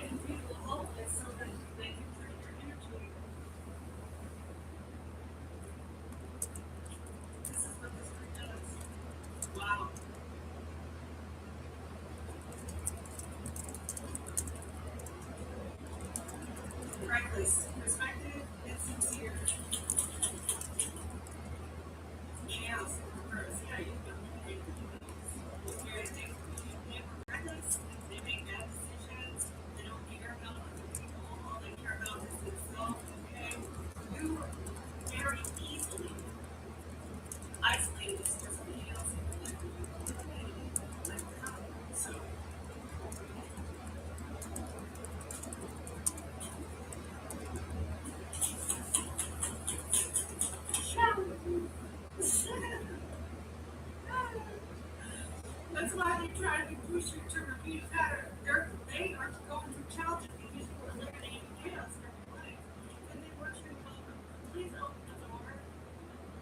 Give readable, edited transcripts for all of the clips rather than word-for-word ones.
making people hopeless so that they can drain your energy. This is what this room does. Wow. Reckless, perspective, and sincere. Chaos in reverse. Yeah, you know, they were reckless, they make bad decisions, they don't care about other people, all they care about is themselves, okay? You very easily isolate this for somebody else in your life. So, that's why they try to push you to refuse that. They are going through challenges because you are eliminating chaos in your life. And they want you to tell them, please open the door.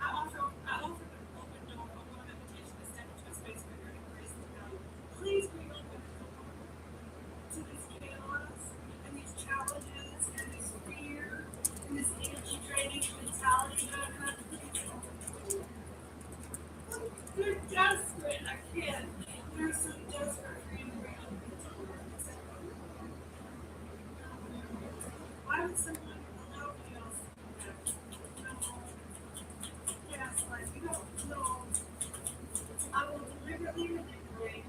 I offer an open door, a warm invitation to step into a space where you're embraced and valued. Please reopen the door to this chaos and these challenges and this fear and this energy draining mentality that I'm not they're desperate. I can't. They're so desperate for you to reopen the door. Why would someone allow chaos? Yes, like you don't know. I will deliberately manipulate.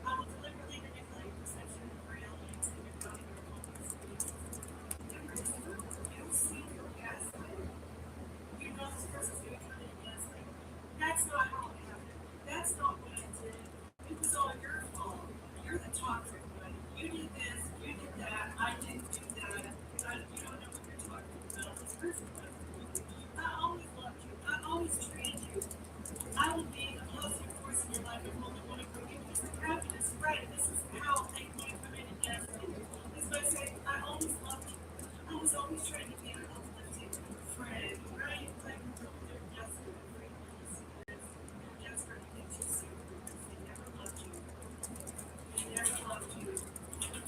I will deliberately manipulate perception for aliens and your body or opponents. You see your gaslight. You know this person's going to come in and gaslight. That's not how it happened. That's not what I did. It was all your fault. You're the toxic one. You did this. You did that. I didn't do that. You don't know what you're talking about. This person was. I always loved you. I always treated you. I will be a positive force in your life and only want to bring you peace and happiness. Right. This is how they want to come in and gaslight you. Is by saying, I always loved you. I was always trying to be an uplifting friend, right? Like, they're desperate for you. They're desperate to get you sick because they never loved you. They never loved you.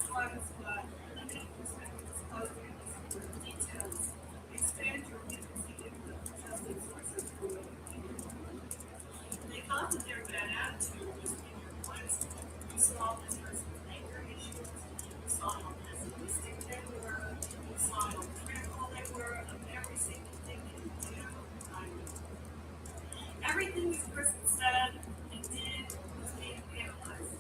Cause what? Limited perspectives, positive details. Expand your intimacy into trusted sources for what you do. They thought that their bad attitude was in your place. You saw this person's anger issues. You saw how pessimistic they were. You saw how critical they were of every single thing that you do. Everything this person said and did was being analyzed.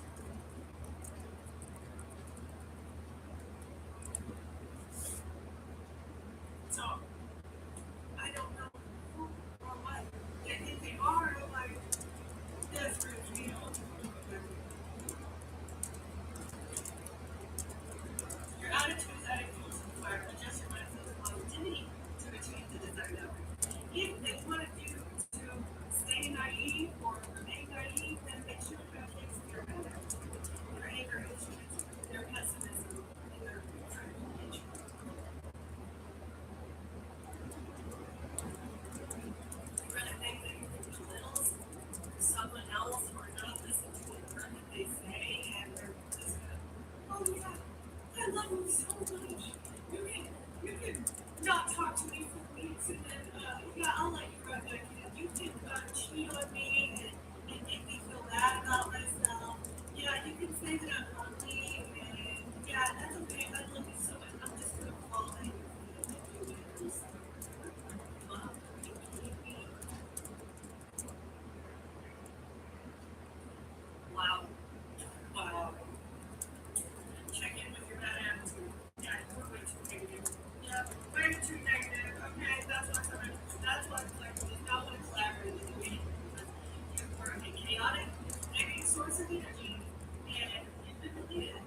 So I don't know who or what. And if they are like desperate, you know, your attitude is attitude to fire. Adjust your mindset and positivity to achieve the desired outcome. If they wanted you to stay naive or remain naive, then they should have fixed your bad attitude, their anger issues, their pessimism, and their critical nature. You're going to think that you can belittle someone else or not listen to a word that they say, and they're just going to, oh yeah, I love you so much. You can not talk to me for weeks, and then yeah, I'll let you right back in. You can cheat on me and make me feel bad about myself. Yeah, you can say that I'm ugly, and yeah, that's okay. I love you so much. I'm just gonna fall at your feet and do it. Love me. Wow. Wow. Check in with your bad attitude. Yeah, you're way too negative. Yeah, way too negative. Okay, that's why collective is not what collaborative is doing. Because you're a chaotic, negative source of energy, and you've been deleted.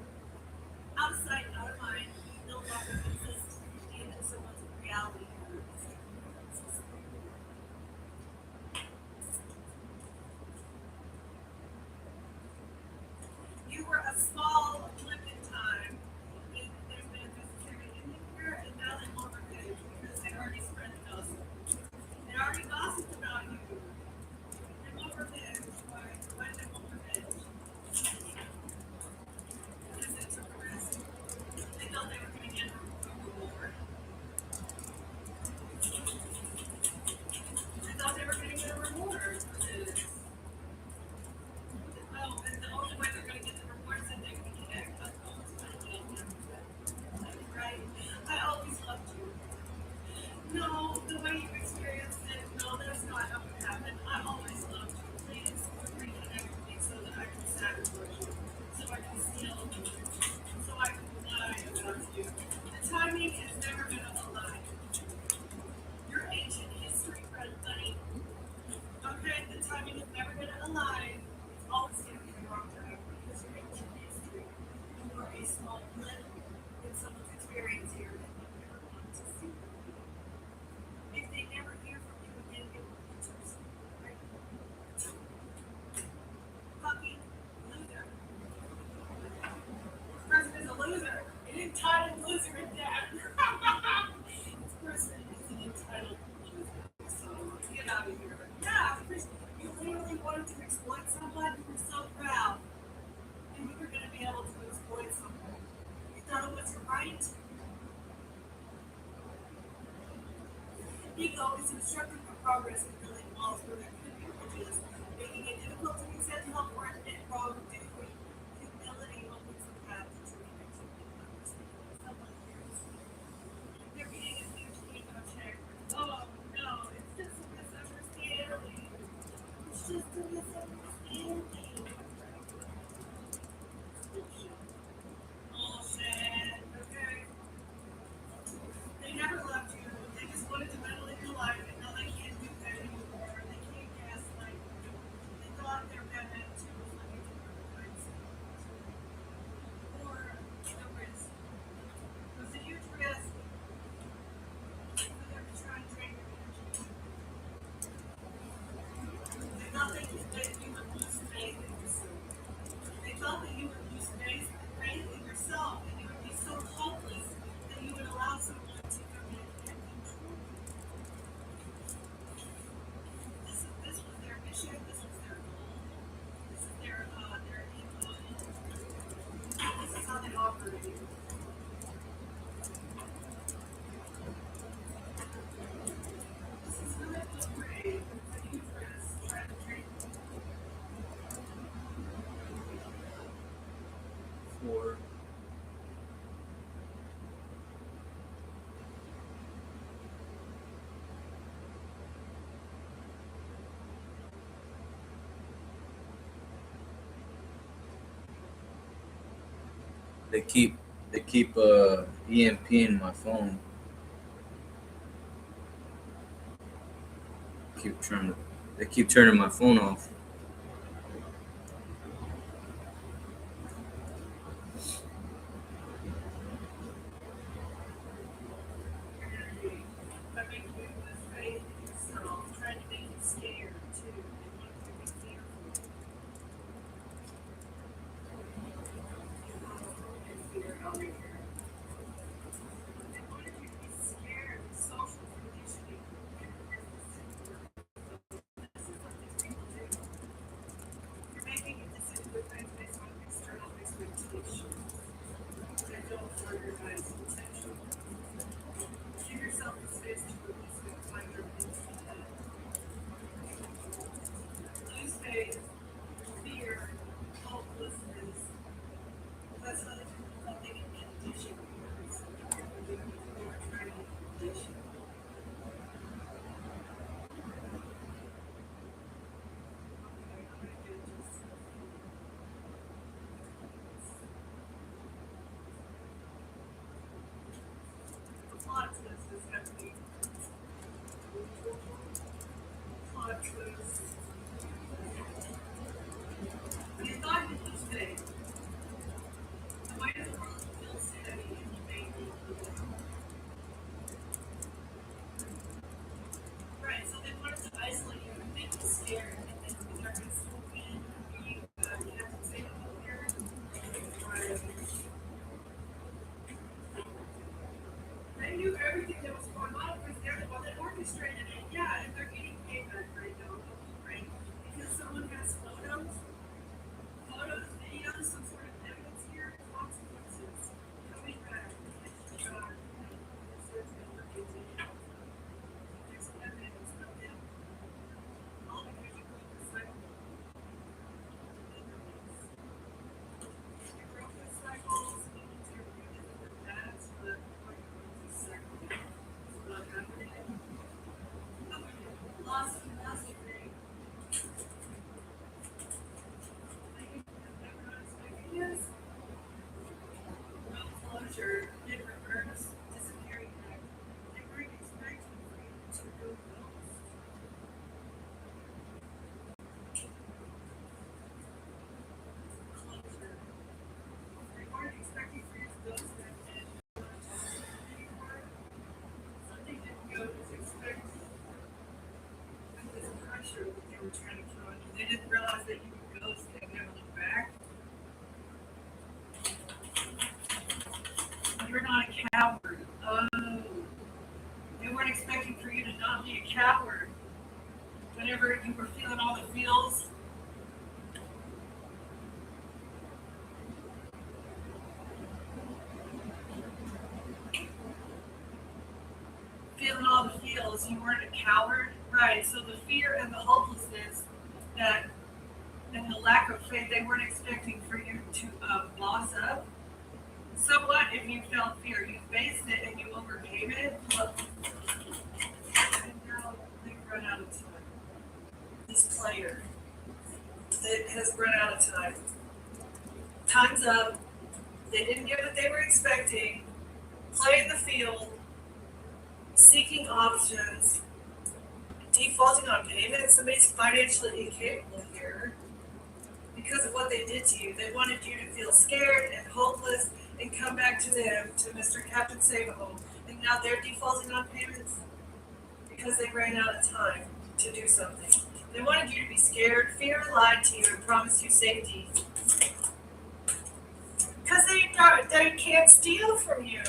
someone's experience here that you never want to see. If they never hear from you again, it will be just right. Fucking loser. This person is a loser. An entitled loser at that. This person is an entitled loser. So get out of here. Yeah, you literally wanted to exploit somebody. You were so proud. And you were going to be able to exploit someone. You thought it was your right. Ego is obstructing your progress in building walls where there could be bridges, making it difficult to accept help or admit wrongdoing. Humility opens the path to true connection and understanding of someone else. There being a huge ego check. Oh no, it's just a misunderstanding. It's just a misunderstanding. Bullshit. Bullshit. Okay. They never loved you. They just wanted to meddle in your life, and now they can't do that anymore. They can't gaslight you. They thought their bad attitude was letting you recognize it. Or the risk. It was a huge risk for them to try and drain your energy. They thought that you would lose faith in yourself. They thought that you would lose faith in yourself, and you would be so hopeless that you would allow someone to come in and control you. This was their mission. This was their goal. This is their ego. This is how they operate. This is how they operate. It's a huge risk. Try to train For they keep EMPing my phone. They keep turning my phone off. your energy by making you lose faith in yourself, trying to make you scared too. They want you to be fearful. And fear over here. They wanted you to be scared of social conditioning. This is what these people do. You're making a decision with things based on external expectations that don't serve your highest potential. Give yourself the space to release it by your instead. Lose faith, fear, hopelessness. That's other people thought they could condition you. They were trying to condition you. Okay, I'm gonna get just the plot twist is happening. Plot twist. You thought you lose faith. The way the world feels steady and you made me feel. Right, so they wanted to isolate you and make you scared, and then they're going to swoop in and be Captain Satan here. Right. They knew everything that was going on because they're the one that orchestrated it. Yeah, and they're getting payback right now. Right? Because someone has photos, videos, some sort of evidence here, consequences coming back. God, there's no continuing. There's evidence of them. All because you broke the cycle. You broke the cycles, meaning you're rooted in the past, but you're going to cycle. It's not happening. Lost thing. you're not a coward. Oh, they weren't expecting for you to not be a coward. Whenever you were feeling all the feels, you weren't a coward, right? So the fear and the hopelessness that and the lack of faith, they weren't expecting for you to boss up. Somewhat, if you felt fear, you faced it and you overcame it. Look, and now they've run out of time. This player that has run out of time. Time's up. They didn't get what they were expecting. Playing the field, seeking options, defaulting on payment. Somebody's financially incapable here because of what they did to you. They wanted you to feel scared and hopeless and come back to them, to Mr. Captain Save-A-Home. And now they're defaulting on payments because they ran out of time to do something. They wanted you to be scared. Fear lied to you and promised you safety. Because they can't steal from you.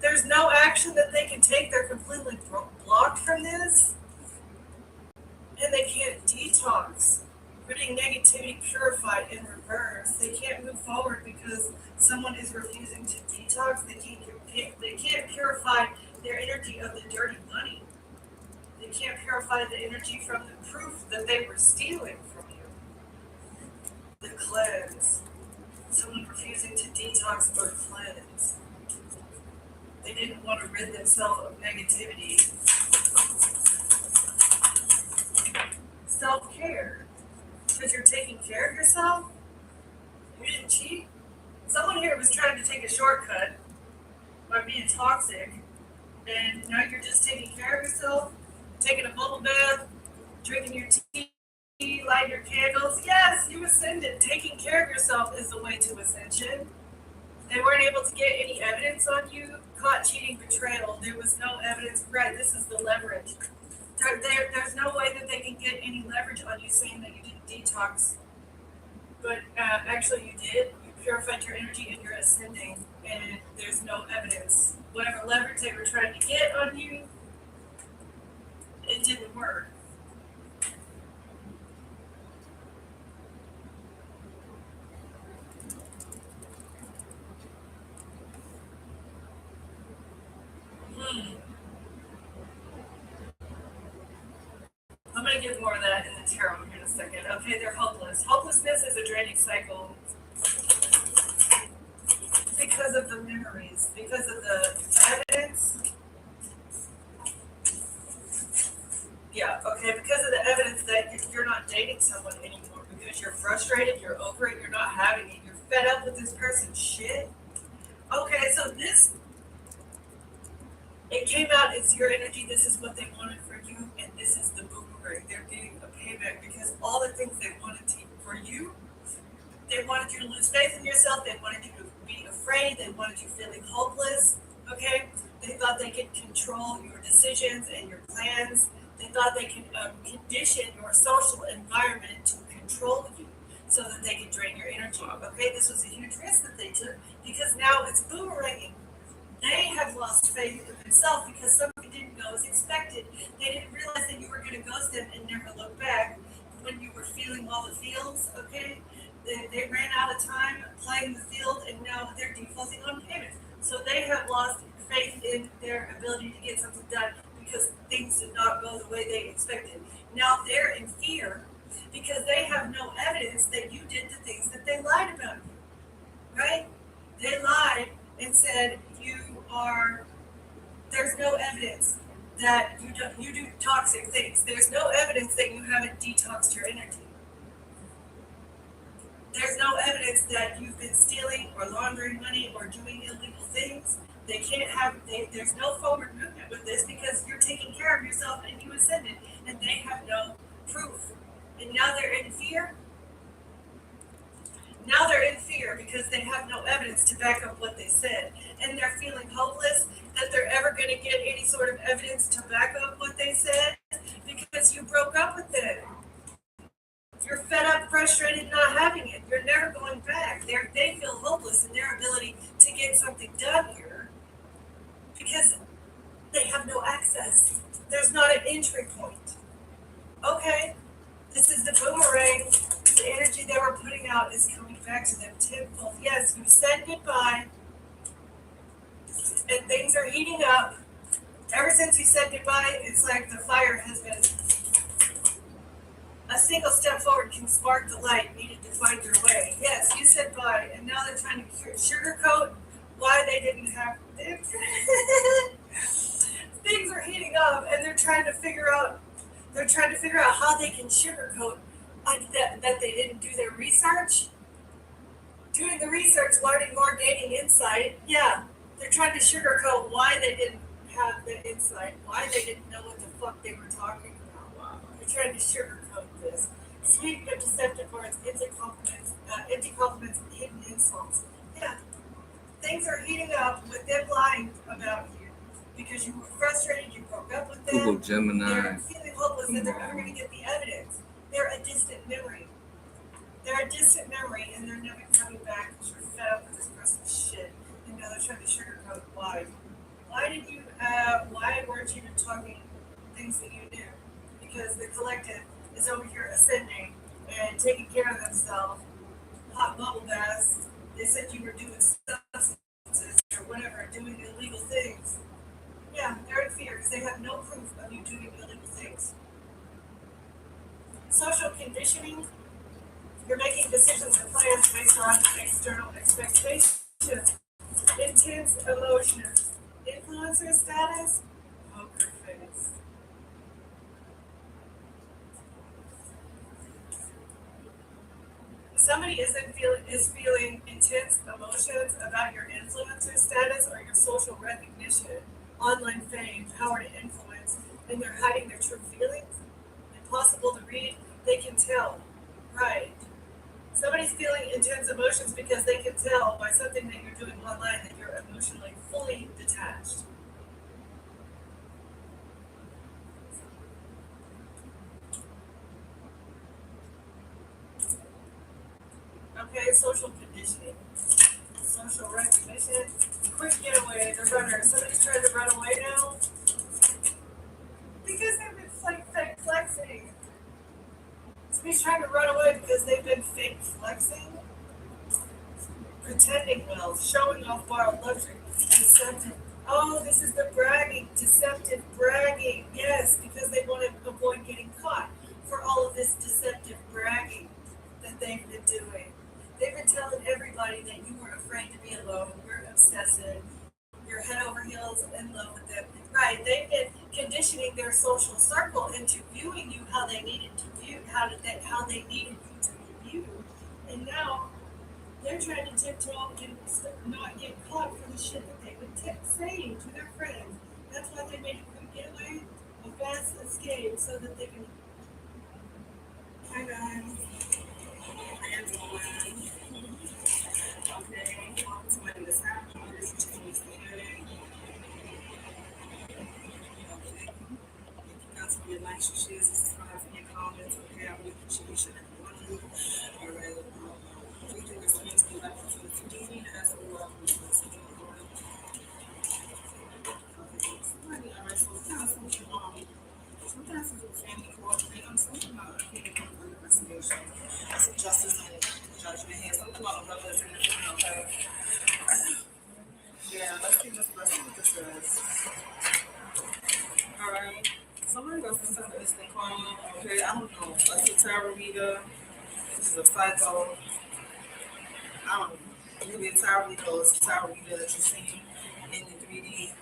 There's no action that they can take. They're completely blocked from this. And they can't detox. Getting negativity purified in reverse. They can't move forward because someone is refusing to detox. They can't purify their energy of the dirty money. They can't purify the energy from the proof that they were stealing from you. The cleanse. Someone refusing to detox or cleanse. They didn't want to rid themselves of negativity. Self-care. Because you're taking care of yourself? You didn't cheat? Someone here was trying to take a shortcut by being toxic, and now you're just taking care of yourself, taking a bubble bath, drinking your tea, lighting your candles. Yes, you ascended. Taking care of yourself is the way to ascension. They weren't able to get any evidence on you. Caught cheating, betrayal. There was no evidence. Right, this is the leverage. There's no way that they can get any leverage on you saying that you didn't detox. But actually you did. You purified your energy and you're ascending. And there's no evidence. Whatever leverage they were trying to get on you, it didn't work. I'm going to get more of that in the tarot here in a second. Okay, they're hopeless. Hopelessness is a draining cycle because of the memories, because of the evidence. Yeah, okay, because of the evidence that you're not dating someone anymore, because you're frustrated, you're over it, you're not having it, you're fed up with this person's shit. Okay, so it came out as your energy, this is what they wanted for you, and this is the boomerang. They're getting a payback because all the things they wanted for you, they wanted you to lose faith in yourself, they wanted you to be afraid, they wanted you feeling hopeless, okay? They thought they could control your decisions and your plans. They thought they could condition your social environment to control you so that they could drain your energy. Okay, this was a huge risk that they took because now it's boomeranging. They have lost faith in themselves because something didn't go as expected. They didn't realize that you were going to ghost them and never look back when you were feeling all the feels, okay? They ran out of time playing the field and now they're defaulting on payment. So they have lost faith in their ability to get something done because things did not go the way they expected. Now they're in fear because they have no evidence that you did the things that they lied about you, right? They lied and said there's no evidence that you do toxic things. There's no evidence that you haven't detoxed your energy. There's no evidence that you've been stealing or laundering money or doing illegal things. They can't have, there's no forward movement with this because you're taking care of yourself and you ascended and they have no proof. And now they're in fear. Now they're in fear because they have no evidence to back up what they said. And they're feeling hopeless that they're ever going to get any sort of evidence to back up what they said because you broke up with them. You're fed up, frustrated, not having it. You're never going back. They feel hopeless in their ability to get something done here. because they have no access. There's not an entry point. Okay, this is the boomerang. The energy they were putting out is coming back to them tenfold. Yes, you said goodbye, and things are heating up. Ever since you said goodbye, it's like the fire has been. A single step forward can spark the light needed to find your way. Yes, you said bye, and now they're trying to sugarcoat why they didn't have. Things are heating up, and they're trying to figure out. They're trying to figure out how they can sugarcoat that they didn't do their research. Doing the research, learning more, gaining insight. Yeah, they're trying to sugarcoat why they didn't have the insight, why they didn't know what the fuck they were talking about. Wow. They're trying to sugarcoat this. Sweet but deceptive words, empty compliments, and hidden insults. Yeah, things are heating up with them lying about you because you were frustrated, you broke up with them. Google Gemini. They're feeling hopeless that they're never going to get the evidence. They're a distant memory. They're a distant memory, and they're never coming back because you're fed up with this person's shit. And now they're trying to sugarcoat why. Why weren't you talking things that you knew? Because the collective is over here ascending and taking care of themselves. Hot bubble baths. They said you were doing substances or whatever, doing illegal things. Yeah, they're in fear because they have no proof of you doing illegal things. Social conditioning. You're making decisions and plans based on external expectations. Intense emotions. Influencer status. Poker face. Somebody is feeling intense emotions about your influencer status or your social recognition, online fame, power to influence, and they're hiding their true feelings. Impossible to read. They can tell. Right. Somebody's feeling intense emotions because they can tell by something that you're doing online that you're emotionally fully detached. Okay, social conditioning, social recognition, quick getaway, the runner. Somebody's trying to run away now because they've been fake flexing. Somebody's trying to run away because they've been fake flexing, pretending wealth, showing off borrowed luxury, deceptive. Oh, this is the bragging, deceptive bragging. Yes, because they want to avoid getting caught for all of this deceptive bragging that they've been doing. They've been telling everybody that you weren't afraid to be alone, you're obsessive, you're head over heels in love with them. Right, they've been conditioning their social circle into viewing you how they needed to view, how they needed you to be viewed. And now they're trying to tiptoe and not get caught for the shit that they would say to their friends. That's why they made a quick getaway, a fast escape, so that they can kind of hands on. Okay, somebody that's happy, this is okay. Got some relationships, subscribe to your comments, okay, I really appreciate everyone. All right, we do this next thing back to the CD as well. Somebody, all right, so sometimes it's a family court, something about a family court investigation. Some justice and judgment here, something about a brothers in the family, okay? Yeah, let's see what this is. All right. Somebody got some type of instant karma. Okay, I don't know. Like a tarot reader. This is a psycho. I don't know. It could be a tarot reader or it's a tarot reader that you're seeing in the 3D.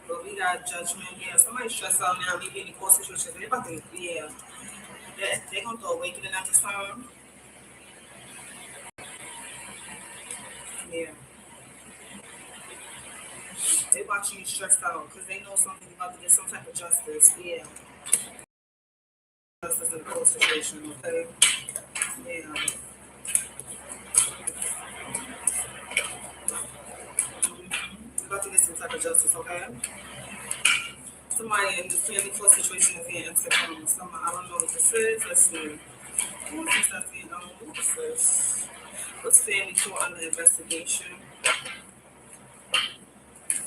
But we got judgment here. Somebody's stressed out now, maybe in the court situation. They're about to, yeah. They're going to awakening at this time. Yeah. They watching you stressed out because they know something about to get some type of justice. Yeah. Justice in the court situation, okay? Yeah. About to get some type of justice, okay? Somebody in the family court situation is getting into I don't know what this is. Let's see. What is this? What's family court under investigation?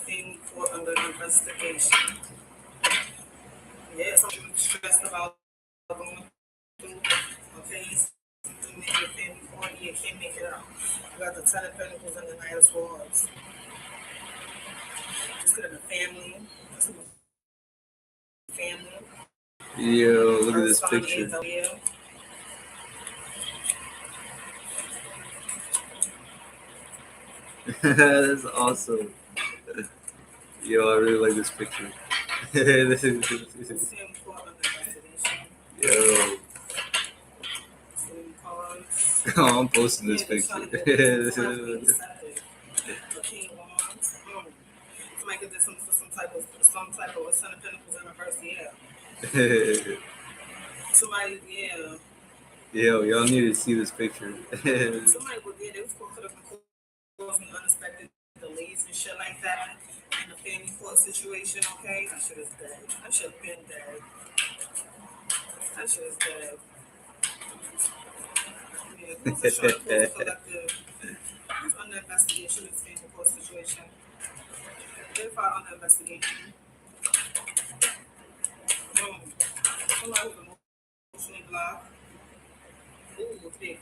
in court under investigation. Yeah, something you're stressed about going through. Okay, you make your family court, you can't make it out. You got the Ten of Pentacles and the Knight of Swords. This could have been family. This could have been family. Yo, look at this picture. That's awesome. Yo, I really like this picture. Yo. Oh, I'm posting this picture. Somebody could do some type of Son of Pentacles in reverse, yeah. Somebody, yeah. Yo, y'all need to see this picture. Somebody would get it. Could have been causing unexpected delays and shit like that in a family court situation. Okay, I should have dead. I should have been dead. I should have dead. Yeah, who's the short collective? Who's under investigation in this family court situation? They're filed under investigation. Somebody who's emotionally blocked. Ooh, they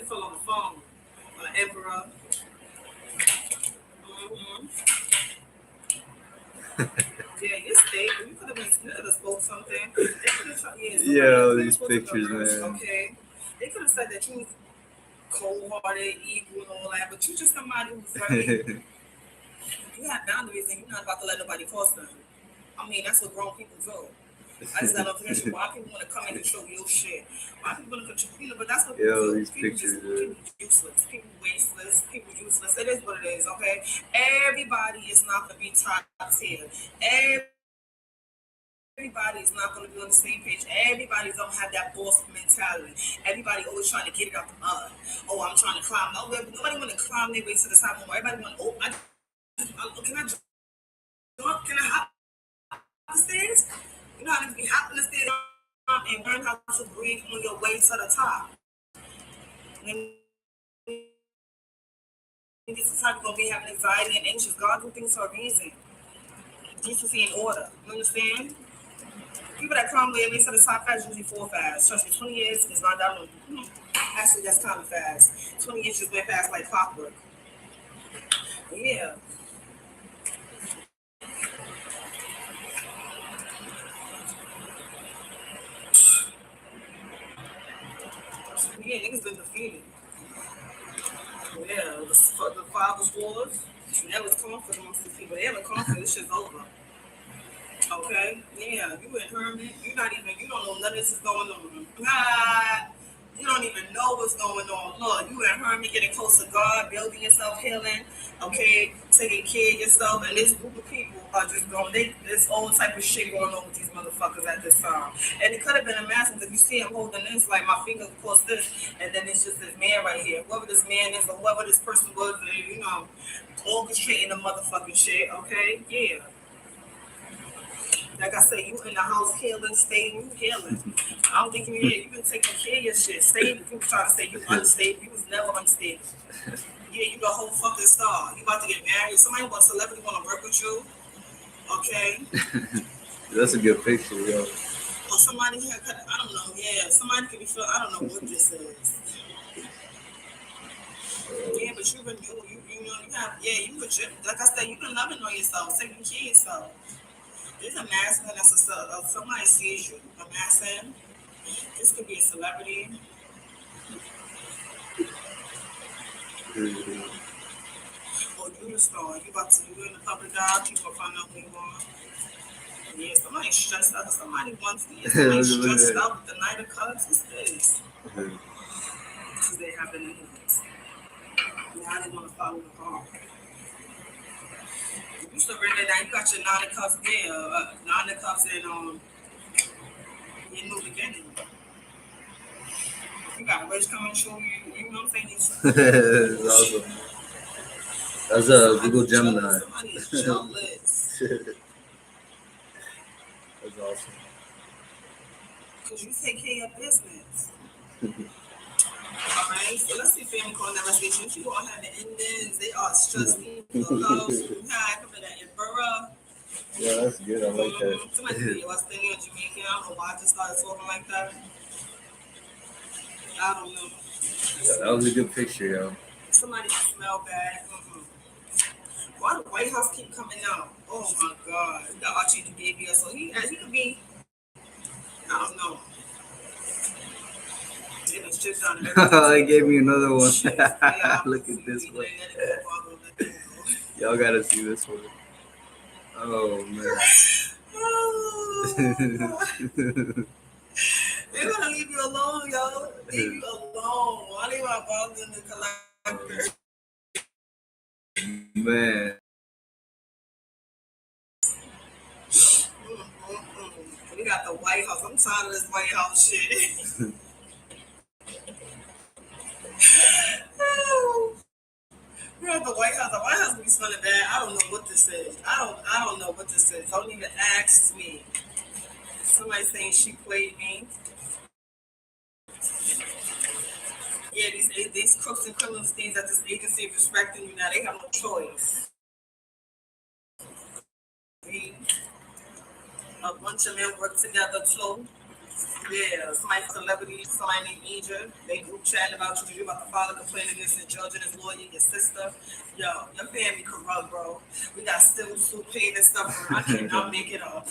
fell on the phone. Emperor. Yeah, you stable. You could have spoke something. Yeah, these pictures, man. Okay. They could have said that you was cold-hearted, evil, and all that, but you just somebody who's very. You have boundaries, and you're not about to let nobody cross them. I mean, that's what grown people do. I just got no connection. Why people want to come and control your shit? Why people want to control, but that's what people do. These pictures, people useless, people wasteless, people useless. It is what it is, okay? Everybody is not going to be top tier. Everybody is not going to be on the same page. Everybody don't have that boss mentality. Everybody always trying to get it out the mud. Oh, I'm trying to climb. No, nobody want to climb their way to the top. Everybody want, can I jump? Can I hop the stairs? You know how to be hop in the stairs and learn how to breathe on your way to the top. And this is how you're going to be having anxiety and anxious. God do things for a reason. Decency and order. You understand? People that climb their way to the top fast usually fall fast. Trust me, 20 years is not that long. Actually, that's kind of fast. 20 years just went fast like clockwork. Yeah. Yeah, niggas been defeated. Yeah, the father's wars. You never confident amongst these people. They ever confident, this shit's over. Okay? Yeah, you in Herman. You don't know none of this is going on. You don't even know what's going on. Look, you in Herman getting close to God, building yourself, healing, okay, taking care of yourself, and this group of people are just going, there's all type of shit going on with these motherfuckers at this time. And it could have been a massive, if you see him holding this, like my finger across this, and then it's just this man right here. Whoever this man is or whoever this person was, you know, orchestrating the motherfucking shit, okay? Yeah. Like I said, you in the house healing, stable, healing. I don't think you've been taking care of your shit. Stable. People try to say you unstable. You was never unstable. Yeah, you the whole fucking star. You about to get married. Somebody want celebrity want to work with you. Okay. That's a good picture, yo. Or somebody here, I don't know. Yeah, somebody could be feeling. I don't know what this is. Yeah, but you been you know you have you could like I said, you been loving on yourself, taking care of yourself. There's a mask that's somebody sees you, a mask in. This could be a celebrity. Or you the star. You in the public eye, people find out who you are. Yeah, somebody's stressed out. Somebody wants me. Somebody's stressed out with the Knight of Cups. What's this? Because they have an influence. Now they want to follow the heart. You surrender that. You got your Nine of Cups there. Nine of Cups and in New Beginning. You got a wish coming true. You know what I'm saying? That's awesome. That's a Google Gemini. Somebody is jealous. That's awesome. Because you take care of business. Alright, so let's see family call investigation. You all have the endings. They are stressful. Hi, come in that Borough. Yeah, that's good. I like that. Somebody said you was thinking of Jamaican. I don't know why I just started talking like that. I don't know. Yeah, that was a good picture, yo. Somebody smell bad. Why the White House keep coming out? Oh my God. The Archie baby. So he could be, I don't know. They gave me another one. Look at this one. Y'all gotta see this one. Oh man. They're gonna leave you alone, yo. Leave you alone. Why they want to bother them to collect? Man. We got the White House. I'm tired of this White House shit. We got the White House. The White House be smelling bad. I don't know what this is. I don't know what this is. Don't even ask me. Somebody saying she played me. Yeah, these crooks and criminals things that this agency is respecting you now. They have no choice. A bunch of men work together too. Yeah, somebody celebrity, somebody named Egypt. They group chatting about you because you about to file a complaint against your judge and his lawyer, your sister. Yo, your family corrupt, bro. We got civil suit paid and stuff. I cannot make it up.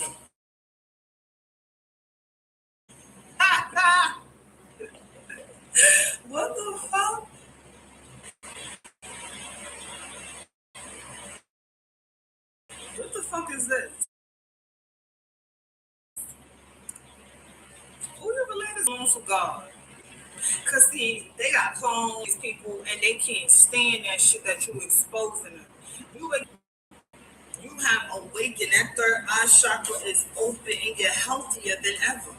What the fuck? What the fuck is this? Who you related to God? Cause see, they got clones, these people, and they can't stand that shit that you exposing them. You have awakened. That third eye chakra is open, and you're healthier than ever.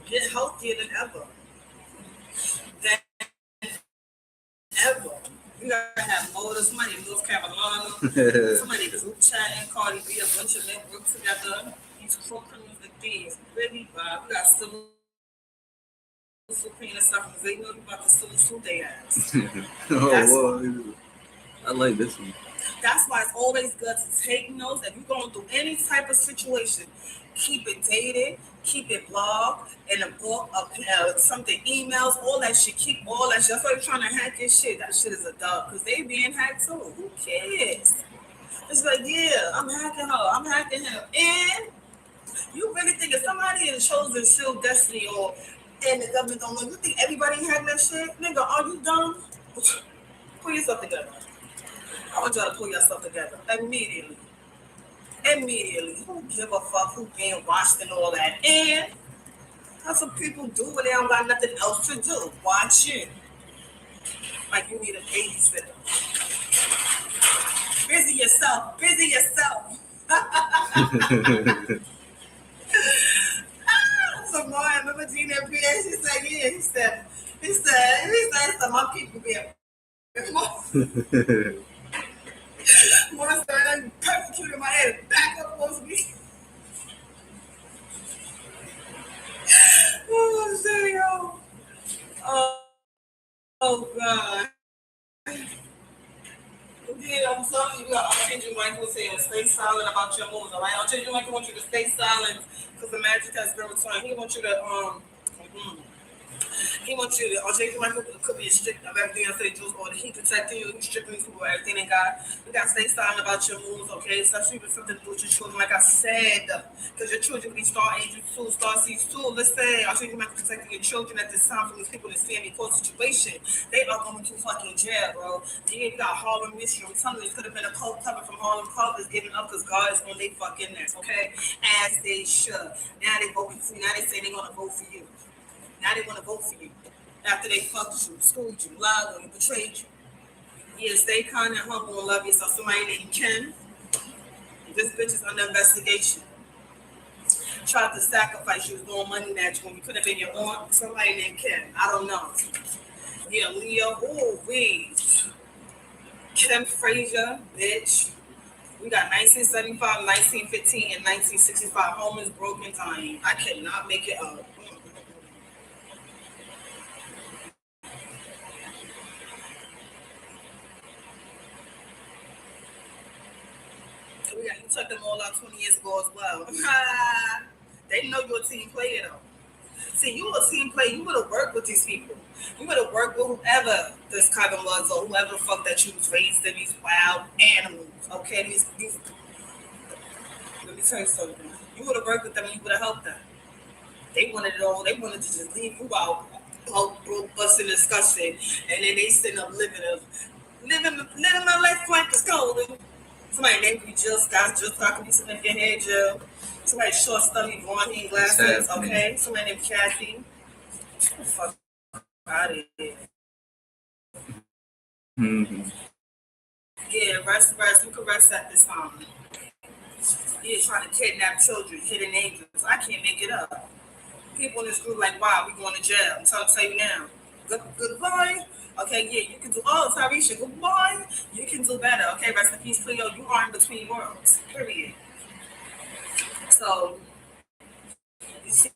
You're healthier than ever. Ever. You gotta have all this money. North Carolina, somebody group chat and Cardi B, a bunch of men work together. These crook criminals and thieves. Really, Bob. We got civil suit and stuff because they know you about to civil suit their ass. Oh, I like this one. That's why it's always good to take notes. If you're going through any type of situation, keep it dated, keep it blogged, in a book, something, emails, all that shit. Keep all that shit. That's why you're trying to hack your shit. That shit is a dub because they being hacked too. Who cares? It's like, yeah, I'm hacking her. I'm hacking him. And you really think if somebody in chosen shield destiny or and the government don't know, you think everybody hacking that shit? Nigga, are you dumb? Pull yourself together. I want y'all to pull yourself together immediately. Immediately. Who give a fuck who being watched and all that? And that's what people do when they don't got nothing else to do. Watch it. Like you need a babysitter. Busy yourself. Busy yourself. So I remember Gina and Pierre, she said, yeah, he said, my people be Monster and persecuted my head back up on me. Oh, shit, yo. Oh, God. Yeah, I'm telling you, I'll change your mic. We'll say, stay silent about your moves, all right? I'll change your mic. I want you to stay silent because the magic has been returned. He wants you to, he wants you to, Jay Michael could be a strict of everything I say, Jules, or he protecting you, he's stripping these people, everything they got. You got to stay silent about your moves, okay? Especially with something to do with your children, like I said, because your children be star agents too, star seeds too. Listen, I'll Jay Michael protecting your children at this time from these people in this family court situation. They are going to fucking jail, bro. You got Harlem Mystery. I'm telling you, it could have been a cold cover from Harlem Covers giving up because God is on their fucking necks, okay? As they should. Now they voting for you. Now they say they're going to vote for you. Now they want to vote for you after they fucked you, screwed you, lied on you, betrayed you. Yeah, stay kind and humble and love yourself. Somebody named Ken. This bitch is under investigation. Tried to sacrifice you, was doing money match when you could have been your aunt. Somebody named Ken. I don't know. Yeah, Leo. Ooh, wee. Kim Frazier, bitch. We got 1975, 1915, and 1965. Homeless, broken, dying. I cannot make it up. You took them all out 20 years ago as well. They know you're a team player though. See, you a team player. You would have worked with these people. You would have worked with whoever this Kevin was or whoever the fuck that you was raised in these wild animals. Okay, these. Let me tell you something. You would have worked with them and you would have helped them. They wanted it all. They wanted to just leave you out, broke, busting, disgusting, and then they sitting up living my life like it's golden. Somebody named you Jill Scott. Jill Scott could be sitting in your head, Jill. Somebody short, stubby, blonde hair, glasses. Okay. Somebody named Kathy. Get the fuck out of here. Mm-hmm. Yeah, rest. You can rest at this time. Yeah, trying to kidnap children, hidden angels. I can't make it up. People in this group like, wow, we going to jail. I'm trying to tell you now. Goodbye. Okay, yeah, you can do. Oh, Tarisha, goodbye. You can do better. Okay, rest in peace, Cleo. You are in between worlds. Period. So you see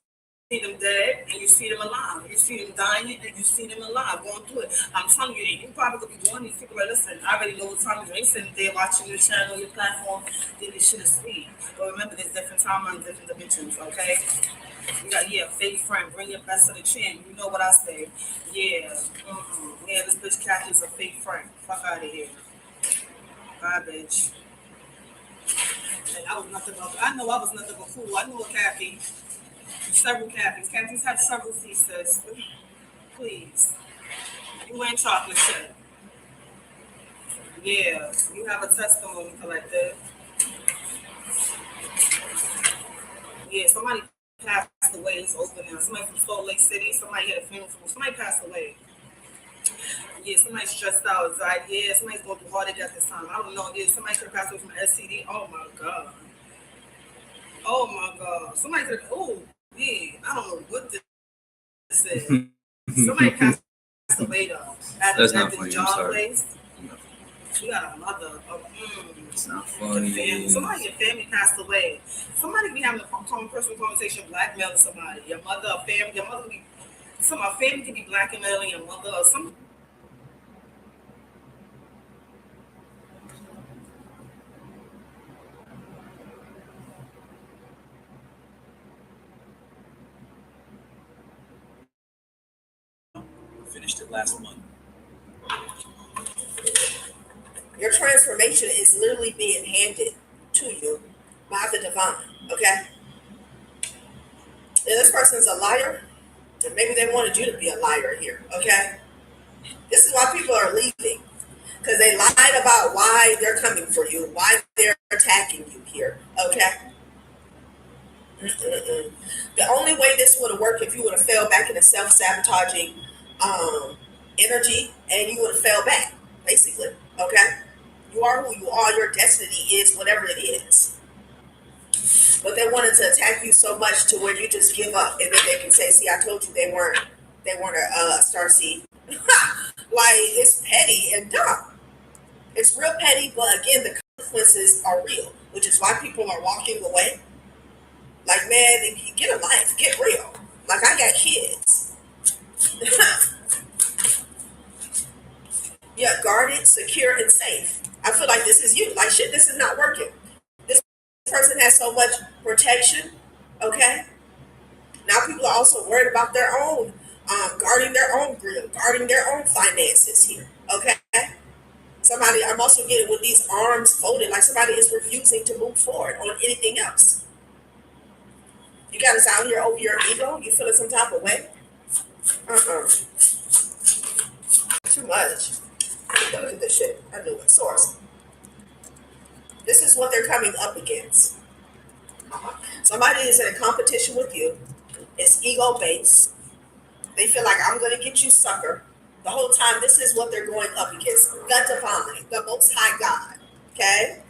them dead and you see them alive. You see them dying and you see them alive going through it. I'm telling you, you probably could be doing these people like, listen, I already know what time it is. They sitting there watching your channel, your platform, then this shit is sweet. But remember, there's different timelines, different dimensions, okay? You got, yeah, fake friend, bring your best to the chin. You know what I say. Yeah, yeah, this bitch Kathy's a fake friend. Fuck out of here. Bye, bitch. And I was nothing but, I know I was nothing but fool. I knew a Kathy. Several Cathys. Cathys have several sisters. Please. You ain't chocolate shit. Yeah, you have a testimony collective. Yeah, somebody passed away. It's open now. Somebody from Salt Lake City. Somebody had a funeral. Somebody passed away. Yeah, somebody stressed out. Died. Yeah, somebody's going through heartache at this time. I don't know. Yeah, somebody could have passed away from STD. Oh my god. Oh my god. Somebody could. Oh yeah. I don't know what this is. Somebody passed away though. At the job place. You got a mother. It's not funny. Somebody in your family passed away. Somebody be having a personal conversation, blackmailing somebody. Your mother, a family. Your mother be. My family could be blackmailing your mother or some. Finished it last month. Your transformation is literally being handed to you by the divine, okay? If this person's a liar, then maybe they wanted you to be a liar here, okay? This is why people are leaving, because they lied about why they're coming for you, why they're attacking you here, okay? The only way this would have worked if you would have fell back in a self-sabotaging energy and you would have fell back, basically, okay? You are who you are. Your destiny is whatever it is. But they wanted to attack you so much to where you just give up, and then they can say, "See, I told you they weren't a star seed." Like, it's petty and dumb. It's real petty, but again, the consequences are real, which is why people are walking away. Like, man, get a life, get real. Like, I got kids. Yeah, guarded, secure, and safe. I feel like this is you. Like, shit, this is not working. This person has so much protection, okay? Now people are also worried about their own, guarding their own grill, guarding their own finances here, okay? I'm also getting with these arms folded, like somebody is refusing to move forward on anything else. You got us out here over your ego? You feeling some type of way? Too much. Look at this shit. I knew it. Source. This is what they're coming up against. Somebody is in a competition with you. It's ego based. They feel like, I'm going to get you, sucker. The whole time, this is what they're going up against. The divine, the Most High God. Okay?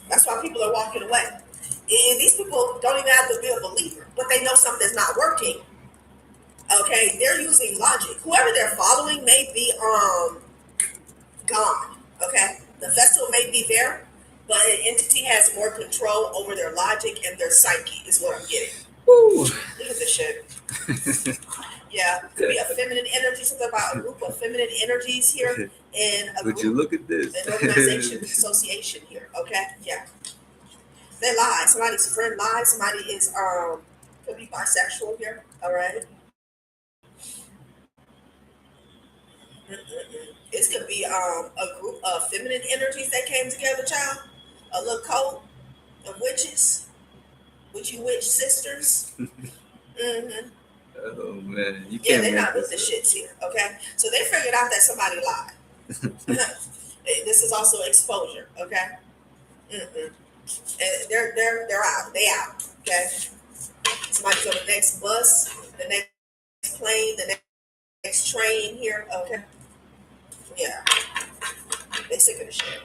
That's why people are walking away. And these people don't even have to be a believer, but they know something's not working. Okay, they're using logic. Whoever they're following may be gone. Okay, the vessel may be there, but an entity has more control over their logic and their psyche. Is what I'm getting. Woo. Look at this shit. Yeah, could be a feminine energy, something about a group of feminine energies here in a Would you group, look at this? an organization, association here. Okay, yeah. They lie. Somebody's friend lies. Somebody is could be bisexual here. All right. Mm-mm-mm. This could be a group of feminine energies that came together, child. A little cult of witches, witchy witch sisters. Mm-hmm. Oh man, you Yeah, can't they're make not with the this shits here. Okay, so they figured out that somebody lied. up. This is also exposure. Okay. Mm-mm. And they're out. They out. Okay. Somebody's on the next bus, the next plane, the next train here. Okay. Yeah. They sick of the shit.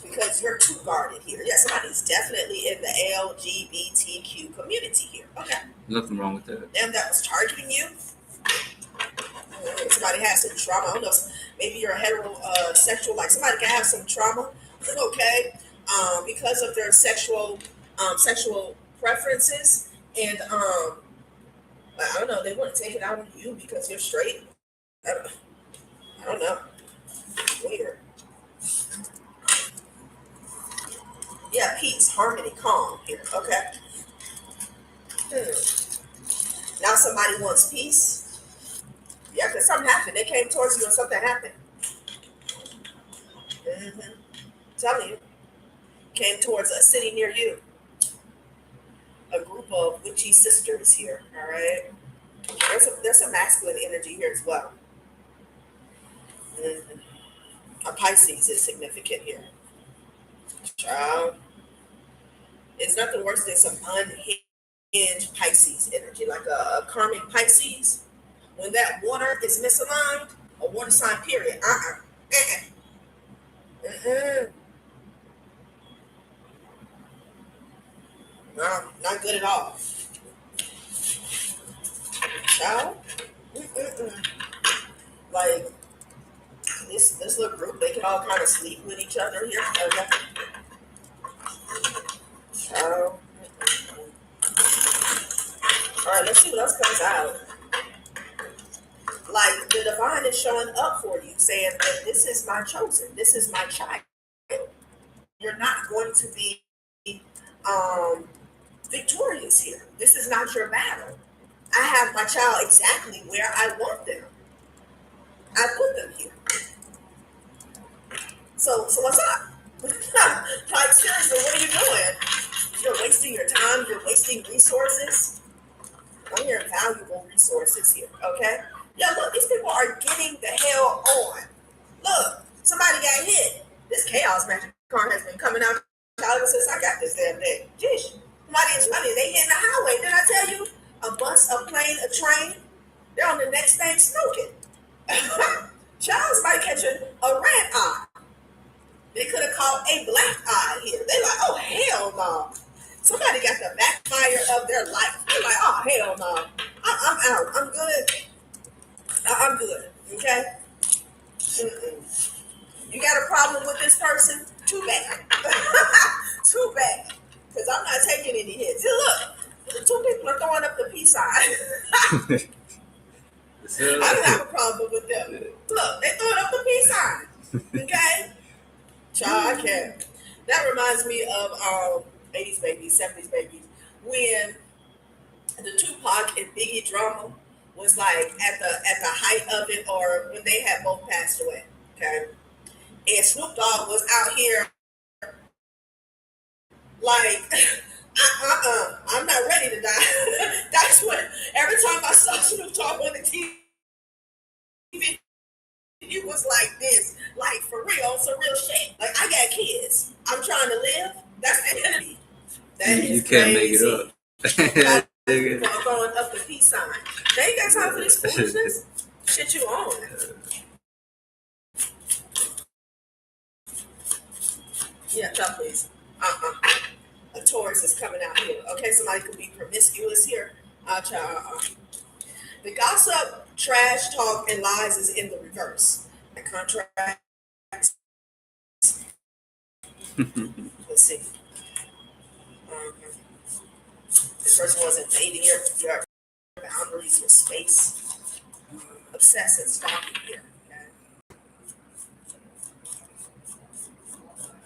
Because you're too guarded here. Yeah, somebody's definitely in the LGBTQ community here. Okay. Nothing wrong with that. Them that was targeting you. Somebody has some trauma. I don't know. Maybe you're a heterosexual. Like somebody can have some trauma. Okay. Because of their sexual preferences, and I don't know. They want to take it out on you because you're straight. I don't know. Weird. Yeah, peace, harmony, calm here. Okay. Now somebody wants peace. Yeah, because something happened. They came towards you and something happened. Mm-hmm. Telling you. Came towards a city near you. A group of witchy sisters here. All right. There's some masculine energy here as well. Mm-hmm. A Pisces is significant here. Child. It's nothing worse than some unhinged Pisces energy, like a karmic Pisces. When that water is misaligned, a water sign period. Mm-mm. No, not good at all. Child. Mm-mm-mm. Like this little group, they can all kind of sleep with each other here. Okay. Child. All right, let's see what else comes out. Like the divine is showing up for you, saying that this is my chosen, this is my child. You're not going to be um, victorious here. This is not your battle. I have my child exactly where I want them. I put them here. So what's up? Like seriously, what are you doing? You're wasting your time. You're wasting resources. I'm hearing valuable resources here. Okay. Yeah, look, these people are getting the hell on. Look, somebody got hit. This chaos magic car has been coming out ever since I got this damn thing. Jeez. Somebody is running. They hitting the highway. Did I tell you? A bus, a plane, a train. They're on the next thing smoking. Child's might catch a red eye. They could have caught a black eye here. They like, oh hell no. Somebody got the backfire of their life. They're like, oh hell no. I'm out. I'm good. I'm good. Okay? Mm-mm. You got a problem with this person? Too bad. Too bad. Because I'm not taking any hits. See, look, two people are throwing up the peace sign. I don't have a problem with them. Look, they're throwing up the peace sign. Okay? Child, I can't. That reminds me of 80s babies, 70s babies. When the Tupac and Biggie drama was like at the height of it, or when they had both passed away. Okay. And Snoop Dogg was out here like, I'm not ready to die. That's when every time I saw Snoop Dogg on the TV, he was like this, like for real, some real shit. Like I got kids, I'm trying to live. That's the enemy. That you is can't crazy. make it up. People are throwing up the peace sign. They ain't got time for this foolishness. Shit you on. Yeah, tell please. A Taurus is coming out here. Okay, somebody could be promiscuous here. The gossip, trash talk, and lies is in the reverse. The contract. Let's see. This person wasn't dating your boundaries with space. Obsessive stalking here. Okay?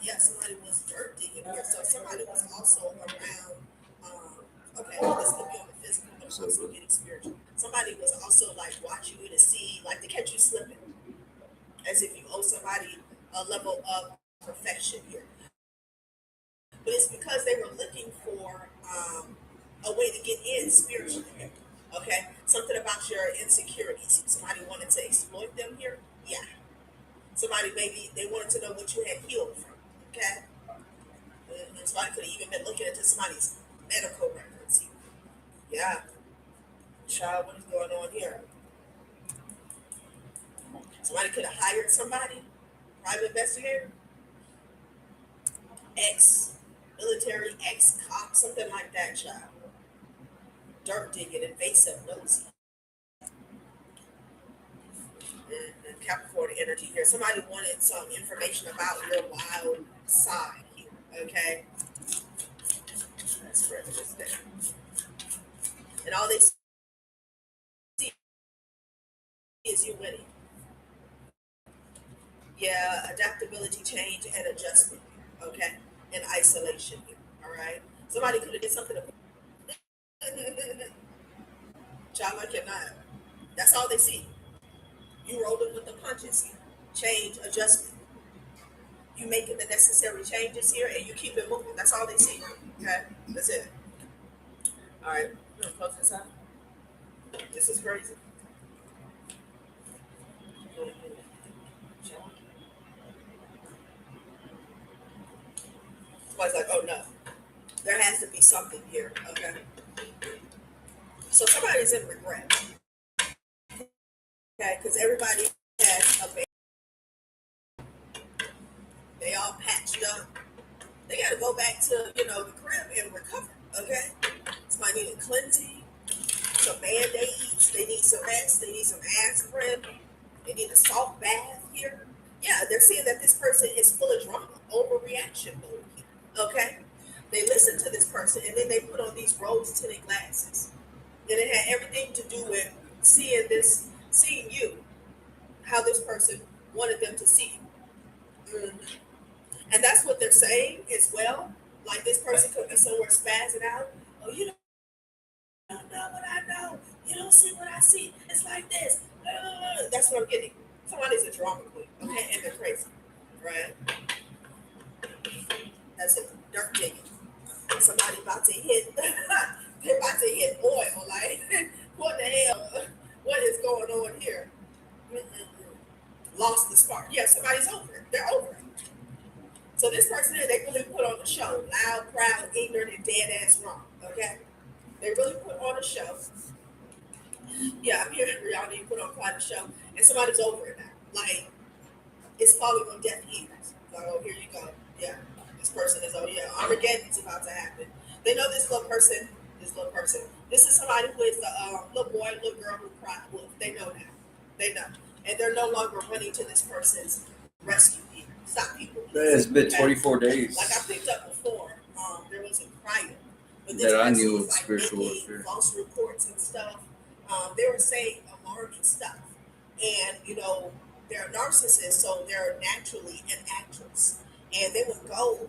Yeah, somebody was dirt digging here. So somebody was also around. Okay, this could be on the physical, but it's also getting spiritual. Somebody was also like watching you to see, like to catch you slipping, as if you owe somebody a level of perfection here. But it's because they were looking for a way to get in spiritually. Okay, something about your insecurities. Somebody wanted to exploit them here. Yeah, somebody maybe they wanted to know what you had healed from. Okay, and somebody could have even been looking into somebody's medical records. Yeah, child, what is going on here? Somebody could have hired somebody, private investigator, ex military, ex cop, something like that, child. Dirt digging, invasive, nosy. Capricorn energy here. Somebody wanted some information about your wild side here. Okay, let's spread this down. And all they see is you winning. Yeah, adaptability, change, and adjustment. Okay, and isolation here. All right. Somebody could have did something. Child, I cannot. That's all they see. You rolling with the punches here. Change, adjustment. You making the necessary changes here, and you keep it moving. That's all they see. Okay, that's it. All right, I'm gonna close this out. This is crazy. Somebody's like, oh no, there has to be something here. Okay, so somebody's in regret. Okay, because everybody has a they all patched up. They got to go back to the crib and recover. Okay, somebody need a cleansing, some band-aids. They need some rest. They need some aspirin. They need a salt bath here. Yeah, they're saying that this person is full of drama, overreaction mode here. Okay, they listen to this person and then they put on these rose-tinted glasses, and it had everything to do with seeing you, how this person wanted them to see you. And that's what they're saying as well. Like this person could be somewhere spazzing out. Oh, you don't know what I know. You don't see what I see. It's like this. That's what I'm getting. Somebody's a drama queen, okay, and they're crazy, right? That's it. Dirt digging. Somebody about to hit. They're about to hit oil. Like, what the hell? What is going on here? Lost the spark. Yeah, somebody's over it. They're over it. So this person here, they really put on a show. Loud, proud, ignorant, and dead ass wrong. Okay? They really put on a show. Yeah, I'm here for y'all need to put on quite a show. And somebody's over it now. Like, it's falling on deaf ears. Oh, here you go. Yeah. This person is, oh yeah, Armageddon's about to happen. They know this little person. This is somebody who is the little boy, little girl who cried wolf. They know now. They know. And they're no longer running to this person's rescue here. Stop people. It's been 24 days. Like I picked up before, there was a crier. But That I knew was of like spiritual making warfare. false reports and stuff. They were saying alarming stuff. And, they're narcissists, so they're naturally an actress. And they would go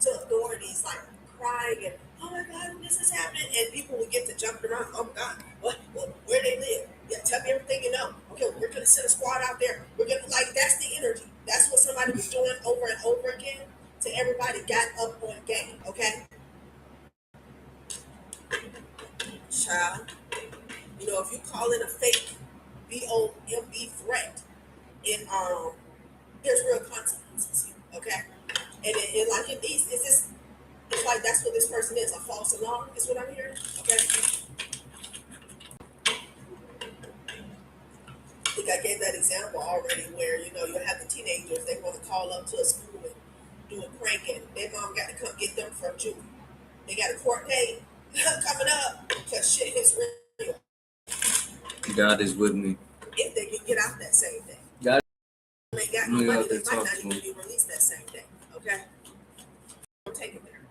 to authorities like crying and, oh my God, this is happening. And people would get to jumping around. Oh my God, what where they live? Yeah, tell me everything you know. Okay, we're going to send a squad out there. We're going to, that's the energy. That's what somebody was doing over and over again till everybody got up on game, okay? Child, if you call it a fake BOMB threat, there's real consequences here, okay? And like in these, it's like that's what this person is, a false alarm, is what I'm hearing, okay? I think I gave that example already where, you have the teenagers, they want to call up to a school and do a prank, and their mom got to come get them from juvie. They got a court date coming up because shit is real. God is with me. If they can get out that same day. God, they got no money, they might not even be released that same day. Okay? Don't take it there.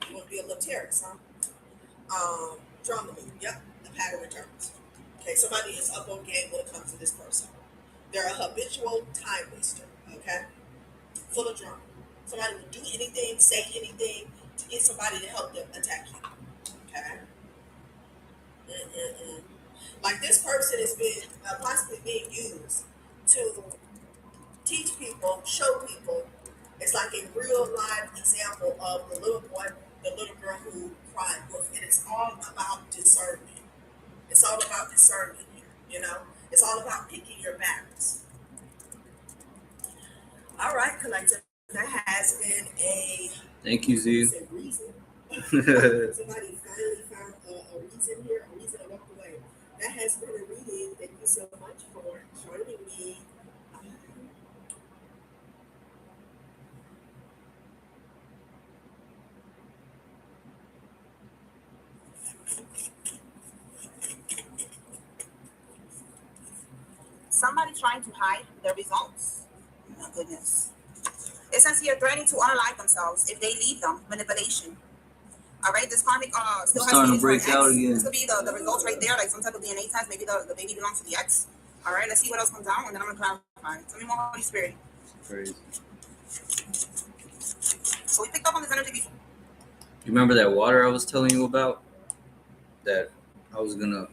You want to be a little terrorist, huh? Drama movie, yep. The pattern returns. Okay, somebody is up on game when it comes to this person. They're a habitual time waster. Okay, full of drama. Somebody will do anything, say anything to get somebody to help them attack you. Okay. Mm-mm-mm. Like this person is being possibly being used to teach people, show people. It's like a real live example of the little boy, the little girl who cried wolf, and it's all about discernment. It's all about discernment here. You know, it's all about picking your battles. All right, collective. That has been a Thank you, Z. reason. Somebody finally found a reason here, a reason to walk away. That has been a reading. Thank you so much for joining me. Somebody trying to hide their results. Oh my goodness. It says here threatening to unalive themselves if they leave them. Manipulation. All right, this karmic still It's has starting to feelings for an break out ex. again. This could be the results right there, like some type of DNA test. Maybe the baby belongs to the ex. All right, let's see what else comes out, and then I'm gonna clarify. Tell me more, Holy Spirit. Crazy. So we picked up on this energy before. You remember that water I was telling you about? That I was gonna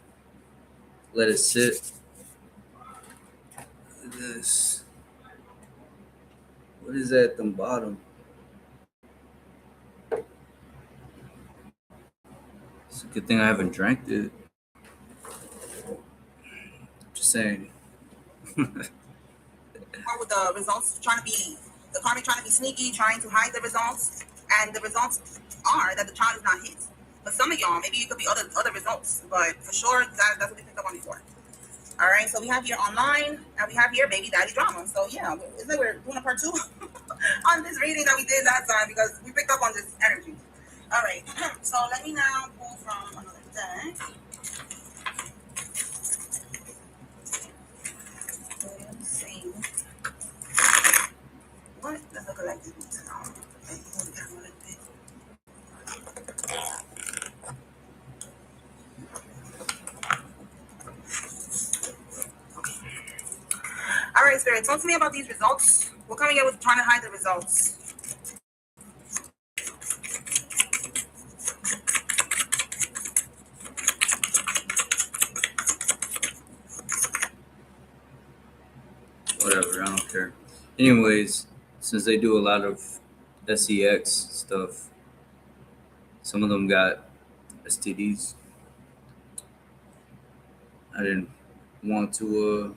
let it sit. Look at this. What is that at the bottom? It's a good thing I haven't drank it. Just saying. With the results trying to be, the karmic trying to be sneaky, trying to hide the results, and the results are that the child is not his. But some of y'all, maybe it could be other results, but for sure that's what we picked up on before. All right, so we have here online, and we have here baby daddy drama. So yeah, it's like we're doing a part 2 on this reading that we did last time because we picked up on this energy. All right, so let me now pull from another deck. Let's see. What does the collective need to know? All right, Spirit, talk to me about these results. We're coming here with trying to hide the results. Whatever, I don't care. Anyways, since they do a lot of sex stuff, some of them got STDs. I didn't want to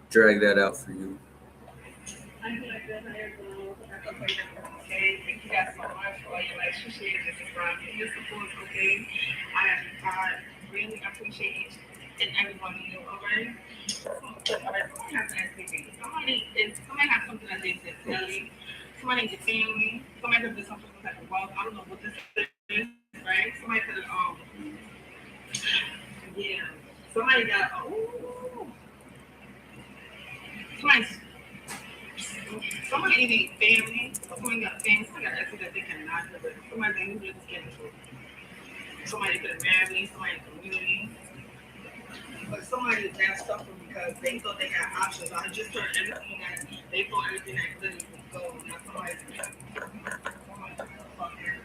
drag that out for you. I feel like that. Okay, thank you guys so much for your relationship. This is Ron. Your support, okay? I really appreciate each and every one of you, alright? Somebody has to ask me. Somebody has something that they said tell you. Somebody in your family. Somebody could do something like a wealth. I don't know what this is, right? Somebody could have, yeah. Somebody got, somebody either family, or somebody got family, somebody got essence that they cannot do it. Somebody that usually just get into it. Somebody could have married, somebody in the community. But somebody is now suffering because they thought they had options. I just turned everything that they thought everything that literally was gold. Now somebody's fucking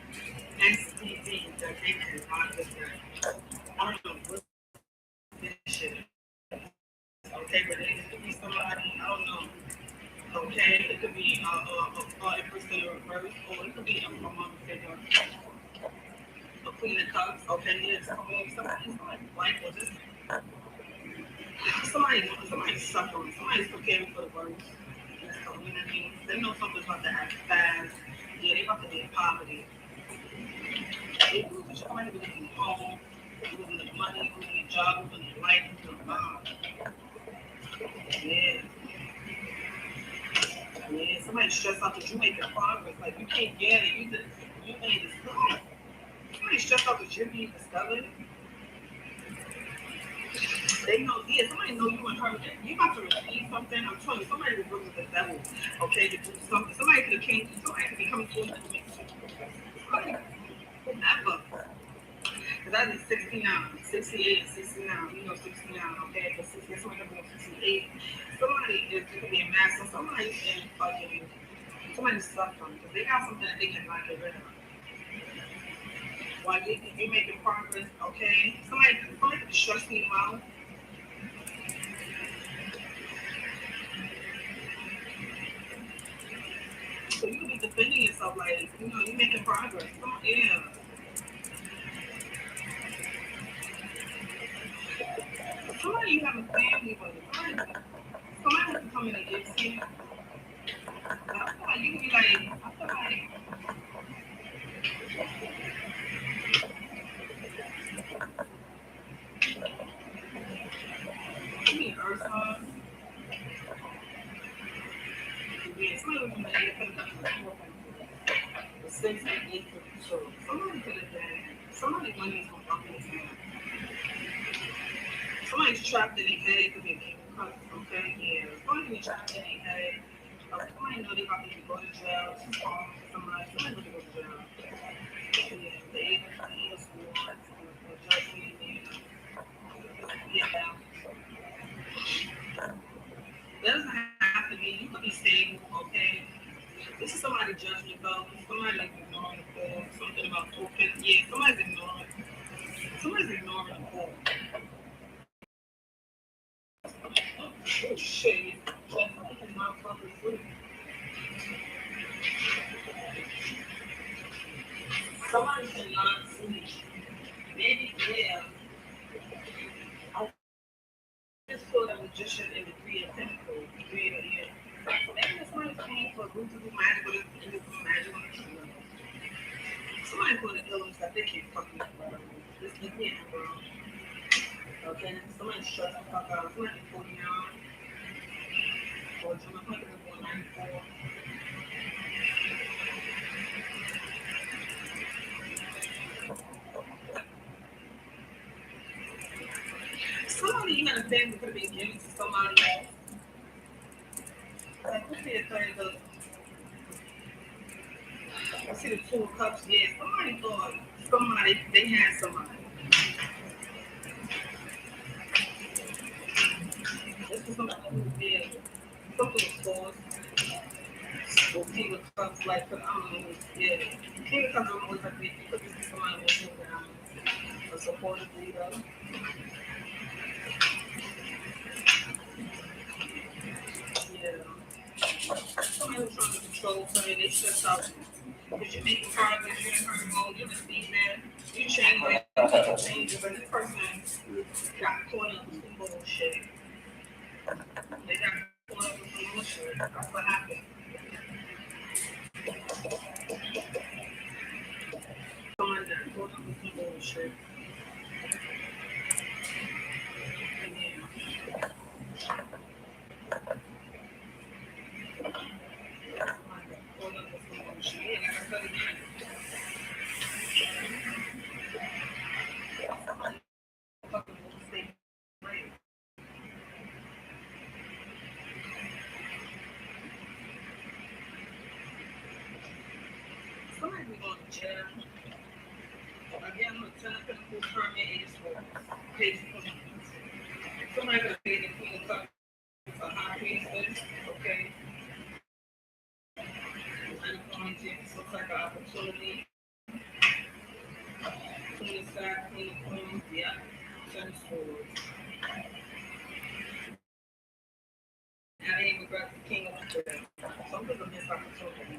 STD that they cannot just get. I don't know what this shit is. Okay, but it could be somebody, I don't know. Okay, it could be Empress in reverse, or it could be a mom figure, a queen of cups. Okay, yes, somebody's wife or just somebody's suffering. Somebody's preparing for the worst. In this community, they know something's about to happen fast. Yeah, they about to be in poverty. Somebody losing home, losing the money, losing the job, losing the life, losing the mom. Yeah. Yeah, somebody stressed out that you making progress. Like you can't get it. You ain't discovered. Somebody stressed out that you're being discovered. They know, yeah, somebody know you want her. You about to receive something. I'm telling you, somebody was working with the devil, okay, to do something. Somebody could have came, somebody could be coming to you to make somebody, whoever. Because I did 69, 68, 69, you know, 69, okay, but 60, somebody could be 68. Somebody is being master, somebody's in fucking, somebody's suffering, because they got something that they cannot get rid of. While you making progress, okay, somebody could stress you out. So you can be defending yourself like, you know, you're making progress. Come on, yeah. Somebody you have a family with. Somebody has to come in and give to you. I feel like you can be like, I feel like, you need earth sign. Yeah, somebody was in the air the 6 and 8 so somebody could have been, somebody money is going to come in his hand. Somebody's trapped in their head, it could be a king of cups, okay? Yeah, somebody's trapped in their head. Somebody know they about to go to jail. Somebody going to go to jail. Yeah, the eight of swords, the judgment, yeah. It doesn't have to be, you could be stable, okay? This is somebody judgment though. Somebody's ignoring the call. Something about open. Yeah, somebody's ignoring the call. Oh shit. Just fucking motherfuckers sleep. Somebody cannot sleep. Maybe, yeah. I just saw the magician in the three of pentacles. Three of, yeah. Maybe somebody's paying for root to do magic or to do magic on the tree. Somebody's going to illness that they can't fucking do. This is the bro. Okay, somebody's stressed the fuck out. Somebody's 49 or June 194. Somebody you had a family could have been given to somebody else. Like, what's the third of I see the two of cups, yeah. Somebody thought somebody, they had somebody. This is somebody who did something was forced. Or King of Cups, like, I don't know, yeah. King of Cups don't always have to be, because this is somebody who's a supportive leader. Yeah. Somebody who's trying to control something, they stress out. Because you're making progress, you're in her mode, you're receiving that, you change it, but this person got caught up with some bullshit. They got caught up with some bullshit. That's what happened. Someone got caught up with some bullshit. And yeah. Someone got caught up with some bullshit. Yeah, like I said again. Somebody fucking mistake. Right. Somebody be going to jail. Again, I'm a 10 of Pentacles, Hermit, 8 of Swords. Page 20. Somebody could have paid the Queen of Cups for high priestess, okay? And this looks like an opportunity. Queen of Swords, Queen of Coins, yeah. 10 of Swords. And I didn't regret the King of Swords. Something's a missed opportunity.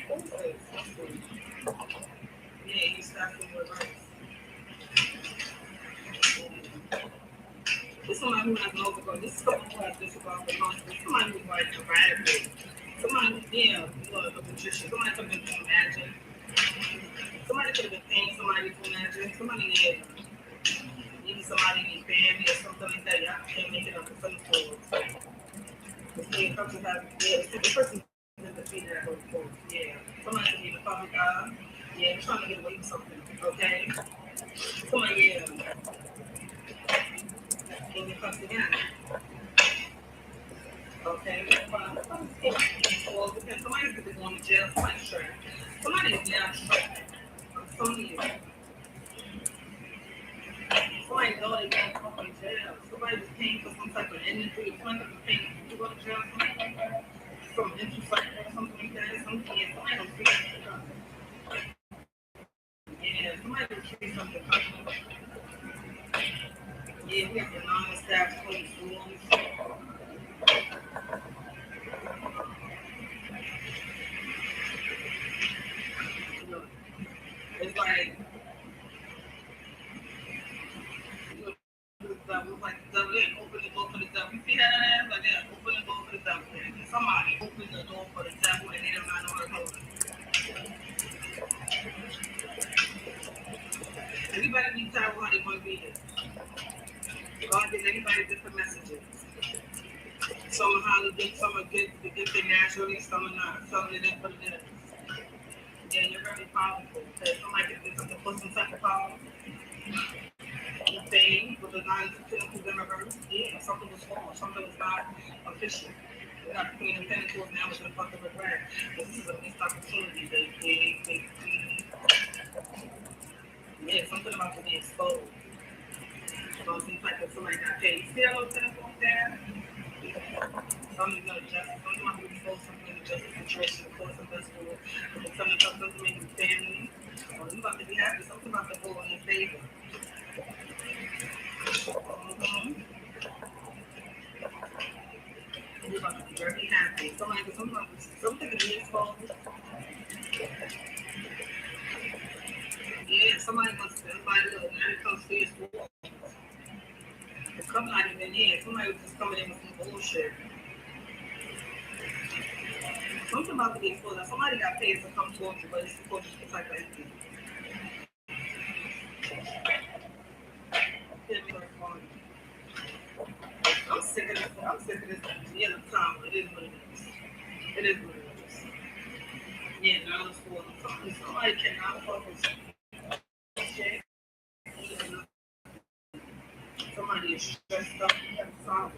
Who's this? What's this? Yeah, you stopped in reverse. This is somebody who has no overgrowth. This is someone who has disregard for months. This is somebody who's like a radical. Somebody, yeah, you know, a magician. Somebody could have been doing magic. Somebody could have been paying somebody for magic. Somebody, yeah, maybe somebody in your family or something like that. Y'all can't make it up for some sort. This thing comes to have, yeah, the person is defeated at those points. Yeah, somebody could be the public eye. Yeah, they're trying to get away with something. Okay, somebody, yeah. when it comes together. Okay, well, because somebody could be going to jail, somebody's straight. Somebody is now straight. Some of you, somebody know they can't come to jail. Somebody just came for some type of industry, somebody just came to go to jail, something like that. From interest or something like that. Some kids, somebody don't see something. Yeah, somebody just see something. Yeah, we have the non-established police schools. It's like, it was like the devil didn't open the door for the devil. You see that ass? Like that, open the door for the devil. Somebody opened the door for the devil and they don't know how to close it. Everybody be tired how they want to be here. God gives everybody different messages. Some are how to get, some are good to get there naturally, some are not. Some are there for the good. Yeah, you're very powerful. Because somebody can get something for some type of power. Thing with the non-technical universe. Yeah, something was false, something was not official. We got the Queen of Pentacles now with the fucking regret. This is a missed opportunity. Yeah, something about to be exposed. So it seems like if somebody got paid. See that little telephone there? Something's gonna justice. Something about to be exposed, something in the justice situation, of course, investment. Something about something making family. Or you about to be happy. Something about to go in your favor. Mm-hmm. You're about to be very happy. Something can be exposed. Yeah, somebody wants to invite look, now it comes to his wall. It's coming not even in. Somebody was just coming in with some bullshit. Something about to be exposed. Like somebody got paid to come towards you, but it's supposed to be like empty. I'm sick of this. I'm sick of this. Yeah, the time. It is what it is. It is what it is. Yeah, now it's for somebody cannot focus. Okay. Somebody is stressed up and solid.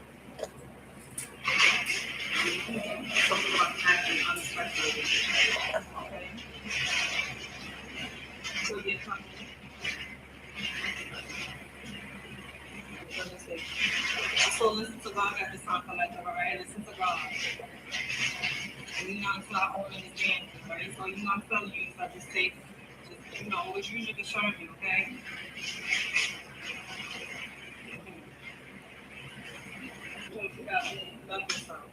Something about acting unexpectedly. Okay. So get something. So listen to God at this time, collective, all right? Listen to God. And you know, it's not all in his hands, right? So you know, I'm telling you, so just take, just, you know, always use your discernment, okay? You gotta love yourself.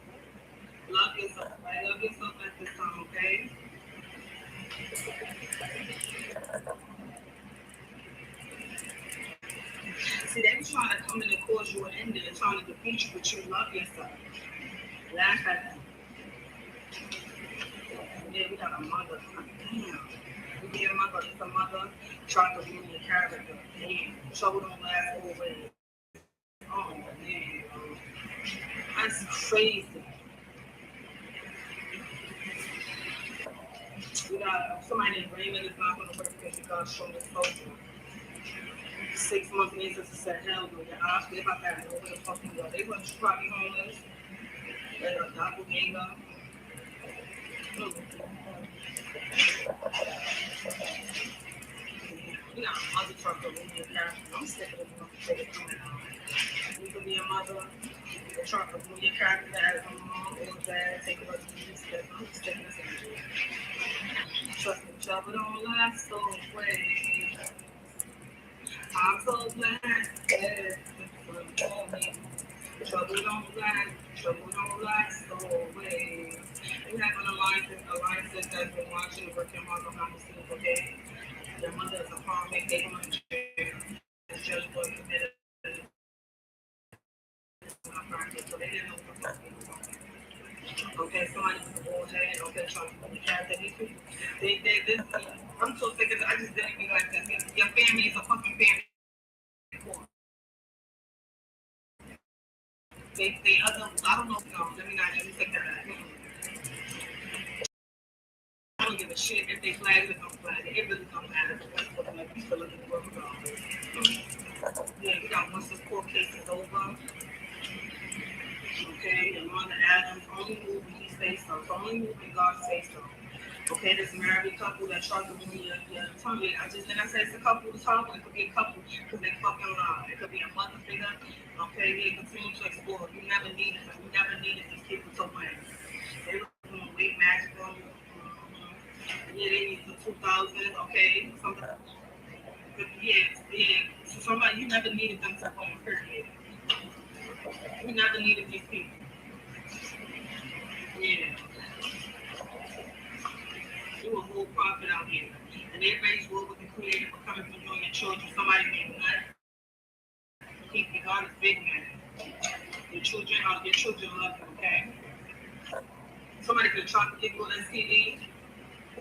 Love yourself, right? Love yourself at this time, okay? See, they be trying to come in and cause you an ending and trying to defeat you, but you love yourself. Laugh at them. Yeah, we got a mother. Damn. We get a mother. It's a mother trying to ruin your character. Damn. Trouble don't last always. Oh, man. That's crazy. We got somebody named Raymond is not going to work because you got to show this soldier. 6 months later, to say, hell no, your eyes, they about that over the fucking go. They want to probably homeless. They're a doppelganger. We got a mother truck that will be a character. I'm sick of this motherfucker coming out. You could be a mother, a truck that will be a character that has a mom or dad, take a look at you. I'm just taking this energy. Trust me, trouble don't last always. I'm so glad that it's for me. Trouble don't last always. You have an alliance that's been watching and working on behind the scenes, okay? Their mother is a harm, they going to jail. It's just what committed so they didn't know what the fuck they were talking about. Okay, somebody with a bald head, okay, trying to put the cat that these people, this, I'm so sick of it, I just didn't be like this. Your family is a fucking family. They other, I don't know, no, let me take that back. I don't give a shit if they flag it or don't flag it. It really don't matter. That's what I'm like. You still looking at the world. Yeah, we got once this court case is over. Okay, and Mother Adams only move when he says so. So only move when God says so. Okay, this married couple that tried to ruin your tummy. I said it's a couple of times, it could be a couple because they fucking lie. It could be a mother figure. Okay, they continue to explore. You never needed them. You never needed these people to win. They were doing weight magic on you. Yeah, they need the 2000s. Okay, something. But yeah. So somebody you never needed them to win. Period. You never needed these people. Yeah, you a whole prophet out here. And everybody's will with the creator for coming from you and your children. Somebody named Nut. Keep your God is big man. Your children love you, okay? Somebody could try to give you an STD.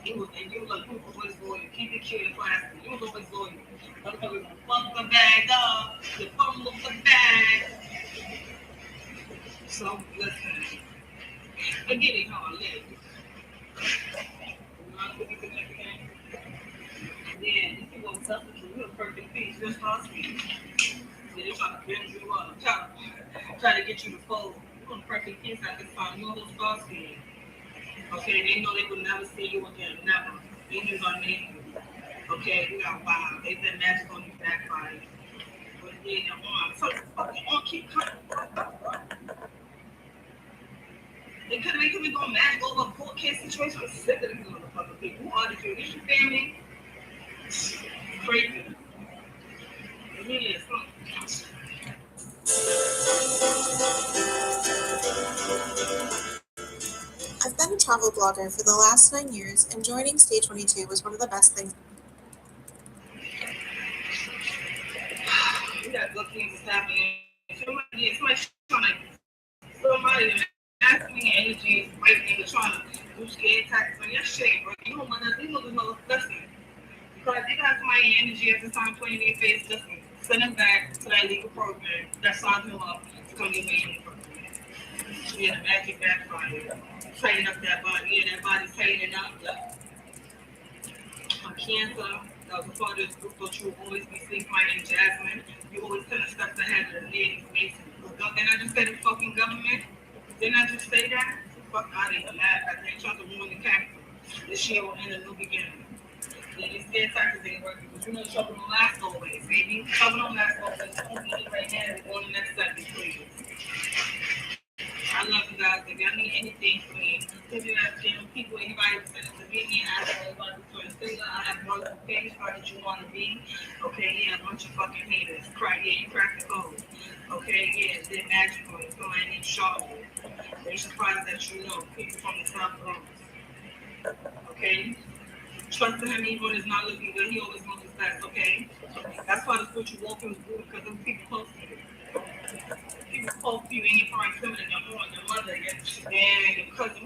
You look, you always loyal. Keep it cute and classy. You was always loyal. Motherfuckers fuck the bag up. You fumble the bag. So listen, I get it how I live. You want to be significant? Yeah, you see what substitute. You're a perfect piece. Just lost me. Yeah, they trying to bend you up. Try to get you to fold. You're a perfect piece at this time. You're a little saucy. Okay, they know they will never see you again. Never. They just gonna name you. Okay, we got five. They said magic on you backfire. But yeah, your arm. So fucking on keep coming. They could be going magic over a court case situation. I'm sick of these motherfucking people. Who are these people? Is your family? Crazy. It really is. I've been a travel blogger for the last 9 years, and joining Stay 22 was one of the best things. We got good things that's happening. Somebody asking me energy is white nigga trying to do scared tactics on your shit, bro. You don't want to, these niggas know listen. Because they got somebody energy at the time pointing in their face, listen, send them back to that legal program that signed him up to come get me in the program. Yeah, the magic backfire. Tighten up that body. Yeah, that body's tightening up. Cancer, that was a part of this group, but you will always be sleep fighting Jasmine. You always 10 steps ahead of the ladies Mason. Didn't I just say the fucking government? Didn't I just say that? Fuck out of here, laugh. I think trying to ruin the capital. This year will end a new beginning. Yeah, these scared tactics ain't working, but you know trouble don't last always, baby. Trouble don't last always. Don't need it right now. We're going to the next step, please. I love you guys. If y'all need anything from me, if you have people, anybody who sends to me, ask me about the Twitter single, I have multiple pages for that you want to be. Okay, yeah, a bunch of fucking haters. Crack, yeah, you crack the code. Okay, yeah, they're magical. Somebody named Charlotte. They're surprised that you know people from the South Bronx. Okay? Trust in him even when it's not looking good. He always knows his best, okay? That's why the spiritual walking is good because them people close to you. People close to you and your proximity, your aunt, your mother, your cousin.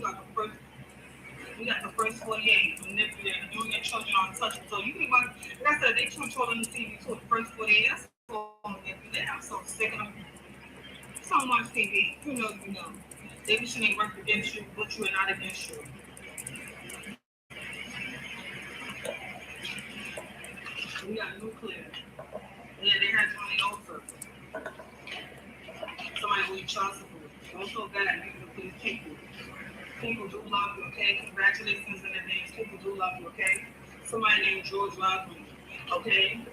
We got the first 48, manipulating, doing your children untouchable. So you can like I said, they controlling the TV too. The first 48, that's all manipulated. I'm so sick of them. So much TV. You know, you know. They wish they work against you, but you are not against you. We got nuclear. Yeah, they had 20 over. Somebody who you trust. Don't feel bad. You can please people. People do love you, okay? Congratulations in advance. People do love you, okay? Somebody named George Rodman, okay?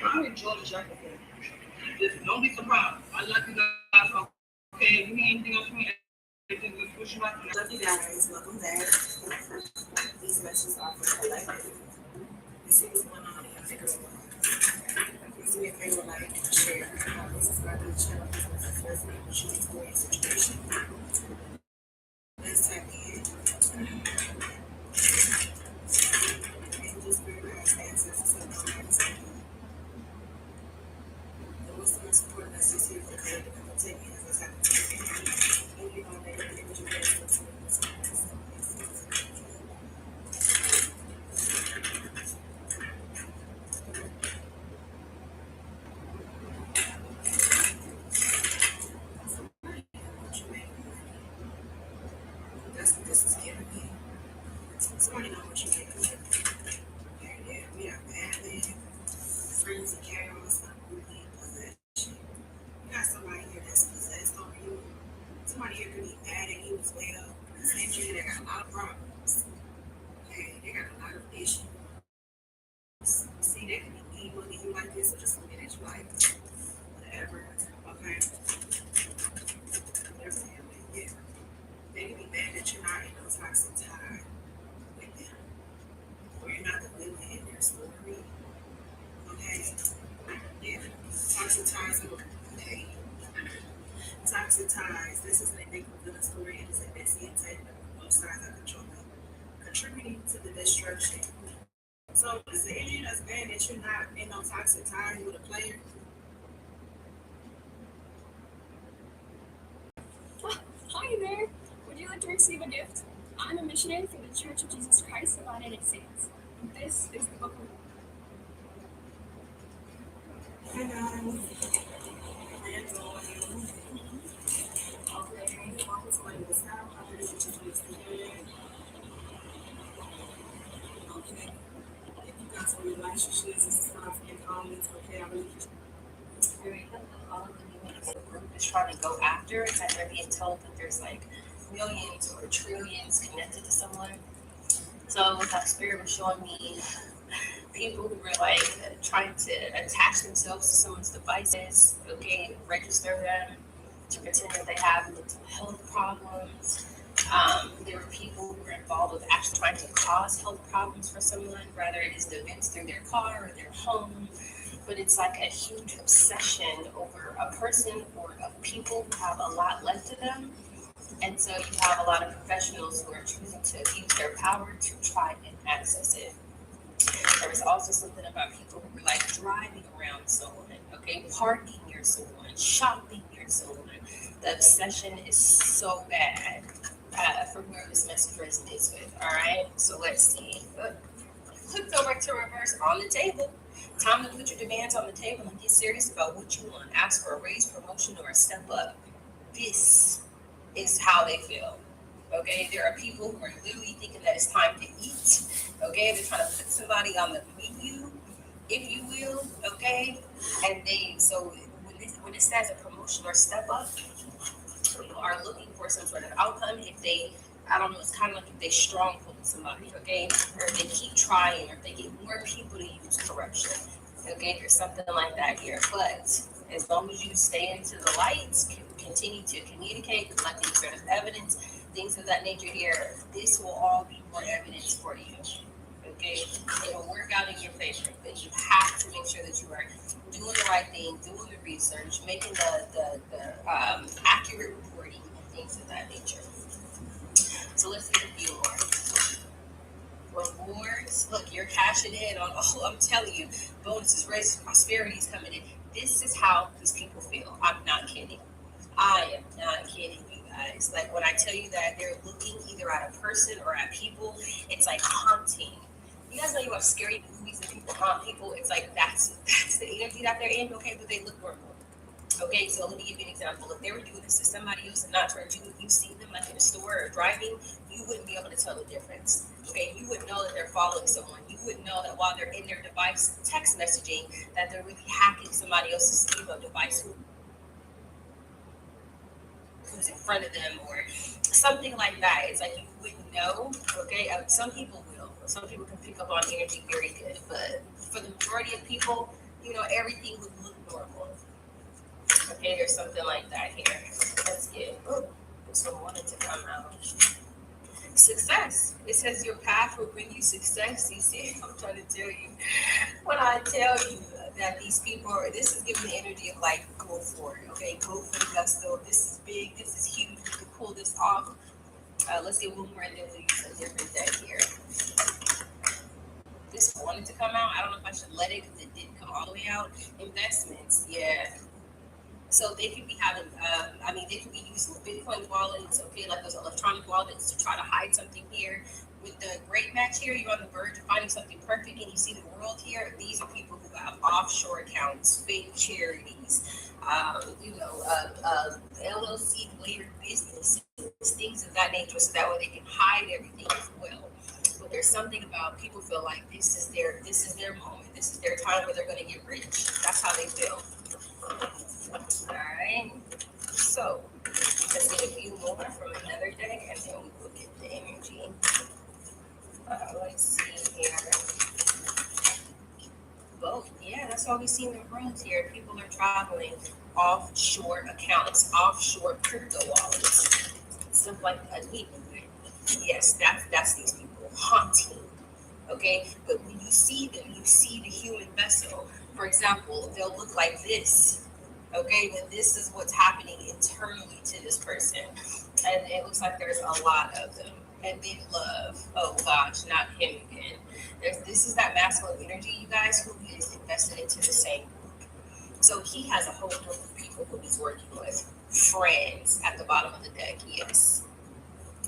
I'm with George Jefferson. Listen, don't be surprised. I love you guys, okay? If you need anything else from me, anything to push you up. I love you guys. Welcome back. These messages are for collective. You see what's going on in your figure of life. Do me a favor, like, share, subscribe to the channel. These messages resonate with you for your situation. Let's tap in. Angel Spirit guides, ancestors, and guardians. The wisdom and support that's just here for the collective and continue as this happens. Thank you, my baby. Thank you, guys, for tuning in this podcast. That's what this is giving me. Somebody know what you make of it. We have Batman, Friends of Chaos, unruly possession. You got somebody here that's possessed over you. Somebody here could be mad at you as well. Essentially, they got a lot of problems. Okay, they got a lot of issues. See, they could be mean looking at you like this or just looking at you like whatever. Okay, whatever the hell they get. They could be mad that you're not in no toxic tie with them. Or you're not the villain in their story. Okay? Yeah. Toxic ties are okay. Toxic ties. This isn't a big villain story. It is a messy entanglement where both sides are contributing to the destruction. So is the energy that's bad that you're not in no toxic ties with a player? Hi there. Would you like to receive a gift? I'm a missionary for the Church of Jesus Christ of Latter-day Saints. This is the book of Hi guys. Hands on you. Okay. Walk this way to the south. I'm going to get you to the okay. If you got some relationships and stuff in comments, okay, I really All of the units the group is trying to go after is that they're being told that there's like millions or trillions connected to someone. So that spirit was showing me people who were like trying to attach themselves to someone's devices, okay, register them to pretend that they have mental health problems. There were people who were involved with actually trying to cause health problems for someone, whether it is the events through their car or their home. But it's like a huge obsession over a person or of people who have a lot left to them. And so you have a lot of professionals who are choosing to use their power to try and access it. There was also something about people who were like driving around someone, okay, parking near someone, shopping near someone. The obsession is so bad from where this message resonates with. All right, so let's see. Flip over to reverse on the table. Time to put your demands on the table and get serious about what you want. Ask for a raise, promotion, or a step up. This is how they feel. Okay, there are people who are literally thinking that it's time to eat. Okay, they're trying to put somebody on the menu, if you will. Okay, and so when it says a promotion or step up, people are looking for some sort of outcome. If they, I don't know, it's kind of like if they stronghold somebody, okay, or if they keep trying, or if they get more people to use corruption. Okay, there's something like that here. But as long as you stay into the light, continue to communicate, collecting sort of evidence, things of that nature here, this will all be more evidence for you. Okay, it will work out in your favor, but you have to make sure that you are doing the right thing, doing the research, making the accurate reporting and things of that nature. So let's get a few more. Rewards. Look, you're cashing in on, oh, I'm telling you, bonuses, raises, prosperity is coming in. This is how these people feel. I'm not kidding. I am not kidding you guys. Like when I tell you that they're looking either at a person or at people, it's like haunting. You guys know you watch scary movies and people haunt people. It's like that's the energy that they're in. Okay, but they look normal. Okay, so let me give you an example. If they were doing this to somebody else and not towards you, you see them like in a store or driving, you wouldn't be able to tell the difference. Okay, you wouldn't know that they're following someone. You wouldn't know that while they're in their device text messaging, that they're really hacking somebody else's device who's in front of them or something like that. It's like you wouldn't know. Okay, some people will. Some people can pick up on energy very good, but for the majority of people, you know, everything would look normal. Okay, there's something like that here. Let's get, this one wanted to come out. Success. It says your path will bring you success. You see, I'm trying to tell you. When I tell you that these people are, this is giving the energy of like, go for it. Okay, go for the gusto. This is big. This is huge. You can pull this off. Let's get one more and then we'll use a different deck here. This wanted to come out. I don't know if I should let it because it didn't come all the way out. Investments. Yeah. So they could be having, they could be using Bitcoin wallets, okay, like those electronic wallets to try to hide something here. With the great match here, you're on the verge of finding something perfect and you see the world here. These are people who have offshore accounts, fake charities, LLC layered businesses, things of that nature, so that way they can hide everything as well. but there's something about people feel like this is their moment, this is their time where they're going to get rich. That's how they feel. All right. So let's get a few more from another deck, and then we will get the energy. Let's see here. Both. Yeah, that's why we see in the rooms here. People are traveling offshore accounts, offshore crypto wallets, stuff like that. Yes, that's these people haunting. Okay, but when you see them, you see the human vessel. For example, they'll look like this. Okay, but this is what's happening internally to this person, and it looks like there's a lot of them. And they love, oh gosh, not him again. This is that masculine energy, you guys, who is invested into the same group. So he has a whole group of people who he's working with. Friends at the bottom of the deck, yes.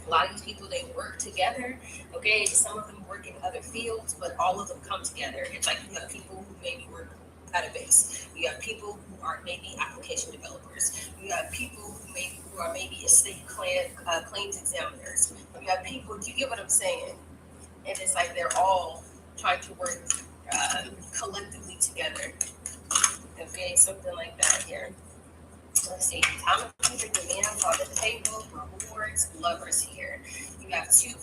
A lot of these people, they work together. Okay, some of them work in other fields, but all of them come together. It's like you have people who maybe work at a base. You have people who are maybe application developers. You have people who are maybe estate claims examiners. You have people, do you get what I'm saying? And it's like they're all trying to work collectively together. Okay, something like that here. Let's see. Time of future demands on the table, rewards, lovers here. You have two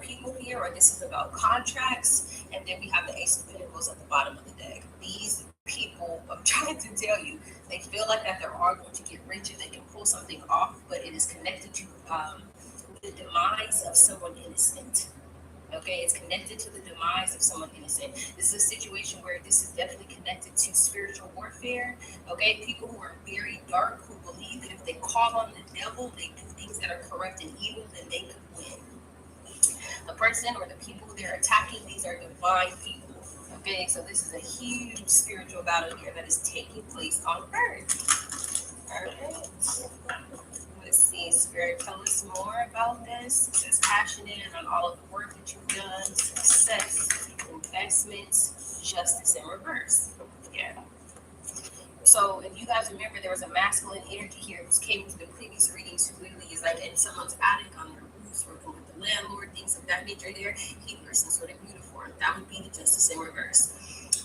people here, or this is about contracts, and then we have the Ace of Pentacles at the bottom of the deck. These people, I'm trying to tell you, they feel like that they're all going to get rich and they can pull something off, but it is connected to the demise of someone innocent. Okay, it's connected to the demise of someone innocent. This is a situation where this is definitely connected to spiritual warfare. Okay, people who are very dark, who believe that if they call on the devil, they do things that are corrupt and evil, then they could win. The person or the people they're attacking, these are divine people. Okay, so this is a huge spiritual battle here that is taking place on Earth. All right. Let's see, Spirit, tell us more about this. It says passionate on all of the work that you've done, success, investments, justice in reverse. Yeah. So if you guys remember, there was a masculine energy here who came into the previous readings who literally is like in someone's attic on their roofs, working with the landlord, things of that nature there. He wears some sort of uniform. That would be the justice in reverse.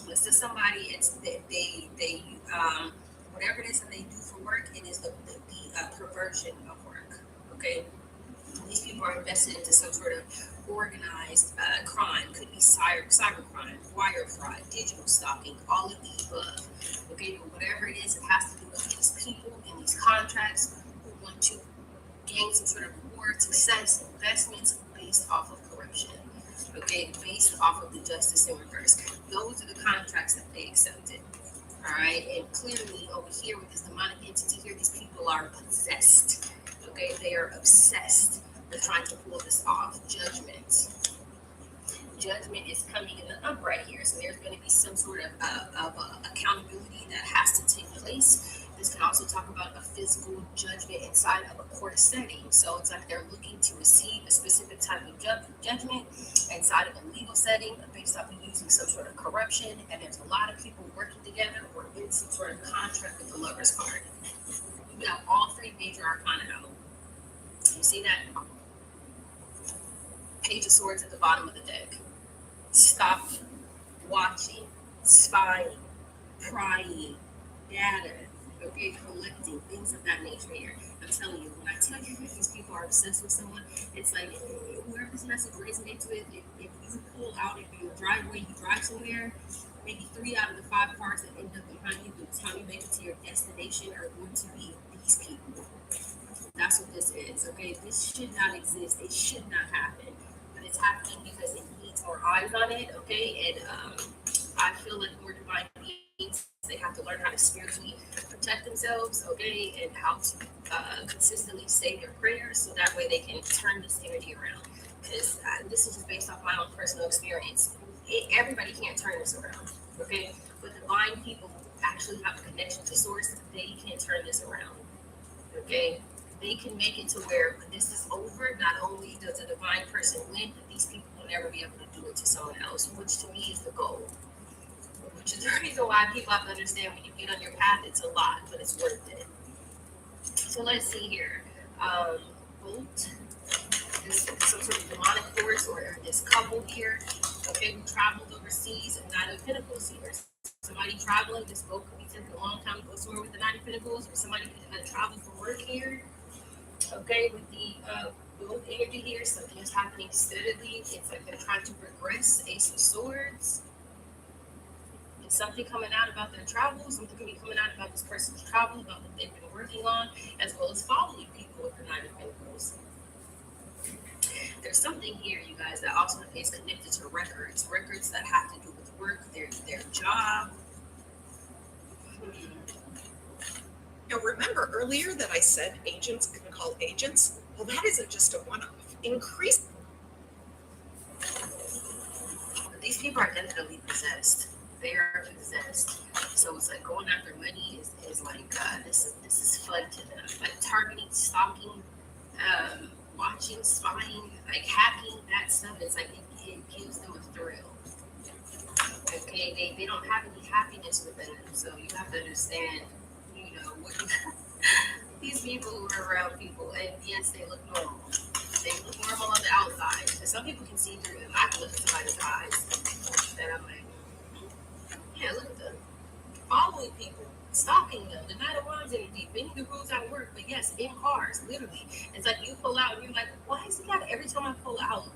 This is somebody, it's they whatever it is that they do for work, it is the perversion of work. Okay, these people are invested into some sort of organized crime. Could be cyber crime, wire fraud, digital stalking, all of the above. Okay, but whatever it is, it has to do with these people and these contracts who want to gain some sort of reward, success, investments based off of corruption. Okay, based off of the justice in reverse. Those are the contracts that they accepted. All right, and clearly over here with this demonic entity here, these people are possessed. Okay, they are obsessed with trying to pull this off. Judgment is coming in the upright here, so there's going to be some sort of accountability that has to take place. This can also talk about a physical judgment inside of a court setting. So it's like they're looking to receive a specific type of judgment inside of a legal setting based off of using some sort of corruption. And there's a lot of people working together or in some sort of contract with the Lover's card. You got all three major arcana out. You see that? Page of Swords at the bottom of the deck. Stop watching, spying, prying, data. Okay, collecting, things of that nature here. I'm telling you, when I tell you that these people are obsessed with someone, it's like whoever this message resonates with, if you pull out of your driveway, you drive somewhere, maybe 3 out of the 5 cars that end up behind you by the time you make it to your destination are going to be these people. That's what this is, okay? This should not exist. It should not happen. But it's happening because it needs more eyes on it, okay? And I feel like more divine beings, they have to learn how to spiritually protect themselves, okay, and how to consistently say their prayers so that way they can turn this energy around. Because this is just based off my own personal experience. Everybody can't turn this around, okay? But divine people who actually have a connection to source, they can turn this around, okay? They can make it to where when this is over, not only does a divine person win, but these people will never be able to do it to someone else, which to me is the goal. Which is the reason why people have to understand when you get on your path, it's a lot, but it's worth it. So let's see here. Bolt. some sort of demonic force or this couple here, okay, who traveled overseas and Nine of Pentacles here. Somebody traveling, this boat could be taking a long time to go somewhere with the Nine of Pentacles, or somebody could travel for work here. Okay, with the boat energy here, something is happening steadily. It's like they're trying to progress. Ace of Swords. It's something coming out about their travel. Something could be coming out about this person's travel, about what they've been working on, as well as following people with the Nine of Pentacles. There's something here, you guys, that also is connected to records that have to do with work, their job. Now, remember earlier that I said agents can call agents? Well, that isn't just a one-off. Increase. These people are definitely possessed. They are possessed. So it's like going after money is like, this is fun to them. Like targeting, stalking, watching, spying, like hacking, that stuff. It's like it gives them a thrill. Okay, they don't have any happiness within them. So you have to understand, you know, what these people who are around people, and yes, they look normal. They look normal on the outside. And some people can see through them. I can look at somebody's eyes and I'm like, yeah, look at them. Following people, stalking them, the Knight of Wands energy, bending the rules at work, but yes, in cars, literally. It's like you pull out and you're like, why is it that every time I pull out,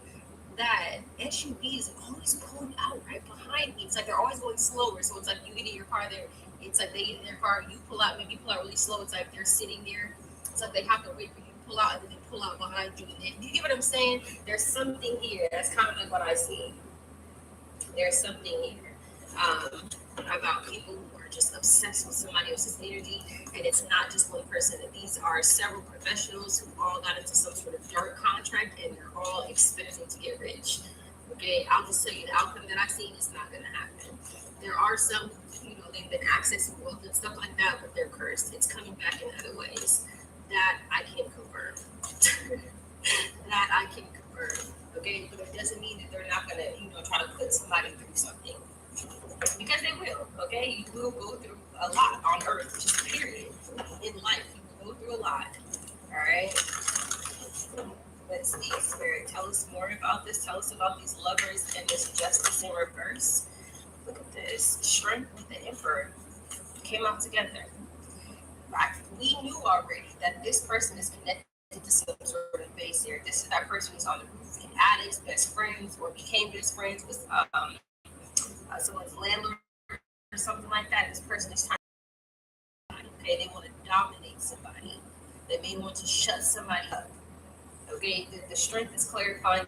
that SUV is always pulling out right behind me? It's like they're always going slower. So it's like you get in your car there, it's like they get in their car, you pull out, maybe you pull out really slow. It's like they're sitting there. It's like they have to wait for you to pull out and then they pull out behind you. And you get what I'm saying? There's something here. That's kind of like what I see. There's something here about people who are just obsessed with somebody else's energy. And it's not just one person. These are several professionals who all got into some sort of dark contract and they're all expecting to get rich. Okay, I'll just tell you the outcome that I've seen is not going to happen. There are some, you know, they've been accessing wealth and stuff like that, but they're cursed. It's coming back in other ways. That I can confirm. That I can confirm. Okay, but it doesn't mean that they're not going to, you know, try to put somebody through something. Because they will, okay? You will go through a lot on earth, just period. In life, you will go through a lot. All right? Let's see, Spirit, tell us more about this. Tell us about these lovers and this justice in reverse. Look at this. Strength with the Emperor came out together. We knew already that this person is connected to some sort of base here. This is that person who's on the roof, and addicts, best friends, or became best friends with someone's landlord or something like that. This person is trying to, okay, they want to dominate somebody. They may want to shut somebody up. Okay, the strength is clarifying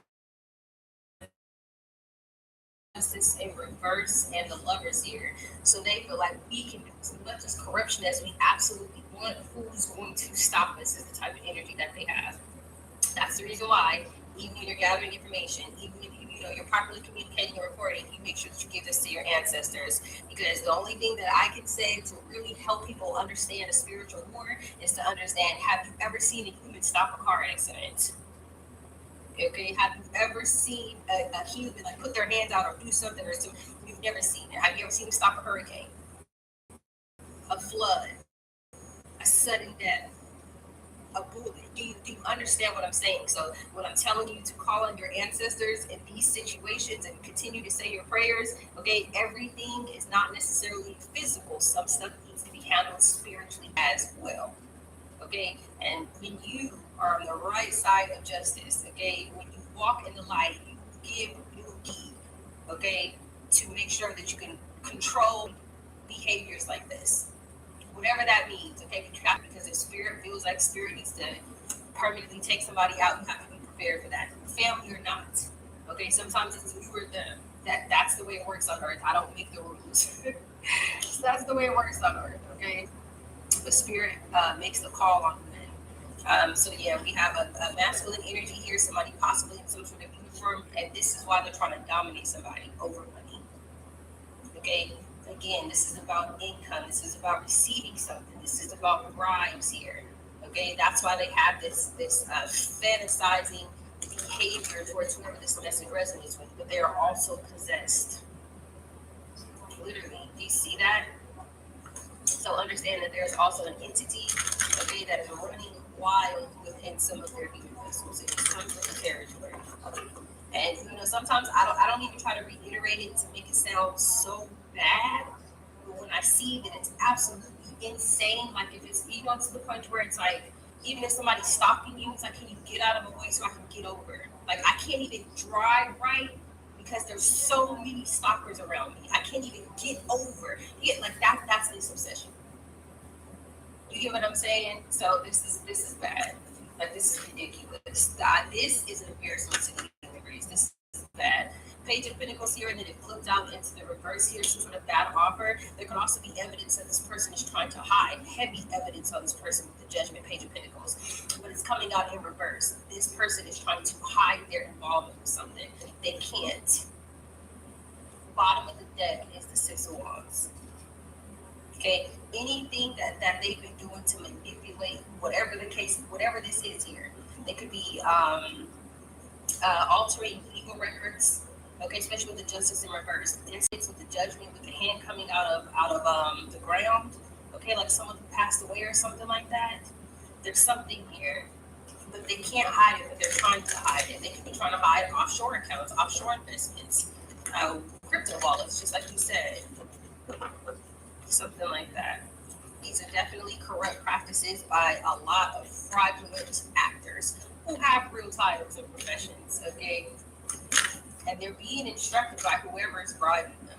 justice in reverse and the lovers here. So they feel like we can do as much as corruption as we absolutely want. Who's going to stop us is the type of energy that they have. That's the reason why, even when you're gathering information, even if you're properly communicating and recording, you make sure that you give this to your ancestors. Because the only thing that I can say to really help people understand a spiritual war is to understand, have you ever seen a human stop a car accident? Okay, have you ever seen a human like put their hands out or do something or something? You've never seen it. Have you ever seen them stop a hurricane? A flood? A sudden death? A bullet? Do you understand what I'm saying? So when I'm telling you to call on your ancestors in these situations and continue to say your prayers, okay, everything is not necessarily physical. Some stuff needs to be handled spiritually as well. Okay, and when you are on the right side of justice, okay, when you walk in the light, you give your deed, okay, to make sure that you can control behaviors like this. Whatever that means, okay, but you have, because if spirit feels like spirit needs to permanently take somebody out, you have to be prepared for that. Family or not, okay, sometimes it's you or them. That's the way it works on earth. I don't make the rules. So that's the way it works on earth, okay? The spirit makes the call on men. So yeah, we have a masculine energy here, somebody possibly in some sort of uniform, and this is why they're trying to dominate somebody over money. Okay, again, this is about income. This is about receiving something. This is about bribes here. Okay, that's why they have this fantasizing behavior towards whoever this message resonates with, but they are also possessed. Literally, do you see that? So understand that there's also an entity, okay, that is running wild within some of their demon vessels. It comes from the tarot. sometimes I don't even try to reiterate it to make it sound so bad. But when I see that it's absolutely insane, like if it's even to the point where it's like, even if somebody's stalking you, it's like, can you get out of my way so I can get over? Like I can't even drive right because there's so many stalkers around me. I can't even get over. Like that's this obsession. You get what I'm saying? So this is bad. Like this is ridiculous. This is an embarrassment to the degrees. This is bad. Page of Pentacles here, and then it flipped out into the reverse here, some sort of bad offer. There could also be evidence that this person is trying to hide, heavy evidence on this person with the Judgment, Page of Pentacles. But it's coming out in reverse. This person is trying to hide their involvement with something. They can't. Bottom of the deck is the Six of Wands. Okay, anything that they've been doing to manipulate, whatever the case, whatever this is here, they could be altering legal records. Okay, especially with the Justice in reverse. Then it's with the Judgment, with the hand coming out of the ground. Okay, like someone who passed away or something like that. There's something here, but they can't hide it. But they're trying to hide it. They could be trying to hide offshore accounts, offshore investments, crypto wallets, just like you said. Something like that. These are definitely corrupt practices by a lot of fraudulent actors who have real titles and professions, okay? And they're being instructed by whoever is bribing them.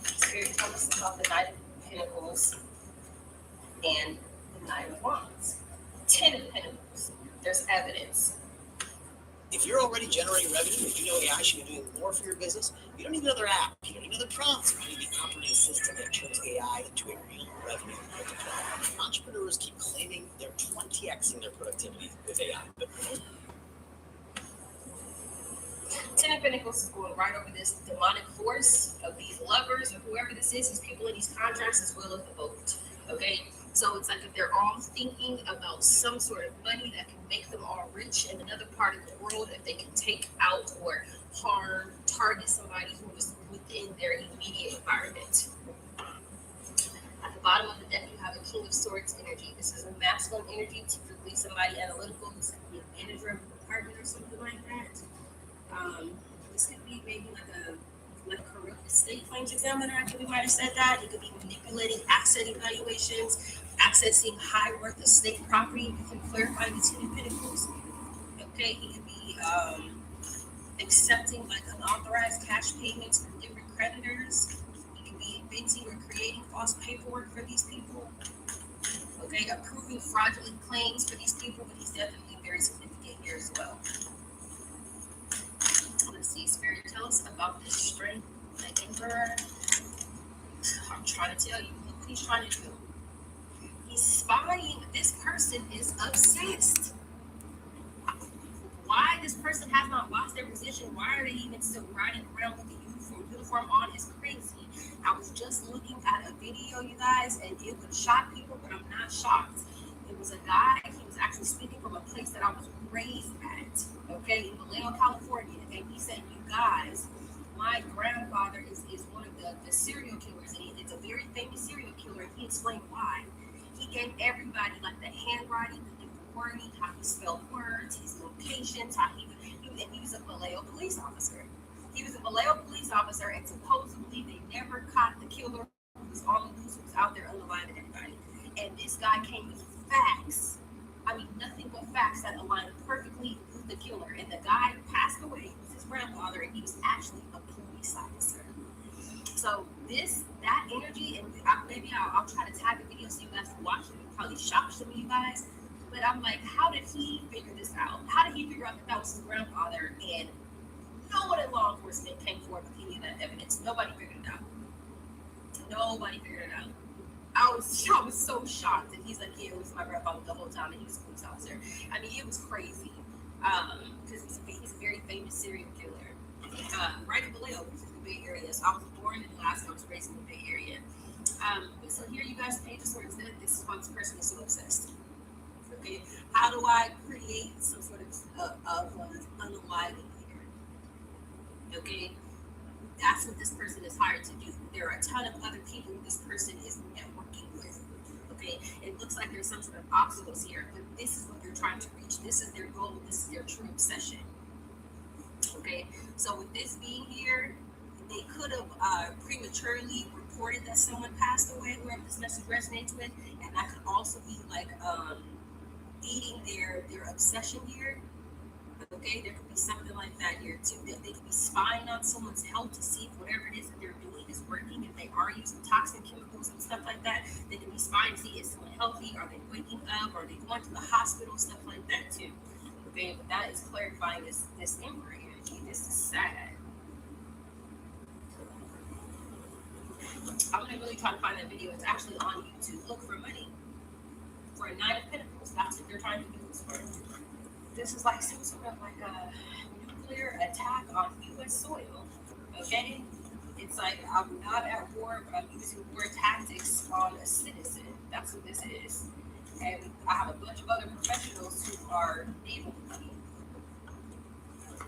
Spirit tells us about the Knight of Pentacles and the Knight of Wands. 10 of Pentacles. There's evidence. If you're already generating revenue, if you know AI should be doing more for your business, you don't need another app, you don't need another prompt, you need the operating system that turns AI into a real revenue multiplier. Entrepreneurs keep claiming they're 20xing their productivity with AI, but 10 of Pentacles is going right over this demonic force of these lovers or whoever this is, these people in these contracts, as well as the boat. Okay? So it's like if they're all thinking about some sort of money that can make them all rich in another part of the world, if they can take out or harm, target somebody who is within their immediate environment. At the bottom of the deck, you have a King of Swords energy. This is a masculine energy, typically somebody analytical, this could be a manager of a department or something like that. This could be maybe like a corrupt estate claims examiner. I think we might have said that. It could be manipulating asset evaluations, accessing high worth estate property. You can clarify the 10 of Pentacles. Okay, he could be accepting like unauthorized cash payments from different creditors. He could be inventing or creating false paperwork for these people. Okay, approving fraudulent claims for these people, but he's definitely very significant here as well. Let's see, Spirit, tell us about this strength, the Emperor. I'm trying to tell you, look what he's trying to do. He's spying. This person is obsessed. Why this person has not lost their position? Why are they even still riding around with the uniform on is crazy. I was just looking at a video, you guys, and it would shock people, but I'm not shocked. It was a guy, he was actually speaking from a place that I was raised at, okay, in Vallejo, California, and he said, you guys, my grandfather is one of the serial killers, and it's a very famous serial killer, and he explained why. He gave everybody, like, the handwriting, the different wording, how he spelled words, his locations, how he was a Vallejo police officer. He was a Vallejo police officer, and supposedly they never caught the killer who was on the loose, who was out there unaliving everybody. And this guy came with facts. I mean, nothing but facts that aligned perfectly with the killer. And the guy passed away. He was his grandfather, and he was actually a police officer. So that energy, and maybe I'll try to tag the video so you guys can watch it. It probably shocks some of you guys. But I'm like, how did he figure this out? How did he figure out that was his grandfather? And no one in law enforcement came forward with any of that evidence. Nobody figured it out. Nobody figured it out. I was so shocked that he's like, yeah, it was my grandfather the whole time, and he was a police officer. I mean, it was crazy because he's a very famous serial killer. Right in Vallejo, which is the Bay Area. So I was born in Alaska. I was raised in the Bay Area. So here you guys, Page of Swords, this is why this person is so obsessed. Okay, how do I create some sort of unaliving here? Okay, that's what this person is hired to do. There are a ton of other people this person is networking with. Okay, it looks like there's some sort of obstacles here, but this is what they're trying to reach. This is their goal. This is their true obsession. Okay, so with this being here, they could have prematurely reported that someone passed away, whoever this message resonates with, and that could also be like feeding their obsession here. Okay, there could be something like that here too. They could be spying on someone's health to see if whatever it is that they're doing is working. If they are using toxic chemicals and stuff like that, they could be spying to see is someone healthy, are they waking up, are they going to the hospital, stuff like that too. Okay, but that is clarifying this Emperor energy. This is sad. I'm gonna really try to find that video. It's actually on YouTube. Look for money. For a Nine of Pentacles. That's what they're trying to do this for. This is like some sort of like a nuclear attack on U.S. soil. Okay? It's like I'm not at war, but I'm using war tactics on a citizen. That's what this is. And I have a bunch of other professionals who are naval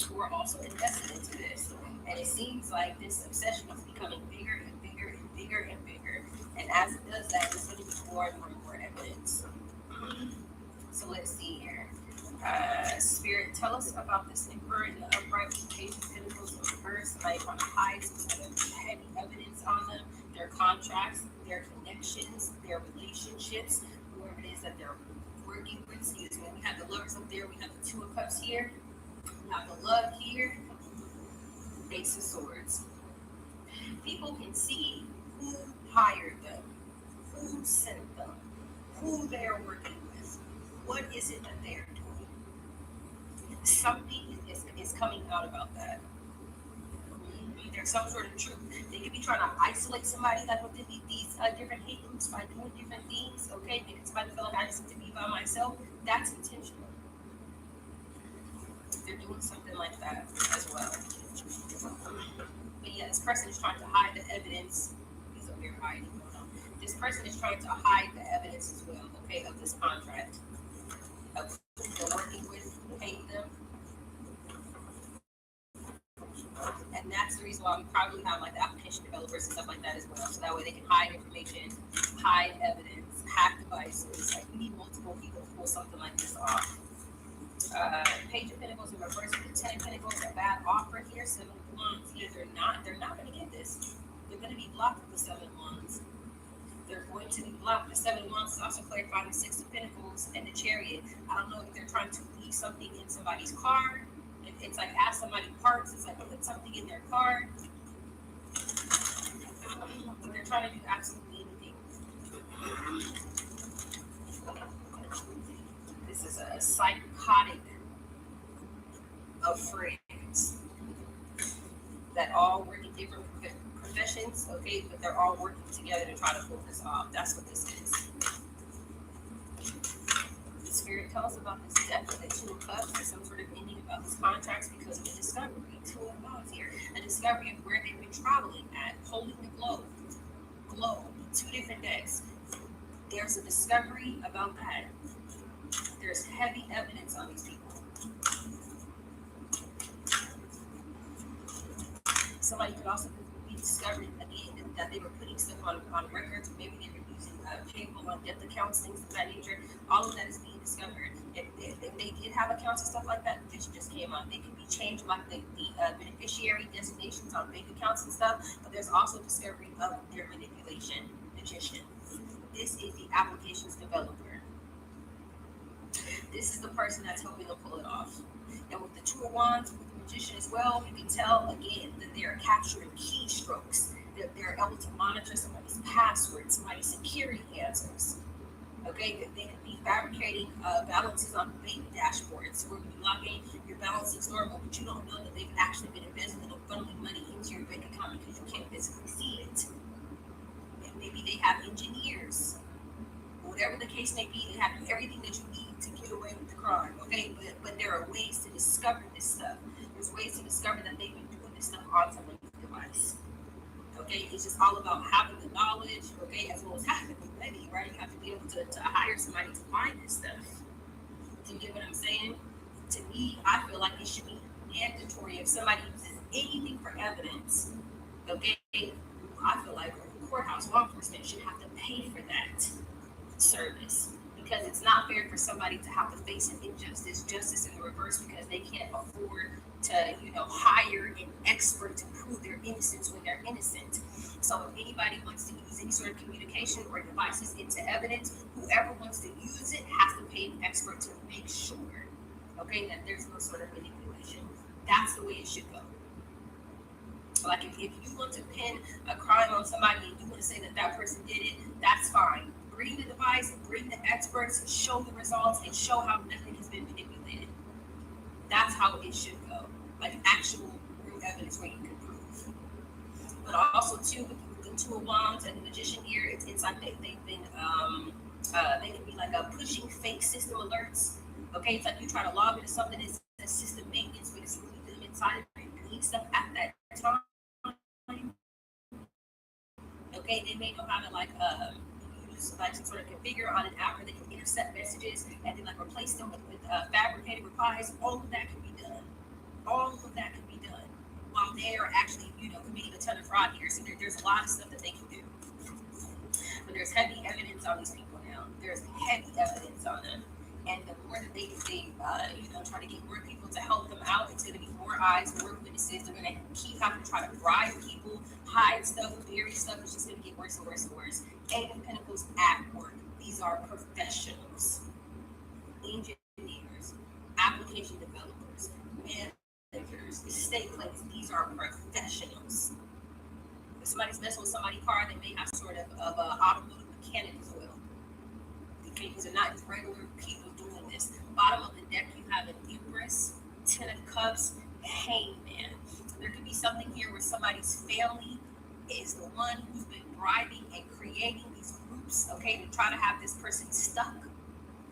who are also invested into this. And it seems like this obsession is becoming bigger and bigger and bigger and bigger. And as it does that, there's going to be more and more and more evidence. So let's see here. Spirit, tell us about this Emperor and the upright Page of Pentacles in reverse. Somebody trying to hide some sort of heavy evidence on them, their contracts, their connections, their relationships, whoever it is that they're working with. Excuse me. We have the Lovers up there. We have the Two of Cups here. We have the Love here. Ace of Swords. People can see who hired them, who sent them, who they're working with. What is it that they're doing? Something is coming out about that. There's some sort of truth. They could be trying to isolate somebody like within these different hate groups by doing different things, okay? Because somebody feel like I just need to be by myself. That's intentional. They're doing something like that as well. But yeah, this person is trying to hide the evidence. He's over here hiding. This person is trying to hide the evidence as well, okay, of this contract. Of who they're working with, who hate them. And that's the reason why we probably have like the application developers and stuff like that as well. So that way they can hide information, hide evidence, hack devices. Like we need multiple people to pull something like this off. Page of Pentacles in reverse with the 10 of Pentacles, a bad offer here. 7 of Wands here. They're not going to get this. They're going to be blocked with the 7 of Wands. They're going to be blocked. The 7 of Wands is also clarifying the 6 of Pentacles and the Chariot. I don't know if they're trying to leave something in somebody's car. It's like ask somebody parts. It's like put something in their car. They're trying to do absolutely anything. This is a psychotic of friends that all work in different professions, okay, but they're all working together to try to pull this off. That's what this is. The Spirit tells us about this death of the 2 of Cups or some sort of ending about these contracts because of a discovery. 2 of Wands here. A discovery of where they've been traveling at, holding the globe, 2 different decks. There's a discovery about that. There's heavy evidence on these people. Somebody could also be discovered again that they were putting stuff on records. Maybe they were using payable on death accounts, things of that nature. All of that is being discovered. If they did have accounts and stuff like that, the vision just came on. They can be changed like the beneficiary designations on bank accounts and stuff. But there's also discovery of their manipulation, magician. This is the applications developer. This is the person that's helping to pull it off. And with the 2 of Wands, with the Magician as well, you can tell again that they're capturing keystrokes. That they're able to monitor somebody's password, somebody's security answers. Okay, that they could be fabricating balances on bank dashboards where when you log in, your balance looks normal, but you don't know that they've actually been investing and funneling money into your bank account because you can't physically see it. And maybe they have engineers. Whatever the case may be, they have everything that you need to get away with the crime, okay? But there are ways to discover this stuff. There's ways to discover that they've been doing this stuff on someone's device. Okay, it's just all about having the knowledge, okay, as well as having the money, right? You have to be able to hire somebody to find this stuff. Do you get what I'm saying? To me, I feel like it should be mandatory if somebody uses anything for evidence, okay? I feel like the courthouse law enforcement should have to pay for that service because it's not fair for somebody to have to face an injustice, justice in the reverse because they can't afford to, hide hire an expert to prove their innocence when they're innocent. So if anybody wants to use any sort of communication or devices into evidence, whoever wants to use it has to pay an expert to make sure, okay, that there's no sort of manipulation. That's the way it should go. Like if you want to pin a crime on somebody and you want to say that that person did it, that's fine. Bring the device, bring the experts, show the results, and show how nothing has been manipulated. That's how it should go. Like actual real evidence where you can prove. But also too, with the Two of Wands and the Magician here, it's like they've been they can be like pushing fake system alerts. Okay, it's like you try to log into something that says system maintenance, but it's really them inside of it doing stuff at that time. Okay, they may know how to use like some sort of configure on an app where they can intercept messages and then like replace them with fabricated replies. All of that can be done. All of that can be done while they are actually, committing a ton of fraud here. So there's a lot of stuff that they can do. But there's heavy evidence on these people now. There's heavy evidence on them. And the more that they try to get more people to help them out, it's going to be more eyes, more witnesses. They're going to keep having to try to bribe people, hide stuff, bury stuff. It's just going to get worse and worse and worse. Eight of Pentacles at work. These are professionals, engineers, application developers, managers, estate planners. These are professionals. If somebody's messing with somebody's car, they may have sort of automotive mechanic as well. Okay, these are not just regular people doing this. Bottom of the deck, you have an Empress, Ten of Cups, Hangman. There could be something here where somebody's family is the one who's been bribing and creating these groups, okay, to try to have this person stuck.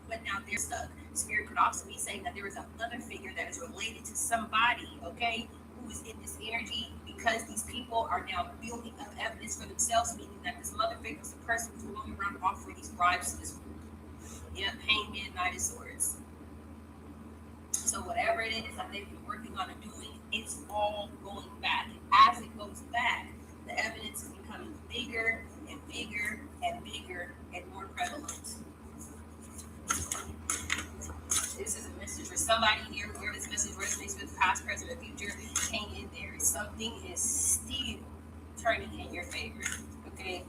But now they're stuck. Spirit could also be saying that there is another figure that is related to somebody, okay, who is in this energy, because these people are now building up evidence for themselves, meaning that this mother figure is the person who's going around offering these bribes to this group. Yep, Hangman, Knight of Swords. So whatever it is that they've been working on and doing, it's all going back. As it goes back, the evidence is becoming bigger and bigger and bigger and more prevalent. This is a message for somebody here, whoever this message resonates with, past, present, or future. Hang in there. Something is still turning in your favor. Okay?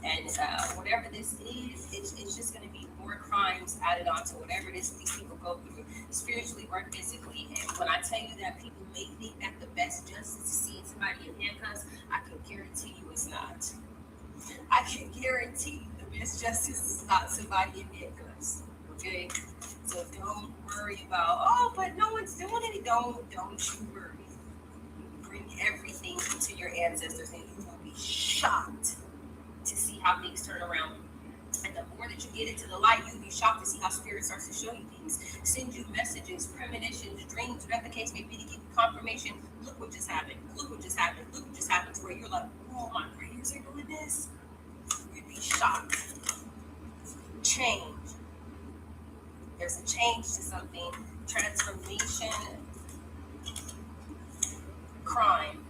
And whatever this is, it's just going to be more crimes added on to whatever it is these people go through, spiritually or physically. And when I tell you that people may think that the best justice is seeing somebody in handcuffs, I can guarantee you it's not. I can guarantee you the best justice is not somebody in handcuffs. Okay? So don't worry about, but no one's doing it. Don't you worry. Bring everything to your ancestors and you will be shocked to see how things turn around. And the more that you get into the light, you'll be shocked to see how Spirit starts to show you things, send you messages, premonitions, dreams, whatever the case may be, to give you confirmation. Look what just happened. Look what just happened. Look what just happened, to where you're like, oh, my prayers are doing this. You'd be shocked. Change. There's a change to something. Transformation. Crime.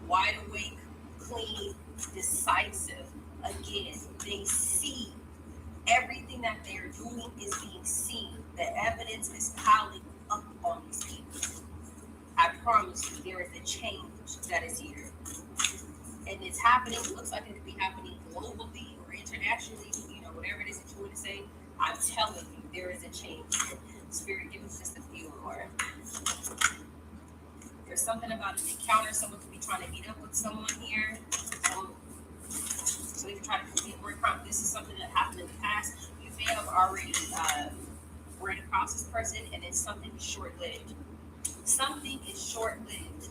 Wide awake, clean, decisive. Again, they see everything that they're doing is being seen. The evidence is piling up on these people. I promise you, there is a change that is here. And it's happening, it looks like it could be happening globally or internationally, whatever it is that you want to say. I'm telling you, there is a change. Spirit, give us just a few more. There's something about an encounter. Someone could be trying to meet up with someone here. So they can try to commit more crime. This is something that happened in the past. You may have already ran across this person, and it's something short-lived. Something is short-lived.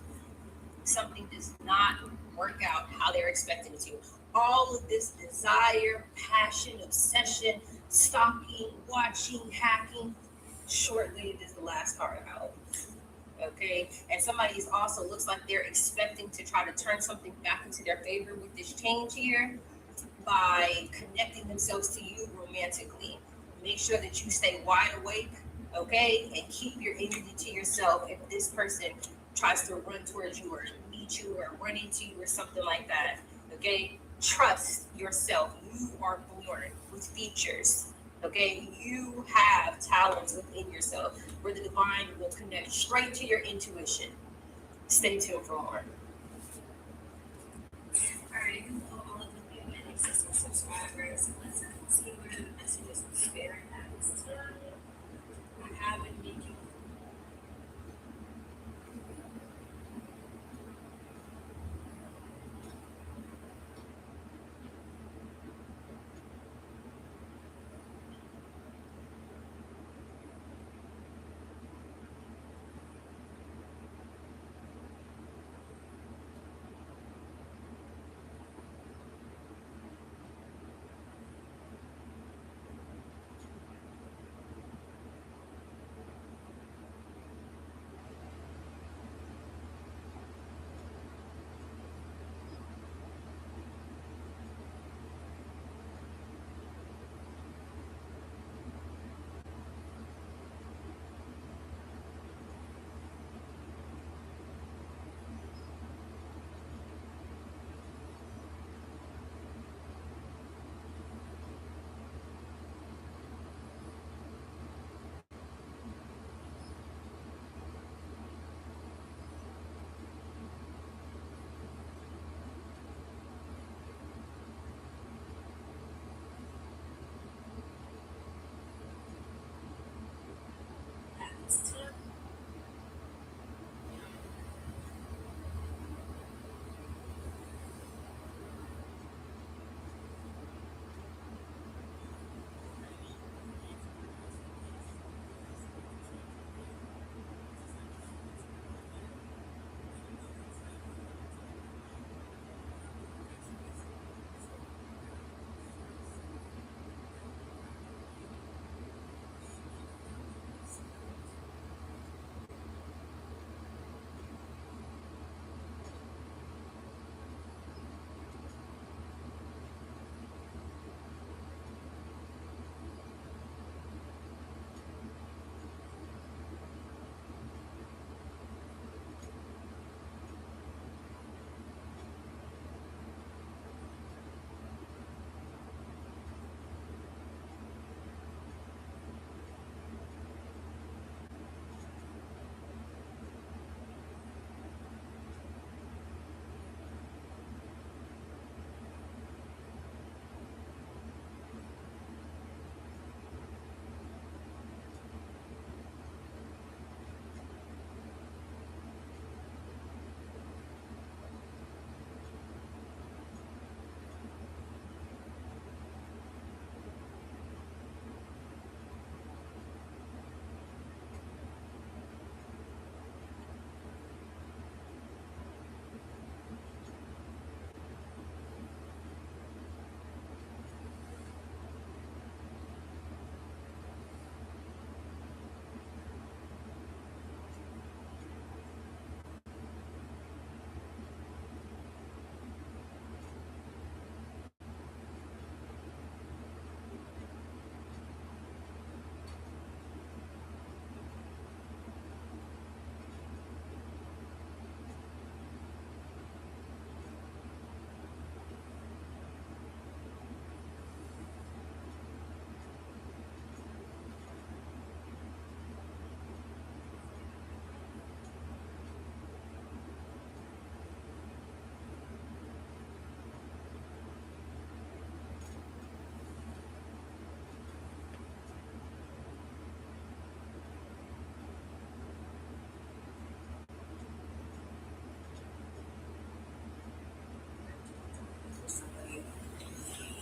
Something does not work out how they're expecting it to. All of this desire, passion, obsession, stalking, watching, hacking, short-lived is the last card out. Okay, and somebody is also looks like they're expecting to try to turn something back into their favor with this change here by connecting themselves to you romantically. Make sure that you stay wide awake, okay, and keep your energy to yourself if this person tries to run towards you or meet you or run into you or something like that. Okay, trust yourself. You are born with features. Okay, you have talents within yourself where the divine will connect straight to your intuition. Stay tuned for more. Alright, hello all of the new and existing subscribers. Let's see where the messages of spirit has today. I have been making at this time.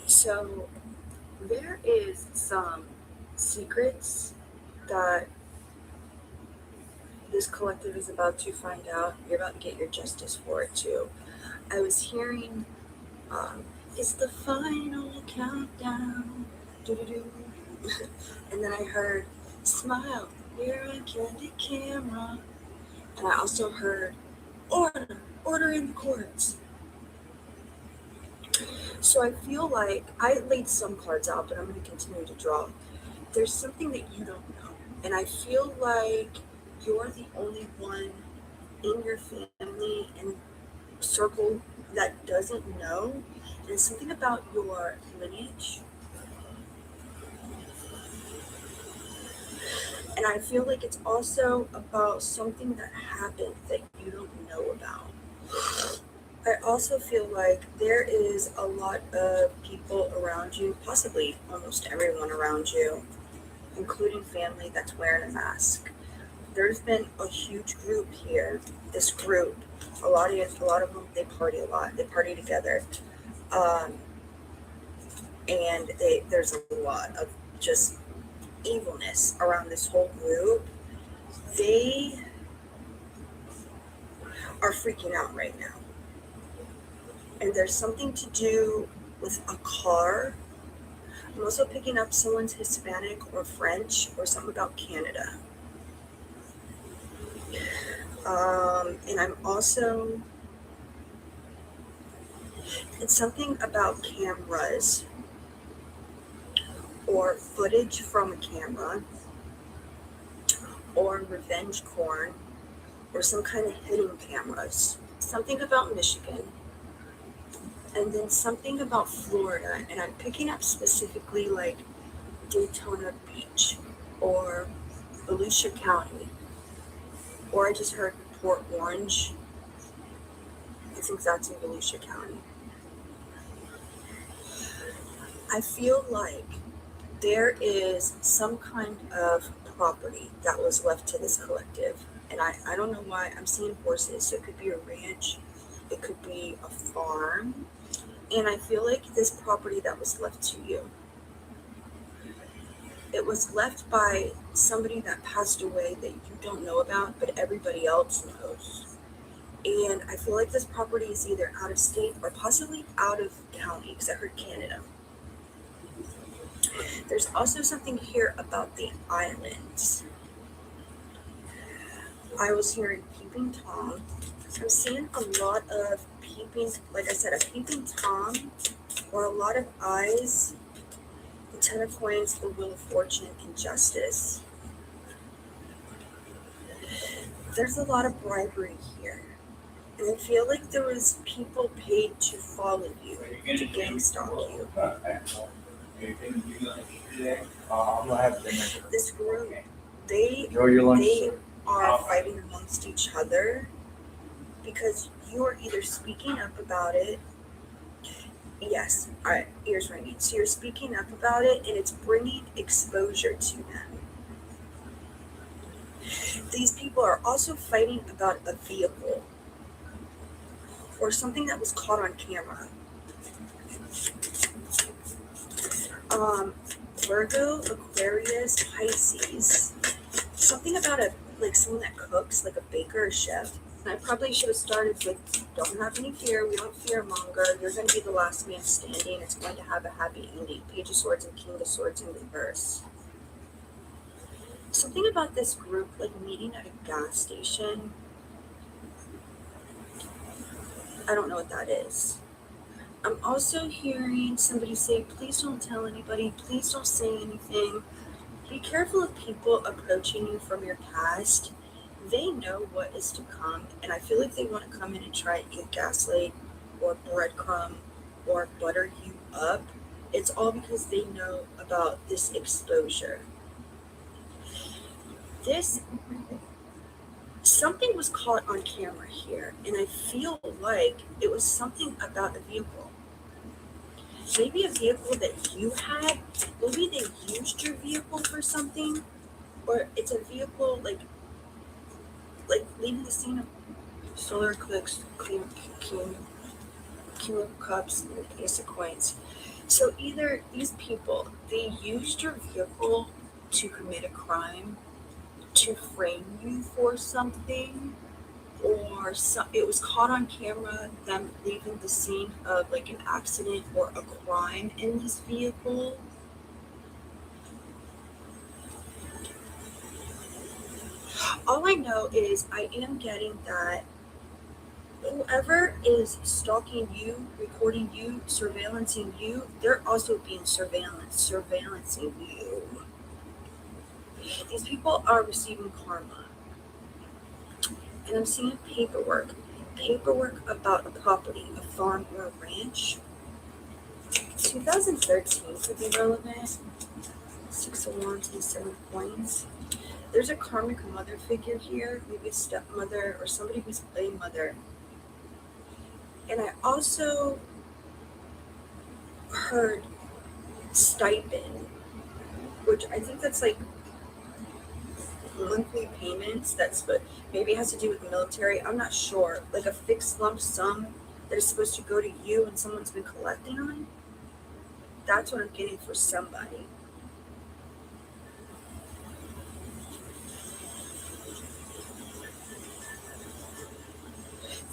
So there is some secrets that this collective is about to find out. You're about to get your justice for it too. I was hearing, it's the final countdown, doo-doo-doo. And then I heard, smile, you're on candid camera. And I also heard, order in the courts. So I feel like I laid some cards out, but I'm going to continue to draw. There's something that you don't know. And I feel like you're the only one in your family and circle that doesn't know. And it's something about your lineage. And I feel like it's also about something that happened that you don't know about. I also feel like there is a lot of people around you, possibly almost everyone around you, including family, that's wearing a mask. There's been a huge group here. This group, a lot of them, they party a lot. They party together, and there's a lot of just evilness around this whole group. They are freaking out right now, and there's something to do with a car. I'm also picking up someone's Hispanic or French or something about Canada. And I'm also, it's something about cameras or footage from a camera or revenge porn or some kind of hidden cameras. Something about Michigan. And then something about Florida, and I'm picking up specifically like Daytona Beach or Volusia County, or I just heard Port Orange. I think that's in Volusia County. I feel like there is some kind of property that was left to this collective, and I don't know why I'm seeing horses, so it could be a ranch, it could be a farm. And I feel like this property that was left to you, it was left by somebody that passed away that you don't know about, but everybody else knows. And I feel like this property is either out of state or possibly out of county, because I heard Canada. There's also something here about the islands. I was hearing peeping Tom. I'm seeing a lot of peeping, like I said, a peeping Tom, or a lot of eyes, the Ten of Coins, the Wheel of Fortune, and Justice. There's a lot of bribery here. And I feel like there was people paid to follow you, to gang stalk you. This group, they are fighting amongst each other because you are either speaking up about it. Yes, all right, here's what I mean. So you're speaking up about it, and it's bringing exposure to them. These people are also fighting about a vehicle or something that was caught on camera. Virgo, Aquarius, Pisces. Something about someone that cooks, like a baker or chef. And I probably should have started with, don't have any fear, we don't fearmonger, you're going to be the last man standing, it's going to have a happy ending. Page of Swords and King of Swords in reverse. Something about this group, like meeting at a gas station. I don't know what that is. I'm also hearing somebody say, please don't tell anybody, please don't say anything. Be careful of people approaching you from your past. They know what is to come, and I feel like they want to come in and try and gaslight or breadcrumb or butter you up. It's all because they know about this exposure. Something was caught on camera here, and I feel like it was something about a vehicle. Maybe a vehicle that you had, maybe they used your vehicle for something, or it's a vehicle like leaving the scene of solar eclipse, King of Cups, and Ace of Coins. So either these people, they used your vehicle to commit a crime, to frame you for something, or it was caught on camera, them leaving the scene of like an accident or a crime in this vehicle. All I know is I am getting that whoever is stalking you, recording you, surveillancing you, they're also being surveillancing you. These people are receiving karma. And I'm seeing paperwork about a property, a farm or a ranch. 2013 could be relevant. 6 of Wands and 7 of Coins. There's a karmic mother figure here, maybe a stepmother or somebody who's a mother. And I also heard stipend, which I think that's like monthly payments. That's what maybe it has to do with the military. I'm not sure. Like a fixed lump sum that is supposed to go to you and someone's been collecting on. That's what I'm getting for somebody.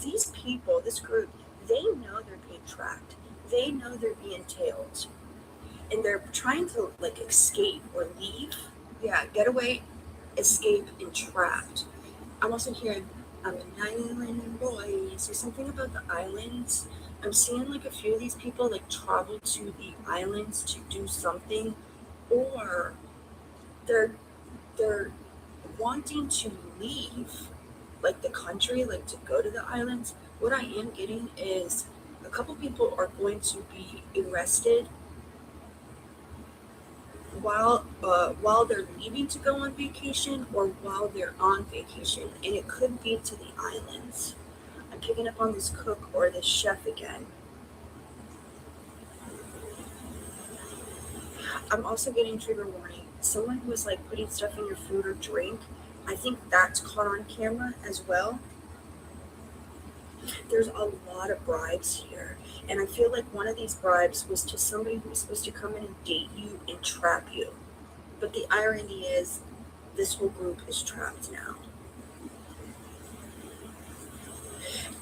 These people, this group, they know they're being tracked. They know they're being tailed. And they're trying to like escape or leave. Yeah, get away, escape, and trapped. I'm also hearing I'm an island boy. So something about the islands. I'm seeing like a few of these people like travel to the islands to do something, or they're wanting to leave like the country, like to go to the islands. What I am getting is a couple people are going to be arrested while they're leaving to go on vacation or while they're on vacation, and it could be to the islands. I'm picking up on this cook or this chef again. I'm also getting trigger warning. Someone who was like putting stuff in your food or drink, I think that's caught on camera as well. There's a lot of bribes here. And I feel like one of these bribes was to somebody who was supposed to come in and date you and trap you. But the irony is, this whole group is trapped now.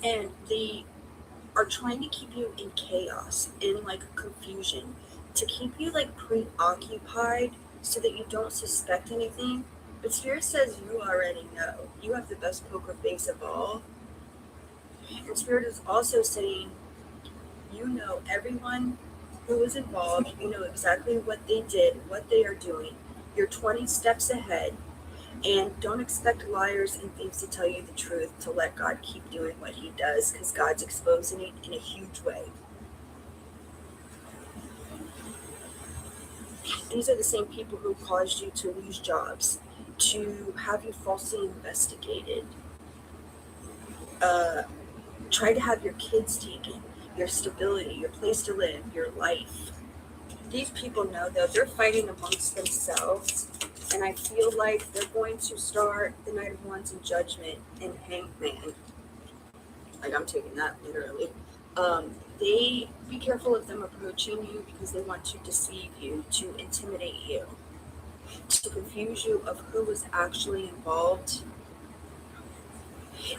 And they are trying to keep you in chaos, in like confusion, to keep you like preoccupied so that you don't suspect anything. But Spirit says you already know. You have the best poker face of all. And Spirit is also saying, you know everyone who was involved, you know exactly what they did, what they are doing. You're 20 steps ahead, and don't expect liars and thieves to tell you the truth, to let God keep doing what he does, because God's exposing it in a huge way. These are the same people who caused you to lose jobs, to have you falsely investigated, try to have your kids taken, your stability, your place to live, your life. These people know though, they're fighting amongst themselves, and I feel like they're going to start the Knight of Wands in Judgment and Hangman. Like I'm taking that literally. They be careful of them approaching you because they want to deceive you, to intimidate you, to confuse you of who was actually involved.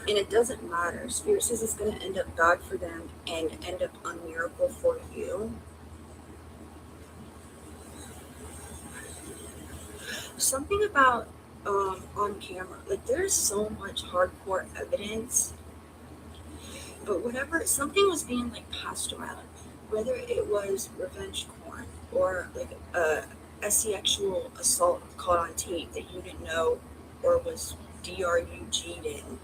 And it doesn't matter. Spirit says it's going to end up bad for them and end up a miracle for you. Something about on camera, like there's so much hardcore evidence, but whatever, something was being like passed around, whether it was revenge porn or like a sexual assault caught on tape that you didn't know, or was DRUG'd in.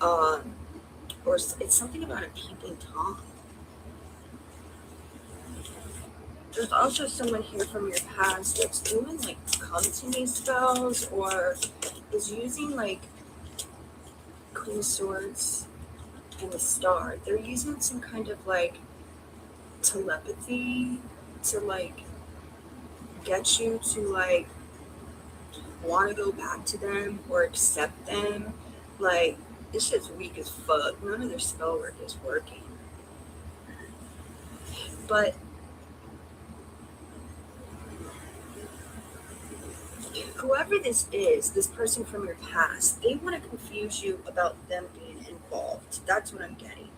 Or it's something about a peeping Tom. There's also someone here from your past that's doing like come to me spells, or is using like Queen of Swords and the Star. They're using some kind of like telepathy to like get you to like want to go back to them or accept them. Like, this shit's weak as fuck. None of their spell work is working. But whoever this is, this person from your past, they want to confuse you about them being involved. That's what I'm getting.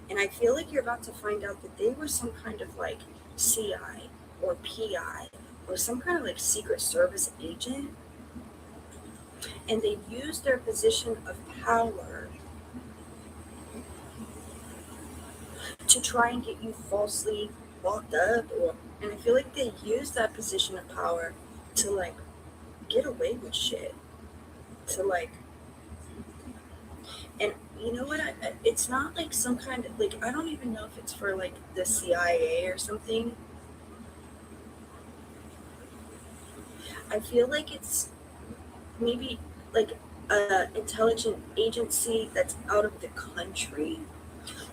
And I feel like you're about to find out that they were some kind of like CI or PI or some kind of like Secret Service agent. And they use their position of power to try and get you falsely locked up, and I feel like they use that position of power to like get away with shit, to like, and you know what, it's not like some kind of like, I don't even know if it's for like the CIA or something. I feel like it's maybe like a intelligent agency that's out of the country,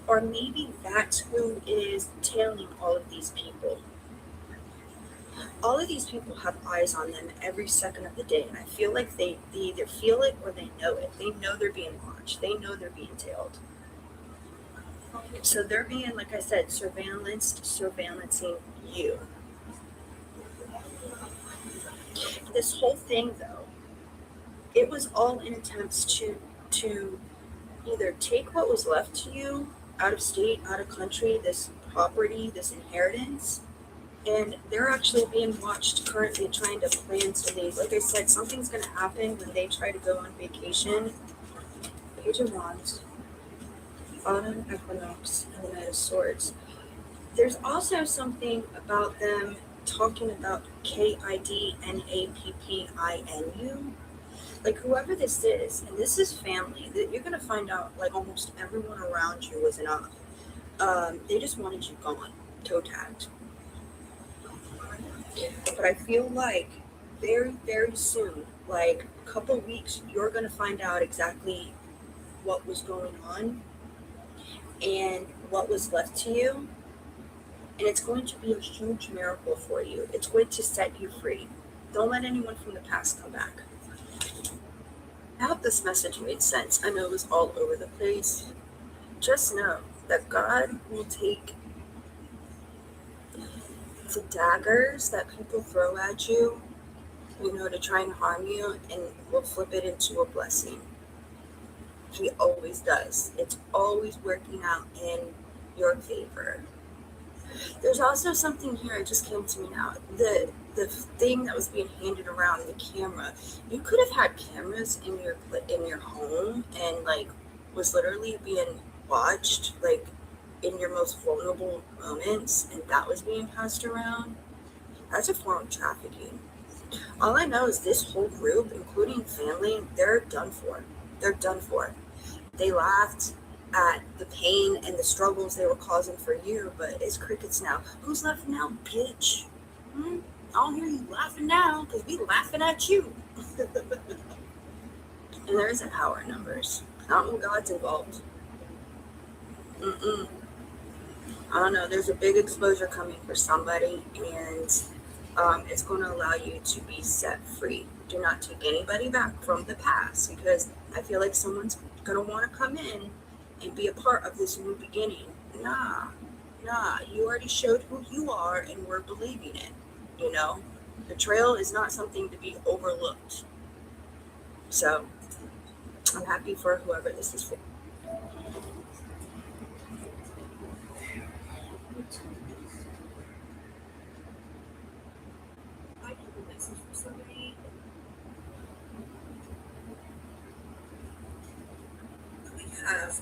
or maybe that's who is tailing all of these people. All of these people have eyes on them every second of the day, and I feel like they either feel it or they know it. They know they're being watched. They know they're being tailed. So they're being, like I said, surveillancing you. This whole thing, though, it was all in attempts to either take what was left to you out of state, out of country, this property, this inheritance, and they're actually being watched currently trying to plan some things. Like I said, something's going to happen when they try to go on vacation. Page of Wands, Autumn Equinox, and the Knight of Swords. There's also something about them talking about KIDNAPPINU. Like whoever this is, and this is family, that you're going to find out like almost everyone around you was enough. They just wanted you gone, toe tagged. But I feel like very, very soon, like a couple weeks, you're going to find out exactly what was going on and what was left to you. And it's going to be a huge miracle for you. It's going to set you free. Don't let anyone from the past come back. I hope this message made sense. I know it was all over the place. Just know that God will take the daggers that people throw at you, to try and harm you, and will flip it into a blessing. He always does. It's always working out in your favor. There's also something here, it just came to me now. The thing that was being handed around, the camera. You could have had cameras in your home and like was literally being watched like in your most vulnerable moments, and that was being passed around. That's a form of trafficking. All I know is this whole group, including family, they're done for. They're done for. They laughed at the pain and the struggles they were causing for you, but it's crickets now. Who's laughing now, bitch? I don't hear you laughing now, because we laughing at you. And there isn't power in numbers. Not when God's involved. I don't know, there's a big exposure coming for somebody, and it's going to allow you to be set free. Do not take anybody back from the past, because I feel like someone's going to want to come in and be a part of this new beginning. Nah, you already showed who you are, and we're believing it. Betrayal is not something to be overlooked. So I'm happy for whoever this is for. I have a message for somebody. We have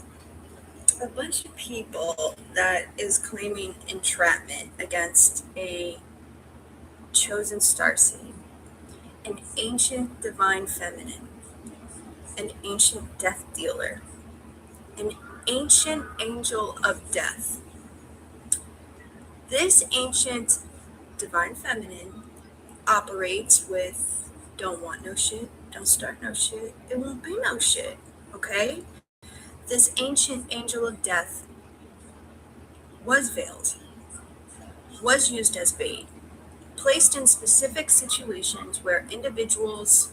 a bunch of people that is claiming entrapment against a chosen starseed, an ancient divine feminine, an ancient death dealer, an ancient angel of death. This ancient divine feminine operates with don't want no shit, don't start no shit, it won't be no shit, okay? This ancient angel of death was veiled, was used as bait, placed in specific situations where individuals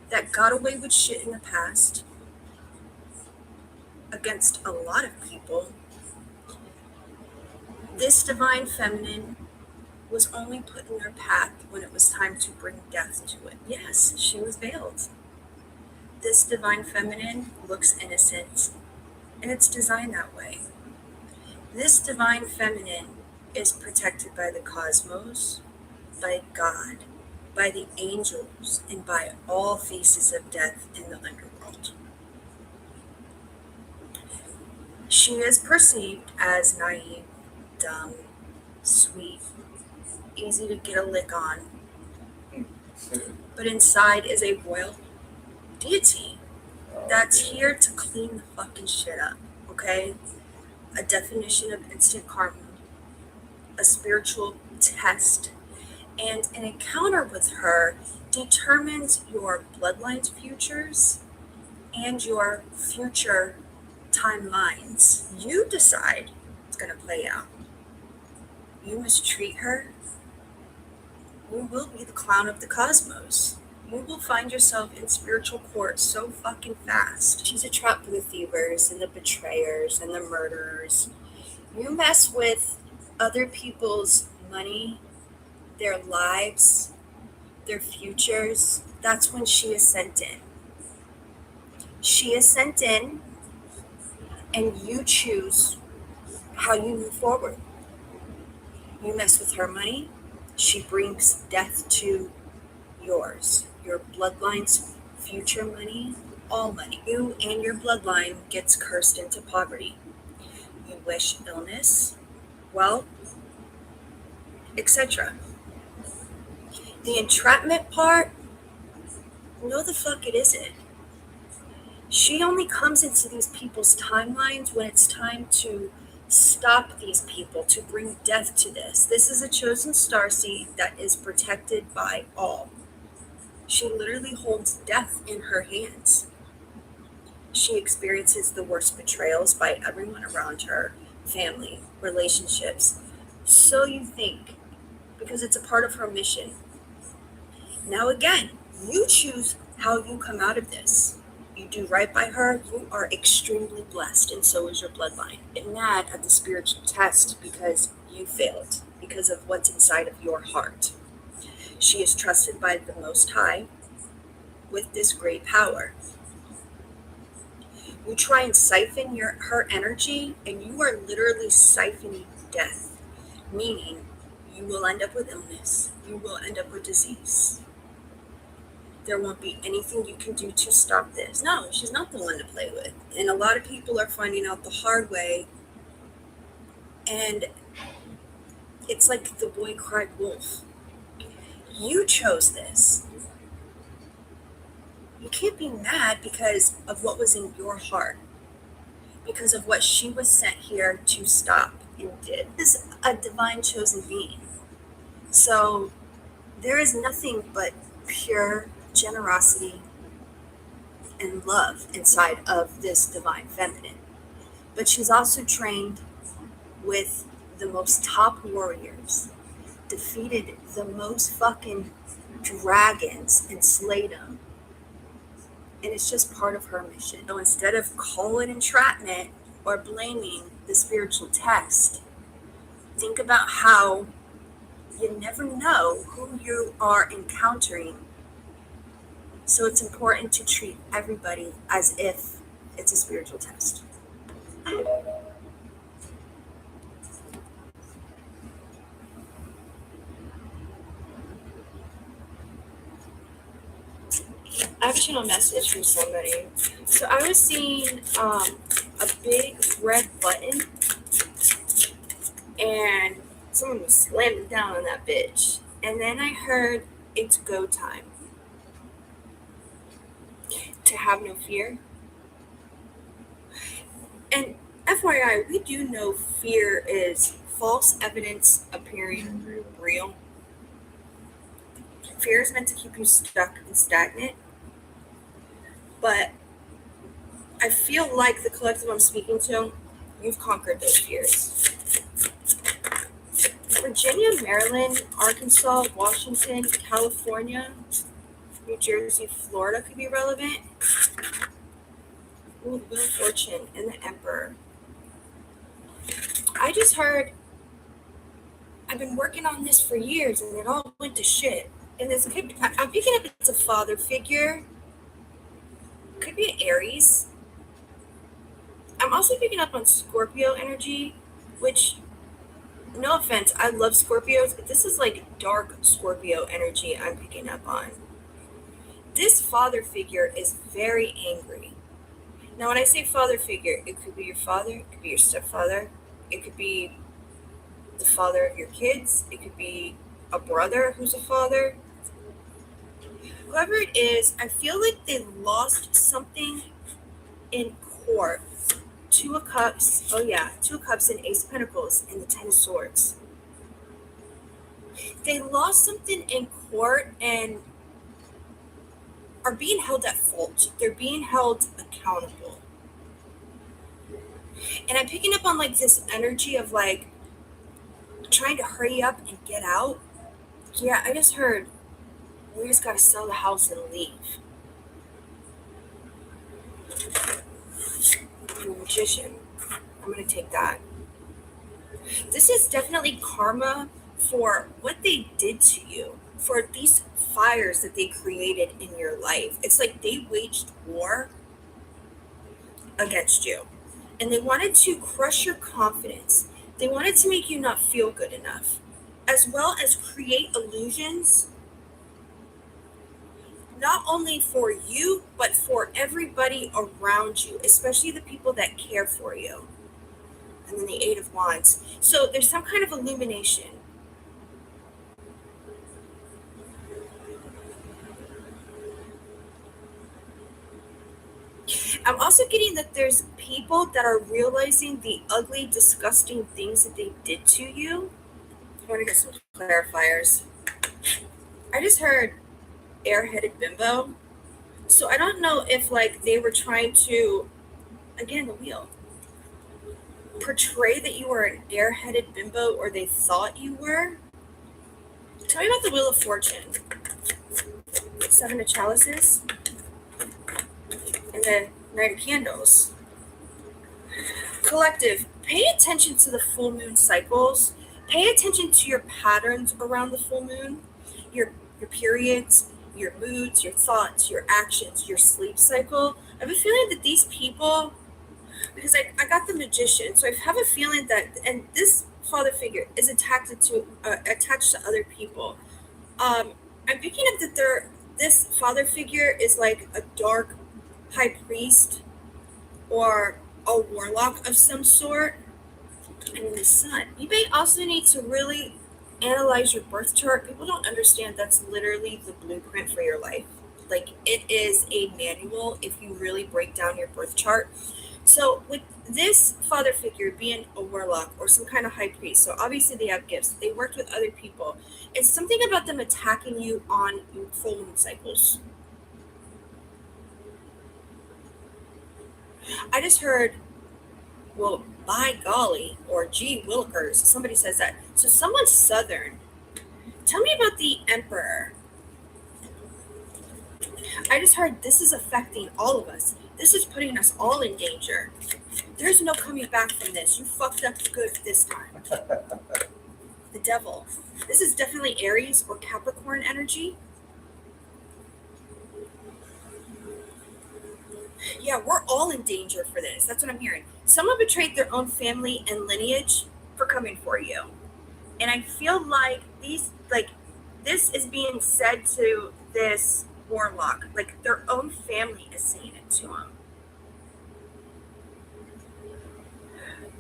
that got away with shit in the past against a lot of people, this divine feminine was only put in their path when it was time to bring death to it. Yes, she was veiled. This divine feminine looks innocent, and it's designed that way. This divine feminine is protected by the cosmos, by God, by the angels, and by all faces of death in the underworld. She is perceived as naive, dumb, sweet, easy to get a lick on, but inside is a royal deity that's here to clean the fucking shit up, okay? A definition of instant karma, a spiritual test, and an encounter with her determines your bloodline's futures and your future timelines. You decide it's going to play out. You mistreat her, you will be the clown of the cosmos. You will find yourself in spiritual court so fucking fast. She's a trap for the thievers and the betrayers and the murderers. You mess with other people's money, their lives, their futures, that's when she is sent in. She is sent in, and you choose how you move forward. You mess with her money, she brings death to yours. Your bloodline's future money, all money. You and your bloodline gets cursed into poverty. You wish illness, wealth, etc. The entrapment part, no the fuck it isn't. She only comes into these people's timelines when it's time to stop these people, to bring death to this. This is a chosen starseed that is protected by all. She literally holds death in her hands. She experiences the worst betrayals by everyone around her, family, relationships. So you think, because it's a part of her mission. Now again, you choose how you come out of this. You do right by her, you are extremely blessed, and so is your bloodline. Get mad at the spiritual test because you failed, because of what's inside of your heart. She is trusted by the Most High with this great power. You try and siphon her energy, and you are literally siphoning death, meaning you will end up with illness, you will end up with disease. There won't be anything you can do to stop this. No, she's not the one to play with. And a lot of people are finding out the hard way, and it's like the boy cried wolf. You chose this. You can't be mad because of what was in your heart, because of what she was sent here to stop and did. This is a divine chosen being. So there is nothing but pure generosity and love inside of this divine feminine. But she's also trained with the most top warriors, defeated the most fucking dragons and slayed them. And it's just part of her mission. So instead of calling entrapment or blaming the spiritual test, think about how you never know who you are encountering. So it's important to treat everybody as if it's a spiritual test. I have a channel message from somebody. So I was seeing a big red button, and someone was slamming down on that bitch. And then I heard it's go time. To have no fear. And FYI, we do know fear is false evidence appearing real. Fear is meant to keep you stuck and stagnant. But I feel like the collective I'm speaking to, you've conquered those fears. Virginia, Maryland, Arkansas, Washington, California, New Jersey, Florida could be relevant. Ooh, the Wheel of Fortune and the Emperor. I just heard, I've been working on this for years and it all went to shit. And this could, I'm picking up it's a father figure. Could be an Aries. I'm also picking up on Scorpio energy, which, no offense, I love Scorpios, but this is like dark Scorpio energy I'm picking up on. This father figure is very angry. Now, when I say father figure, it could be your father, it could be your stepfather, it could be the father of your kids, it could be a brother who's a father. Whoever it is, I feel like they lost something in court. Two of Cups, oh yeah, Two of Cups and Ace of Pentacles and the Ten of Swords. They lost something in court, and are being held at fault. They're being held accountable. And I'm picking up on like this energy of like trying to hurry up and get out. Yeah, I just heard we just gotta sell the house and leave. You're a magician. I'm gonna take that. This is definitely karma for what they did to you, for these fires that they created in your life. It's like they waged war against you. And they wanted to crush your confidence. They wanted to make you not feel good enough, as well as create illusions, not only for you, but for everybody around you, especially the people that care for you. And then the Eight of Wands. So there's some kind of illumination. I'm also getting that there's people that are realizing the ugly, disgusting things that they did to you. I want to get some clarifiers. I just heard airheaded bimbo. So I don't know if like they were trying to, again, the wheel, portray that you were an airheaded bimbo, or they thought you were. Tell me about the Wheel of Fortune. Seven of Chalices. And then Knight of Candles. Collective, pay attention to the full moon cycles. Pay attention to your patterns around the full moon, your periods, your moods, your thoughts, your actions, your sleep cycle. I have a feeling that these people, because I got the Magician, so I have a feeling that, and this father figure is attached to other people. I'm picking up that this father figure is like a dark high priest or a warlock of some sort. And in the sun, you may also need to really analyze your birth chart. People don't understand that's literally the blueprint for your life. Like, it is a manual if you really break down your birth chart. So with this father figure being a warlock or some kind of high priest, so obviously they have gifts, they worked with other people. It's something about them attacking you on full moon cycles. I just heard, well, by golly, or gee willikers, somebody says that. So someone's Southern. Tell me about the Emperor. I just heard this is affecting all of us. This is putting us all in danger. There's no coming back from this. You fucked up good this time. The Devil. This is definitely Aries or Capricorn energy. Yeah, we're all in danger for this. That's what I'm hearing. Someone betrayed their own family and lineage for coming for you. And I feel like this is being said to this warlock. Like, their own family is saying it to him.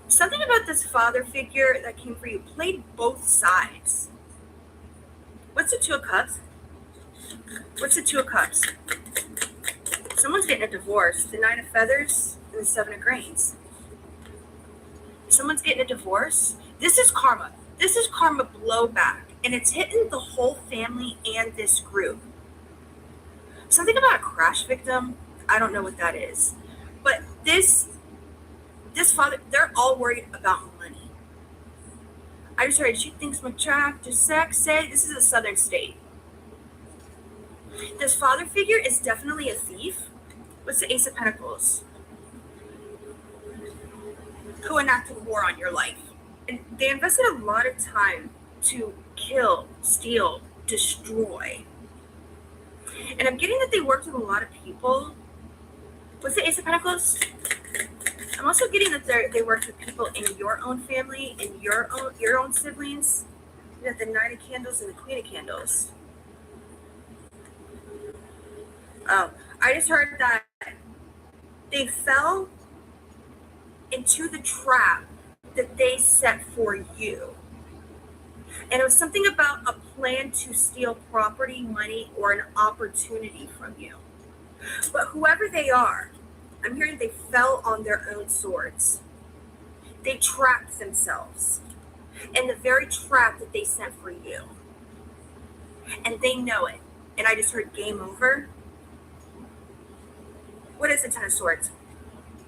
Something about this father figure that came for you played both sides. What's the Two of Cups? What's the Two of Cups? Someone's getting a divorce. The Nine of Feathers and the Seven of Grains. Someone's getting a divorce. This is karma. This is karma blowback. And it's hitting the whole family and this group. Something about a crash victim. I don't know what that is. But this father, they're all worried about money. I just heard she thinks I'm attractive, sexy. This is a southern state. This father figure is definitely a thief. What's the Ace of Pentacles? Who enacted war on your life. And they invested a lot of time to kill, steal, destroy. And I'm getting that they worked with a lot of people. What's the Ace of Pentacles? I'm also getting that they worked with people in your own family, in your own siblings. You got the Knight of Candles and the Queen of Candles. Oh, I just heard that they fell into the trap that they set for you. And it was something about a plan to steal property, money, or an opportunity from you. But whoever they are, I'm hearing they fell on their own swords. They trapped themselves in the very trap that they set for you. And they know it. And I just heard game over. What is the Ten of Swords?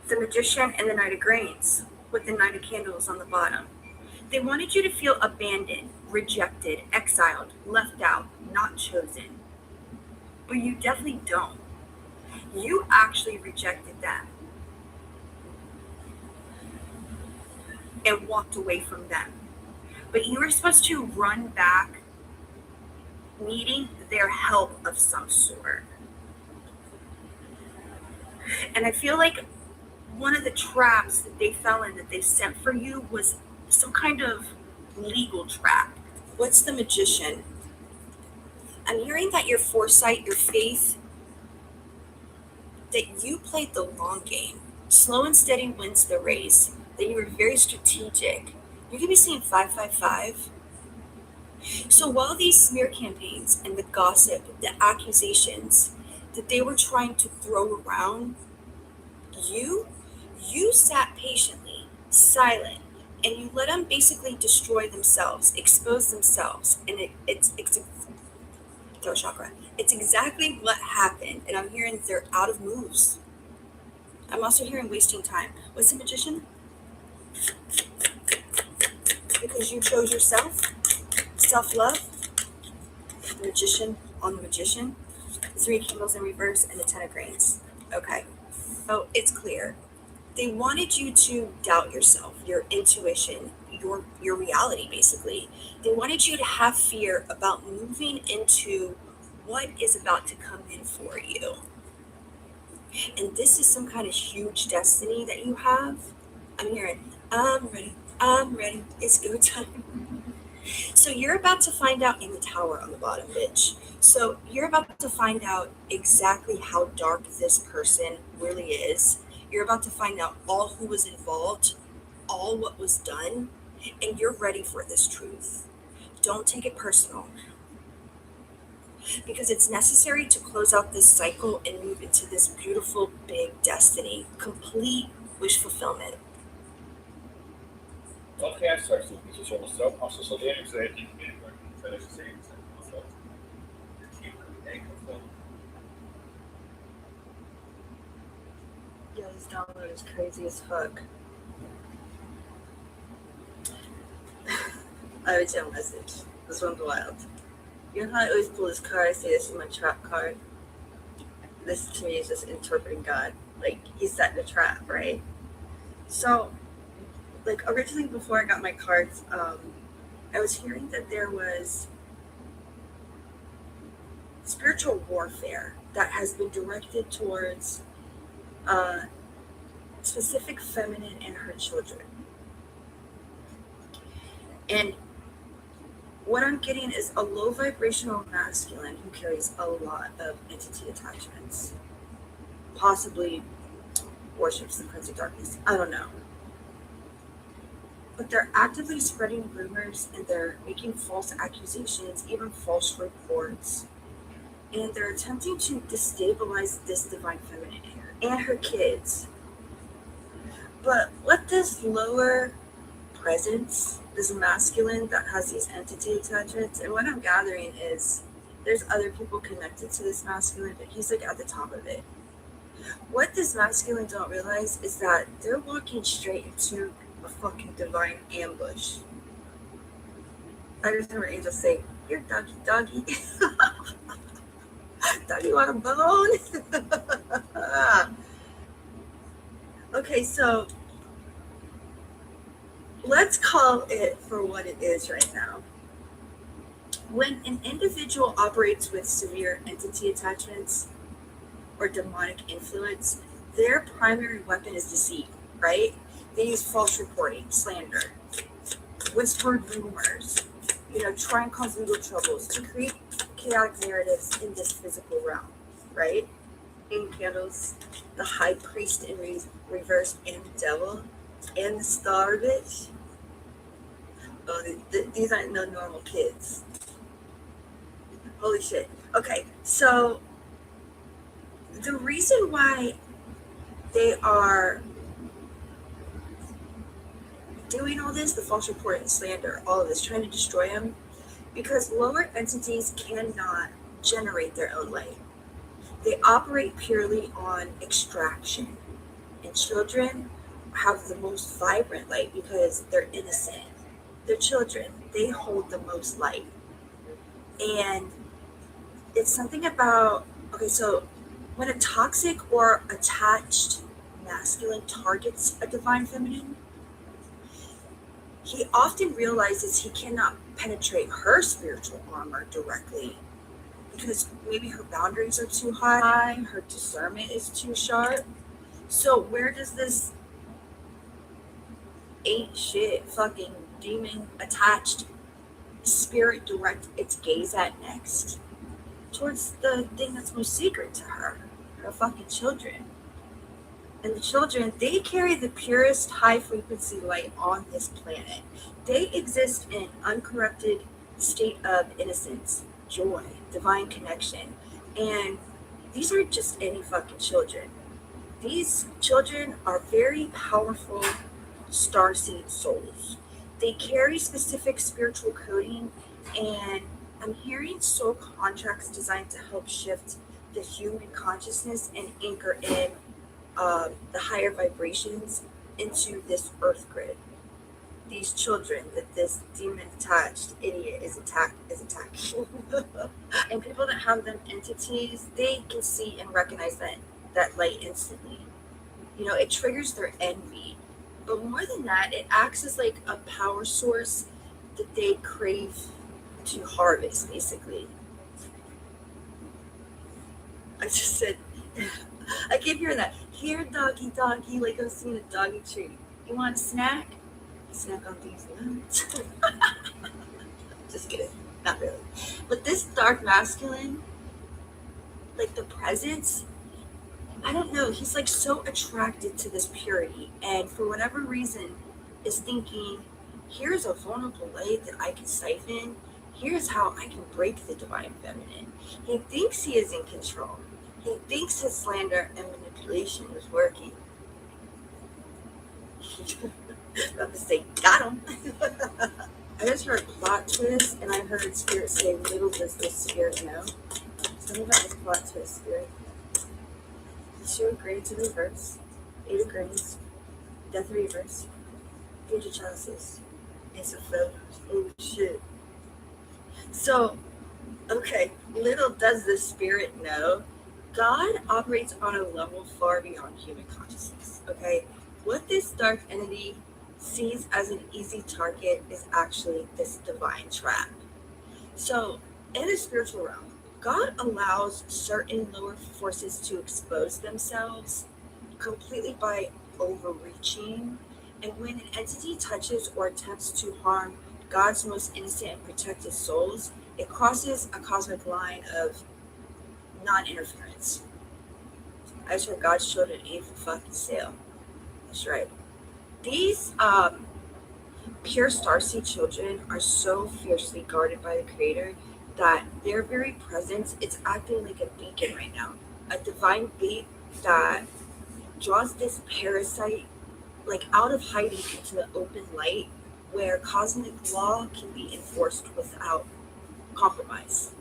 The Magician and the Knight of Grains with the Knight of Candles on the bottom. They wanted you to feel abandoned, rejected, exiled, left out, not chosen. But you definitely don't. You actually rejected them and walked away from them. But you were supposed to run back needing their help of some sort. And I feel like one of the traps that they fell in that they sent for you was some kind of legal trap. What's the Magician? I'm hearing that your foresight, your faith, that you played the long game. Slow and steady wins the race. That you were very strategic. You're going to be seeing 555. So while these smear campaigns and the gossip, the accusations that they were trying to throw around you sat patiently, silent, and you let them basically destroy themselves, expose themselves. And it's throat chakra. It's exactly what happened. And I'm hearing they're out of moves. I'm also hearing wasting time. What's the Magician? Because you chose yourself. Self-love. Magician on the Magician. 3 candles in reverse and the 10 of Grains. Okay. So it's clear. They wanted you to doubt yourself, your intuition, your reality, basically. They wanted you to have fear about moving into what is about to come in for you. And this is some kind of huge destiny that you have. I'm hearing, I'm ready, it's go time. So you're about to find out in the Tower on the bottom, bitch. So you're about to find out exactly how dark this person really is. You're about to find out all who was involved, all what was done, and you're ready for this truth. Don't take it personal. Because it's necessary to close out this cycle and move into this beautiful, big destiny. Complete wish fulfillment. Wat ga jij straks doen met je zonnestroom als de solderingsregeling in 2027 afloopt? Yo, this download is crazy as fuck. I have a channel message. This one's wild. You know how I always pull this card, I say this is my trap card? This to me is just interpreting God. Like, he's setting a trap, right? So, like, originally before I got my cards, I was hearing that there was spiritual warfare that has been directed towards specific feminine and her children. And what I'm getting is a low vibrational masculine who carries a lot of entity attachments. Possibly worships the Prince of Darkness. I don't know. But they're actively spreading rumors and they're making false accusations, even false reports. And they're attempting to destabilize this divine feminine here and her kids. But what this lower presence, this masculine that has these entity attachments, and what I'm gathering is there's other people connected to this masculine, but he's like at the top of it. What this masculine don't realize is that they're walking straight into a fucking divine ambush. I just heard angels say, "Here, doggy, doggy." Doggy want a bone? Okay, so let's call it for what it is right now. When an individual operates with severe entity attachments or demonic influence, their primary weapon is deceit, right? They use false reporting, slander, whispered rumors, try and cause legal troubles to create chaotic narratives in this physical realm, right? In candles, the high priest in reverse and the devil and the star bitch. Oh, these aren't no normal kids. Holy shit. Okay, so the reason why they are doing all this, the false report and slander, all of this, trying to destroy them, because lower entities cannot generate their own light. They operate purely on extraction. And children have the most vibrant light because they're innocent. They're children. They hold the most light. And it's something about, okay, so when a toxic or attached masculine targets a divine feminine, he often realizes he cannot penetrate her spiritual armor directly because maybe her boundaries are too high, her discernment is too sharp. So where does this ain't shit fucking demon attached spirit direct its gaze at next? Towards the thing that's most sacred to her fucking children. And the children, they carry the purest high frequency light on this planet. They exist in uncorrupted state of innocence, joy, divine connection. And these aren't just any fucking children. These children are very powerful starseed souls. They carry specific spiritual coding, and I'm hearing soul contracts designed to help shift the human consciousness and anchor in the higher vibrations into this earth grid. These children that this demon-attached idiot is attacking. And people that have them entities, they can see and recognize that light instantly. You know, it triggers their envy. But more than that, it acts as like a power source that they crave to harvest, basically. I just said, I keep hearing that. Here, doggy, doggy, like I'm seeing a doggy treat. You want a snack? Snack on these nuts. Just kidding. Not really. But this dark masculine, like the presence, I don't know. He's like so attracted to this purity. And for whatever reason, is thinking, here's a vulnerable light that I can siphon. Here's how I can break the divine feminine. He thinks he is in control. He thinks his slander and manipulation is working. About to say, got him. I just heard plot twist, and I heard Spirit say, little does this Spirit know. Tell me about this plot twist, Spirit. The 2 of Grades in reverse, 8 of Grades, Death reverse, Page of Chalices, Ace of Photos. Oh shit. So, okay, little does the Spirit know, God operates on a level far beyond human consciousness, okay? What this dark entity sees as an easy target is actually this divine trap. So, in the spiritual realm, God allows certain lower forces to expose themselves completely by overreaching. And when an entity touches or attempts to harm God's most innocent and protected souls, it crosses a cosmic line of non-interference. I just heard God's children aim for fucking sale. That's right. These pure starseed children are so fiercely guarded by the Creator that their very presence, it's acting like a beacon right now. A divine bait that draws this parasite like out of hiding into the open light where cosmic law can be enforced without compromise.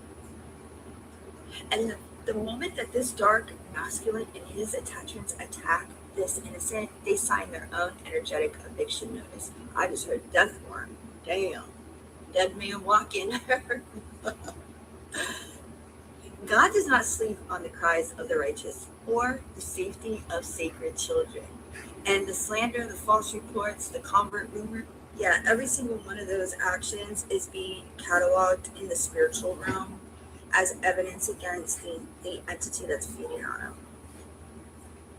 And the moment that this dark masculine and his attachments attack this innocent, they sign their own energetic eviction notice. I just heard death warrant. Damn. Dead man walking. God does not sleep on the cries of the righteous or the safety of sacred children. And the slander, the false reports, the convert rumor, yeah, every single one of those actions is being cataloged in the spiritual realm as evidence against the entity that's feeding on them.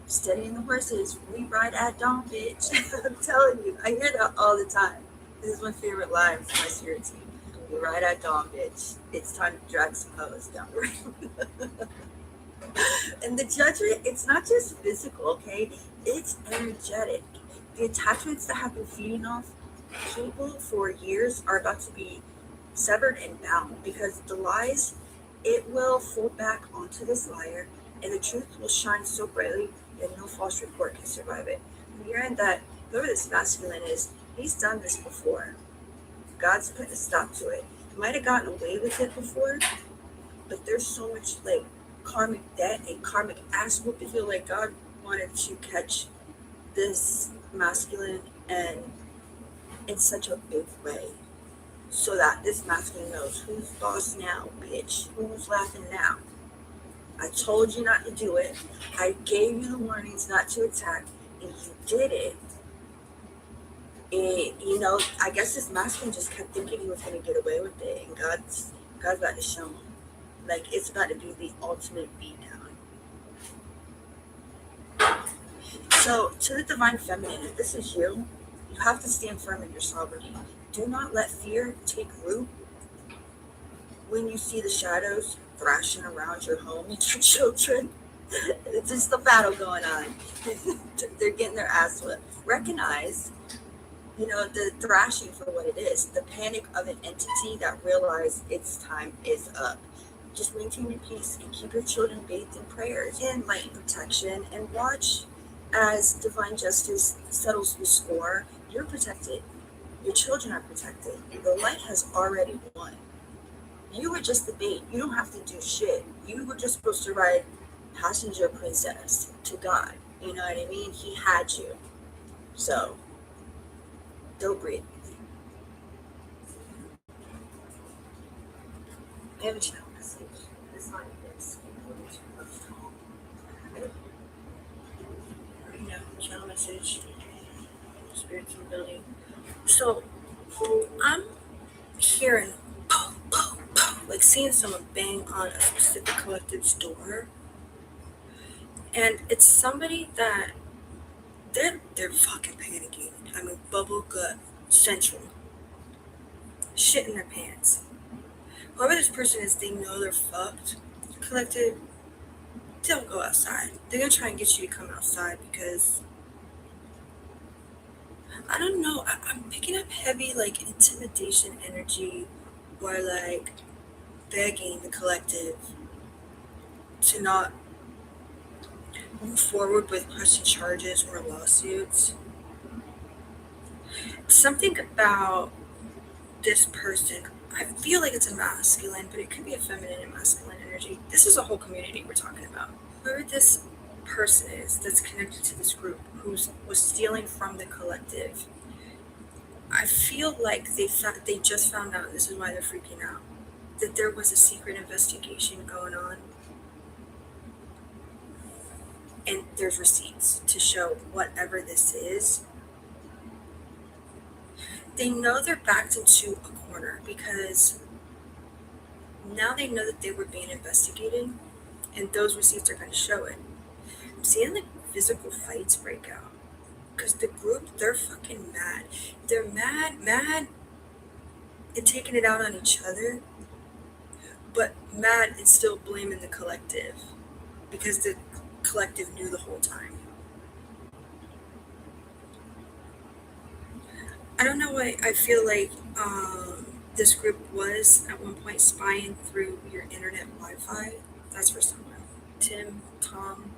Steadying the horses, we ride at dawn, bitch. I'm telling you, I hear that all the time. This is my favorite line from my spirit team. We ride at dawn, bitch. It's time to drag some hoes down the road. And the judgment, it's not just physical, okay? It's energetic. The attachments that have been feeding off people for years are about to be severed and bound because the lies, it will fold back onto this liar and the truth will shine so brightly that no false report can survive it. I'm hearing that whoever this masculine is, he's done this before. God's put a stop to it. He might have gotten away with it before, but there's so much like karmic debt, a karmic ass whoop. I feel like God wanted to catch this masculine and in such a big way, so that this masculine knows who's boss now, bitch. Who's laughing now? I told you not to do it. I gave you the warnings not to attack, and you did it. And I guess this masculine just kept thinking he was gonna get away with it, and God's about to show him. Like, it's about to be the ultimate beatdown. So, to the divine feminine, if this is you, you have to stand firm in your sovereignty. Do not let fear take root when you see the shadows thrashing around your home and your children. It's just a battle going on. They're getting their ass whipped. Recognize, the thrashing for what it is, the panic of an entity that realized its time is up. Just maintain your peace and keep your children bathed in prayers and light and protection, and watch as divine justice settles the score. You're protected. Your children are protected. The light has already won. You were just the bait. You don't have to do shit. You were just supposed to ride passenger princess to God. You know what I mean? He had you. So, don't breathe. I have a channel message. It's not this. Channel message. Spirits in the building. So, I'm hearing like seeing someone bang on a specific collective's door, and it's somebody that they're fucking panicking. I mean, bubble gut central, shit in their pants. Whoever this person is, they know they're fucked. Collective, don't go outside. They're gonna try and get you to come outside because I don't know. I'm picking up heavy like intimidation energy, or like begging the collective to not move forward with pressing charges or lawsuits. Something about this person, I feel like it's a masculine, but it could be a feminine and masculine energy. This is a whole community we're talking about. Whoever this person is that's connected to this group who was stealing from the collective, I feel like they just found out, this is why they're freaking out, that there was a secret investigation going on, and there's receipts to show whatever this is. They know they're backed into a corner because now they know that they were being investigated, and those receipts are going to show it. I'm seeing like physical fights break out because the group, they're fucking mad. They're mad and taking it out on each other, but mad and still blaming the collective because the collective knew the whole time. I don't know why I feel like this group was at one point spying through your internet Wi-Fi. That's for someone. Tim, Tom,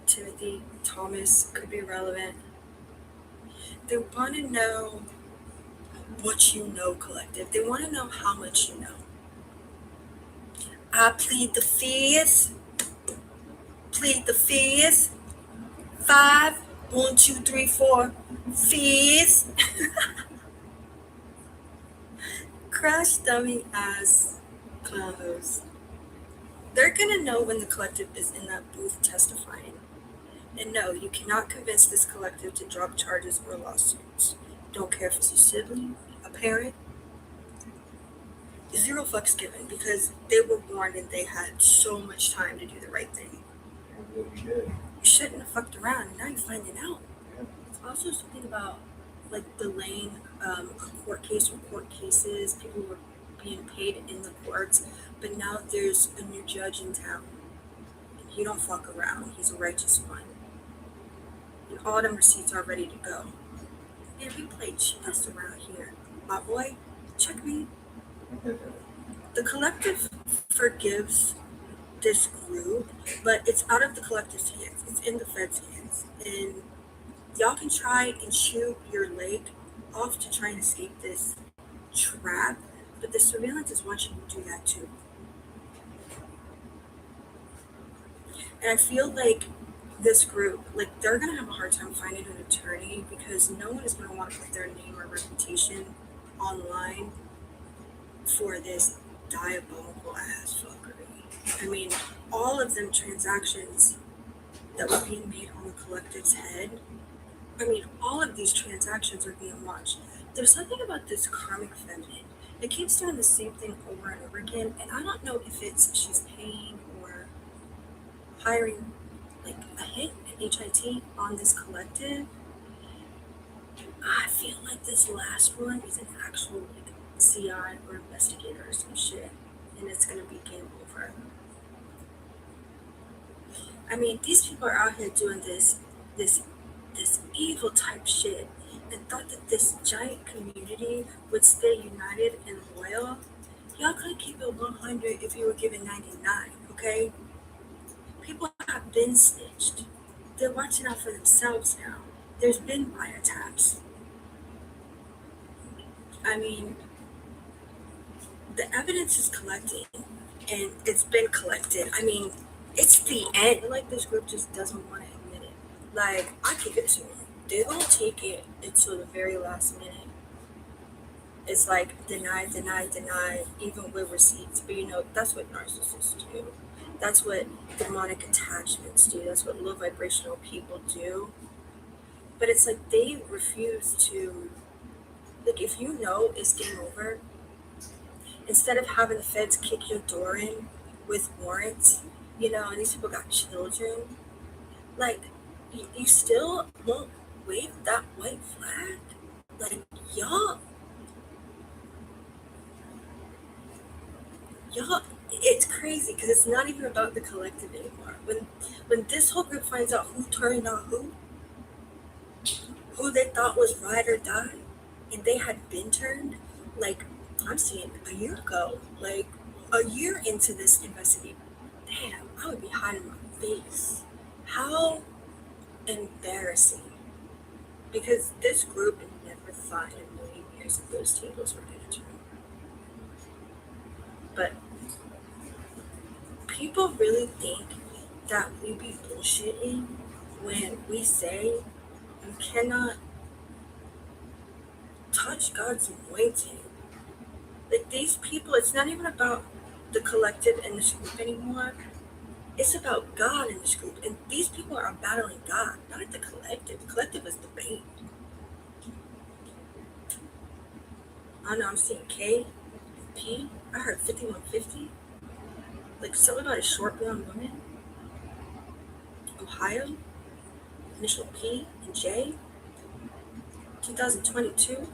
Timothy, Thomas, could be relevant. They want to know what you know, collective. They want to know how much you know. I plead the fifth. Plead the fifth. 5, 1, 2, 3, 4. Fifth. Crush dummy ass clowns. They're gonna know when the collective is in that booth testifying. And no, you cannot convince this collective to drop charges or lawsuits. Don't care if it's a sibling, a parent. 0 fucks given because they were warned and they had so much time to do the right thing. You shouldn't have fucked around, and now you're finding out. It's also something about like delaying a court case or court cases. People were being paid in the courts, but now there's a new judge in town. And he don't fuck around. He's a righteous one. And all them receipts are ready to go. Man, we play chess around here. My boy, check me. The collective forgives this group, but it's out of the collective's hands. It's in the Fed's hands. And y'all can try and chew your leg off to try and escape this trap, but the surveillance is watching you do that too. And I feel like this group, like, they're gonna have a hard time finding an attorney because no one is gonna want to put their name or reputation online for this diabolical ass fuckery. I mean, all of them transactions that were being made on the collective's head, I mean, all of these transactions are being watched. There's something about this karmic feminine. It keeps doing the same thing over and over again, and I don't know if it's she's paying or hiring like a hit, an HIT on this collective. I feel like this last one is an actual like CI or investigator or some shit, and it's gonna be game over. I mean, these people are out here doing this evil type shit and thought that this giant community would stay united and loyal. Y'all could keep it 100 if you were given 99, okay? People have been snitched. They're watching out for themselves now. There's been wiretaps. I mean, the evidence is collecting, and it's been collected. I mean, it's the end. Like, this group just doesn't want to admit it. Like, I give it to them. They're gonna take it until the very last minute. It's like deny, even with receipts. But you know, that's what narcissists do. That's what demonic attachments do. That's what low vibrational people do. But it's like they refuse to, like, if you know it's game over, instead of having the feds kick your door in with warrants, you know, and these people got children, like, you still won't wave that white flag? Like, y'all, it's crazy because it's not even about the collective anymore. When this whole group finds out who turned on who they thought was ride or die, and they had been turned, like, I'm seeing a year ago, like a year into this investigation, damn, I would be hiding my face. How embarrassing. Because this group never thought in a million years that those tables were going to turn. But people really think that we be bullshitting when we say you cannot touch God's anointing. Like, these people, it's not even about the collective and this group anymore. It's about God in this group. And these people are battling God, not the collective. The collective is the bait. I know I'm seeing K and P. I heard 5150. Like, something about a short blonde woman. Ohio. Initial P and J. 2022.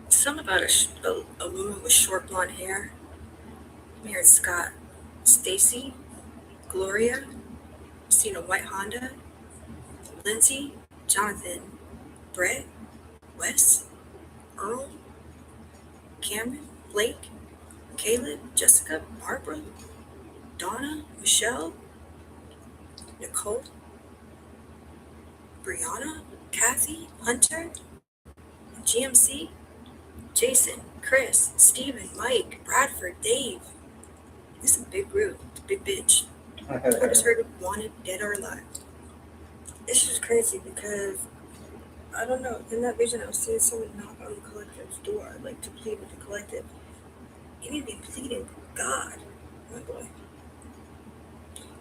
Something about a woman with short blonde hair. Married Scott. Stacy. Gloria. Seen a white Honda. Lindsay. Jonathan. Brett. Wes. Earl. Cameron. Blake. Caleb. Jessica. Barbara. Donna. Michelle. Nicole. Brianna. Kathy. Hunter. GMC. Jason. Chris. Steven. Mike. Bradford. Dave. This is a big group. Big bitch. I just heard wanted, dead or alive. It's just crazy because, I don't know, in that vision I was seeing someone knock on the collective's door, like, to plead with the collective. You need to be pleading with God, my boy.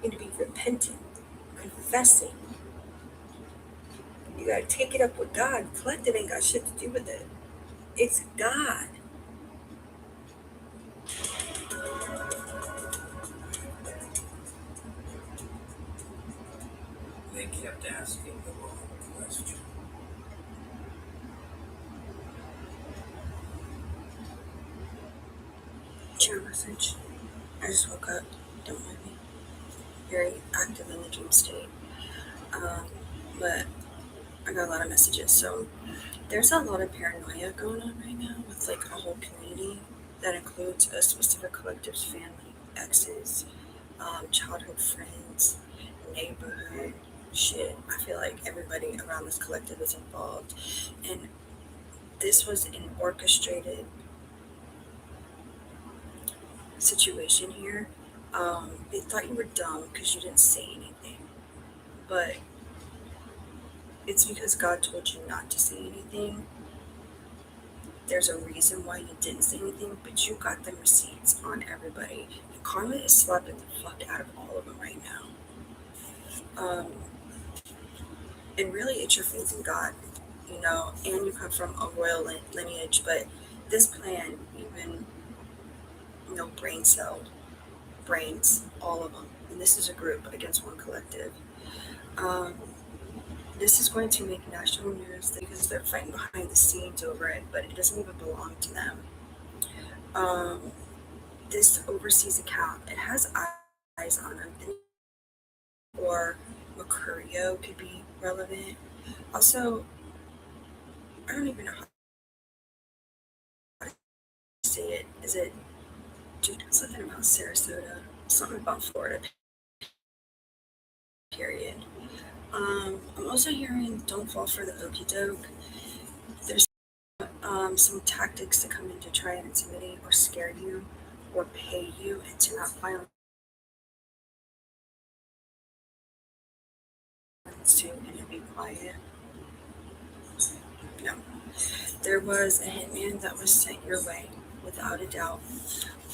You need to be repenting, confessing. You gotta take it up with God. The collective ain't got shit to do with it. It's God. They kept asking the wrong question. Your message. I just woke up. Don't mind me. Very active in the dream state. But I got a lot of messages. So there's a lot of paranoia going on right now with, like, a whole community that includes a specific collective's family, exes, childhood friends, neighborhood, shit. I feel like everybody around this collective is involved. And this was an orchestrated situation here They thought you were dumb because you didn't say anything, but it's because God told you not to say anything. There's a reason why you didn't say anything, but you got the receipts on everybody. And karma is slapping the fuck out of all of them right now. And really, it's your faith in God, and you come from a royal lineage, but this plan, even, brain celled, brains, all of them. And this is a group against one collective. This is going to make national news because they're fighting behind the scenes over it, but it doesn't even belong to them. This overseas account, it has eyes on them, or Mercurio could be relevant. Also, I don't even know how to say it. Is it, dude, something about Sarasota, something about Florida, period. I'm also hearing don't fall for the okie doke. There's some tactics to come in to try and intimidate or scare you or pay you into not filing to and be quiet. No. There was a hitman that was sent your way, without a doubt.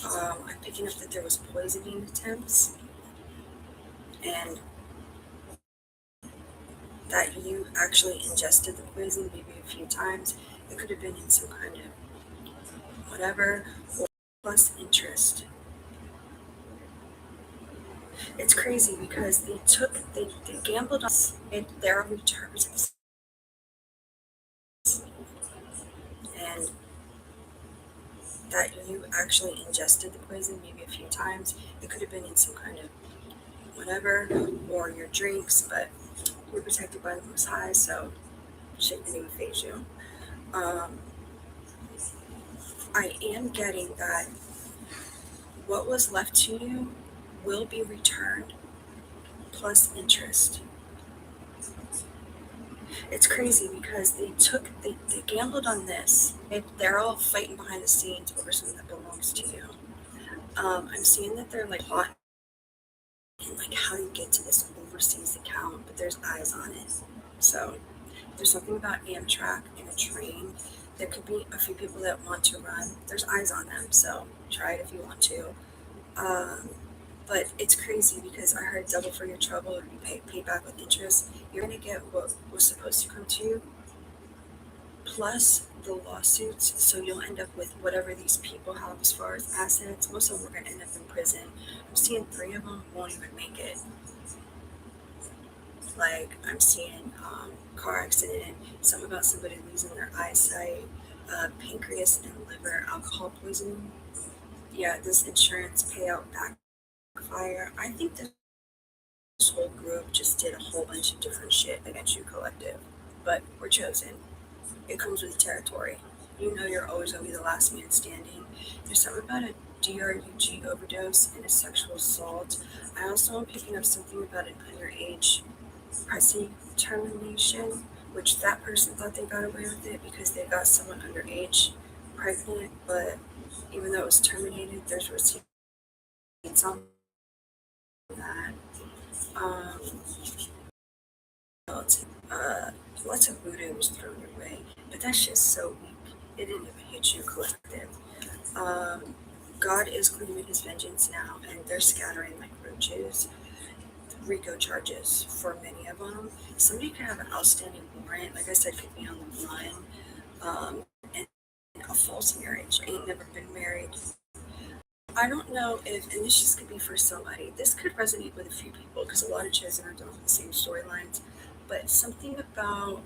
I'm picking up that there was poisoning attempts and that you actually ingested the poison maybe a few times. It could have been in some kind of whatever, or plus interest. It's crazy because they gambled on their returns, and that you actually ingested the poison maybe a few times. It could have been in some kind of whatever, or your drinks, but you're protected by the Most High, so shit didn't even phase you. I am getting that what was left to you will be returned, plus interest. It's crazy because they gambled on this. They're all fighting behind the scenes over something that belongs to you. I'm seeing that they're like hot and like how you get to this overseas account, but there's eyes on it. So there's something about Amtrak and a train. There could be a few people that want to run. There's eyes on them, so try it if you want to. But it's crazy because I heard double for your trouble, or you pay back with interest. You're gonna get what was supposed to come to you, plus the lawsuits. So you'll end up with whatever these people have as far as assets. Most of them are gonna end up in prison. I'm seeing 3 of them won't even make it. Like I'm seeing car accident, something about somebody losing their eyesight, pancreas and liver, alcohol poisoning. Yeah, this insurance payout backfire. I think this whole group just did a whole bunch of different shit against you collective, but we're chosen. It comes with the territory. You know you're always going to be the last man standing. There's something about a DRUG overdose and a sexual assault. I also am picking up something about an underage pregnancy termination, which that person thought they got away with it because they got someone underage pregnant, but even though it was terminated, there's receipts on that. Lots of voodoo was thrown your way, but that shit's so weak. It didn't even hit you collective. God is claiming his vengeance now, and they're scattering like roaches. RICO charges for many of them. Somebody could have an outstanding warrant, like I said, could be on the run, and a false marriage. Ain't never been married. I don't know if, and this just could be for somebody, this could resonate with a few people because a lot of chosen are dealing with the same storylines, but something about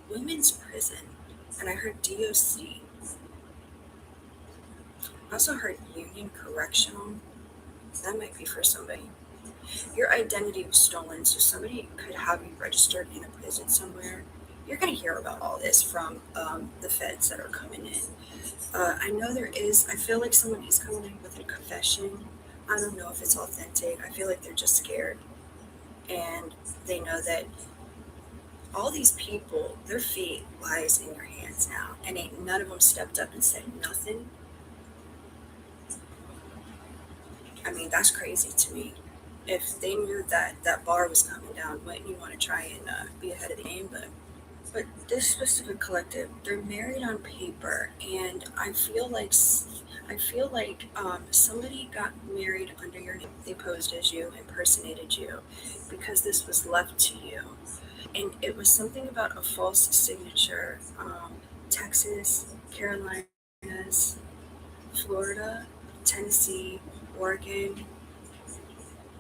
women's prison, and I heard DOC. I also heard Union Correctional. That might be for somebody. Your identity was stolen, so somebody could have you registered in a prison somewhere. You're going to hear about all this from the feds that are coming in. I know there is, I feel like someone is coming in with a confession. I don't know if it's authentic. I feel like they're just scared. And they know that all these people, their fate lies in your hands now. And ain't none of them stepped up and said nothing. I mean, that's crazy to me. If they knew that that bar was coming down, wouldn't you want to try and be ahead of the game? But this specific collective, they're married on paper, and I feel like somebody got married under your name. They posed as you, impersonated you, because this was left to you, and it was something about a false signature. Texas, Carolinas, Florida, Tennessee, Oregon,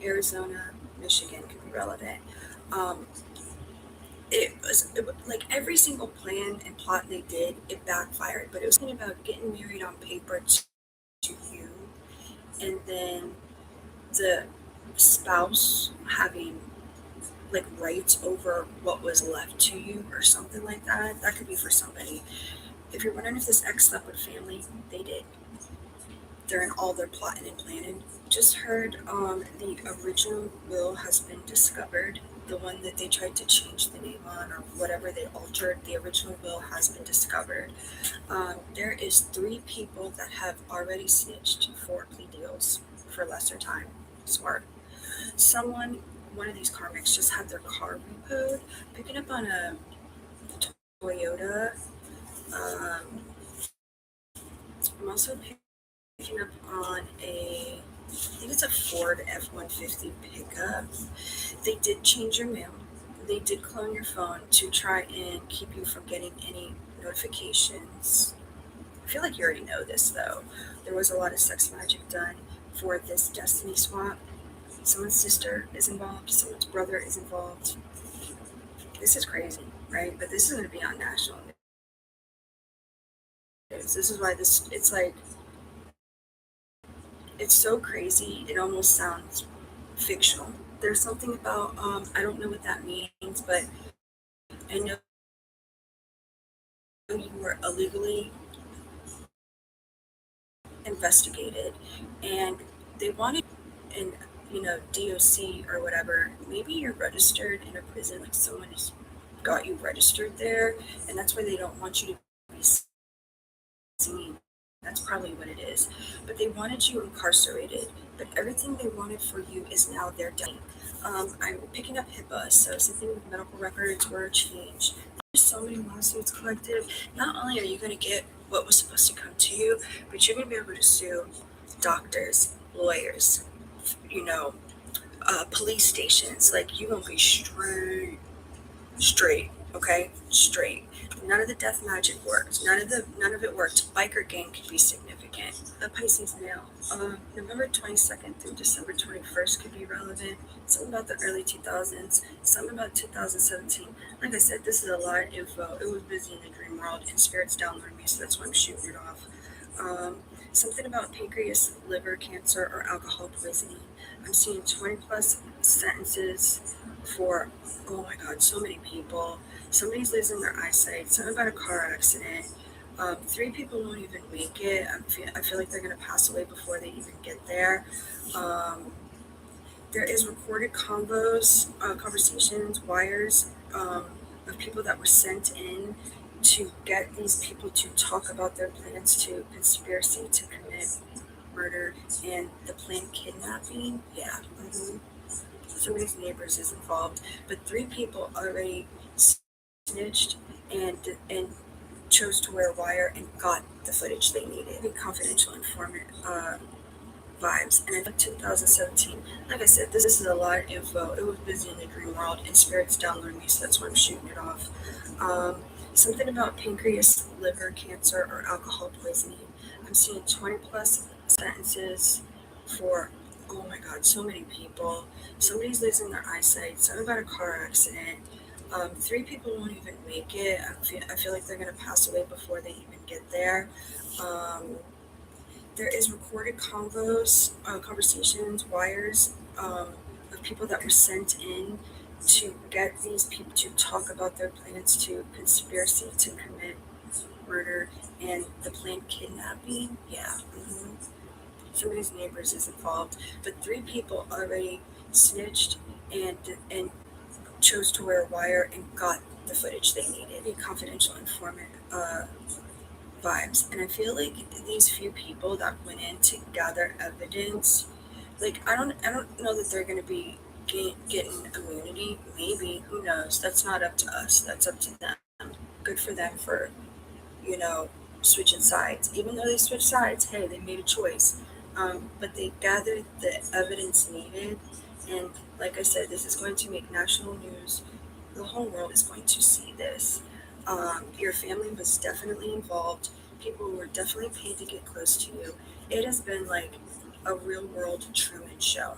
Arizona, Michigan could be relevant. Um, like every single plan and plot they did, it backfired. But it was something about getting married on paper to you, and then the spouse having like rights over what was left to you or something like that. That could be for somebody. If you're wondering if this ex slept with family, they did. They're in all their plotting and planning. Just heard the original will has been discovered. The one that they tried to change the name on or whatever they altered, the original will has been discovered. There is 3 people that have already snitched for plea deals for lesser time. Smart. One of these karmics just had their car repoed, picking up on a Toyota. I'm also picking up on I think it's a Ford F-150 pickup. They did change your mail. They did clone your phone to try and keep you from getting any notifications. I feel like you already know this though. There was a lot of sex magic done for this destiny swap. Someone's sister is involved, someone's brother is involved. This is crazy, right? But this is going to be on national news. This is why it's so crazy, it almost sounds fictional. There's something about, I don't know what that means, but I know you were illegally investigated and they wanted, and DOC or whatever, maybe you're registered in a prison, like someone has got you registered there, and that's why they don't want you to be seen. That's probably what it is. But they wanted you incarcerated, but everything they wanted for you is now their done. I'm picking up HIPAA, so something with medical records were changed. There's so many lawsuits collected. Not only are you going to get what was supposed to come to you, but you're going to be able to sue doctors, lawyers, police stations. Like, you're going to be straight, okay? Straight. None of the death magic worked. None of it worked. Biker gang could be significant. The Pisces male. November 22nd through December 21st could be relevant. Something about the early 2000s. Something about 2017. Like I said, this is a lot of info. It was busy in the dream world, and spirits downloaded me, so that's why I'm shooting it off. Something about pancreas, liver cancer, or alcohol poisoning. I'm seeing 20 plus sentences for, oh my God, so many people. Somebody's losing their eyesight. Something about a car accident. 3 people won't even make it. I feel like they're going to pass away before they even get there. There is recorded conversations, wires of people that were sent in to get these people to talk about their plans to conspiracy to commit murder and the planned kidnapping. Yeah. Somebody's neighbors is involved, but 3 people already snitched and chose to wear wire and got the footage they needed. Confidential informant vibes. And in 2017, like I said, this is a lot of info. It was busy in the dream world, and spirits downloaded me, so that's why I'm shooting it off. Something about pancreas, liver cancer, or alcohol poisoning. I'm seeing 20 plus sentences for, oh my God, so many people. Somebody's losing their eyesight. Something about a car accident. 3 people won't even make it. I feel like they're going to pass away before they even get there. There is recorded conversations, wires of people that were sent in to get these people to talk about their plans to conspiracy to commit murder and the planned kidnapping. Yeah. Somebody's neighbors is involved, but 3 people already snitched and chose to wear wire and got the footage they needed. Confidential informant vibes. And I feel like these few people that went in to gather evidence, Like I don't know that they're gonna be getting immunity. Maybe, who knows? That's not up to us. That's up to them. Good for them for, you know, switching sides. Even though they switched sides, hey, they made a choice. But they gathered the evidence needed, and like I said, this is going to make national news. The whole world is going to see this. Your family was definitely involved. People were definitely paid to get close to you. It has been like a real world Truman Show.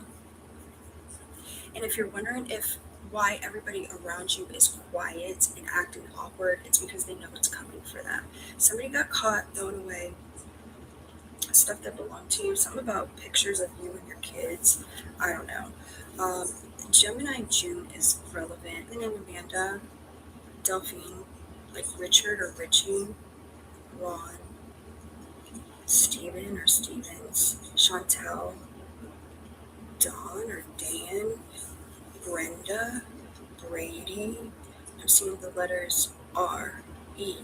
And if you're wondering if why everybody around you is quiet and acting awkward, it's because they know what's coming for them. Somebody got caught throwing away stuff that belonged to you, something about pictures of you and your kids. I don't know. Gemini June is relevant. The name Amanda, Delphine, like Richard or Richie, Ron, Steven or Stevens, Chantel, Dawn or Dan, Brenda, Brady. I'm seeing the letters R, E,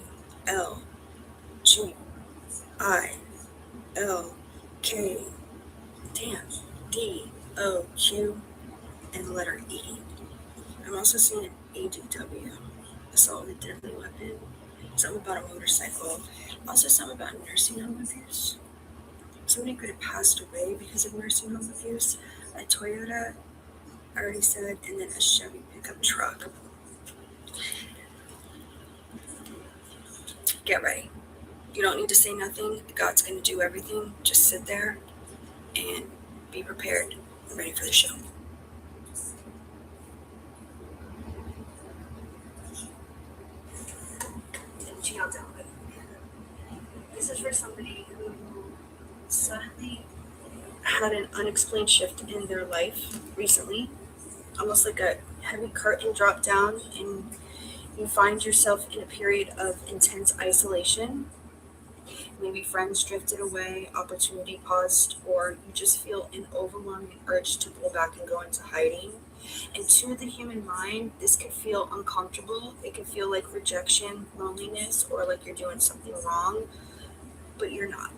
L, G, I, L, K, damn, D, O, Q, and the letter E. I'm also seeing an ADW, assault with deadly weapon, something about a motorcycle, also something about nursing home abuse. Somebody could have passed away because of nursing home abuse. A Toyota, I already said, and then a Chevy pickup truck. Get ready. You don't need to say nothing. God's going to do everything. Just sit there and be prepared and ready for the show. This is for somebody who suddenly had an unexplained shift in their life recently, almost like a heavy curtain dropped down, and you find yourself in a period of intense isolation. Maybe friends drifted away, opportunity paused, or you just feel an overwhelming urge to pull back and go into hiding. And to the human mind, this can feel uncomfortable. It can feel like rejection, loneliness, or like you're doing something wrong, but you're not.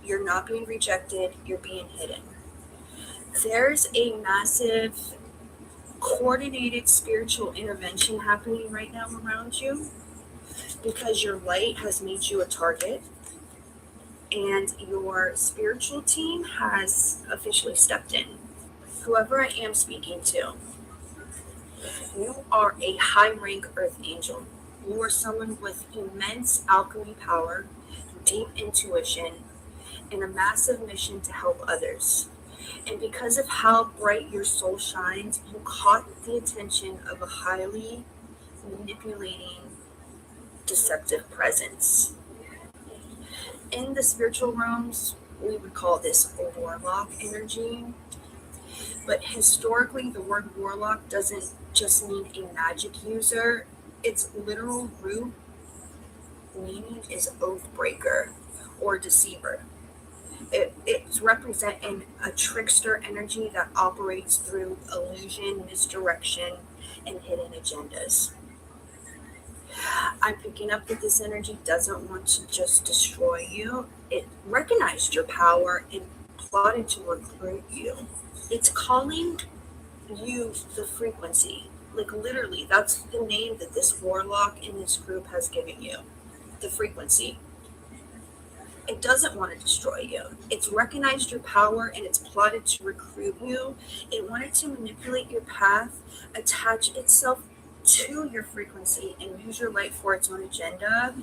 You're not being rejected, you're being hidden. There's a massive coordinated spiritual intervention happening right now around you because your light has made you a target and your spiritual team has officially stepped in. Whoever I am speaking to, you are a high rank earth angel. You are someone with immense alchemy power, deep intuition, and a massive mission to help others. And because of how bright your soul shines, you caught the attention of a highly manipulating, deceptive presence. In the spiritual realms, we would call this a warlock energy. But historically, the word warlock doesn't just mean a magic user. Its literal root meaning is oath breaker or deceiver. It's representing a trickster energy that operates through illusion, misdirection, and hidden agendas. I'm picking up that this energy doesn't want to just destroy you. It recognized your power and plotted to recruit you. It's calling you the frequency. Like literally, that's the name that this warlock in this group has given you. The frequency. It doesn't want to destroy you. It's recognized your power and it's plotted to recruit you. It wanted to manipulate your path, attach itself to your frequency, and use your light for its own agenda.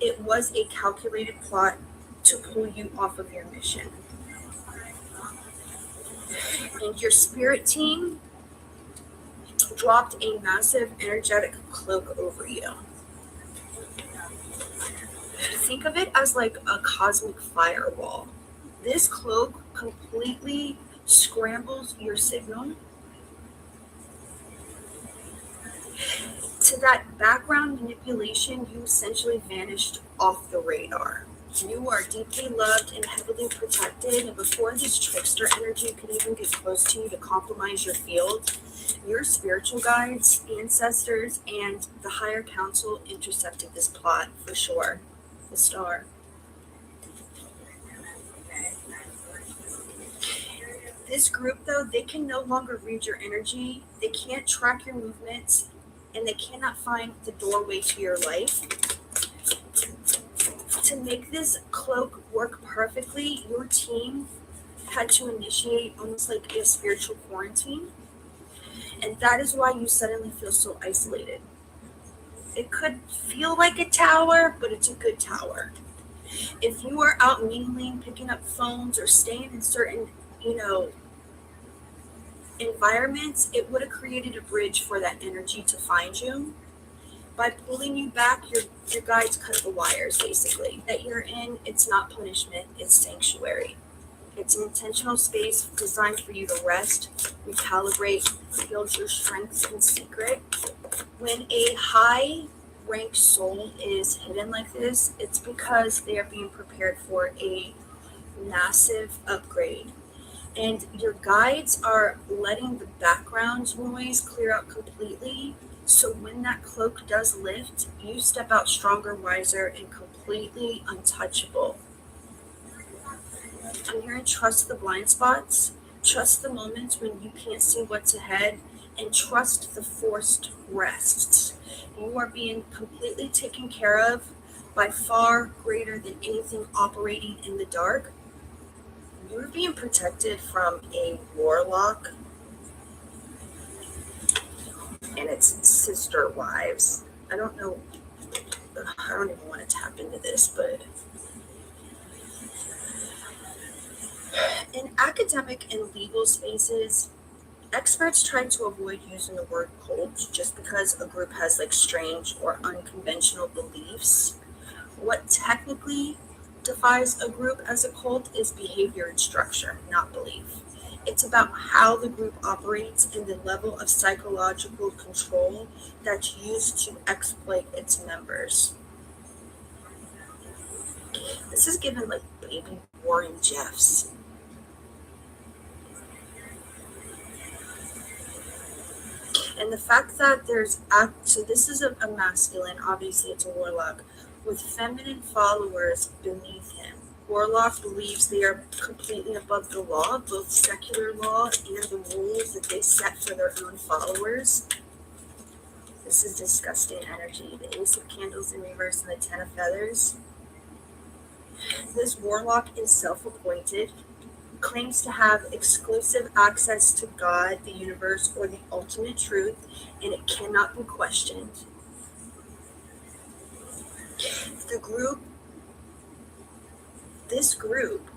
It was a calculated plot to pull you off of your mission. And your spirit team dropped a massive energetic cloak over you. Think of it as like a cosmic firewall. This cloak completely scrambles your signal to that background manipulation. You essentially vanished off the radar. You are deeply loved and heavily protected, and before this trickster energy could even get close to you to compromise your field, your spiritual guides, ancestors, and the higher council intercepted this plot for sure. The star. This group, though, they can no longer read your energy, they can't track your movements, and they cannot find the doorway to your life. To make this cloak work perfectly, your team had to initiate almost like a spiritual quarantine. And that is why you suddenly feel so isolated. It could feel like a tower, but it's a good tower. If you are out mingling, picking up phones, or staying in certain, environments, it would have created a bridge for that energy to find you. By pulling you back, your guides cut the wires, basically. That you're in, it's not punishment, it's sanctuary. It's an intentional space designed for you to rest, recalibrate, build your strengths in secret. When a high-ranked soul is hidden like this, it's because they are being prepared for a massive upgrade. And your guides are letting the background noise clear out completely. So when that cloak does lift, you step out stronger, wiser, and completely untouchable. I'm here to trust the blind spots, trust the moments when you can't see what's ahead, and trust the forced rests. You are being completely taken care of by far greater than anything operating in the dark. You're being protected from a warlock and its sister wives. I don't even want to tap into this, but in academic and legal spaces, experts try to avoid using the word cult just because a group has like strange or unconventional beliefs. What technically defines a group as a cult is behavior and structure, not belief. It's about how the group operates and the level of psychological control that's used to exploit its members. This is given like baby Warren Jeffs. And the fact that so this is a masculine, obviously it's a warlock, with feminine followers beneath him. Warlock believes they are completely above the law, both secular law and the rules that they set for their own followers. This is disgusting energy. The Ace of Candles in reverse and the Ten of Feathers. This warlock is self-appointed, claims to have exclusive access to God, the universe, or the ultimate truth, and it cannot be questioned. This group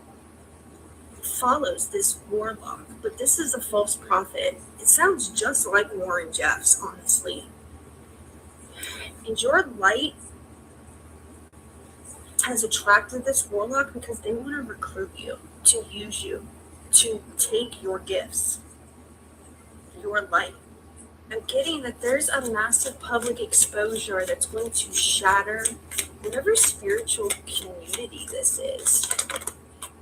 follows this warlock, but this is a false prophet. It sounds just like Warren Jeffs, honestly. And your light has attracted this warlock because they want to recruit you, to use you, to take your gifts, your light. I'm getting that there's a massive public exposure that's going to shatter whatever spiritual community this is.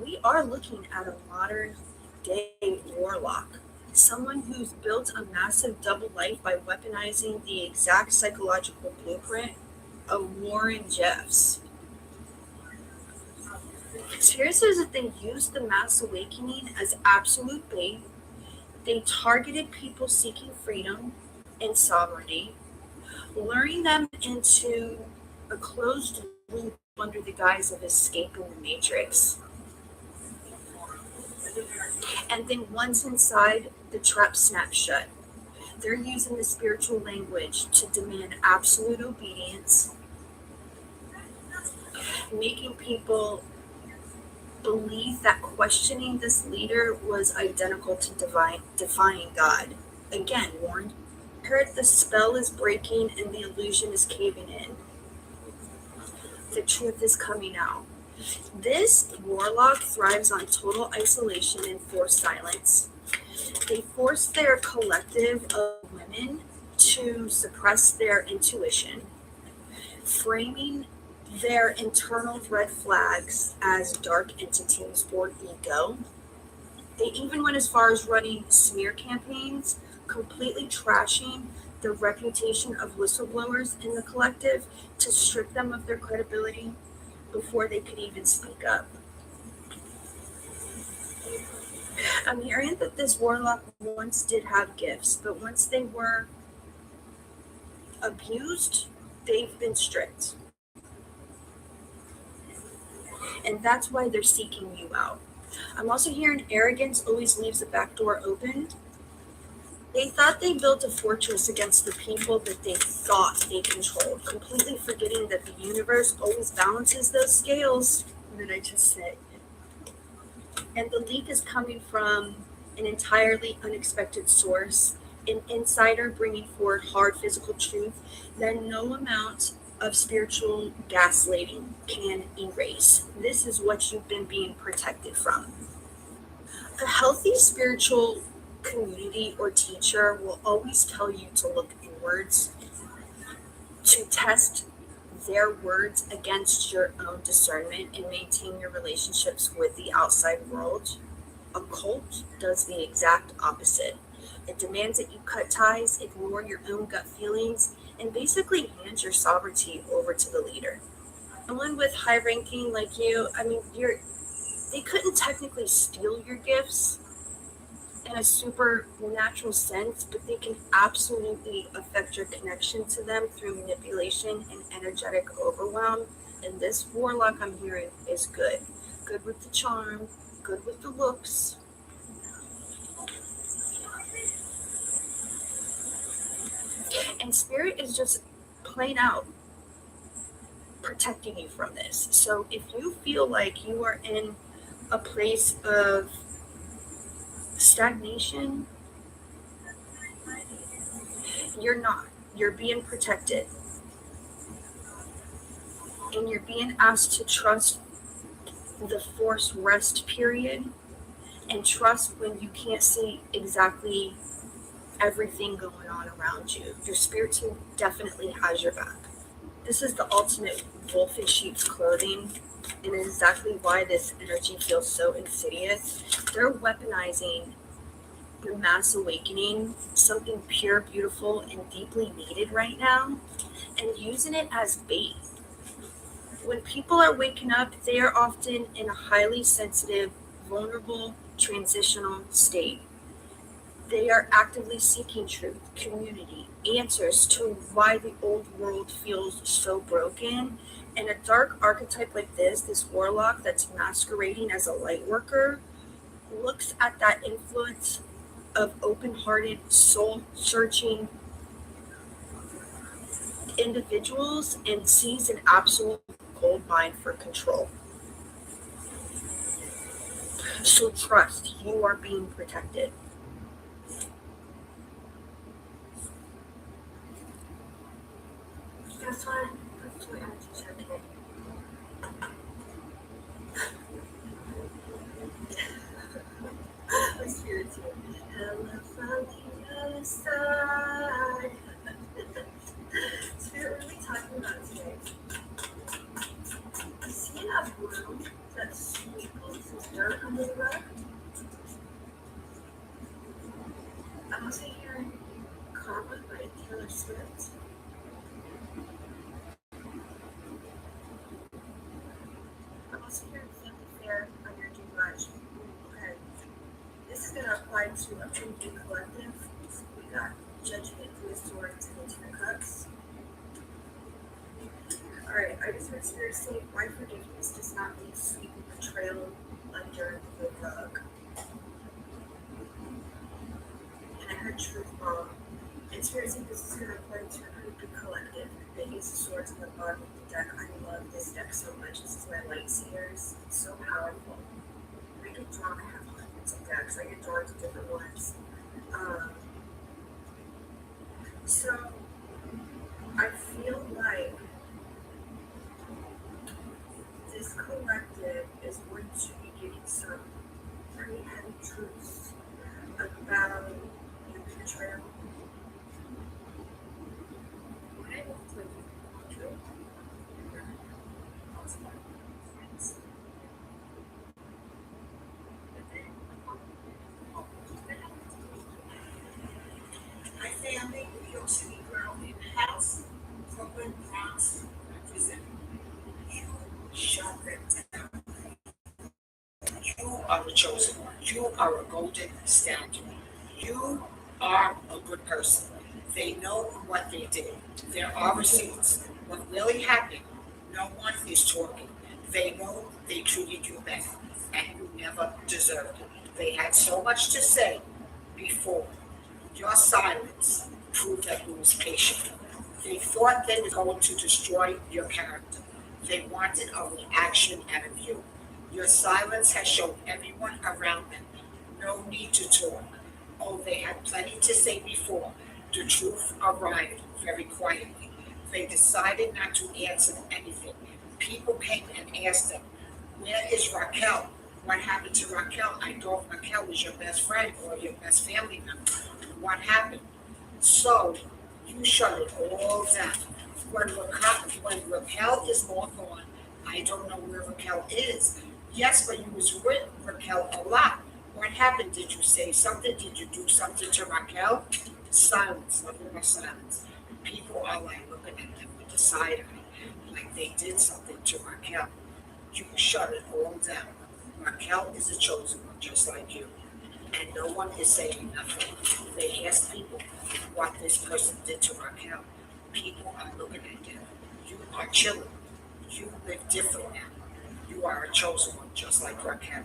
We are looking at a modern day warlock, someone who's built a massive double life by weaponizing the exact psychological blueprint of Warren Jeffs. So here says that they used the mass awakening as absolute bait. They targeted people seeking freedom and sovereignty, luring them into a closed loop under the guise of escaping the matrix. And then once inside, the trap snaps shut. They're using the spiritual language to demand absolute obedience, making people believe that questioning this leader was identical to defying God. Again, Warren heard the spell is breaking and the illusion is caving in. The truth is coming out. This warlock thrives on total isolation and forced silence. They force their collective of women to suppress their intuition, framing their internal red flags as dark entities or ego. They even went as far as running smear campaigns, completely trashing the reputation of whistleblowers in the collective to strip them of their credibility before they could even speak up. I'm hearing that this warlock once did have gifts, but once they were abused, they've been stripped. And that's why they're seeking you out. I'm also hearing arrogance always leaves the back door open. They thought they built a fortress against the people that they thought they controlled, completely forgetting that the universe always balances those scales. What did I just say? And the leak is coming from an entirely unexpected source, an insider bringing forward hard physical truth that no amount of spiritual gaslighting can erase. This is what you've been being protected from. A healthy spiritual community or teacher will always tell you to look inwards, to test their words against your own discernment and maintain your relationships with the outside world. A cult does the exact opposite. It demands that you cut ties, ignore your own gut feelings, and basically hand your sovereignty over to the leader. Someone with high ranking like you, they couldn't technically steal your gifts in a supernatural sense, but they can absolutely affect your connection to them through manipulation and energetic overwhelm. And this warlock I'm hearing is good. Good with the charm, good with the looks. And spirit is just plain out protecting you from this. So if you feel like you are in a place of stagnation, you're not. You're being protected. And you're being asked to trust the forced rest period and trust when you can't see exactly everything going on around you. Your spirit team definitely has your back. This is the ultimate wolf in sheep's clothing, and exactly why this energy feels so insidious. They're weaponizing the mass awakening, something pure, beautiful, and deeply needed right now, and using it as bait. When people are waking up, they are often in a highly sensitive, vulnerable, transitional state. They are actively seeking truth, community, answers to why the old world feels so broken. And a dark archetype like this warlock that's masquerading as a light worker, looks at that influence of open-hearted, soul-searching individuals and sees an absolute gold mine for control. So trust, you are being protected. That's why energy's okay. My spirit's here. Hello from the other side. Spirit, what are we talking about today? I see a room that sprinkles some dirt on the rug. I'm also hearing Karma by Taylor Swift. I'm also hearing Family Fair on your garage. Okay. This is going to apply to a pretty big collective. We got Judgment, Three of Swords, and Two of Cups. Alright, I just heard Spirit say, why forgiveness does not mean sweeping betrayal under the rug. And I heard Truth Bomb. And Spirit said this is going to apply to a pretty big collective. The Ace of Swords on the bottom of the deck. I love this deck so much. This is my Light Seers. It's so powerful. I get drawn, I have hundreds of decks. I get drawn to different ones. So, I feel like this collective is going to be getting some pretty heavy truths about your betrayal. My family, New York City girl in the house, Brooklyn, Bronx, represent. You shut them down. You are the chosen one. You are a golden standard. You are a good person. They know what they did. There are receipts. What really happened, no one is talking. They know they treated you bad, and you never deserved it. They had so much to say before. Your silence proved that you was patient. They thought they were going to destroy your character. They wanted a reaction out of you. Your silence has shown everyone around them no need to talk. Oh, they had plenty to say before. The truth arrived very quietly. They decided not to answer anything. People came and asked them, "Where is Raquel? What happened to Raquel? I thought Raquel was your best friend or your best family member. What happened?" So you shut it all down. When Raquel is long gone, I don't know where Raquel is. Yes, but you was with Raquel a lot. What happened? Did you say something? Did you do something to Raquel? Silence, nothing but silence. People are like looking at them with the side eye, like they did something to Raquel. You shut it all down. Raquel is a chosen one, just like you. And no one is saying nothing. They ask people what this person did to Raquel. People are looking at them. You are chilling. You live different now. You are a chosen one, just like Raquel.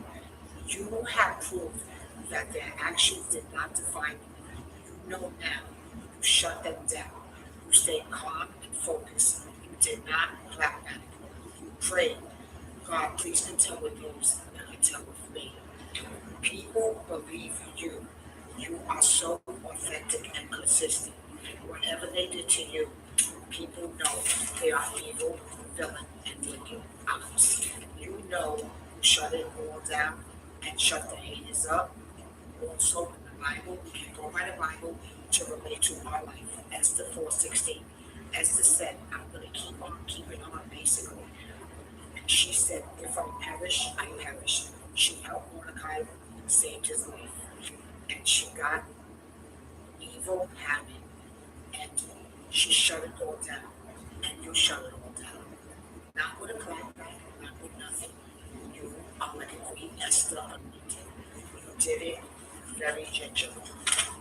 You have proved that their actions did not define you. You know now. You shut them down. You stayed calm and focused. You did not clap back. You prayed. God, please contend with those that contend with me. People believe you. You are so authentic and consistent. Whatever they did to you, people know they are evil, villain, and wicked. Honest. You know you shut it all down and shut the haters up. Also, in the Bible, we can go by the Bible to relate to our life. Esther 4:16. Esther said, "I'm going to keep on keeping on," basically. And she said, "If I perish, I perish." She helped Mordecai, saved his life. And she got evil Haman, and she shut it all down. And you shut it all down. Not with a clap, not with nothing. You are like a Queen Esther anointed. You did it very gingerly,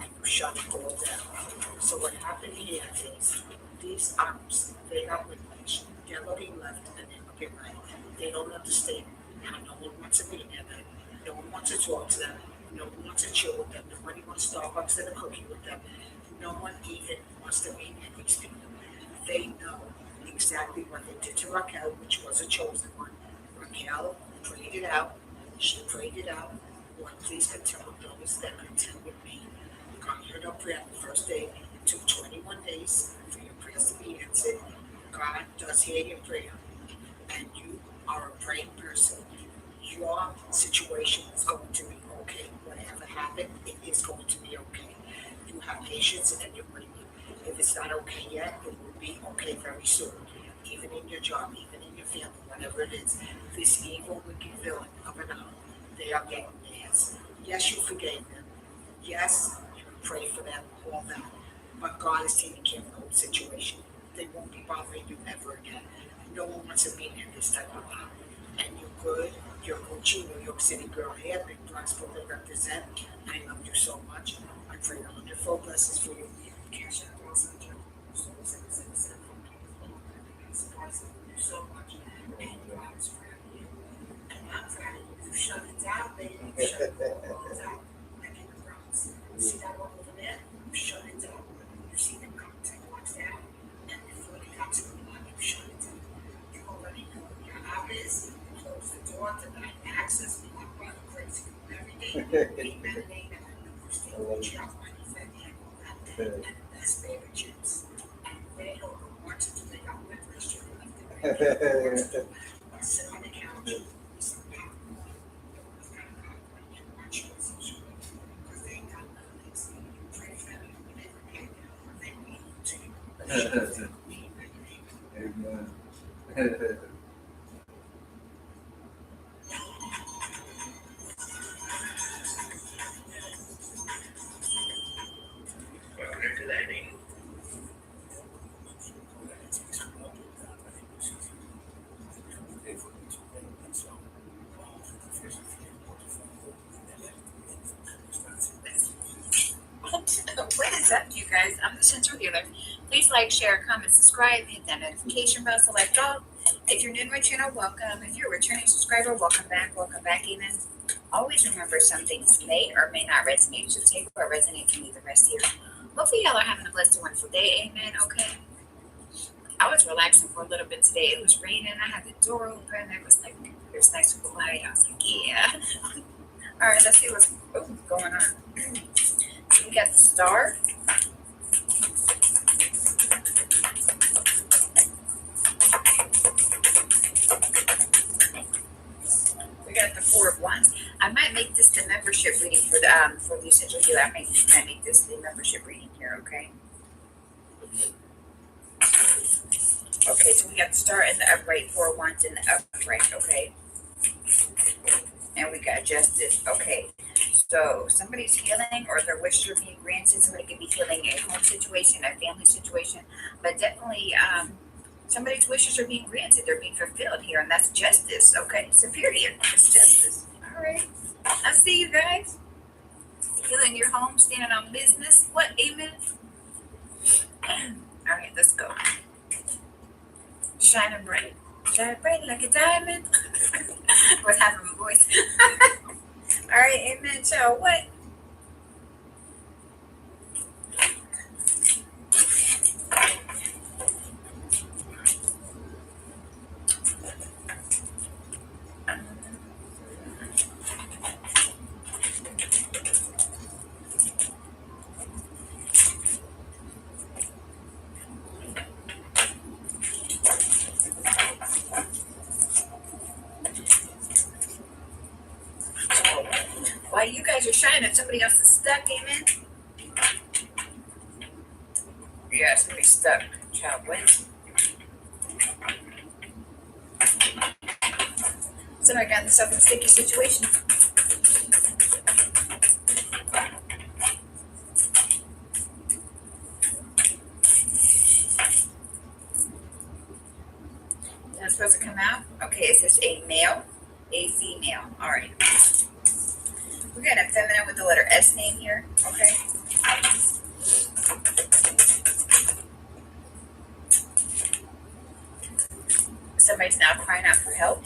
and you shut it all down. So what happened here is these arms, they got whiplash. They're looking left and they're looking right. They don't understand how no one wants to be near them. No one wants to talk to them. No one wants to chill with them. Nobody wants Starbucks and a cookie with them. No one even wants to be near these people. They know exactly what they did to Raquel, which was a chosen one. Raquel prayed it out. She prayed it out. Lord, please contend with those that contend with me. God heard our prayer the first day. It took 21 days for your prayers to be answered. God does hear your prayer, and you are a praying person. Your situation is going to be okay. Whatever happened, it is going to be okay. You have patience and you're waiting. If it's not okay yet, it will be okay very soon. Even in your job, even in your family, whatever it is, this evil, wicked villain of an hour, they are getting theirs. Yes, you forgave them. Yes, you pray for them, all that. But God is taking care of the whole situation. They won't be bothering you ever again. No one wants to be in this type of hour. And you're good. You're Gucci, New York City girl here, Big Bronx Brooklyn represent. I love you so much. I pray a wonderful blessings for you. Cash out all such a so so much. And you're always proud of you. And I'm proud of you. You shut it down, baby. You shut it all down. Like in the Bronx. See that one over there? You shut it down. You see them come 10 blocks down. And before they got to the block, you shut it down. You already know your hours. Close the door, deny access. We walk by the crazy every day. Amen and amen. You still watch out for anything and all that. And that's favorite chips. And they don't know what to do. They got wet restaurant left and right. Sit on the couch. Some popcorn. It's got popcorn and watch it. Because they ain't got nothing else. Pray for them. They forget what they need to do. Amen. What's up, you guys? I'm the Central Healer. Please like, share, comment, subscribe, hit that notification bell, select all. If you're new to my channel, welcome. If you're a returning subscriber, welcome back, amen. Always remember some things may or may not resonate. So take what resonates and leave the rest here. Hopefully y'all are having a blessed and wonderful day, amen, okay? I was relaxing for a little bit today. It was raining. I had the door open. It was nice and quiet. I was like, yeah. All right, let's see what's going on. So we got the star. We got the Four of Wands. I might make this the membership reading for the Essential Healer. I might make this the membership reading here, okay? Okay, so we got the star in the upright, Four of Wands in the upright, okay? And we got Justice, okay? So somebody's healing or their wishes are being granted. Somebody could be healing a home situation, a family situation, but definitely somebody's wishes are being granted. They're being fulfilled here, and that's justice, okay? Superior, it's justice. All right, I see you guys. Healing your home, standing on business. What, amen? All right, let's go. Shining bright. Shine bright like a diamond. What's happening with my voice? All right, amen, child. What? While you guys are shining, somebody else is stuck, amen? Yeah, somebody's stuck. Child, what? Somebody got themselves in a sticky situation. That's supposed to come out? Okay, is this a male? A female. All right. We got a feminine with the letter S name here, okay? Somebody's now crying out for help.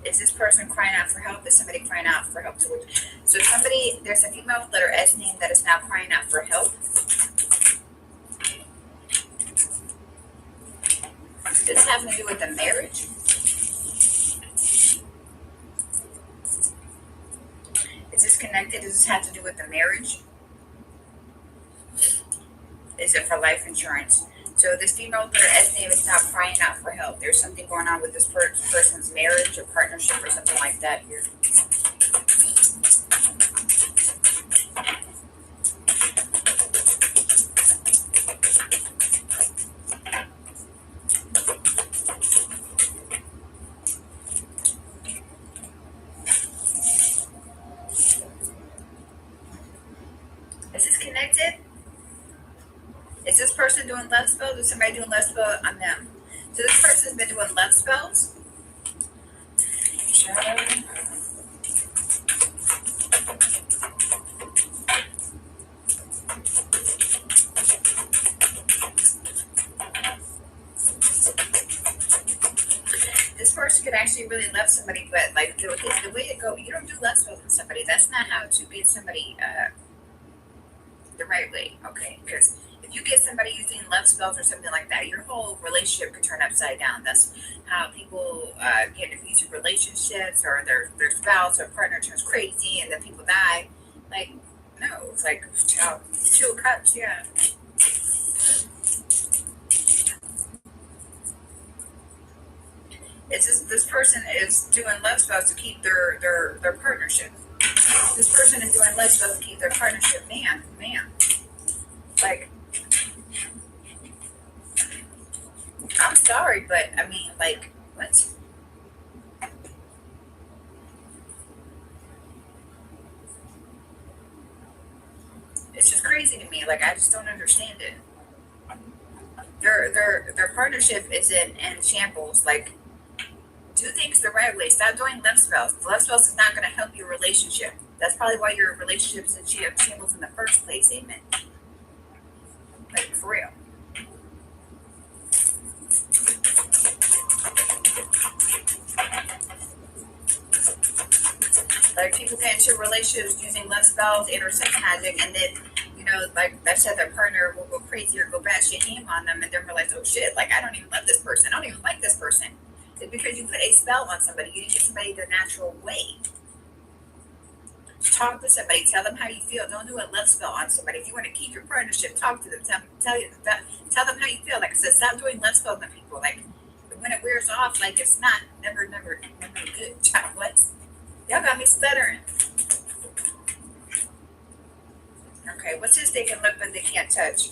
Is this person crying out for help? Is somebody crying out for help? So somebody, there's a female with letter S name that is now crying out for help. Does this have to do with the marriage? Is this connected? Does this have to do with the marriage? Is it for life insurance? So this female with her S name is now crying out for help. There's something going on with this person's marriage or partnership or something like that here. Is this connected? Is this person doing love spells or somebody doing love spells on them? So this person's been doing love spells. This person could actually really love somebody, but like the way to go, you don't do love spells on somebody. That's not how to get somebody the right way, okay? Because if you get somebody using love spells or something like that, your whole relationship could turn upside down. That's how people get abusive relationships, or their spouse or partner turns crazy and then people die. Like, no, it's like two of cups, yeah. It's just this person is doing love spells to keep their partnership. This person is doing love spells to keep their partnership. Man. Like, I'm sorry, but I mean, like, what? It's just crazy to me. Like, I just don't understand it. Their partnership is in shambles. Like, do things the right way. Stop doing love spells. Love spells is not going to help your relationship. That's probably why your relationships in shambles in the first place. Amen. Like, for real. Like, people get into relationships using love spells, inner sex magic, and then, like I said, their partner will go crazy or go batshit ham on them, and then realize, oh shit, like, I don't even love this person. I don't even like this person. It's because you put a spell on somebody. You didn't get somebody their natural way. Talk to somebody. Tell them how you feel. Don't do a love spell on somebody. If you want to keep your partnership, talk to them. Tell them how you feel. Like I said, stop doing love spells on people. Like, when it wears off, like, it's not never good. Child, what? Y'all got me stuttering. Okay, what's this they can look but they can't touch?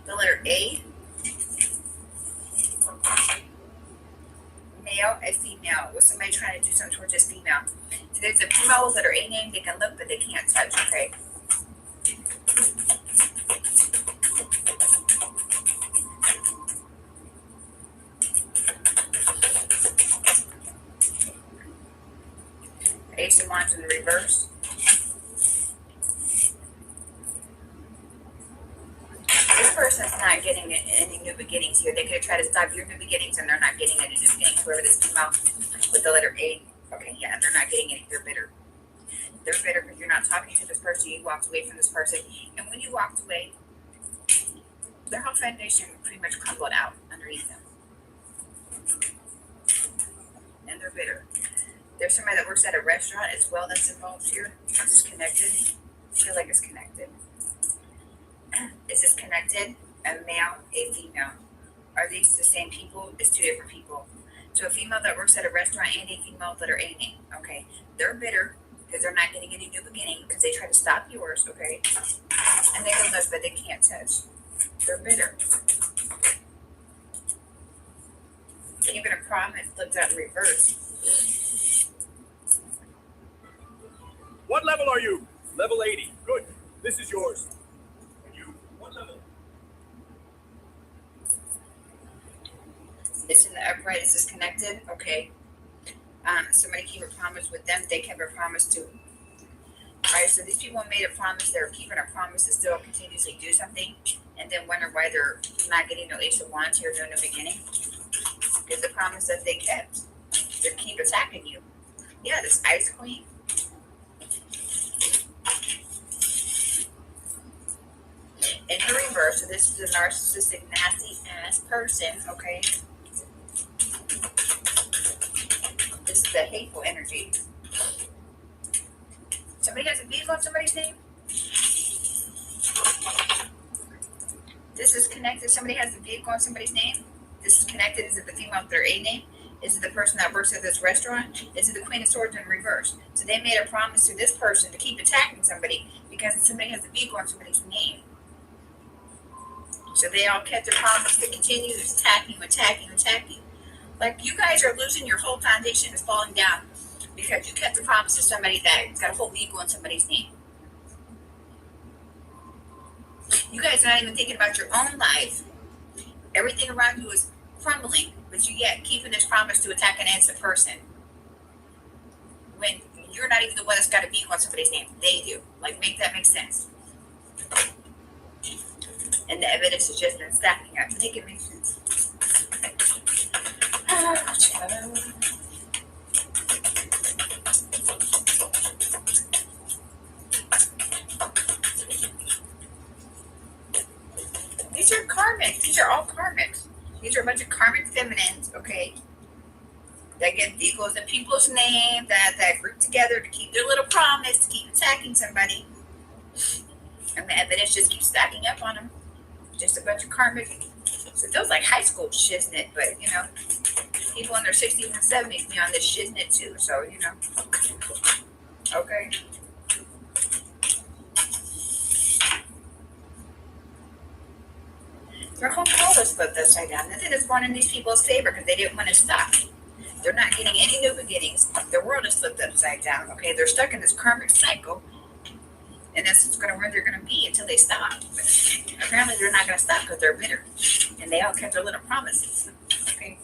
The letter A. Male and female. Was somebody trying to do something towards this female? So there's a female with letter A name they can look but they can't touch, okay? Ace of Wands in the reverse. This person's not getting any new beginnings here. They could try to stop your new beginnings and they're not getting any new beginnings. Whoever this female with the letter A. Okay, yeah, they're not getting any. They're bitter. They're bitter because you're not talking to this person. You walked away from this person. And when you walked away, their whole foundation pretty much crumbled out underneath them. And they're bitter. There's somebody that works at a restaurant as well that's involved here. Is this connected? I feel like it's connected. Is this connected? A male, a female. Are these the same people? It's two different people. So a female that works at a restaurant and a female that are A name. Okay. They're bitter because they're not getting any new beginning because they try to stop yours. Okay. And they can look, but they can't touch. They're bitter. Even a promise flipped out in reverse. What level are you? Level 80. Good. This is yours. And you, what level? It's in the upright. Is this connected? Okay. Somebody keep a promise with them. They kept a promise too. All right. So these people made a promise. They're keeping a promise to still continuously do something, and then wonder why they're not getting no Ace of Wands here during the beginning. Because the promise that they kept, they keep attacking you. Yeah, this Ice Queen. In the reverse, so this is a narcissistic, nasty ass person, okay? This is the hateful energy. Somebody has a vehicle on somebody's name? This is connected. Somebody has a vehicle on somebody's name? This is connected. Is it the female with their A name? Is it the person that works at this restaurant? Is it the Queen of Swords in reverse? So they made a promise to this person to keep attacking somebody because somebody has a vehicle on somebody's name. So they all kept their promise to continue attacking. Like, you guys are losing your whole foundation is falling down because you kept the promise to somebody that's got a whole vehicle in somebody's name. You guys are not even thinking about your own life. Everything around you is crumbling, but you yet keeping this promise to attack an innocent person. When you're not even the one that's got a vehicle on somebody's name. They do. Like, make that make sense. And the evidence has just been stacking up. Make it make sense. These are karmic. These are all karmics. These are a bunch of karmic feminines, okay? That get vehicles in people's name, that group together to keep their little promise, to keep attacking somebody. And the evidence just keeps stacking up on them. Just a bunch of karmic. So it feels like high school shiznit, but people in their 60s and 70s be on this shiznit too. So, okay. Their whole world is flipped upside down. Nothing is born in these people's favor because they didn't want to stop. They're not getting any new beginnings. Their world is flipped upside down. Okay, they're stuck in this karmic cycle. And that's going to where they're going to be until they stop. But apparently they're not going to stop because they're bitter. And they all kept their little promises. Okay.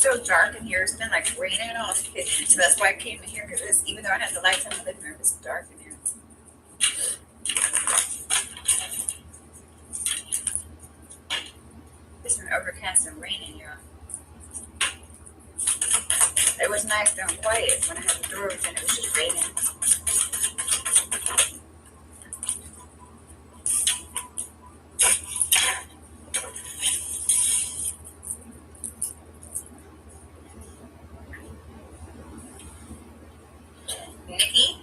so dark in here. It's been like raining all day. So that's why I came in here, because even though I had the lights on the living room, it's dark in here. It's been overcast and raining here. It was nice and quiet when I had the doors and it was just raining. Nikki,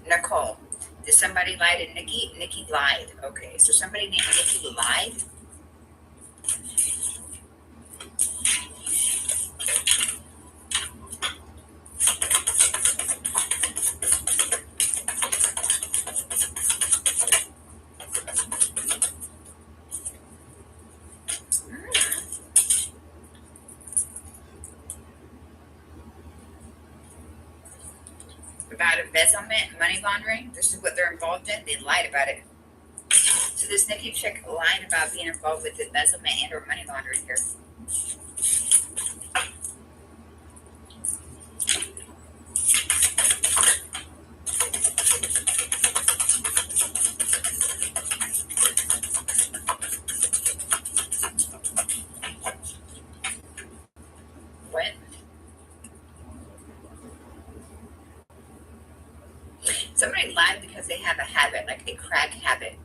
Nicole. Did somebody lie to Nikki? Nikki lied. Okay, so somebody named Nikki lied. About embezzlement, money laundering. This is what they're involved in. They lied about it. So this Nikki chick lied about being involved with embezzlement and or money laundering here. What? Somebody lied because they have a habit, like a crack habit.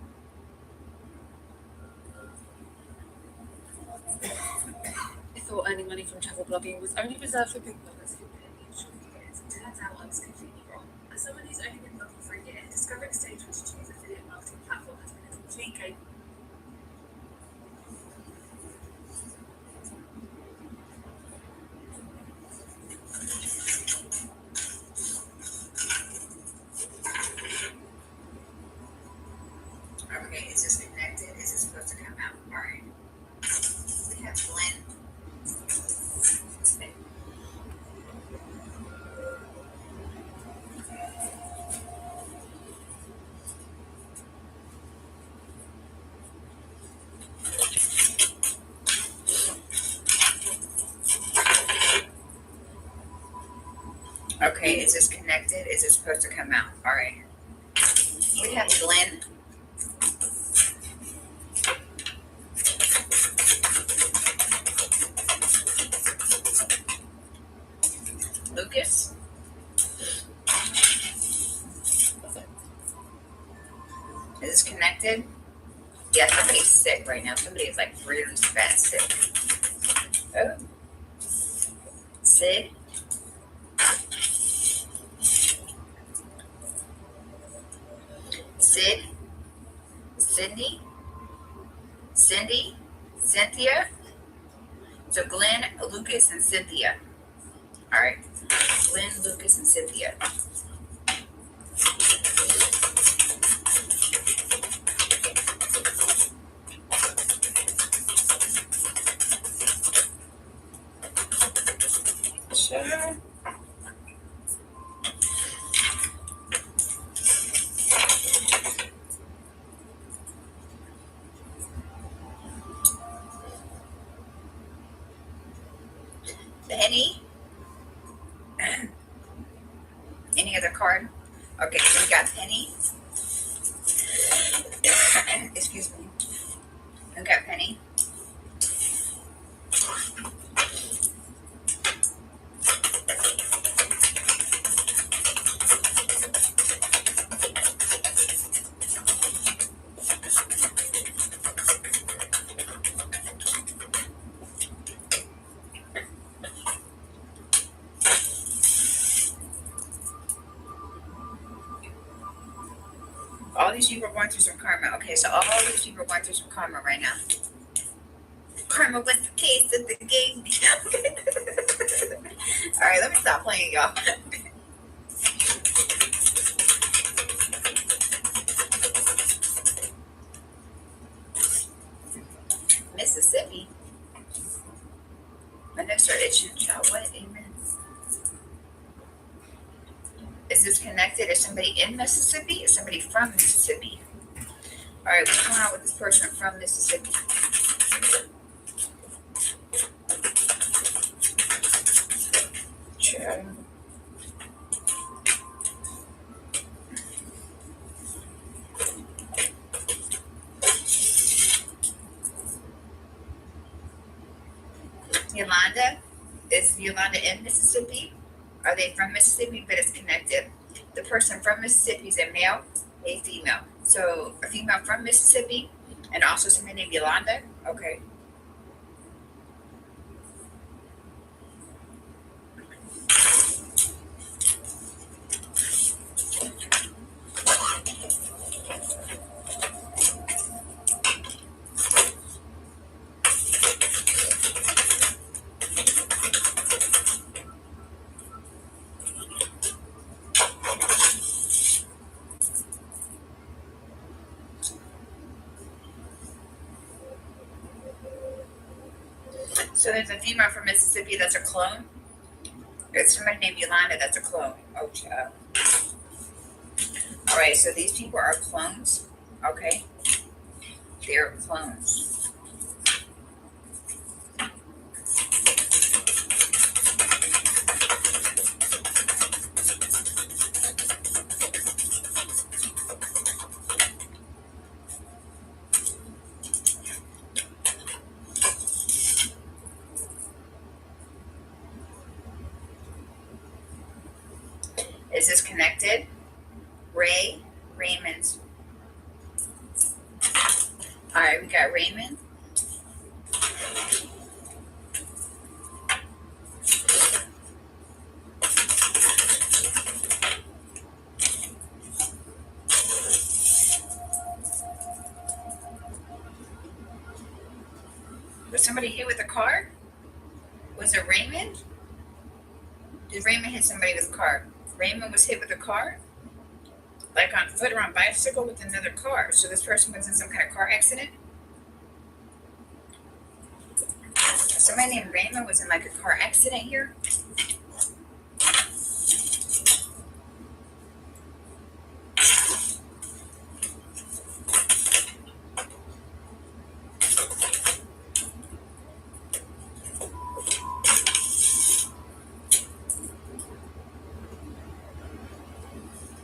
I thought earning money from travel blogging was only reserved for big bloggers who pay me short years. Turns out I was completely wrong. As someone who's only been blogging for a year, discovering Stage which to choose affiliate marketing platform has been a complete game. Okay, is this connected? Is it supposed to come out? All right. We have Glenn. Okay, is this connected? Is it supposed to come out? All right. We have Glenn. Lucas. Is this connected? Yeah, somebody's sick right now. Somebody is like really bad sick. Oh. Sid. Sid. Cindy. Cynthia. So Glenn, Lucas, and Cynthia. All right. Glenn, Lucas, and Cynthia. Sure. Penny. Any other card? Okay, so we got Penny. Excuse me. We got Penny. All these people are going through some karma. Okay, so all these people are going through some karma right now. Karma was the case that they gave me. All right, let me stop playing, y'all. Mississippi. My neck started itching, child. What? Amen. Is this connected? Is somebody in Mississippi? Is somebody from Mississippi? All right, what's going on with this person from Mississippi? Okay. Yolanda, is Yolanda in Mississippi? Are they from Mississippi? But it's connected. The person from Mississippi is a male, a female. So a female from Mississippi, and also somebody named Yolanda. Okay. So there's a female from Mississippi that's a clone. There's somebody named Yolanda that's a clone. Oh, child. All right, so these people are clones. Okay. They're clones. Is this connected? Raymond. All right, we got Raymond. Was somebody hit with a car? Was it Raymond? Did Raymond hit somebody with a car? Raymond was hit with a car? Like on foot or on bicycle with another car. So this person was in some kind of car accident? Somebody named Raymond was in like a car accident here?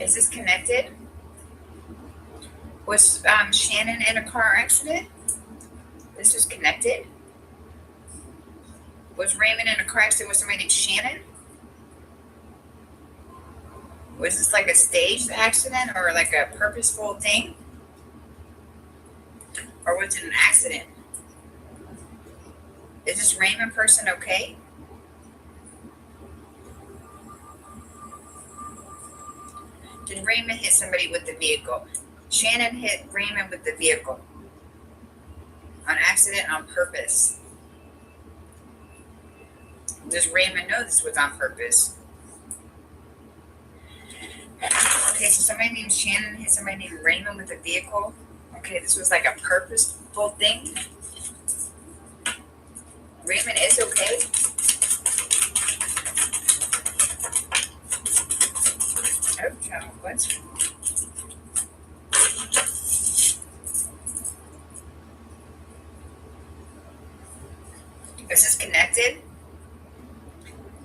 Is this connected? Was Shannon in a car accident? This is connected. Was Raymond in a car accident with somebody named Shannon? Was this like a staged accident or like a purposeful thing? Or was it an accident? Is this Raymond person okay? Did Raymond hit somebody with the vehicle? Shannon hit Raymond with the vehicle. On accident, on purpose. Does Raymond know this was on purpose? Okay, so somebody named Shannon hit somebody named Raymond with a vehicle. Okay, this was like a purposeful thing. Raymond is okay. Oh, child, what? Is this connected?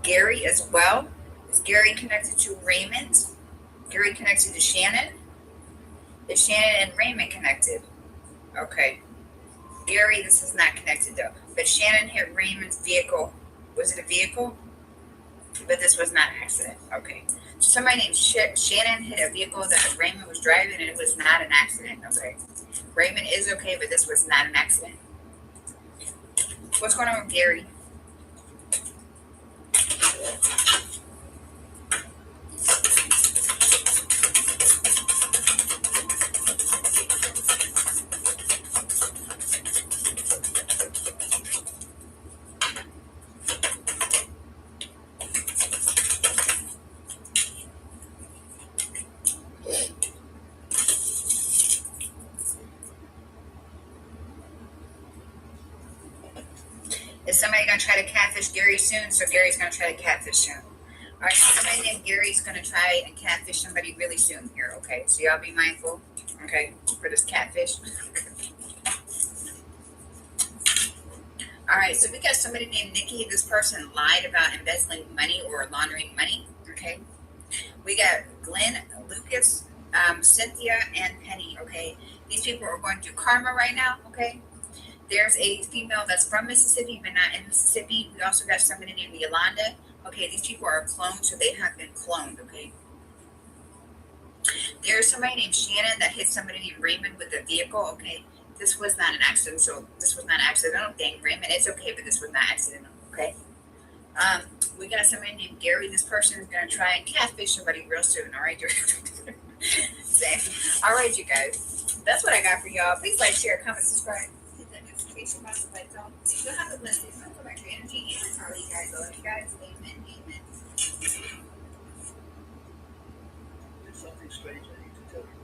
Gary as well? Is Gary connected to Raymond? Gary connected to Shannon? Is Shannon and Raymond connected? Okay. Gary, this is not connected though. But Shannon hit Raymond's vehicle. Was it a vehicle? But this was not an accident. Okay. So somebody named Shannon hit a vehicle that Raymond was driving and it was not an accident. Okay. Raymond is okay, but this was not an accident. What's going on with Gary? Is somebody going to try to catfish Gary soon? So Gary's going to try to catfish soon. All right, so somebody named Gary's going to try and catfish somebody really soon here, okay? So y'all be mindful, okay, for this catfish. All right, so we got somebody named Nikki. This person lied about embezzling money or laundering money. Okay. We got Glenn, Lucas, Cynthia, and Penny. Okay. These people are going through karma right now. Okay. There's a female that's from Mississippi, but not in Mississippi. We also got somebody named Yolanda. Okay. These people are cloned, so they have been cloned. Okay. There's somebody named Shannon that hit somebody named Raymond with a vehicle. Okay. This was not an accident, so this was not an accidental thing. Raymond, it's okay, but this was not accidental. Okay. We got somebody named Gary. This person is gonna try and catfish somebody real soon. All right. All right, you guys. That's what I got for y'all. Please like, share, comment, subscribe. Hit that notification button so that's all. You'll have a blessed day. Go back to your energy and I'll you guys. I love you guys. Amen. Amen. There's something strange I need to tell you.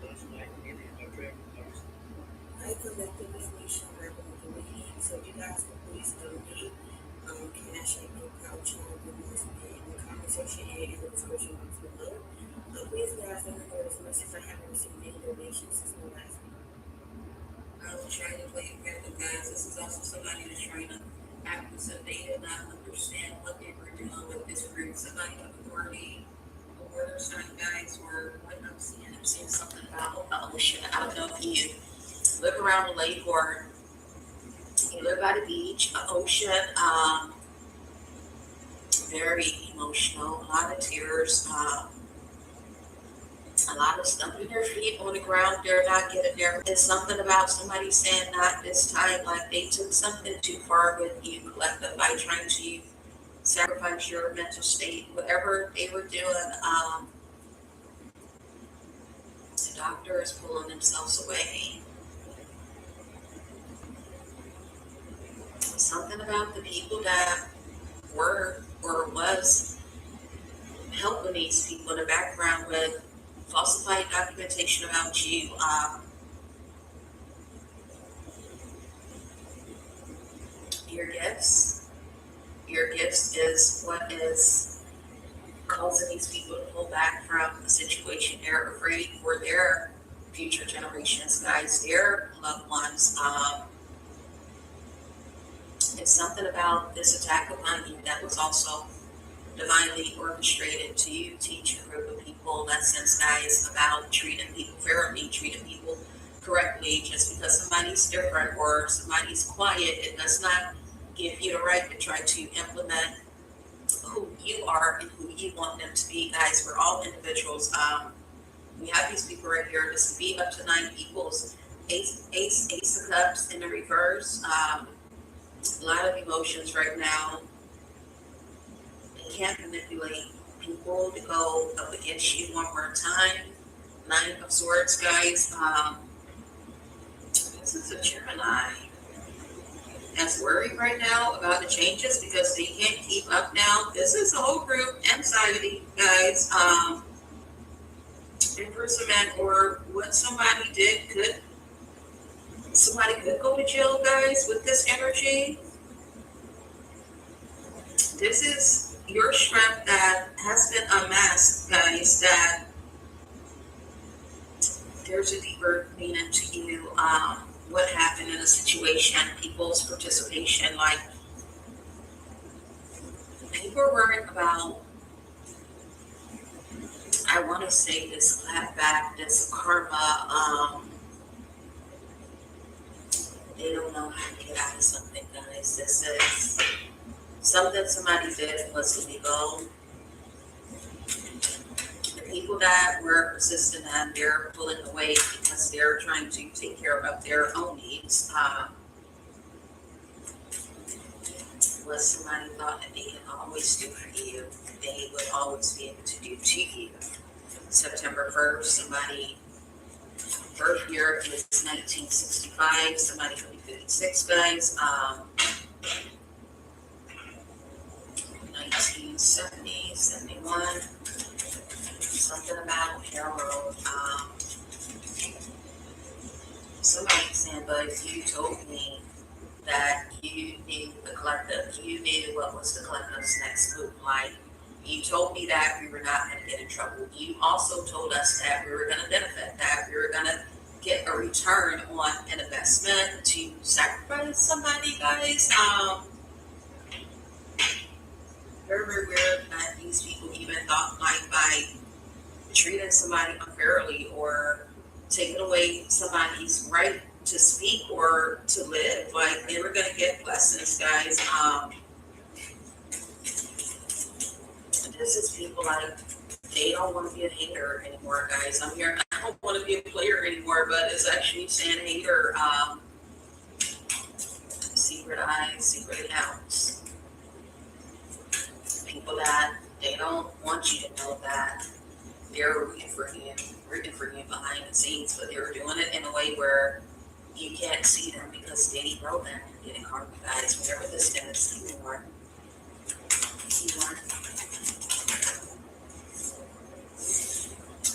Last night, Andy and my driver noticed. I collected information revenue from the heat, so you guys can please donate. Cash and PayPal channel will be in the comment section and in the description box below. Please guys, let me know as much as I haven't received any donations since my last one. I was trying to play effective, guys. This is also somebody that's trying to act as if they did not understand what they were doing with this group. Somebody of authority, or their certain guys, or what I'm seeing something about the ocean. I don't know if you live around the lake or you live by the beach, ocean. Very emotional, a lot of tears, a lot of stumping their feet on the ground. They're not getting there. It's something about somebody saying not this time, like they took something too far with you, collective, by trying to sacrifice your mental state, whatever they were doing. The doctor is pulling themselves away. Something about the people that were or was helping these people in the background with falsified documentation about you. Your gifts is what is causing these people to pull back from a situation. They're afraid for their future generations, guys, their loved ones. It's something about this attack upon you that was also divinely orchestrated to teach a group of people lessons, guys, about treating people fairly, treating people correctly. Just because somebody's different or somebody's quiet, it does not give you the right to try to implement who you are and who you want them to be, guys. We're all individuals. We have these people right here. This could be up to 9 people's ace of cups in the reverse. A lot of emotions right now. They can't manipulate people to go up against you one more time. 9 of Swords, guys. This is a Gemini that's worried right now about the changes because they can't keep up now. This is a whole group anxiety, guys. Imprisonment or what somebody did could. Somebody could go to jail, guys, with this energy. This is your strength that has been unmasked, guys, that there's a deeper meaning to you. What happened in a situation, people's participation, like people are worried about, I want to say this clapback, this karma, they don't know how to get out of something, guys. This is something somebody did was illegal. The people that were persistent and they're pulling away because they're trying to take care of their own needs. Was somebody thought that they could always do for you, they would always be able to do to you. September 1st, somebody birth year is 1965, somebody could be 56, guys. 1970, 71, something about Harold. Somebody saying, but you told me that you knew the collective, you knew what was the collective's next move. Like, you told me that we were not going to get in trouble. You also told us that we were going to benefit, that we were going to get a return on an investment to sacrifice somebody, guys. Very, very weird that these people even thought like by treating somebody unfairly or taking away somebody's right to speak or to live, like they were gonna get blessings, guys. This is people like they don't want to be a hater anymore, guys. I'm here. I don't want to be a player anymore, but it's actually saying hater. Secret eyes, secret accounts. People that they don't want you to know that they're rooting for you behind the scenes, but they're doing it in a way where you can't see them because Danny Roman getting harmed, guys. Whatever this is, you are.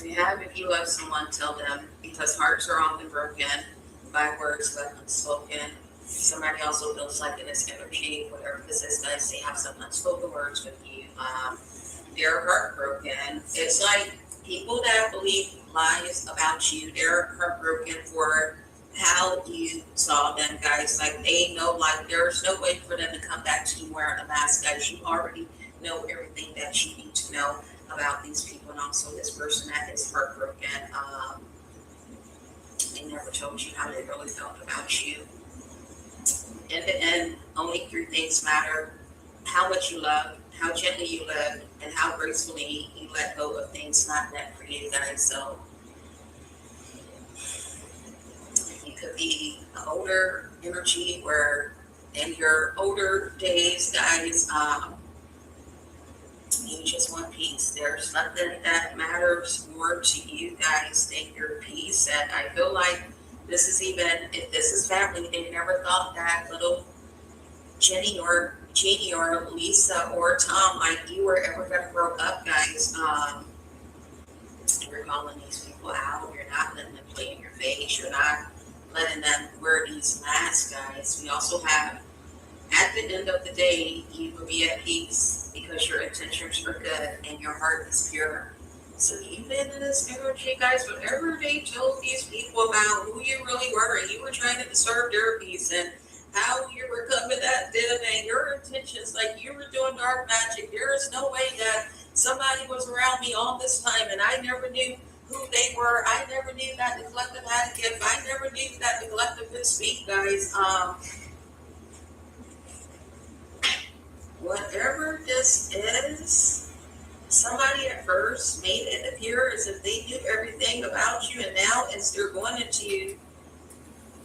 If you love someone, tell them, because hearts are often broken by words left unspoken. Somebody also feels like in this energy, whatever this is, guys, they have some unspoken words with you. They're heartbroken. It's like people that believe lies about you, they're heartbroken for how you saw them, guys. Like they know, like there's no way for them to come back to you wearing a mask, guys. You already know everything that you need to know about these people, and also this person that is heartbroken. They never told you how they really felt about you. In the end, only three things matter: how much you love, how gently you lived, and how gracefully you let go of things not meant for you, guys. So you could be an older energy where in your older days, guys, you just want peace. There's nothing that matters more to you guys than your peace. And I feel like this is even, if this is family, they never thought that little Jenny or Jeannie or Lisa or Tom, like you were ever going to grow up, guys. You're calling these people out. You're not letting them play in your face. You're not letting them wear these masks, guys. We also have, at the end of the day, you will be at peace because your intentions are good and your heart is pure. So even in this energy, guys, whatever they told these people about who you really were, and you were trying to deserve their peace and how you were coming at them and your intentions, like you were doing dark magic. There is no way that somebody was around me all this time and I never knew who they were. I never knew that the collective had a gift. I never knew that the collective could speak, guys. Whatever this is, somebody at first made it appear as if they knew everything about you, and now as they're going into,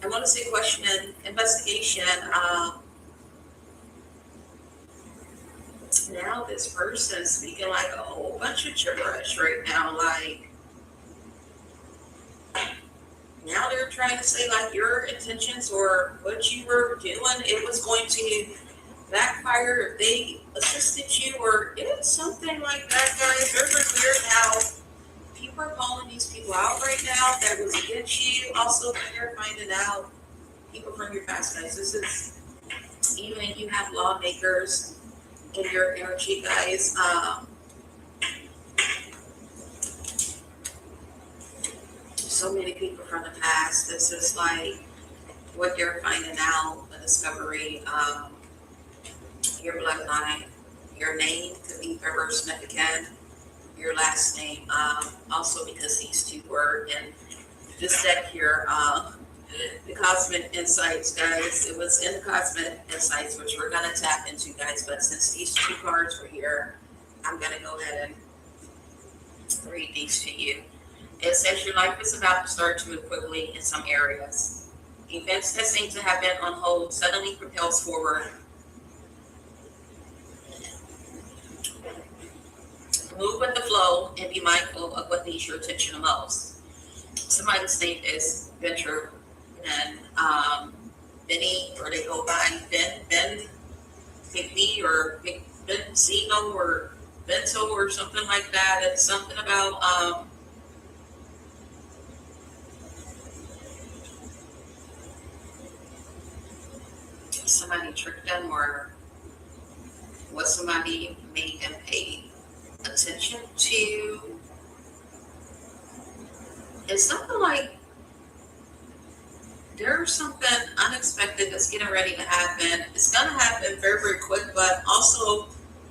I want to say question and investigation, now this person is speaking like a whole bunch of gibberish right now, like, now they're trying to say like your intentions or what you were doing, it was going to backfire if they assisted you, or it's something like that, guys. They're weird how people are calling these people out right now that was against you. Also, they're finding out people from your past, guys. This is, even you have lawmakers in your energy, guys. So many people from the past. This is like what you're finding out, the discovery. Your bloodline, your name could be very significant, your last name, also because these two were in this deck here, the Cosmic Insights, guys. It was in the Cosmic Insights, which we're going to tap into, guys, but since these two cards were here, I'm going to go ahead and read these to you. It says your life is about to start to move quickly in some areas. Events that seem to have been on hold suddenly propels forward. Move with the flow and be mindful of what needs your attention the most. Somebody's name is Venture and Benny, or they go by Ben Bigby or Benzino or Bento or something like that. It's something about somebody tricked them, or what somebody made them pay attention to. It's something like there's something unexpected that's getting ready to happen. It's gonna happen very, very quick, but also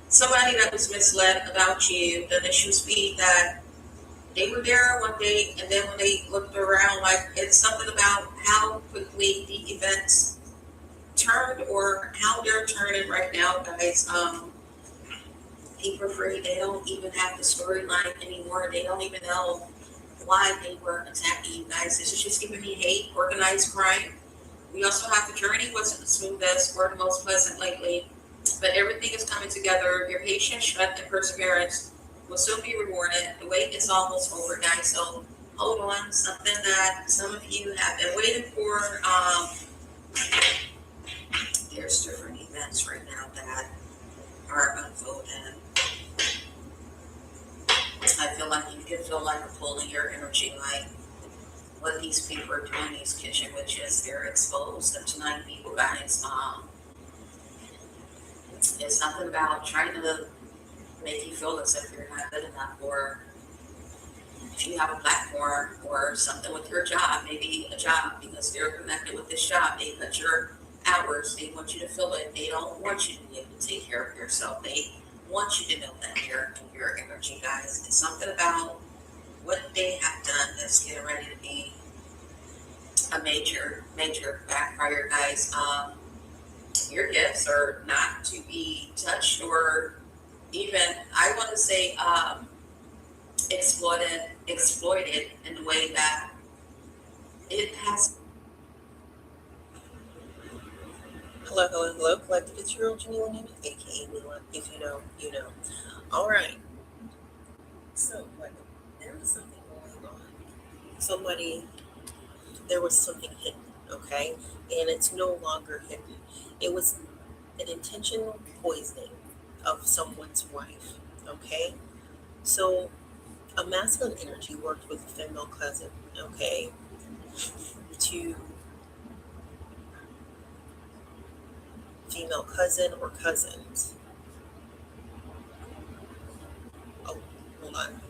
somebody that was misled about you, the initial speed that they were there one day, and then when they looked around, like it's something about how quickly the events turned or how they're turning right now, guys. People are afraid they don't even have the storyline anymore. They don't even know why they were attacking you guys. This is just giving me hate, organized crime. We also have the journey wasn't the smoothest or the most pleasant lately, but everything is coming together. Your patience, strength, and perseverance will soon be rewarded. The wait is almost over, guys. So hold on. Something that some of you have been waiting for. There's different events right now that are unfolding. I feel like you can feel like a pull in your energy, like what these people are doing, these kitchen witches, they're exposed up to 9 people, guys. It's something about trying to make you feel as if you're not good enough, or if you have a platform or something with your job, maybe a job, because they're connected with this job, they cut your hours, they want you to feel it, they don't want you to be able to take care of yourself, they want you to know that you're in your energy, guys. It's something about what they have done that's getting ready to be a major backfire, guys. Your gifts are not to be touched or even, I want to say, exploited in the way that it has. Hello, collective. It's your old Janelle Newman, aka Mila. If you know, you know. All right. So, there was something going on. There was something hidden, okay? And it's no longer hidden. It was an intentional poisoning of someone's wife, okay? So, a masculine energy worked with a female cousin, okay, to female cousin or cousins. Oh, hold on.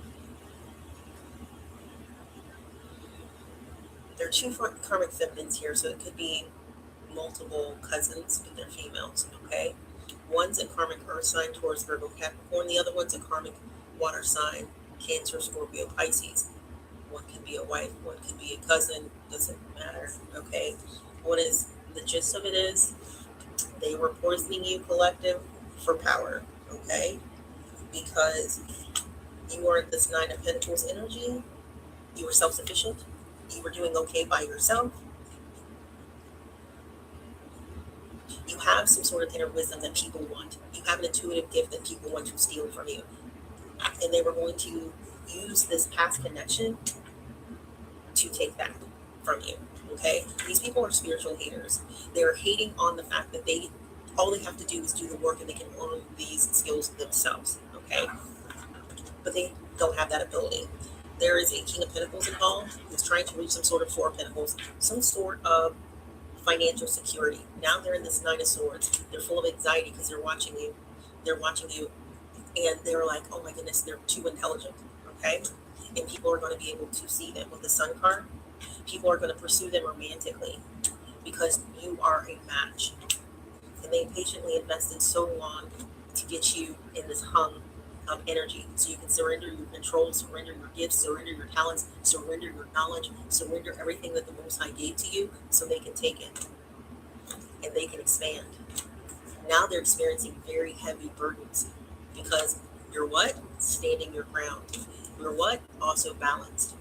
There are 2 karmic feminines here, so it could be multiple cousins, but they're females, okay? One's a karmic earth sign, Taurus, Virgo, Capricorn. The other one's a karmic water sign, Cancer, Scorpio, Pisces. One can be a wife, one can be a cousin, doesn't matter, okay? What is the gist of it is, they were poisoning you, collective, for power, okay? Because you were this 9 of Pentacles energy, you were self-sufficient, you were doing okay by yourself. You have some sort of inner wisdom that people want. You have an intuitive gift that people want to steal from you. And they were going to use this past connection to take that from you, okay? These people are spiritual haters. They're hating on the fact that all they have to do is do the work and they can learn these skills themselves, okay? But they don't have that ability. There is a King of Pentacles involved who's trying to reach some sort of 4 of Pentacles, some sort of financial security. Now they're in this 9 of Swords. They're full of anxiety because they're watching you. And they're like, oh my goodness, they're too intelligent, okay? And people are going to be able to see them with the Sun card. People are going to pursue them romantically because you are a match. And they patiently invested so long to get you in this hum of energy so you can surrender your control, surrender your gifts, surrender your talents, surrender your knowledge, surrender everything that the Most High gave to you so they can take it and they can expand. Now they're experiencing very heavy burdens because you're what? Standing your ground. You're what? Also balanced.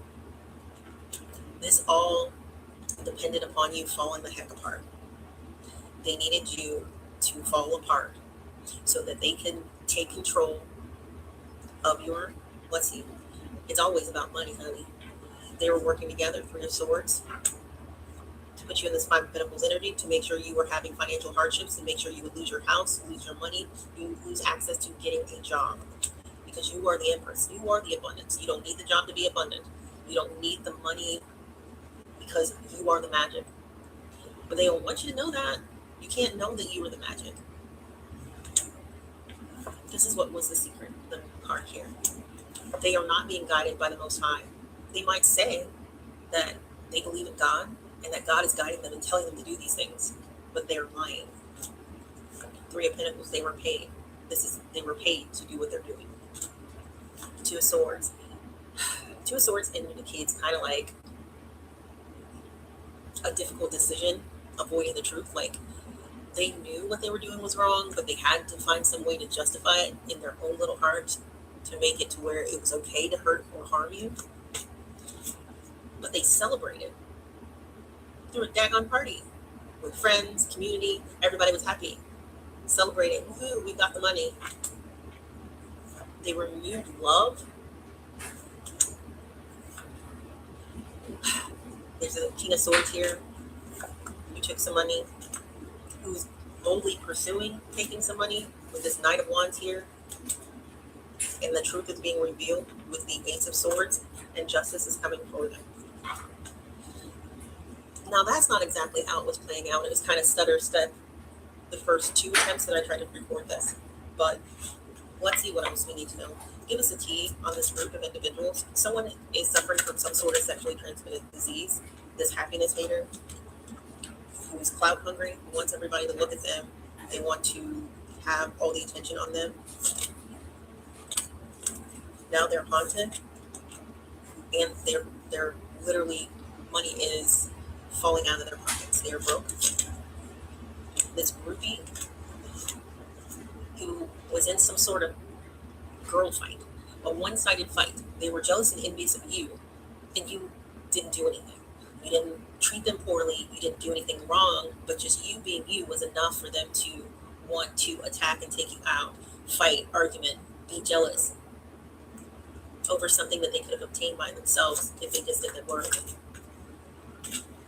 This all depended upon you falling the heck apart. They needed you to fall apart so that they can take control of your, let's see, it's always about money, honey. They were working together, 3 of Swords, to put you in this 5 of Pentacles energy, to make sure you were having financial hardships, and make sure you would lose your house, lose your money, you lose access to getting a job. Because you are the Empress, you are the abundance. You don't need the job to be abundant. You don't need the money because you are the magic. But they don't want you to know that. You can't know that you are the magic. This is what was the secret, the card here. They are not being guided by the Most High. They might say that they believe in God, and that God is guiding them and telling them to do these things, but they're lying. Three of Pentacles, they were paid. They were paid to do what they're doing. Two of Swords. Two of Swords indicates kind of like a difficult decision, avoiding the truth. Like, they knew what they were doing was wrong, but they had to find some way to justify it in their own little heart to make it to where it was okay to hurt or harm you. But they celebrated through a daggone party with friends, community. Everybody was happy, celebrating. Woohoo, we got the money. They renewed love. There's a King of Swords here. You took some money. Who's boldly pursuing taking some money with this Knight of Wands here. And the truth is being revealed with the Ace of Swords, and justice is coming for them. Now, that's not exactly how it was playing out. It was kind of stutter step the first two attempts that I tried to record this. But let's see what else we need to know. Give us a tea on this group of individuals. Someone is suffering from some sort of sexually transmitted disease. This happiness hater who is clout hungry, who wants everybody to look at them. They want to have all the attention on them. Now they're haunted, and they're literally, money is falling out of their pockets. They're broke. This groupie who was in some sort of girl fight, a one-sided fight. They were jealous and envious of you, and you didn't do anything. You didn't treat them poorly. You didn't do anything wrong, but just you being you was enough for them to want to attack and take you out, fight, argument, be jealous over something that they could have obtained by themselves if they just did the work.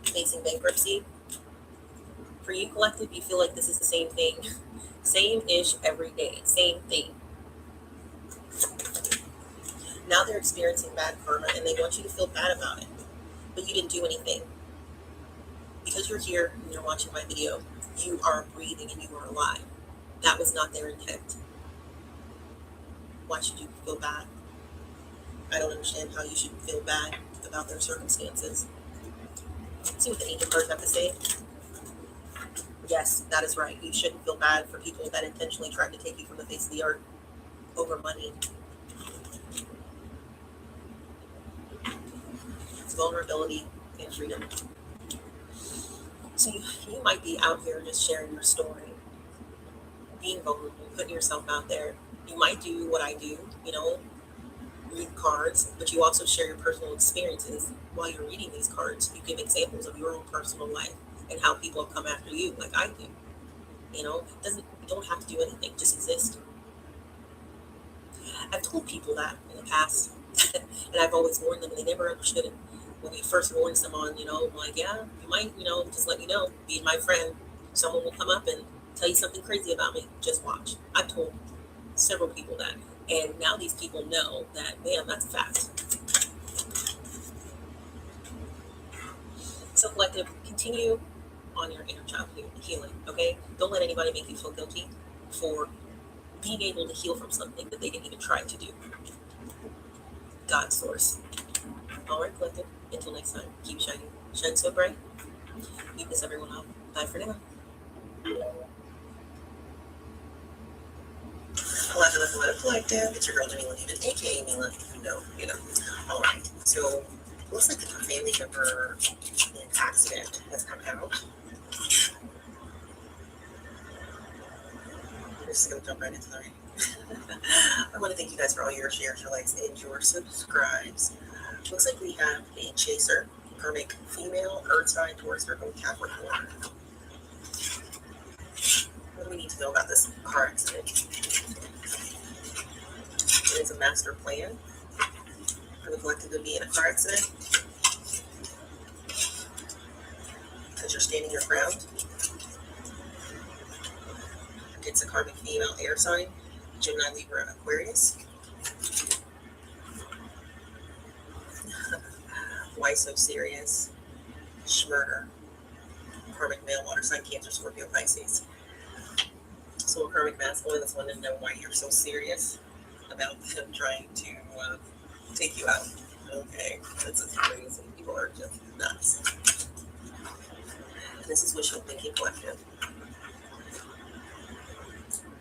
Facing bankruptcy. For you, collective, you feel like this is the same thing. Same-ish every day. Same thing. Now they're experiencing bad karma, and they want you to feel bad about it. But you didn't do anything. Because you're here and you're watching my video, you are breathing and you are alive. That was not their intent. Why should you feel bad? I don't understand how you should feel bad about their circumstances. See what the angel cards have to say. Yes, that is right. You shouldn't feel bad for people that intentionally tried to take you from the face of the earth over money. It's vulnerability and freedom. So you might be out here just sharing your story, being vulnerable, putting yourself out there. You might do what I do, read cards, but you also share your personal experiences while you're reading these cards. You give examples of your own personal life and how people have come after you, like I do. You don't have to do anything, just exist. I've told people that in the past, and I've always warned them, and they never understood it. When we first warn someone, I'm like, yeah, you might, just let me know, be my friend. Someone will come up and tell you something crazy about me. Just watch. I've told several people that. And now these people know that, man, that's a fact. So, collective, continue on your inner child healing, okay? Don't let anybody make you feel guilty for being able to heal from something that they didn't even try to do. God's source. All right, collective. Until next time, keep shining. Shine so bright. You piss everyone off. Bye for now. Hello, collective. It's your girl, Jamila Newman, aka Mila. All right. So, looks like a family member in an accident has come out. We're just going to jump right into that. I want to thank you guys for all your shares, your likes, and your subscribes. Looks like we have a chaser, karmic female, earth sign, Taurus, Virgo, Capricorn. What do we need to know about this car accident? It is a master plan for the collective to be in a car accident. Because you're standing your ground. It's a karmic female air sign, Gemini, Libra, Aquarius. Why so serious? Schmurder. Karmic male, water sign, Cancer, Scorpio, Pisces. So a karmic masculine is wanting to know why you're so serious about them trying to take you out. Okay, this is crazy. People are just nuts. this is Wishful Thinking Collective.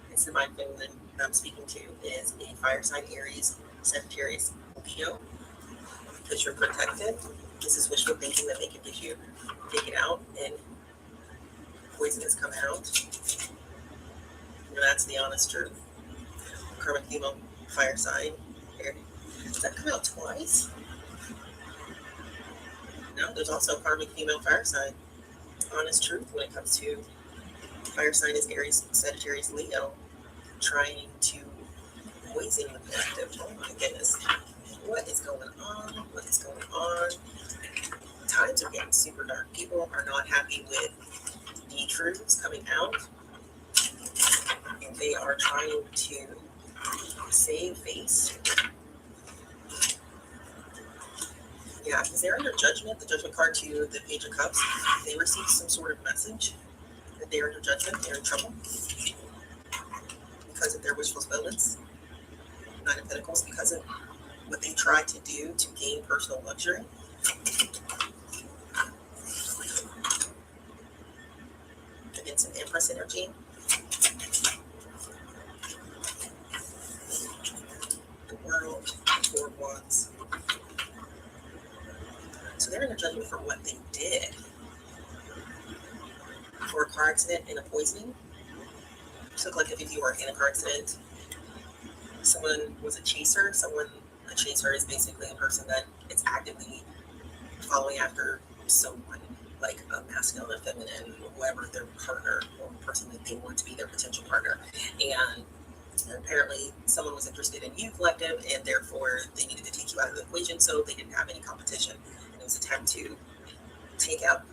It's the mind feminine I'm speaking to is a fire sign Aries, Sagittarius, Leo. Because you're protected, this is wishful thinking that they can get you taken out and poison has come out. You know, that's the honest truth. Karmic female fire sign. Does that come out twice? No, there's also karmic female fire sign. Honest truth when it comes to fire sign is Aries, Sagittarius, Leo, trying to poison the collective. Oh my goodness. What is going on? What is going on? Times are getting super dark. People are not happy with the truths coming out. And they are trying to save face. Yeah, because they're under judgment. The judgment card to the Page of Cups. They received some sort of message that they're under judgment. They're in trouble because of their wishful fulfillments. Nine of Pentacles, because of what they tried to do to gain personal luxury. Again, some Empress energy. The World, Four of Wands. So they're in a judgment for what they did. For a car accident and a poisoning. So like if you were in a car accident, someone was a chaser, a chaser is basically a person that is actively following after someone, like a masculine, a feminine, whoever their partner or person that they want to be their potential partner. And apparently someone was interested in you, collective, and therefore they needed to take you out of the equation, so they didn't have any competition. And it was an attempt to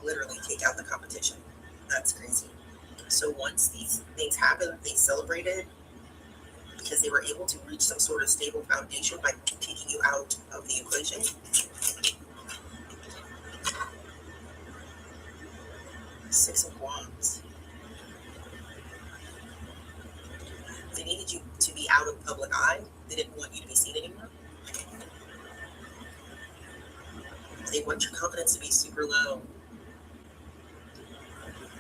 literally take out the competition. That's crazy. So once these things happened, they celebrated because they were able to reach some sort of stable foundation by taking you out of the equation. Six of Wands. They needed you to be out of public eye. They didn't want you to be seen anymore. They want your confidence to be super low.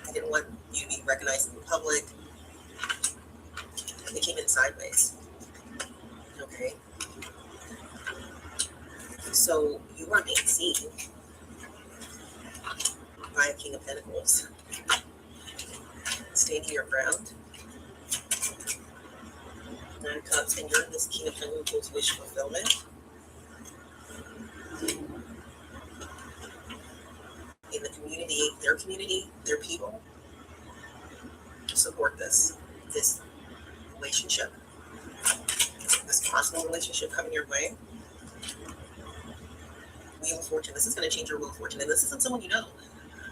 They didn't want you to be recognized in the public. They came in sideways. Okay. So you are being seen by a King of Pentacles. Standing your ground. Nine of Cups, and you're in this King of Pentacles wish fulfillment. In the community, their people support this relationship, this possible relationship coming your way. Wheel of Fortune. This is going to change your Wheel of Fortune, and this isn't someone you know.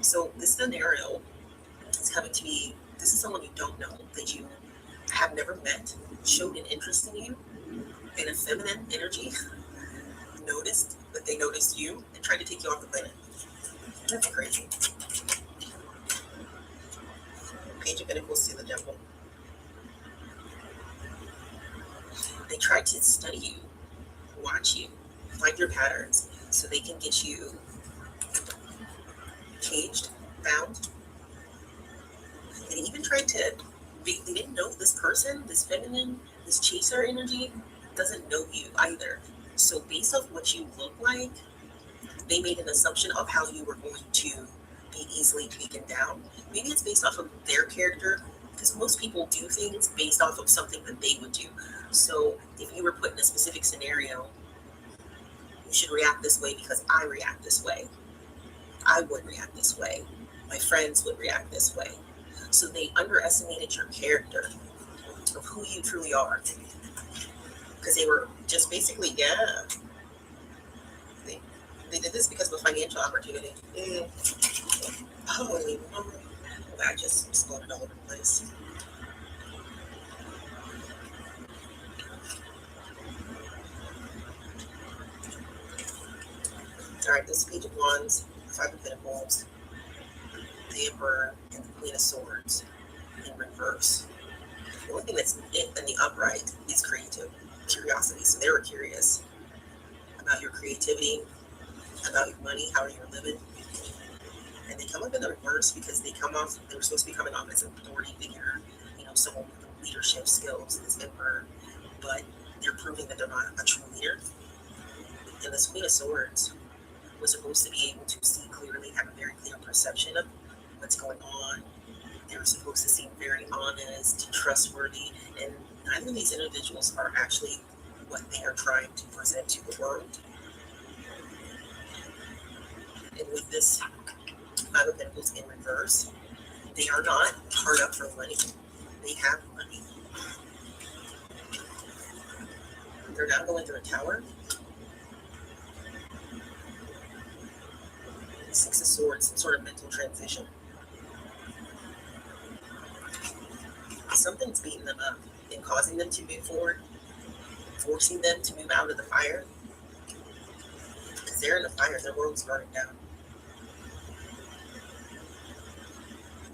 So this scenario is coming to be. This is someone you don't know, that you have never met, showed an interest in you, in a feminine energy, noticed that they noticed you, and tried to take you off the planet. That's crazy. Page of Pentacles to the Devil. They tried to study you, watch you, find your patterns, so they can get you caged, bound. They even tried to, they didn't know this person, this feminine, this chaser energy, doesn't know you either. So based off what you look like, they made an assumption of how you were going to be easily taken down. Maybe it's based off of their character, because most people do things based off of something that they would do. So if you were put in a specific scenario, you should react this way because I react this way. I would react this way. My friends would react this way. So they underestimated your character of who you truly are. Because they were just basically, They did this because of a financial opportunity. Holy moly. That just exploded all over the place. Alright, this Page of Wands, Five of Pentacles, the Emperor, and the Queen of Swords in reverse. The only thing that's in the upright is curiosity. So they were curious about your creativity, about your money, how you're living. And they come up in the reverse because they were supposed to be coming off as an authority figure, someone with leadership skills, this emperor, but they're proving that they're not a true leader. And this Queen of Swords was supposed to be able to see clearly, have a very clear perception of what's going on. They were supposed to seem very honest, trustworthy, and neither of these individuals are actually what they are trying to present to the world. And with this Five of Pentacles in reverse, they are not hard up for money. They have money. They're now going through a tower. Six of Swords, some sort of mental transition. Something's beating them up and causing them to move forward, forcing them to move out of the fire. Because they're in the fire, their world's burning down.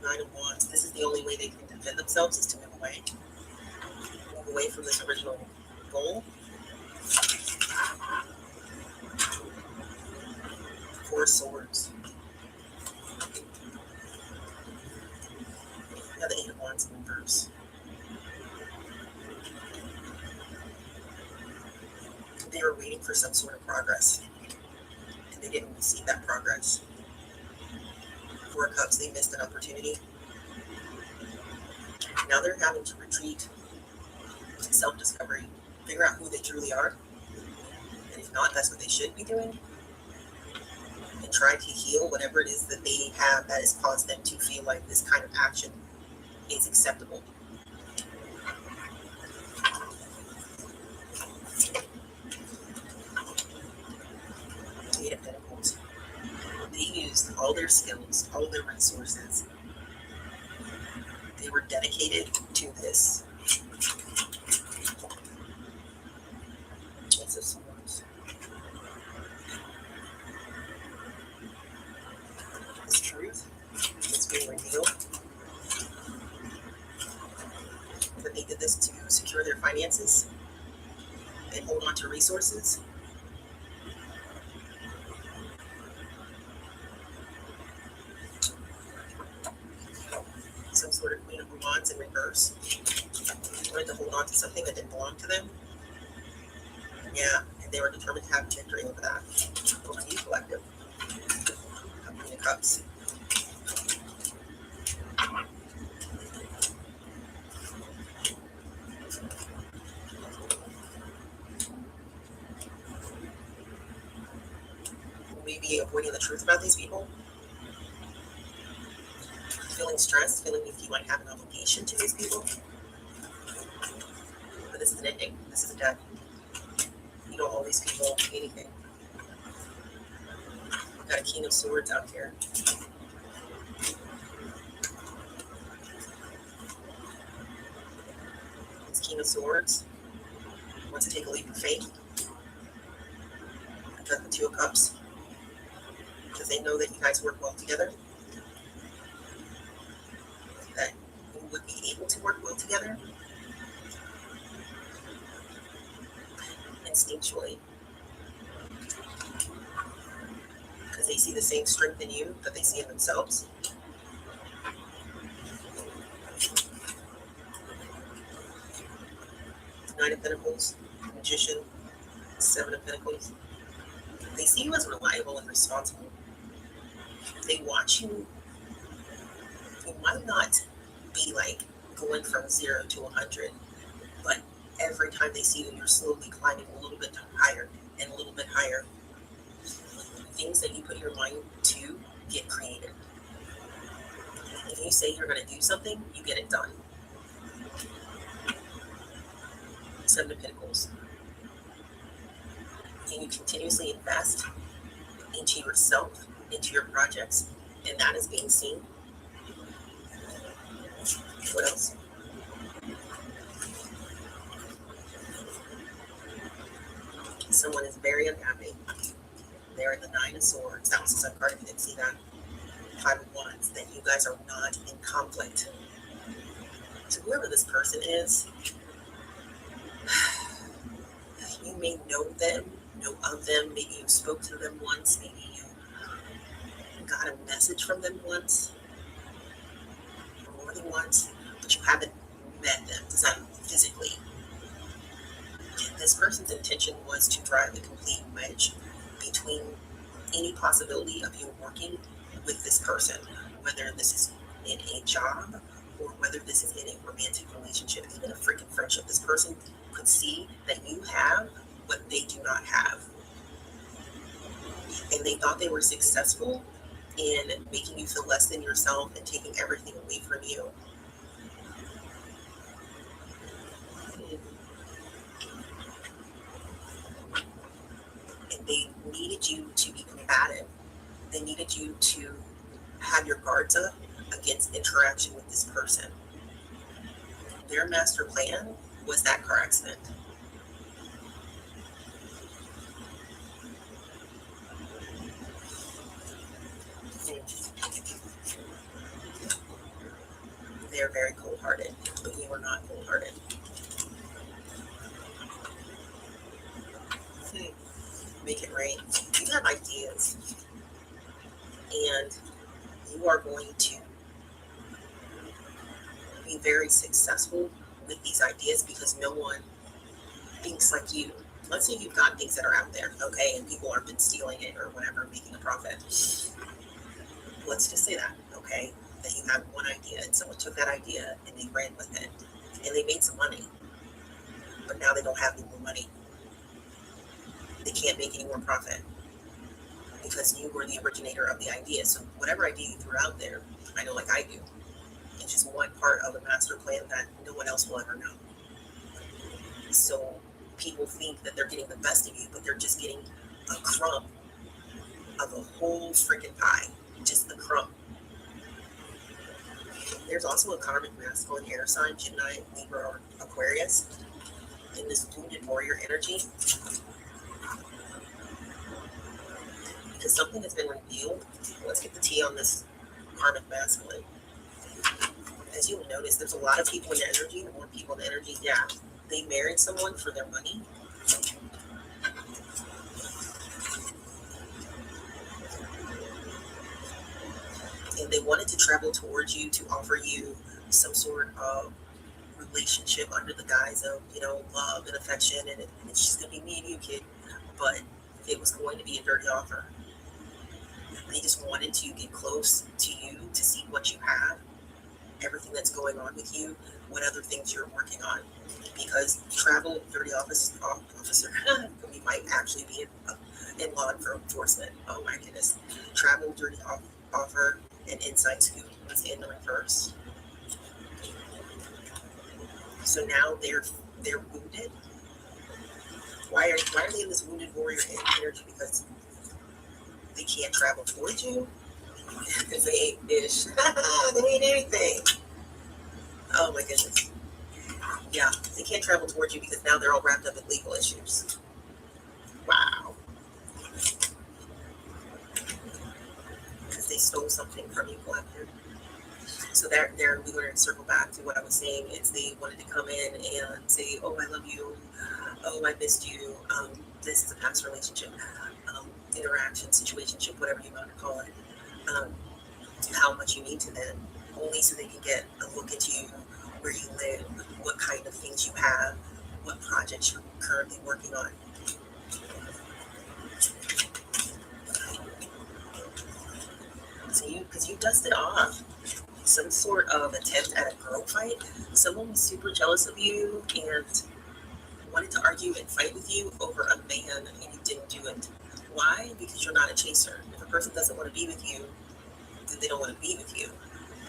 Nine of Wands. This is the only way they can defend themselves, is to move away. Move away from this original goal. Four of Swords. Now the Eight of Wands in reverse. They were waiting for some sort of progress, and they didn't receive that progress. Four of Cups, they missed an opportunity. Now they're having to retreat, self-discovery, figure out who they truly are. And if not, that's what they should be doing. And try to heal whatever it is that they have that has caused them to feel like this kind of action is acceptable. Eight of Pentacles. They used all their skills, all their resources. They were dedicated to this. Ace of Swords. This truth is being revealed. That they did this to secure their finances and hold on to resources. Some sort of Queen of Wands in reverse. Wanted to hold on to something that didn't belong to them. Yeah, and they were determined to have victory over that. Over you, collective. Queen of Cups. Maybe avoiding the truth about these people. Feeling stressed, feeling like you might have an obligation to these people. But this is an ending. This is a death. You don't owe these people anything. We've got a King of Swords out here. This King of Swords wants to take a leap of faith. I've got the Two of Cups. Because they know that you guys work well together. That you would be able to work well together. Instinctually. Because they see the same strength in you that they see in themselves. Nine of Pentacles, Magician, Seven of Pentacles. They see you as reliable and responsible. They watch you. You might not be like going from 0 to 100, but every time they see you, you're slowly climbing a little bit higher and a little bit higher. Things that you put your mind to get created. If you say you're going to do something, you get it done. Seven of Pentacles. And you continuously invest into yourself, into your projects, and that is being seen. What else? Someone is very unhappy. They're in the Nine of Swords. That was a sub card if you didn't see that. Five of Wands. That you guys are not in conflict. So whoever this person is, you may know them, know of them. Maybe you spoke to them once. Maybe you got a message from them once, or more than once, but you haven't met them, does not physically. This person's intention was to drive a complete wedge between any possibility of you working with this person, whether this is in a job or whether this is in a romantic relationship, even a freaking friendship. This person could see that you have what they do not have. And they thought they were successful in making you feel less than yourself and taking everything away from you. And they needed you to be combative. They needed you to have your guards up against interaction with this person. Their master plan was that car accident. They're very cold-hearted, but you are not cold-hearted. Make it rain. You have ideas, and you are going to be very successful with these ideas because no one thinks like you. Let's say you've got things that are out there, okay, and people have been stealing it or whatever, making a profit. Let's just say that, okay, that you had one idea and someone took that idea and they ran with it and they made some money, but now they don't have any more money. They can't make any more profit because you were the originator of the idea. So whatever idea you threw out there, I know like I do, it's just one part of a master plan that no one else will ever know. So people think that they're getting the best of you, but they're just getting a crumb of a whole freaking pie, just the crumb. There's also a karmic masculine air sign, Gemini, Libra, or Aquarius, in this wounded warrior energy. Because something has been revealed. Let's get the tea on this karmic masculine. As you'll notice, there's a lot of people in the energy, more people in the energy. Yeah, they married someone for their money. And they wanted to travel towards you to offer you some sort of relationship under the guise of, love and affection, and it's just gonna be me and you, kid. But it was going to be a dirty offer. They just wanted to get close to you to see what you have, everything that's going on with you, what other things you're working on. Because travel, dirty officer, you might actually be in law enforcement. Oh my goodness. Travel, dirty offer, and inside scoop was in the reverse. So now they're wounded. Why are they in this wounded warrior energy? Because they can't travel towards you because they ain't fish. They ain't anything. Oh my goodness. Yeah, they can't travel towards you because now they're all wrapped up in legal issues. Wow. Because they stole something from you, collector. So we're going to circle back to what I was saying. Is they wanted to come in and say, oh, I love you. Oh, I missed you. This is a past relationship. Interaction, situationship, whatever you want to call it, how much you need to them, only so they can get a look at you, where you live, what kind of things you have, what projects you're currently working on. So because you dusted off some sort of attempt at a girl fight, someone was super jealous of you and wanted to argue and fight with you over a man, and you didn't do it. Why? Because you're not a chaser. If a person doesn't want to be with you, then they don't want to be with you.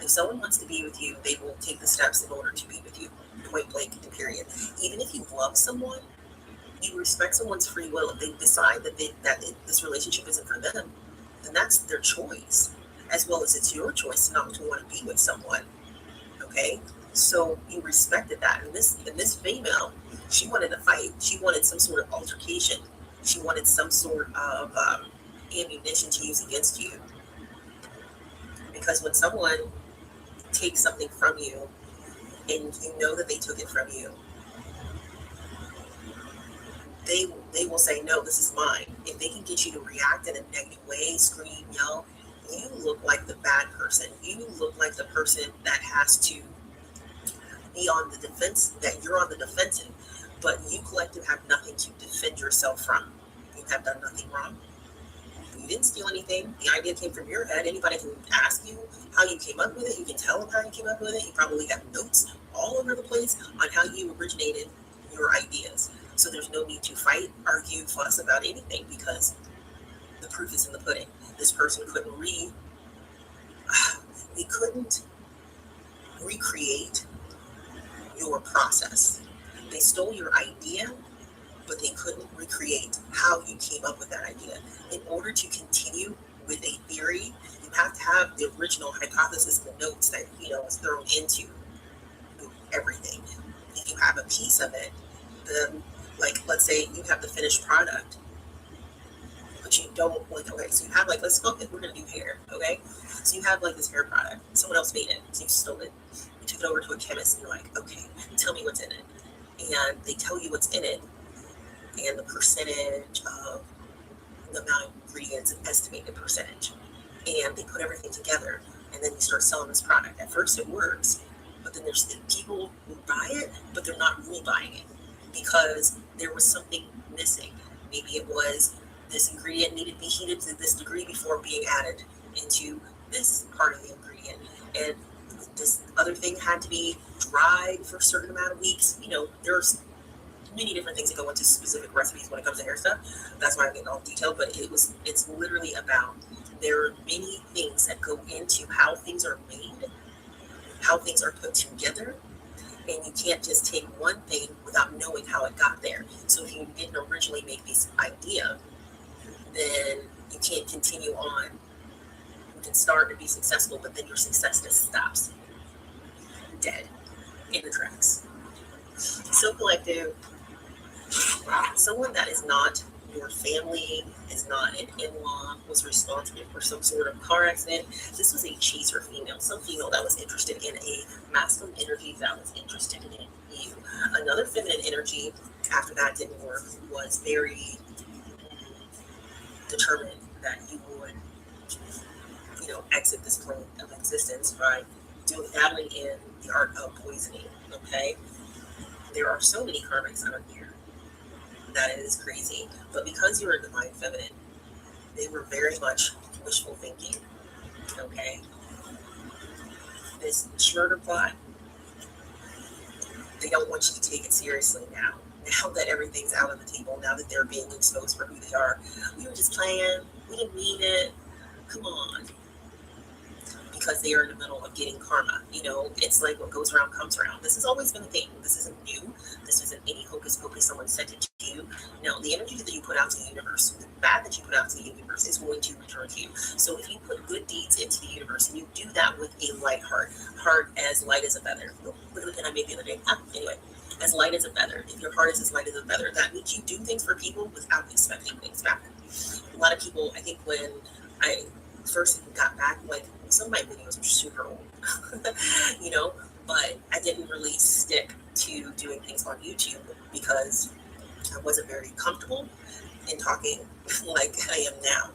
If someone wants to be with you, they will take the steps in order to be with you. Point blank and period. Even if you love someone, you respect someone's free will. If they decide that this relationship isn't for them, then that's their choice. As well as it's your choice not to want to be with someone. Okay? So you respected that. And this female, she wanted to fight. She wanted some sort of altercation. She wanted some sort of ammunition to use against you. Because when someone takes something from you and you know that they took it from you, they will say, no, this is mine. If they can get you to react in a negative way, scream, yell, you look like the bad person. You look like the person that has to be on the defense, that you're on the defensive, but you collective have nothing to defend yourself from. You have done nothing wrong. You didn't steal anything. The idea came from your head. Anybody can ask you how you came up with it. You can tell them how you came up with it. You probably have notes all over the place on how you originated your ideas. So there's no need to fight, argue, fuss about anything because the proof is in the pudding. This person couldn't recreate your process. They stole your idea, but they couldn't recreate how you came up with that idea. In order to continue with a theory, you have to have the original hypothesis, the notes that, is thrown into everything. If you have a piece of it, then, let's say you have the finished product, but you don't, okay, so you have, let's go, we're going to do hair, okay? So you have, this hair product. Someone else made it, so you stole it. You took it over to a chemist, and you're like, okay, tell me what's in it. And they tell you what's in it, and the percentage of the amount of ingredients, an estimated percentage. And they put everything together, and then you start selling this product. At first it works, but then there's people who buy it, but they're not really buying it because there was something missing. Maybe it was this ingredient needed to be heated to this degree before being added into this part of the ingredient. And this other thing had to be dried for a certain amount of weeks. There's many different things that go into specific recipes when it comes to hair stuff. That's why I'm getting all detailed, but it's literally about, there are many things that go into how things are made, how things are put together, and you can't just take one thing without knowing how it got there. So if you didn't originally make this idea, then you can't continue on. You can start and be successful, but then your success just stops. Dead in the tracks. So collective, someone that is not your family, is not an in-law, was responsible for some sort of car accident. This was a chaser female, some female that was interested in a masculine energy that was interested in you. Another feminine energy, after that didn't work, was very determined that you would, exit this plane of existence by dabbling in the art of poisoning, okay? There are so many karmics out here that it is crazy. But because you're a divine feminine, they were very much wishful thinking, okay? This murder plot, they don't want you to take it seriously now. Now that everything's out on the table, now that they're being exposed for who they are. We were just playing, we didn't mean it, come on. Because they are in the middle of getting karma. It's like what goes around comes around. This has always been a thing. This isn't new. This isn't any hocus pocus someone sent it to you. No, the energy that you put out to the universe, the bad that you put out to the universe is going to return to you. So if you put good deeds into the universe and you do that with a light heart as light as a feather. What did I make the other day? Anyway, as light as a feather. If your heart is as light as a feather, that means you do things for people without expecting things back. A lot of people, I think when I first got back, some of my videos are super old, but I didn't really stick to doing things on YouTube because I wasn't very comfortable in talking like I am now.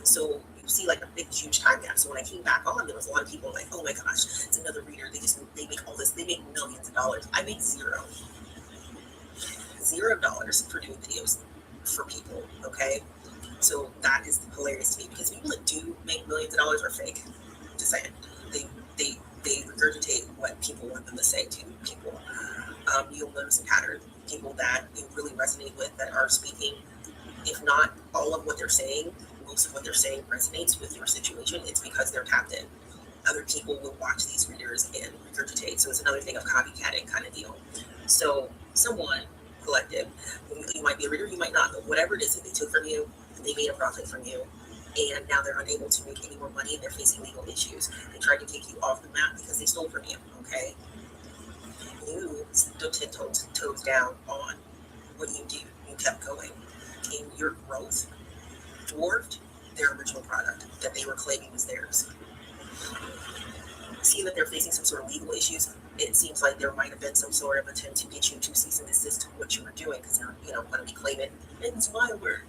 So you see a big, huge time gap. So when I came back on, there was a lot of people like, oh my gosh, it's another reader. They make all this, they make millions of dollars. I make $0 for doing videos for people, okay? So that is hilarious to me because people that do make millions of dollars are fake. Just saying, they regurgitate what people want them to say to people. You'll notice a pattern. People that you really resonate with that are speaking, if not all of what they're saying, most of what they're saying resonates with your situation. It's because they're tapped in. Other people will watch these readers and regurgitate. So it's another thing of copycatting kind of deal. So someone collective, you might be a reader, you might not, but whatever it is that they took from you, they made a profit from you. And now they're unable to make any more money and they're facing legal issues. They tried to take you off the map because they stole from you, okay? You stood 10 toes down on what you do. You kept going. And your growth dwarfed their original product that they were claiming was theirs. See see that they're facing some sort of legal issues. It seems like there might have been some sort of attempt to get you to cease and desist what you were doing because they're, going to be claiming it's my work.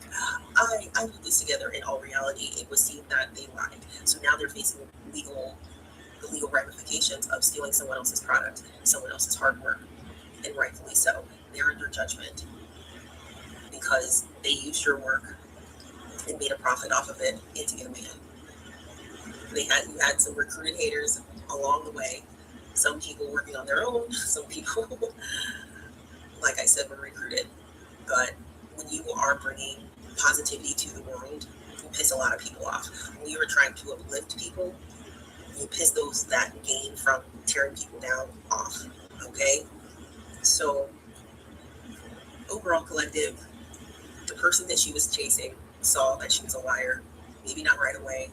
I put this together. In all reality, it was seen that they lied. So now they're facing the legal ramifications of stealing someone else's product, someone else's hard work, and rightfully so. They're under judgment because they used your work and made a profit off of it and to get a man. You had some recruited haters along the way. Some people working on their own. Some people, like I said, were recruited. But when you are bringing positivity to the world, you piss a lot of people off. When you are trying to uplift people, you piss those that gain from tearing people down off. Okay? So, overall collective, the person that she was chasing saw that she was a liar. Maybe not right away,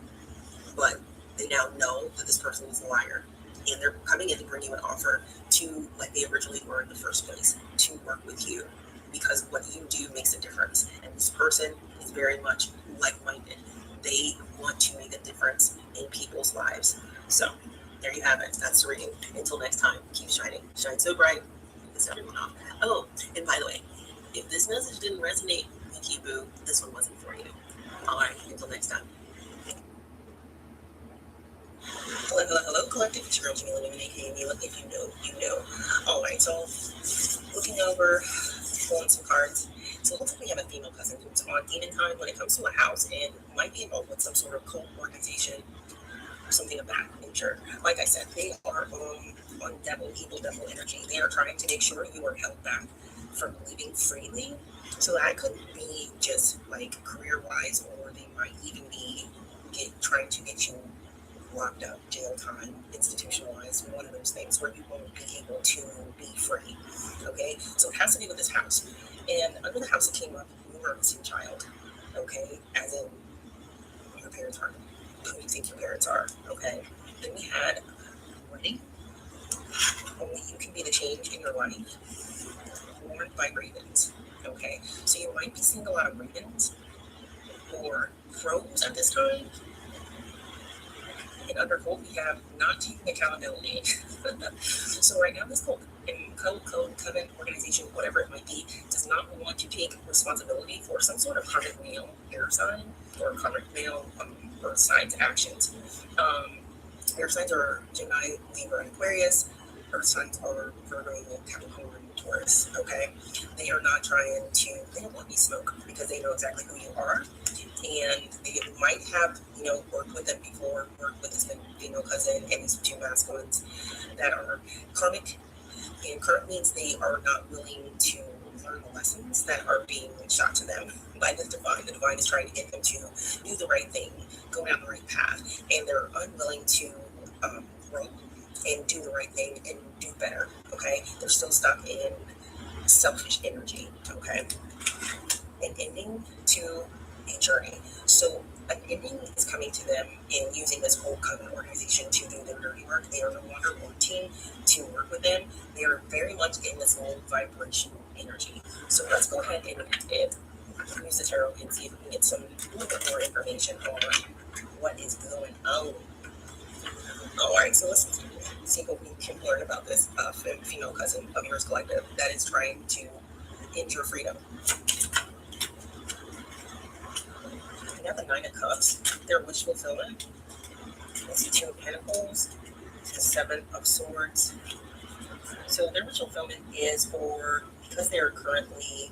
but they now know that this person was a liar. And they're coming in to bring you an offer to, like they originally were in the first place, to work with you. Because what you do makes a difference. And this person is very much like-minded. They want to make a difference in people's lives. So, there you have it. That's the reading. Until next time, keep shining. Shine so bright, piss everyone off. Oh, and by the way, if this message didn't resonate with you, boo, this one wasn't for you. All right, until next time. Hello, collective. It's your girl, Jamila Newman, aka Mila. If you know, you know. All right, so looking over, pulling some cards. So it looks like we have a female cousin who's on even time when it comes to a house and might be involved with some sort of cult organization or something of that nature. Like I said, they are on evil devil energy. They are trying to make sure you are held back from living freely. So that could be just like career-wise, or they might even be trying to get you locked up, jail time, institutionalized, one of those things where you won't be able to be free. Okay, so it has to do with this house. And under the house it came up, you were a missing child. Okay, as in your parents aren't who you think your parents are. Okay, then we had wedding. Only you can be the change in your life. Warned by ravens. Okay, so you might be seeing a lot of ravens or crows at this time. And under cult, we have not taking accountability. So right now, this cult, coven, organization, whatever it might be, does not want to take responsibility for some sort of karmic male air sign or karmic male earth signs actions. Air signs are Gemini, Libra, and Aquarius. Earth signs are Virgo, Capricorn, Taurus. Okay, they are not trying to. They don't want any smoke because they know exactly who you are. And they might have, worked with them before, worked with this female cousin and these two masculines that are karmic. And karmic means they are not willing to learn the lessons that are being shot to them by the divine. The divine is trying to get them to do the right thing, go down the right path, and they're unwilling to grow and do the right thing and do better. Okay, they're still stuck in selfish energy. Okay, an ending to a journey. So an ending is coming to them in using this whole coven organization to do their dirty work. They are no longer wanting to work with them. They are very much in this low vibrational energy. So let's go ahead and use the tarot and see if we can get a little bit more information on what is going on. All right, so let's see what we can learn about this female cousin of yours collective that is trying to end your freedom. We have the Nine of Cups, their wish fulfillment. It's the Two of Pentacles, the Seven of Swords. So their wish fulfillment is because they are currently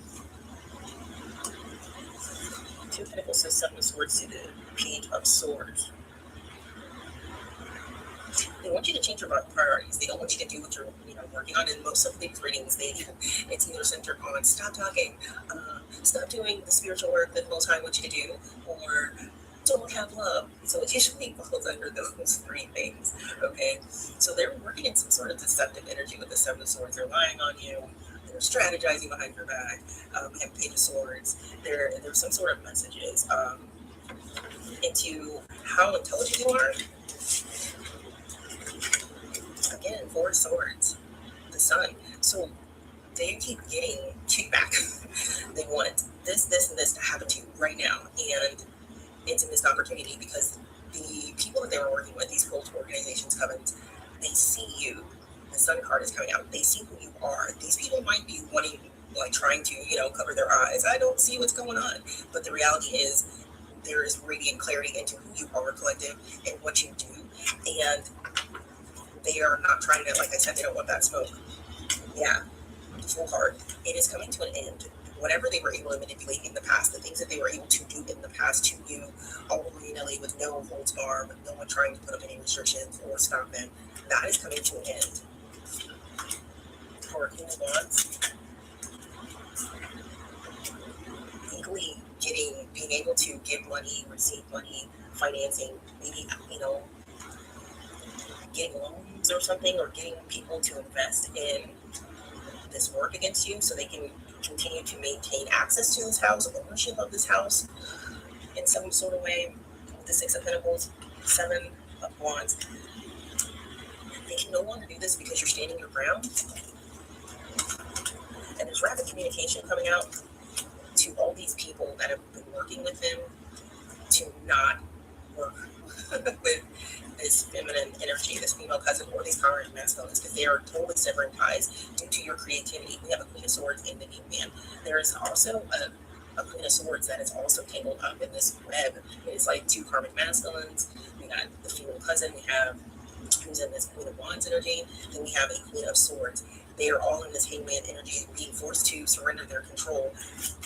Two of Pentacles, the Seven of Swords to the Page of Swords. They want you to change your priorities. They don't want you to do what you're working on. In most of these readings, it's either centered on stop talking, stop doing the spiritual work that the Most High wants you to do, or don't have love. So it usually falls under those three things. Okay, so they're working in some sort of deceptive energy with the Seven of Swords. They're lying on you. They're strategizing behind your back. We have Page of Swords. There's some sort of messages into how intelligent you are. Again, Four of Swords, the Sun. So they keep getting kickback. They want this, and this to happen to you right now. And it's a missed opportunity because the people that they were working with, these cult organizations, covens, they see you. The Sun card is coming out. They see who you are. These people might be wanting, like trying to, cover their eyes. I don't see what's going on. But the reality is there is radiant clarity into who you are, collective, and what you do. And they are not trying to, like I said, they don't want that smoke. Yeah, full card. It is coming to an end. Whatever they were able to manipulate in the past, the things that they were able to do in the past to you, all willy-nilly with no holds barred, with no one trying to put up any restrictions or stop them, that is coming to an end. For Queen of Wands, legally being able to give money, receive money, financing, maybe, getting loans or something, or getting people to invest in this work against you so they can continue to maintain access to this house, ownership of this house in some sort of way. With the Six of Pentacles, Seven of Wands, they can no longer do this because you're standing your ground. And there's rapid communication coming out to all these people that have been working with them to not work with this feminine energy, this female cousin, or these power masculines, because they are totally severing ties due to your creativity. We have a Queen of Swords in the New Man. There is also a Queen of Swords that is also tangled up in this web. It's like two karmic masculines. We got the female cousin. We have who's in this Queen of Wands energy. Then we have a Queen of Swords. They are all in this Hangman energy, being forced to surrender their control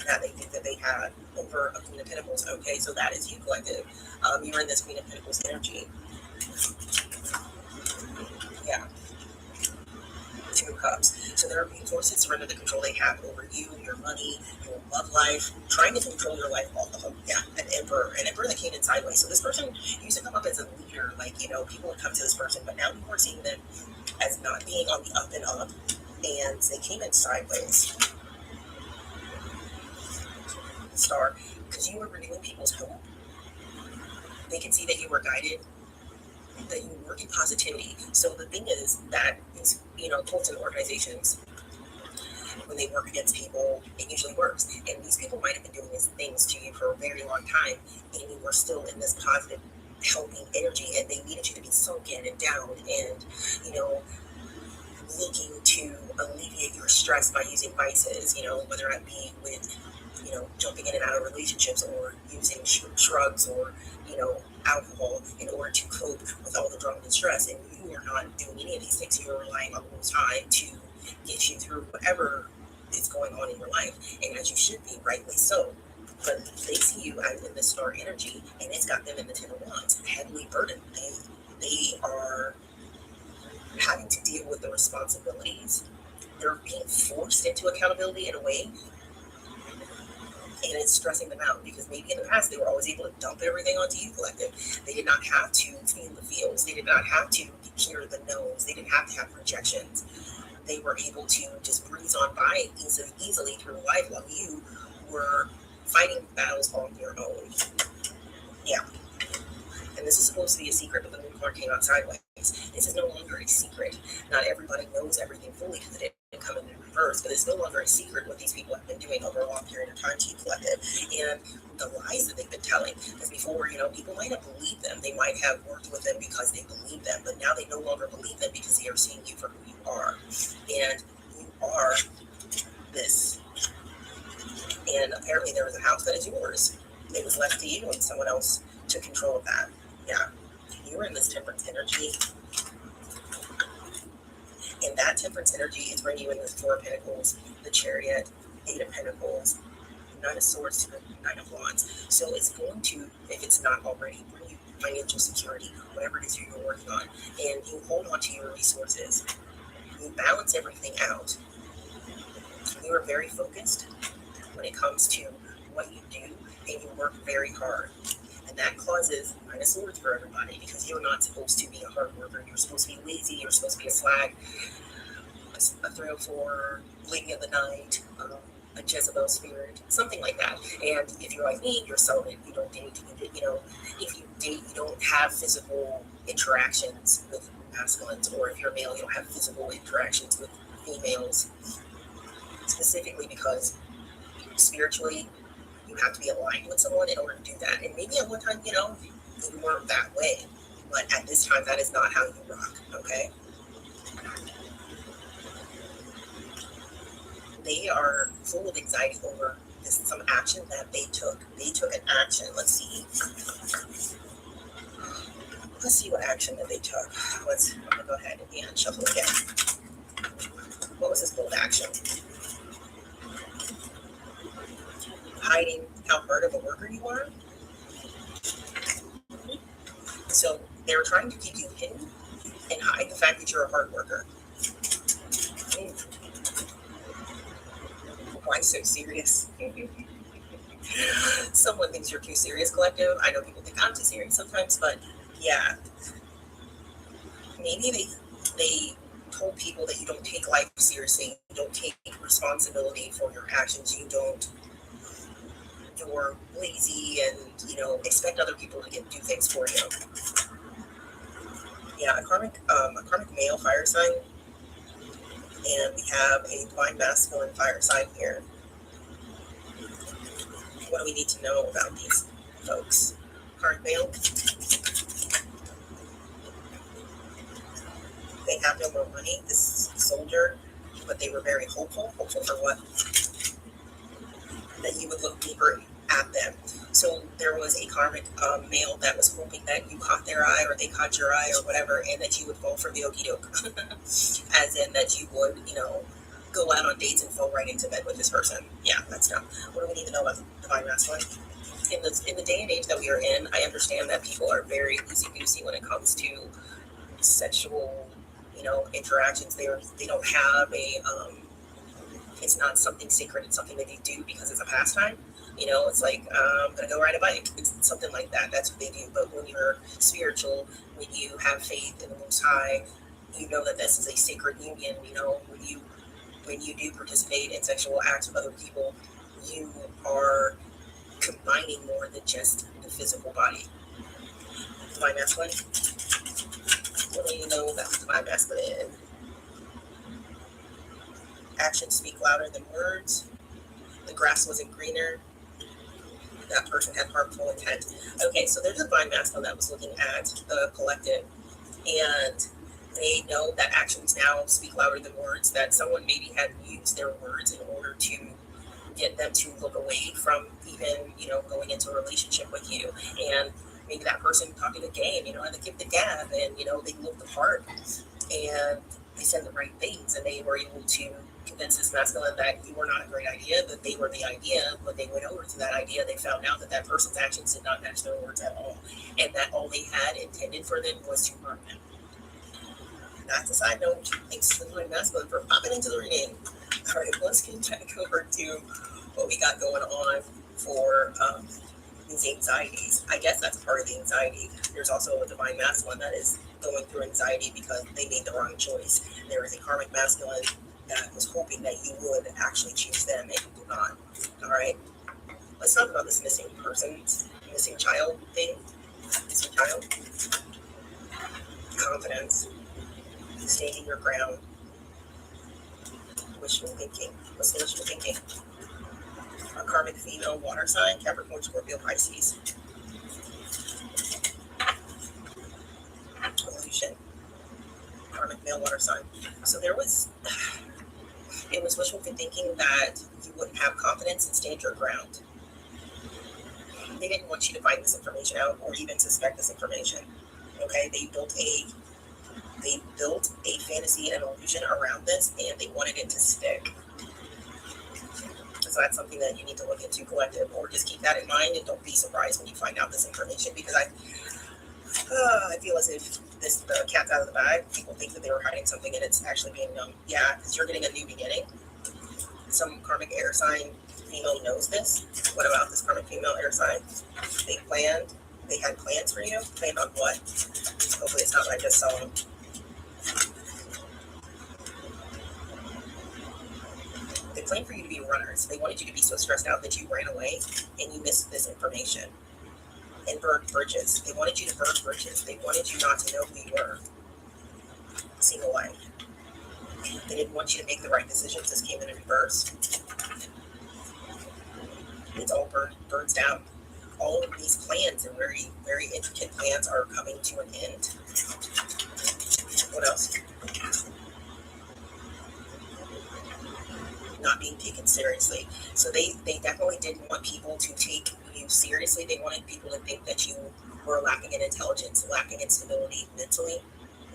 that they think that they had over a Queen of Pentacles. Okay, so that is you, collective. You're in this Queen of Pentacles energy. Yeah. Two of Cups. So they're being forced to surrender the control they have over you, your money, your love life, trying to control your life. Yeah, an Emperor that came in sideways. So this person used to come up as a leader, people would come to this person, but now people are seeing them as not being on the up and up, and they came in sideways. Star, because you were renewing people's hope. They can see that you were guided, that you work in positivity. So the thing is that these, cults and organizations, when they work against people, it usually works. And these people might have been doing these things to you for a very long time, and you were still in this positive, helping energy, and they needed you to be sunken and down and, looking to alleviate your stress by using vices, whether it be with, jumping in and out of relationships, or using drugs, or, alcohol in order to cope with all the drama and stress. And you are not doing any of these things. You are relying on the Most High to get you through whatever is going on in your life, and as you should be, rightly so. But they see you as in the star energy, and it's got them in the Ten of Wands, heavily burdened. They are having to deal with the responsibilities. They're being forced into accountability in a way, and it's stressing them out, because maybe in the past they were always able to dump everything onto you, collective. They did not have to feel the feels. They did not have to hear the no's. They didn't have to have projections. They were able to just breeze on by easily through life, while you were fighting battles on your own. Yeah. And this is supposed to be a secret, but the Moon card came out sideways. This is no longer a secret. Not everybody knows everything fully, because it didn't come in reverse, but it's no longer a secret what these people have been doing over a long period of time to you, collective. And the lies that they've been telling, because before, people might have believed them. They might have worked with them because they believed them, but now they no longer believe them because they are seeing you for who you are. And you are this. And apparently there was a house that is yours. It was left to you, and someone else took control of that. Yeah. You're in this Temperance energy. And that Temperance energy is bringing you in the Four of Pentacles, the Chariot, Eight of Pentacles, Nine of Swords to the Nine of Wands. So it's going to, if it's not already, bring you financial security, whatever it is you're working on. And you hold on to your resources. You balance everything out. You are very focused when it comes to what you do, and you work very hard. And that causes Nine of Swords for everybody, because you're not supposed to be a hard worker. You're supposed to be lazy. You're supposed to be a slag, a 304, Lady of the Night, a Jezebel spirit, something like that. And if you're like me, you're celibate. You don't date. If you date, you don't have physical interactions with masculines, or if you're male, you don't have physical interactions with females, specifically because spiritually, you have to be aligned with someone in order to do that. And maybe at one time, you weren't that way. But at this time, that is not how you rock, okay? they are full of anxiety over some action that they took. They took an action. Let's see what action that they took. I'm gonna go ahead and shuffle again. What was this bold action? Hiding how hard of a worker you are. So they were trying to keep you hidden and hide the fact that you're a hard worker. Why so serious? Someone thinks you're too serious, collective. I know people think I'm too serious sometimes, but yeah. Maybe they told people that you don't take life seriously, you don't take responsibility for your actions, you're lazy and, expect other people to do things for you. Yeah, a karmic male fire sign, and we have a divine masculine fire sign here. What do we need to know about these folks? Karmic male. They have no more money, this soldier, but they were very hopeful for what? That you would look deeper at them. So there was a karmic male that was hoping that you caught their eye or they caught your eye or whatever, and that you would fall for the okie doke. As in that you would, go out on dates and fall right into bed with this person. Yeah, that's not. What do we need to know about the divine masculine? In the day and age that we are in, I understand that people are very loosey-goosey when it comes to sexual interactions. They don't have it's not something sacred. It's something that they do because it's a pastime. It's like, I'm going to go ride a bike. It's something like that. That's what they do. But when you're spiritual, when you have faith in the Most High, you know that this is a sacred union. When you do participate in sexual acts with other people, you are combining more than just the physical body. Divine masculine. What do you know about divine masculine? Actions speak louder than words. The grass wasn't greener. That person had harmful intent. Okay, so there's a divine masculine that was looking at the collective, and they know that actions now speak louder than words, that someone maybe had used their words in order to get them to look away from even, going into a relationship with you. And maybe that person talked a good game, and they gift the gab, and, they looked the part, and they said the right things, and they were able to convince this masculine that you were not a great idea, that they were the idea. When they went over to that idea, they found out that person's actions did not match their words at all, and that all they had intended for them was to harm them. That's a side note. Thanks to the divine masculine for popping into the reading. All right, let's get back over to what we got going on for these anxieties. I guess that's part of the anxiety. There's also a divine masculine that is going through anxiety because they made the wrong choice. There is a karmic masculine that was hoping that you would actually choose them, and you do not. All right, let's talk about this missing child thing. Missing child. Confidence. Standing your ground. Wishful thinking. What's the wishful thinking? A karmic female water sign, Capricorn, Scorpio, Pisces. Illusion. Karmic male water sign. So it was wishful thinking that you wouldn't have confidence and stand your ground. They didn't want you to find this information out or even suspect this information. Okay, they built a fantasy and an illusion around this, and they wanted it to stick. So that's something that you need to look into, collective, or just keep that in mind and don't be surprised when you find out this information, because I feel as if the cat's out of the bag. People think that they were hiding something and it's actually being known. Yeah, because you're getting a new beginning. Some karmic air sign female knows this. What about this karmic female air sign? They had plans for you. Planned on what? Hopefully it's not what I just saw. They planned for you to be runners. They wanted you to be so stressed out that you ran away and you missed this information. And burned bridges. They wanted you to burn bridges. They wanted you not to know who you were. Single life. They didn't want you to make the right decisions. This came in reverse. It's all burns down. All of these plans and very, very intricate plans are coming to an end. What else? Not being taken seriously. So they definitely didn't want people to take you seriously. They wanted people to think that you were lacking in intelligence, lacking in stability mentally.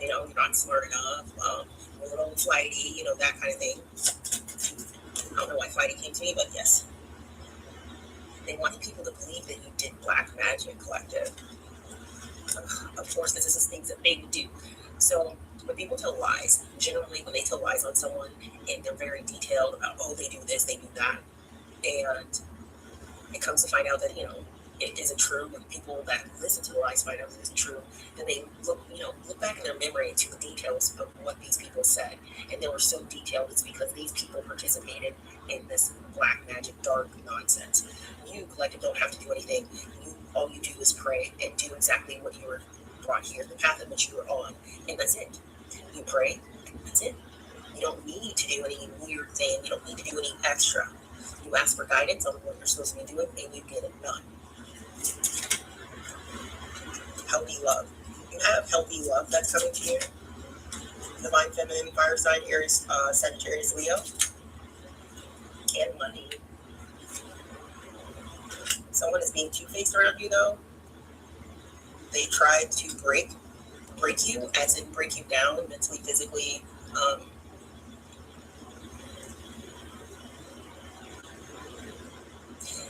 You know, you're not smart enough, you're a little flighty, you know, that kind of thing. I don't know why flighty came to me, but yes. They wanted people to believe that you did black magic, collective. Of course, this is things that they would do. So when people tell lies, generally when they tell lies on someone and they're very detailed about, oh, they do this, they do that, and it comes to find out that, you know, it isn't true. When people that listen to the lies find out it isn't true, then they look back in their memory to the details of what these people said, and they were so detailed. It's because these people participated in this black magic, dark nonsense. You, collective, don't have to do anything. All you do is pray and do exactly what you were brought here, the path in which you were on, and that's it. You pray, that's it. You don't need to do any weird thing. You don't need to do any extra. You ask for guidance on what you're supposed to be doing, and you get it done. Healthy love. You have healthy love that's coming to you. Divine Feminine, Fire sign, Aries, Sagittarius, Leo, and money. Someone is being two-faced around you, though. They tried to break you, as in break you down mentally, physically.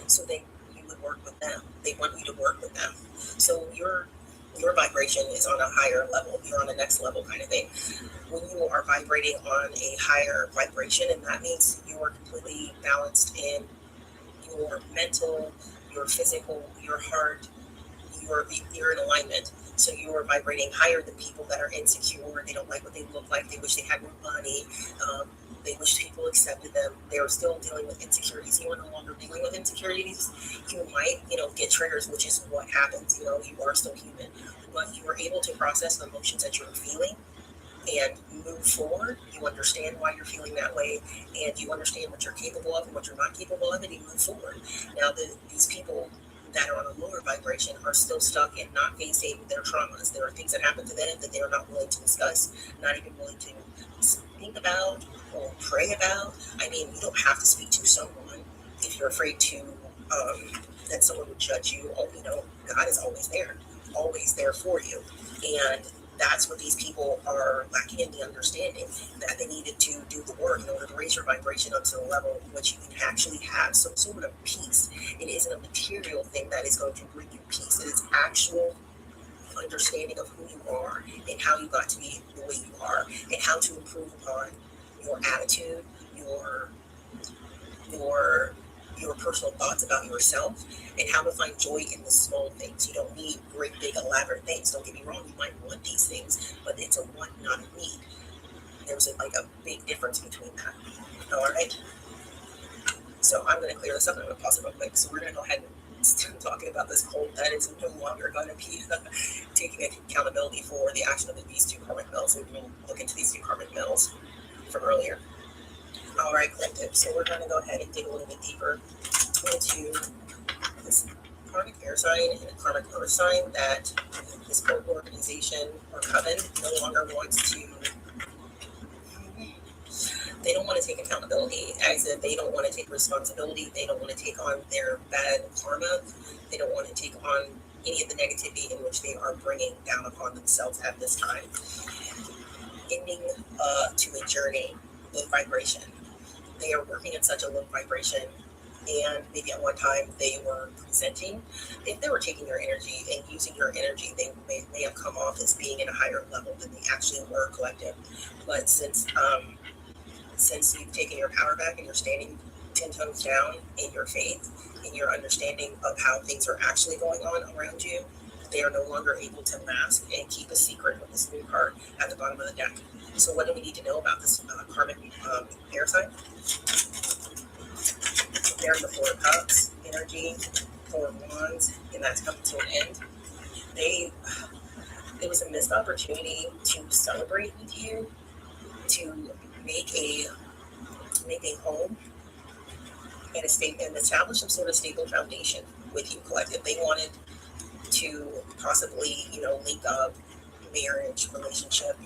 So you would work with them. They want you to work with them. So your vibration is on a higher level. You're on the next level kind of thing. When you are vibrating on a higher vibration, and that means you are completely balanced in your mental, your physical, your heart, you're in alignment. So you are vibrating higher than people that are insecure. They don't like what they look like. They wish they had more money. They wish people accepted them. They are still dealing with insecurities. You are no longer dealing with insecurities. You might, get triggers, which is what happens. You are still human. But you are able to process the emotions that you're feeling and move forward. You understand why you're feeling that way, and you understand what you're capable of and what you're not capable of, and you move forward. Now, these people that are on a lower vibration are still stuck in not facing their traumas. There are things that happen to them that they are not willing to discuss, not even willing to think about or pray about. I mean, you don't have to speak to someone if you're afraid to that someone would judge you. God is always there for you. And that's what these people are lacking in, the understanding that they needed to do the work in order to raise your vibration up to the level in which you can actually have some sort of peace. It isn't a material thing that is going to bring you peace. It is actual understanding of who you are and how you got to be the way you are, and how to improve upon your attitude, your personal thoughts about yourself, and how to find joy in the small things. You don't need great, big, elaborate things. Don't get me wrong, you might want these things, but it's a want, not a need. There's a big difference between that. All right? So I'm going to clear this up, and I'm going to pause it real quick. So we're going to go ahead and start talking about this cult that is no longer going to be taking accountability for the action of these two karmic mills. We're going to look into these two karmic mills from earlier. All right, collective. So we're going to go ahead and dig a little bit deeper into this karmic air sign and a karmic earth sign that this cult organization or coven no longer wants to. They don't want to take accountability, as in they don't want to take responsibility. They don't want to take on their bad karma. They don't want to take on any of the negativity in which they are bringing down upon themselves at this time. Ending to a journey, low vibration. They are working at such a low vibration, and maybe at one time they were presenting. If they were taking your energy and using your energy, they may have come off as being in a higher level than they actually were, collective. But since you've taken your power back and you're standing 10 toes down in your faith, in your understanding of how things are actually going on around you, they are no longer able to mask and keep a secret with this new card at the bottom of the deck. So what do we need to know about this karmic air sign? There's the Four of Cups energy, Four of Wands, and that's coming to an end. It was a missed opportunity to celebrate with you, to make a home and establish some sort of stable foundation with you, collective. They wanted to possibly, link up, marriage, relationship,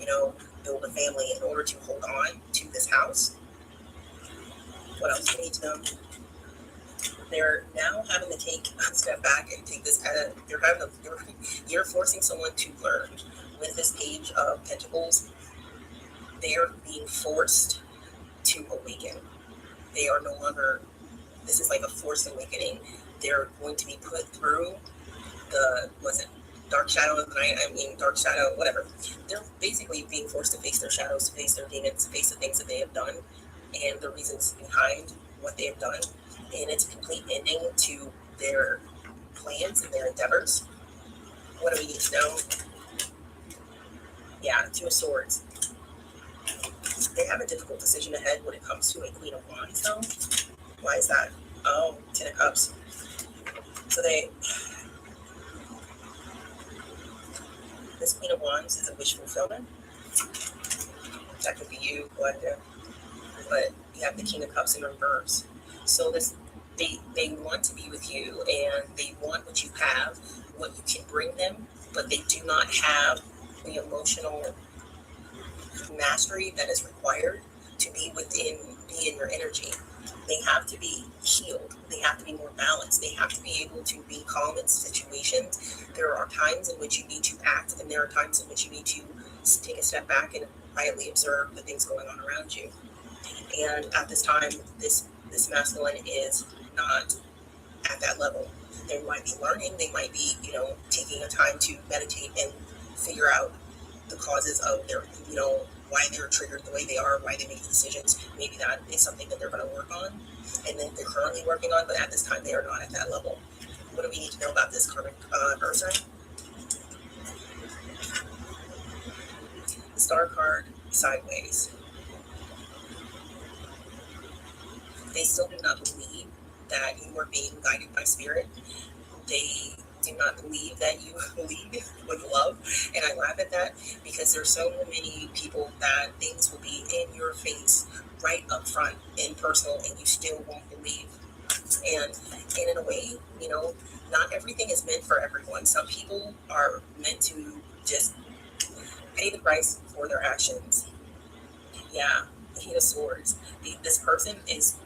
build a family in order to hold on to this house. What else do you need to know? They're now having to take a step back and take this. You're forcing someone to learn. With this Page of Pentacles, they are being forced to awaken. They are no longer. This is like a forced awakening. They're going to be put through dark shadow of the night, dark shadow, whatever. They're basically being forced to face their shadows, to face their demons, to face the things that they have done, and the reasons behind what they have done. And it's a complete ending to their plans and their endeavors. What do we need to know? Yeah, Two of Swords. They have a difficult decision ahead when it comes to a Queen of Wands, though. Why is that? Oh, Ten of Cups. So this Queen of Wands is a wish fulfillment. That could be you, but you have the King of Cups in reverse. So they want to be with you, and they want what you have, what you can bring them, but they do not have the emotional mastery that is required to be in your energy. They have to be healed. They have to be more balanced. They have to be able to be calm in situations. There are times in which you need to act, and there are times in which you need to take a step back and quietly observe the things going on around you. And at this time, this masculine is not at that level. They might be learning. They might be, taking a time to meditate and figure out the causes of their, why they're triggered the way they are, why they make decisions. Maybe that is something that they're going to work on, and that they're currently working on, but at this time they are not at that level. What do we need to know about this karmic earth sign? The Star card sideways. They still do not believe that you are being guided by spirit. They do not believe that you lead with love. And I laugh at that because there's so many people that things will be in your face right up front and personal, and you still won't believe. And in a way, not everything is meant for everyone. Some people are meant to just pay the price for their actions. Yeah, the Eight of Swords. This person is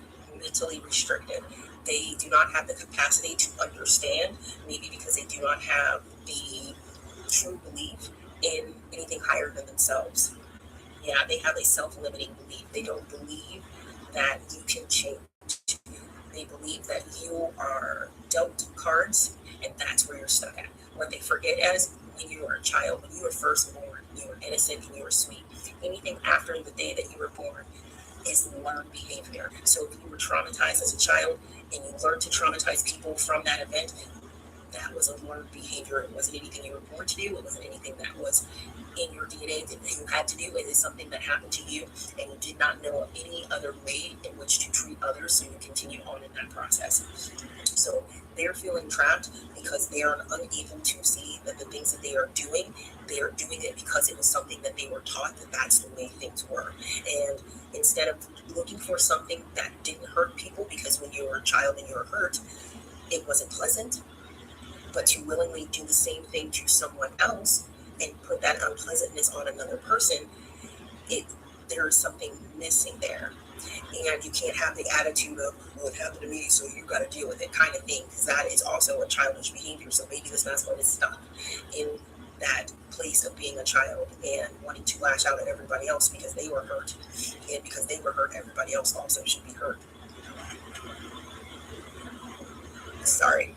mentally restricted. They do not have the capacity to understand, maybe because they do not have the true belief in anything higher than themselves. Yeah, they have a self-limiting belief. They don't believe that you can change. They believe that you are dealt cards, and that's where you're stuck at. What they forget is when you were a child, when you were first born, you were innocent and you were sweet. Anything after the day that you were born is learned behavior. So if you were traumatized as a child and you learned to traumatize people from that event, that was a learned behavior. It wasn't anything you were born to do. It wasn't anything that was in your DNA that you had to do. It is something that happened to you, and you did not know of any other way in which to treat others, so you continue on in that process. So they're feeling trapped because they are unable to see that the things that they are doing it because it was something that they were taught that that's the way things were. And instead of looking for something that didn't hurt people, because when you were a child and you were hurt, it wasn't pleasant, but to willingly do the same thing to someone else and put that unpleasantness on another person, there is something missing there. And you can't have the attitude of, well, it happened to me, so you got to deal with it kind of thing, because that is also a childish behavior. So maybe this masculine is stuck in that place of being a child and wanting to lash out at everybody else because they were hurt. And because they were hurt, everybody else also should be hurt. Sorry,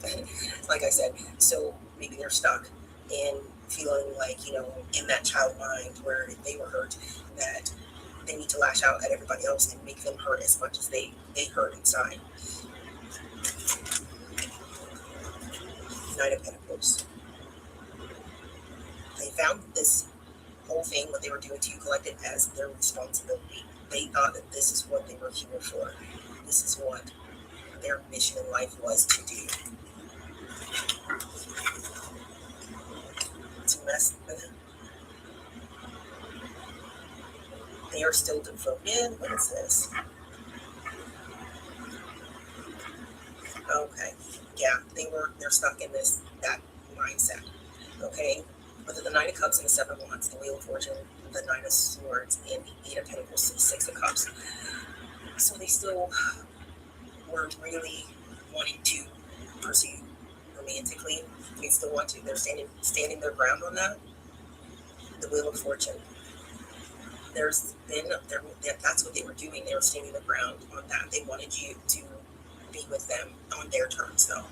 like I said, so maybe they're stuck in feeling like, in that child mind where if they were hurt, that they need to lash out at everybody else and make them hurt as much as they hurt inside. Knight of Pentacles. They found this whole thing, what they were doing to you, collected as their responsibility. They thought that this is what they were here for. This is what their mission in life was to do. To mess with them. They are still devoted. What is this? Okay. Yeah, they're stuck in that mindset. Okay. But the Knight of Cups and the Seven of Wands, the Wheel of Fortune, the Knight of Swords, and the Eight of Pentacles, the Six of Cups. So they still were really wanting to pursue romantically. They still want to. They're standing their ground on that. The Wheel of Fortune. That's what they were doing. They were standing their ground on that. They wanted you to be with them on their terms, though.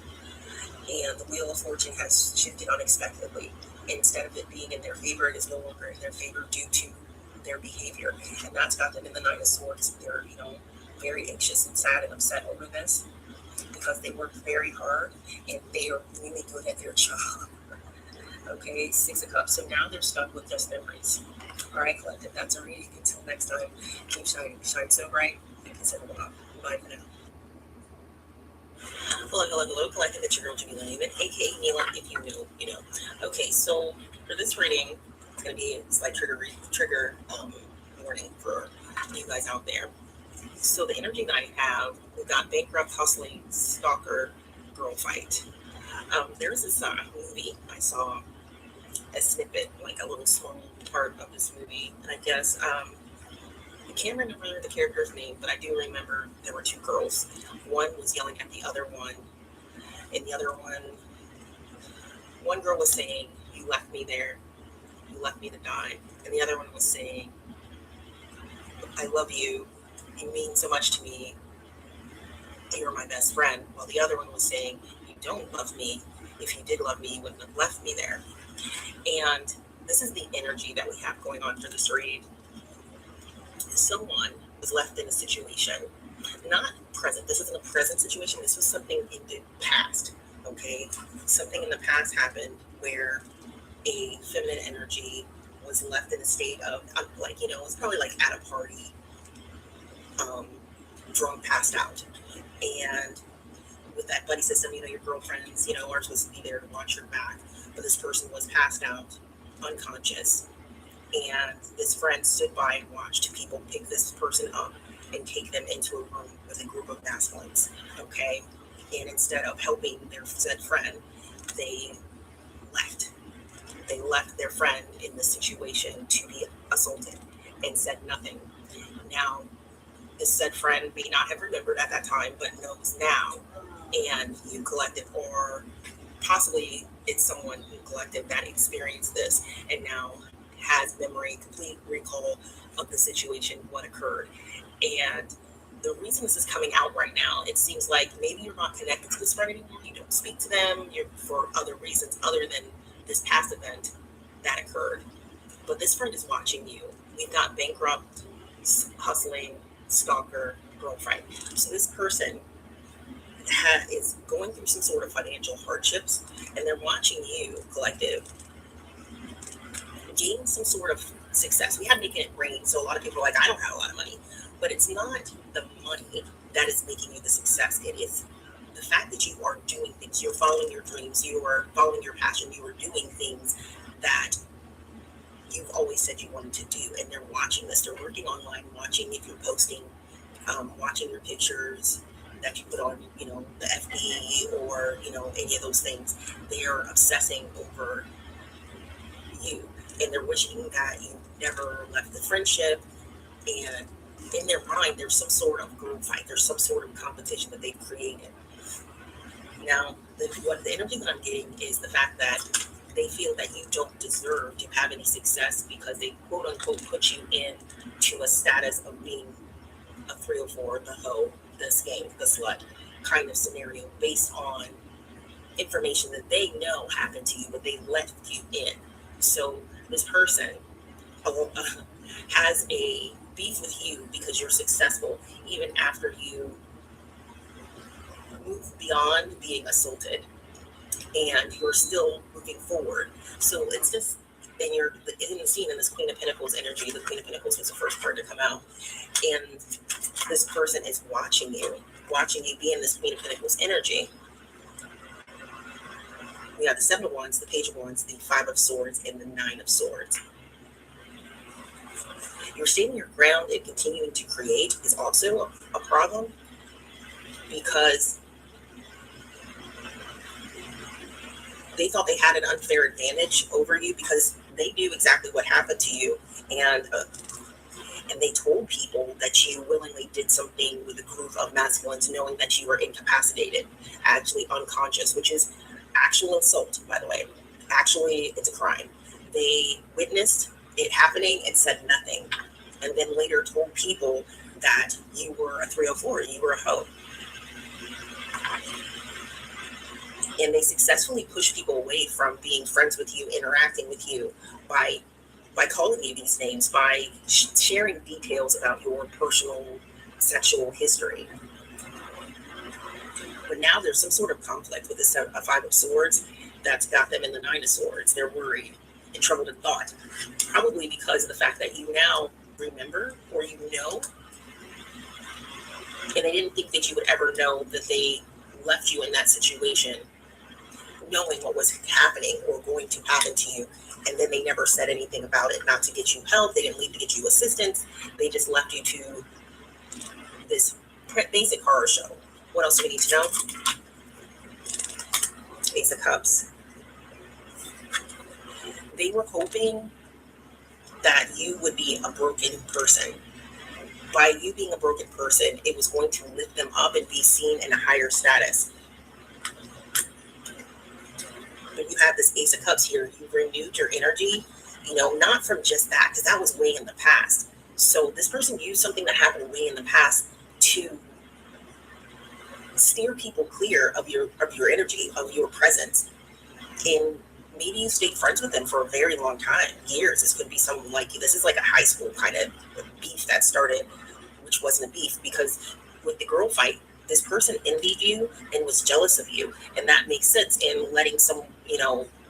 And the Wheel of Fortune has shifted unexpectedly. Instead of it being in their favor, it is no longer in their favor due to their behavior. And that's got them in the Nine of Swords. They're, very anxious and sad and upset over this because they worked very hard and they are really good at their job. Okay, 6 of Cups. So now they're stuck with just memories. All right, collective, that's a reading. Until next time, keep shining. Shine so bright, you can set them up. Bye for now. Hello, collective. It's your girl, Jamila Newman, aka Neela, if you know, you know. Okay, so for this reading, it's going to be a slight trigger warning for you guys out there. So the energy that I have, we've got bankrupt, hustling, stalker, girl fight. There's this movie I saw a snippet, like a little small part of this movie, and I guess I can't remember the character's name, but I do remember there were two girls. One was yelling at the other one, and the other one girl was saying, "You left me there, you left me to die," and the other one was saying, "I love you, you mean so much to me, you're my best friend," while the other one was saying, "You don't love me, if you did love me, you wouldn't have left me there." And this is the energy that we have going on for this read. Someone was left in a situation, not present. This isn't a present situation. This was something in the past, okay? Something in the past happened where a feminine energy was left in a state of, like, it's probably like at a party, drunk, passed out. And with that buddy system, your girlfriends, are supposed to be there to watch your back. But this person was passed out, unconscious. And this friend stood by and watched people pick this person up and take them into a room with a group of masculines, okay? And instead of helping their said friend, they left. They left their friend in the situation to be assaulted and said nothing. Now, this said friend may not have remembered at that time, but knows now. And you collective, or possibly it's someone in collective that experienced this and now has memory, complete recall of the situation, what occurred. And the reason this is coming out right now, it seems like maybe you're not connected to this friend anymore. You don't speak to them. You're for other reasons other than this past event that occurred. But this friend is watching you. We've got bankrupt, hustling, stalker, girlfriend. So this person is going through some sort of financial hardships, and they're watching you, collective, gain some sort of success. We have Making It Rain, so a lot of people are like, I don't have a lot of money. But it's not the money that is making you the success. It is the fact that you are doing things. You're following your dreams. You are following your passion. You are doing things that you've always said you wanted to do. And they're watching this. They're working online, watching if you're posting, watching your pictures that you put on, the FB or, any of those things. They are obsessing over you. And they're wishing that you never left the friendship. And in their mind, there's some sort of group fight. There's some sort of competition that they've created. Now, the energy that I'm getting is the fact that they feel that you don't deserve to have any success because they, quote unquote, put you in to a status of being a 304, the hoe, the skank, the slut kind of scenario based on information that they know happened to you, but they left you in. So this person has a beef with you because you're successful even after you move beyond being assaulted and you're still moving forward. So it's just, and you're in the scene in this Queen of Pentacles energy. The Queen of Pentacles was the first card to come out, and this person is watching you be in this Queen of Pentacles energy. We have the Seven of Wands, the Page of Wands, the Five of Swords, and the Nine of Swords. You're standing your ground and continuing to create is also a problem because they thought they had an unfair advantage over you because they knew exactly what happened to you. And and they told people that you willingly did something with a group of masculines knowing that you were incapacitated, actually unconscious, which is actual assault, by the way. Actually, it's a crime. They witnessed it happening and said nothing, and then later told people that you were a 304, you were a hoe. And they successfully push people away from being friends with you, interacting with you by calling you these names, by sharing details about your personal sexual history. But now there's some sort of conflict with the Five of Swords that's got them in the Nine of Swords. They're worried and troubled in thought, probably because of the fact that you now remember, or you know, and they didn't think that you would ever know that they left you in that situation, knowing what was happening or going to happen to you, and then they never said anything about it, not to get you help. They didn't leave to get you assistance. They just left you to this basic horror show. What else do we need to know? Ace of Cups. They were hoping that you would be a broken person. By you being a broken person, it was going to lift them up and be seen in a higher status. But you have this Ace of Cups here. You renewed your energy, not from just that, because that was way in the past. So this person used something that happened way in the past to steer people clear of your energy, of your presence. And maybe you stayed friends with them for a very long time, years. This could be something like, this is like a high school kind of beef that started, which wasn't a beef, because with the girl fight, this person envied you and was jealous of you. And that makes sense in letting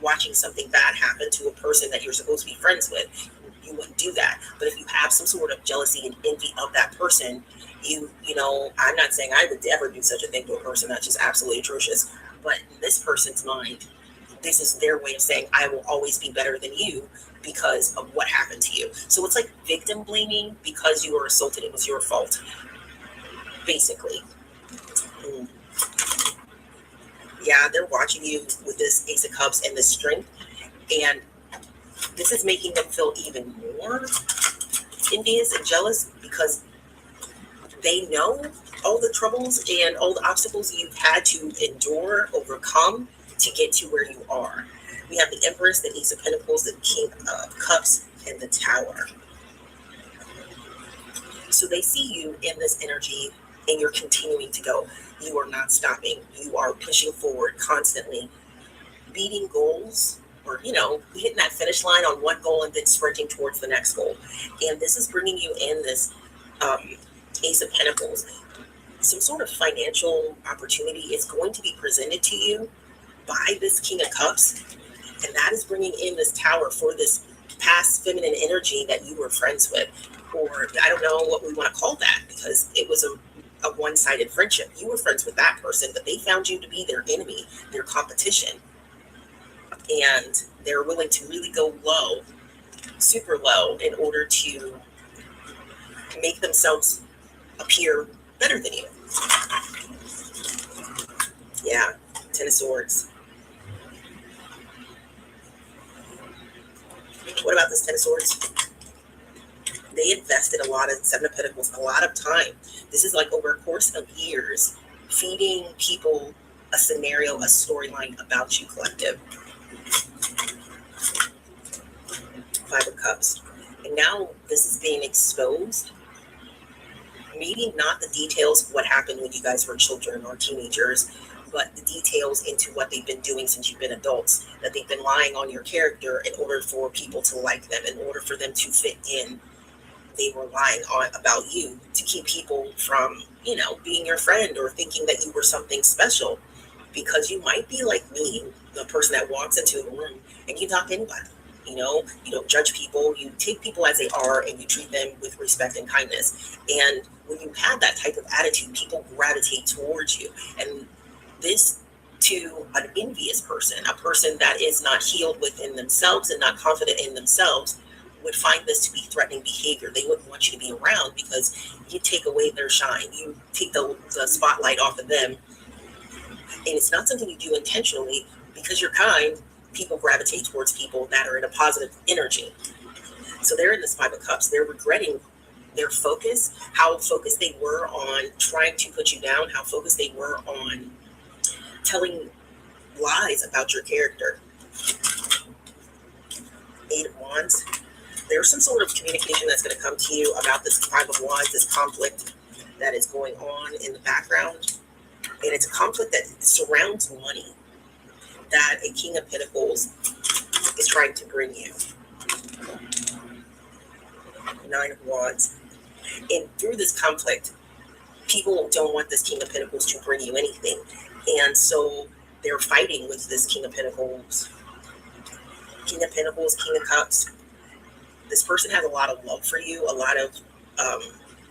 watching something bad happen to a person that you're supposed to be friends with. You wouldn't do that. But if you have some sort of jealousy and envy of that person, I'm not saying I would ever do such a thing to a person. That's just absolutely atrocious. But in this person's mind, this is their way of saying, I will always be better than you because of what happened to you. So it's like victim blaming. Because you were assaulted, it was your fault, basically. Yeah, they're watching you with this Ace of Cups and this strength, and this is making them feel even more envious and jealous, because they know all the troubles and all the obstacles you've had to endure, overcome to get to where you are. We have the Empress, the Ace of Pentacles, the King of Cups, and the Tower. So they see you in this energy, and you're continuing to go. You are not stopping. You are pushing forward constantly, beating goals, or, hitting that finish line on one goal and then sprinting towards the next goal. And this is bringing you in this Ace of Pentacles. Some sort of financial opportunity is going to be presented to you by this King of Cups. And that is bringing in this Tower for this past feminine energy that you were friends with. Or I don't know what we want to call that, because it was a one-sided friendship. You were friends with that person, but they found you to be their enemy, their competition. And they're willing to really go low, super low, in order to make themselves appear better than you. Yeah, Ten of Swords. What about this Ten of Swords? They invested a lot of Seven of Pentacles, a lot of time. This is like over a course of years, feeding people a scenario, a storyline about you, collective. Five of Cups. And now this is being exposed. Maybe not the details of what happened when you guys were children or teenagers, but the details into what they've been doing since you've been adults, that they've been lying on your character in order for people to like them, in order for them to fit in. They were lying about you to keep people from, being your friend or thinking that you were something special, because you might be like me, the person that walks into a room and you talk to anybody. You don't judge people. You take people as they are and you treat them with respect and kindness. And when you have that type of attitude, people gravitate towards you. And this to an envious person, a person that is not healed within themselves and not confident in themselves, would find this to be threatening behavior. They wouldn't want you to be around because you take away their shine. You take the spotlight off of them. And it's not something you do intentionally. Because you're kind, people gravitate towards people that are in a positive energy. So they're in this Five of Cups. They're regretting their focus, how focused they were on trying to put you down, how focused they were on telling lies about your character. 8 of Wands. There's some sort of communication that's going to come to you about this 5 of Wands, this conflict that is going on in the background. And it's a conflict that surrounds money that a King of Pentacles is trying to bring you. 9 of Wands. And through this conflict, people don't want this King of Pentacles to bring you anything. And so they're fighting with this King of Pentacles. King of Pentacles, King of Cups. This person has a lot of love for you, a lot of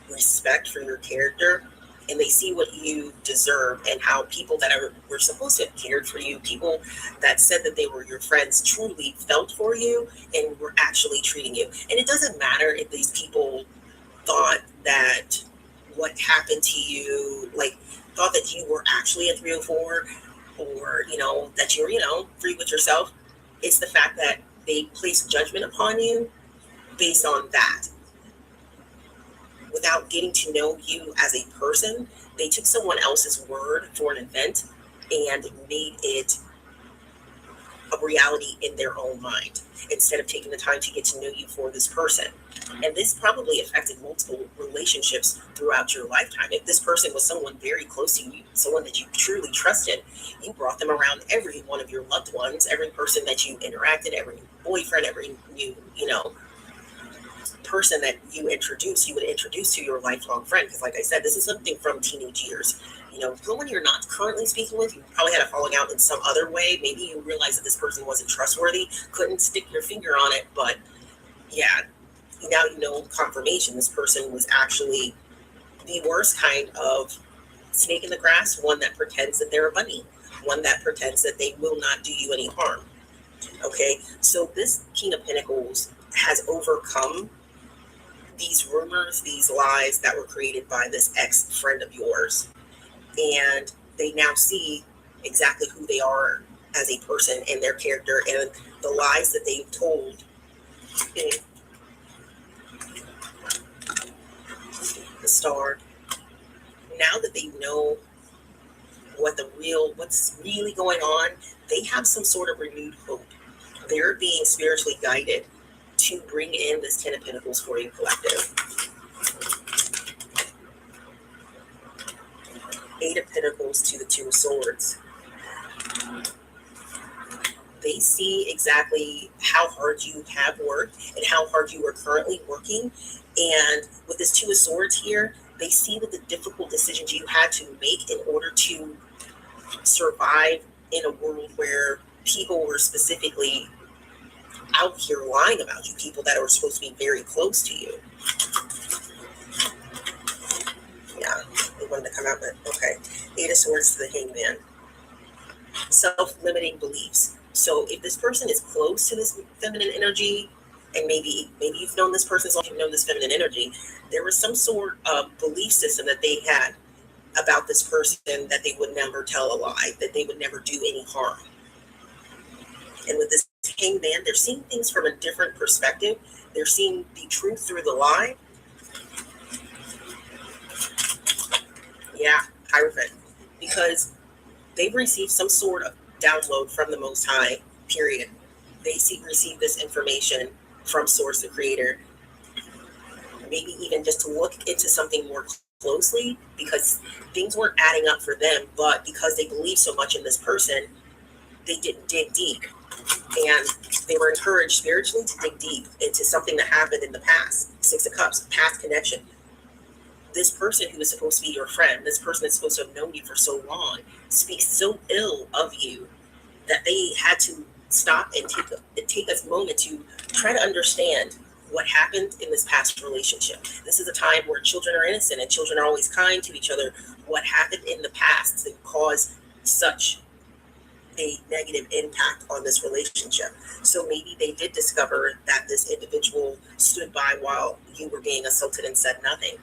respect for your character, and they see what you deserve and how people that were supposed to have cared for you, people that said that they were your friends, truly felt for you and were actually treating you. And it doesn't matter if these people thought that what happened to you, like thought that you were actually a 304 or, that you're, free with yourself. It's the fact that they placed judgment upon you based on that. Without getting to know you as a person, they took someone else's word for an event and made it a reality in their own mind instead of taking the time to get to know you for this person. And this probably affected multiple relationships throughout your lifetime. If this person was someone very close to you, someone that you truly trusted, you brought them around every one of your loved ones, every person that you interacted, every boyfriend, every new, person that you would introduce to your lifelong friend. Because like I said, this is something from teenage years. Someone you're not currently speaking with, you probably had a falling out in some other way. Maybe you realized that this person wasn't trustworthy, couldn't stick your finger on it, but yeah, now confirmation. This person was actually the worst kind of snake in the grass, one that pretends that they're a bunny, one that pretends that they will not do you any harm. Okay, so this King of Pentacles has overcome these rumors, these lies that were created by this ex-friend of yours. And they now see exactly who they are as a person and their character and the lies that they've told. The Star. Now that they know what's really going on, they have some sort of renewed hope. They're being spiritually guided to bring in this 10 of Pentacles for you, collective. 8 of Pentacles to the 2 of Swords. They see exactly how hard you have worked and how hard you are currently working. And with this 2 of Swords here, they see that the difficult decisions you had to make in order to survive in a world where people were specifically out here lying about you, people that are supposed to be very close to you. Yeah, they wanted to come out, but okay. 8 of Swords to the Hangman. Self-limiting beliefs. So if this person is close to this feminine energy, and maybe you've known this person as long as you've known this feminine energy, there was some sort of belief system that they had about this person that they would never tell a lie, that they would never do any harm. And with this Hangman, they're seeing things from a different perspective. They're seeing the truth through the lie. Yeah, Hierophant. Because they've received some sort of download from the Most High, period. They receive this information from Source, the Creator. Maybe even just to look into something more closely, because things weren't adding up for them, but because they believe so much in this person, they didn't dig deep. And they were encouraged spiritually to dig deep into something that happened in the past. 6 of Cups, past connection. This person who is supposed to be your friend, this person that's supposed to have known you for so long, speaks so ill of you that they had to stop and take a moment to try to understand what happened in this past relationship. This is a time where children are innocent and children are always kind to each other. What happened in the past that caused such a negative impact on this relationship? So maybe they did discover that this individual stood by while you were being assaulted and said nothing.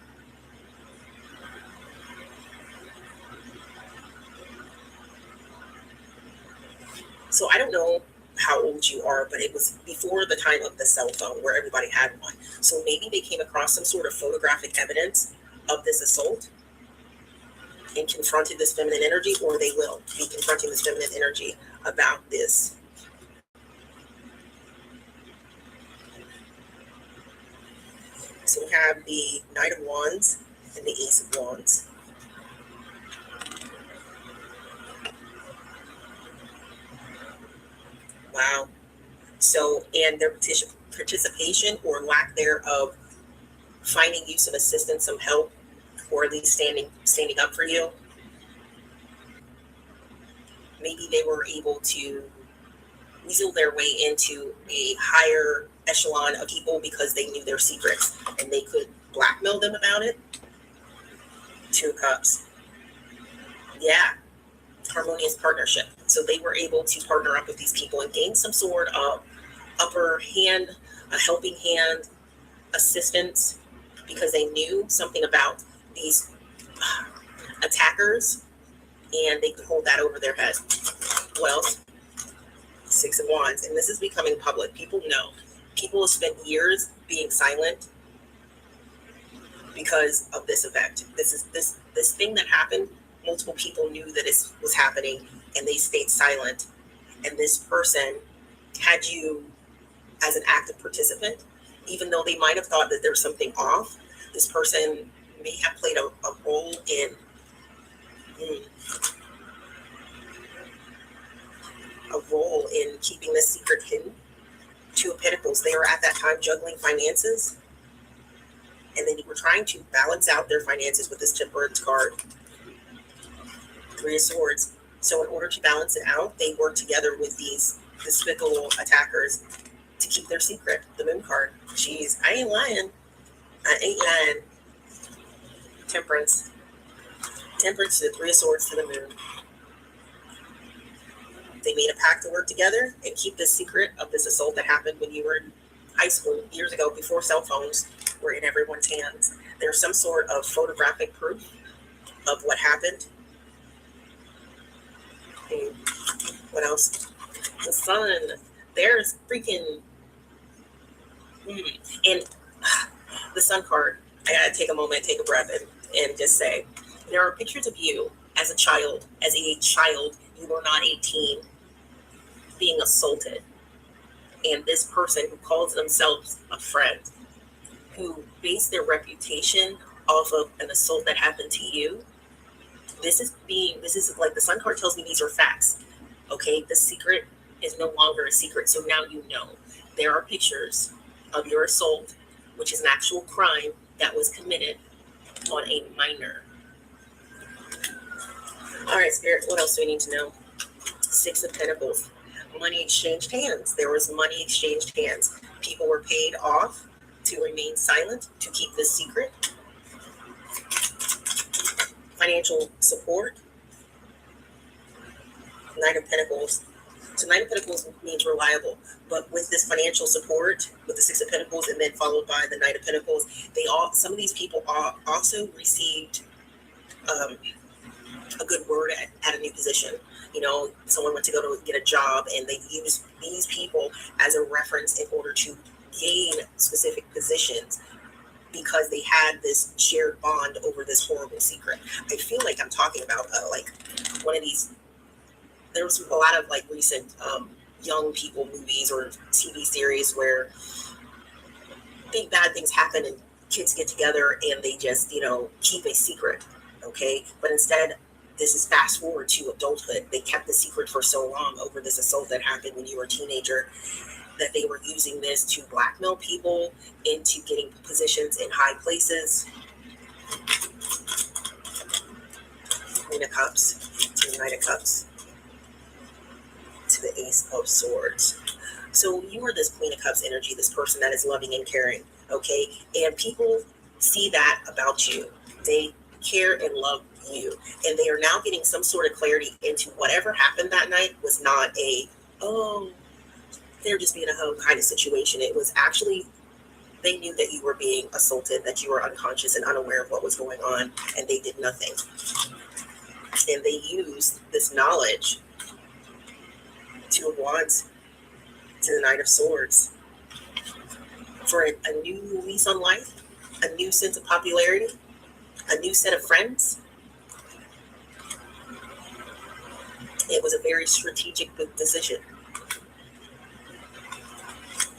So I don't know how old you are, but it was before the time of the cell phone where everybody had one. So maybe they came across some sort of photographic evidence of this assault and confronted this feminine energy, or they will be confronting this feminine energy about this. So we have the Knight of Wands and the Ace of Wands. Wow. So, and their participation or lack thereof, finding you some assistance, some help, or at least standing up for you. Maybe they were able to weasel their way into a higher echelon of people because they knew their secrets and they could blackmail them about it. Two of Cups. Yeah. Harmonious partnership. So they were able to partner up with these people and gain some sort of upper hand, a helping hand, assistance, because they knew something about these attackers and they could hold that over their head. Well, Six of Wands, and this is becoming public. People know. People have spent years being silent because of this event. This thing that happened. Multiple people knew that it was happening and they stayed silent. And this person had you as an active participant, even though they might have thought that there was something off. This person may have played a role in keeping this secret hidden. Two of Pentacles, they were at that time juggling finances, and then you were trying to balance out their finances with this Temperance card. Three of Swords. So in order to balance it out, they work together with these despicable attackers to keep their secret. The Moon card. Jeez, I ain't lying. Temperance. Temperance to the Three of Swords to the Moon. They made a pact to work together and keep the secret of this assault that happened when you were in high school years ago, before cell phones were in everyone's hands. There's some sort of photographic proof of what happened. What else? The Sun. There's freaking and the Sun card. I gotta take a moment, take a breath, and just say there are pictures of you as a child. As a child, you were not 18, being assaulted, and this person who calls themselves a friend, who based their reputation off of an assault that happened to you. This is like the Sun card tells me these are facts. Okay, the secret is no longer a secret. So now you know. There are pictures of your assault, which is an actual crime that was committed on a minor. All right, Spirit, what else do we need to know? Six of Pentacles. Money exchanged hands. There was money exchanged hands. People were paid off to remain silent, to keep this secret. Financial support. Knight of Pentacles. So Knight of Pentacles means reliable, but with this financial support, with the Six of Pentacles, and then followed by the Knight of Pentacles, some of these people also received a good word at a new position. You know, someone went to go to get a job, and they used these people as a reference in order to gain specific positions, because they had this shared bond over this horrible secret. I feel like I'm talking about like one of these. There was a lot of like recent young people movies or TV series where big bad things happen and kids get together and they just, keep a secret. Okay. But instead, this is fast forward to adulthood. They kept the secret for so long over this assault that happened when you were a teenager, that they were using this to blackmail people into getting positions in high places. Queen of Cups to the Knight of Cups to the Ace of Swords. So you are this Queen of Cups energy, this person that is loving and caring, okay? And people see that about you. They care and love you. And they are now getting some sort of clarity into whatever happened that night was not they're just being a hoe kind of situation. It was actually, they knew that you were being assaulted, that you were unconscious and unaware of what was going on, and they did nothing. And they used this knowledge, Two of Wands, to the Knight of Swords. For a new lease on life, a new sense of popularity, a new set of friends. It was a very strategic decision.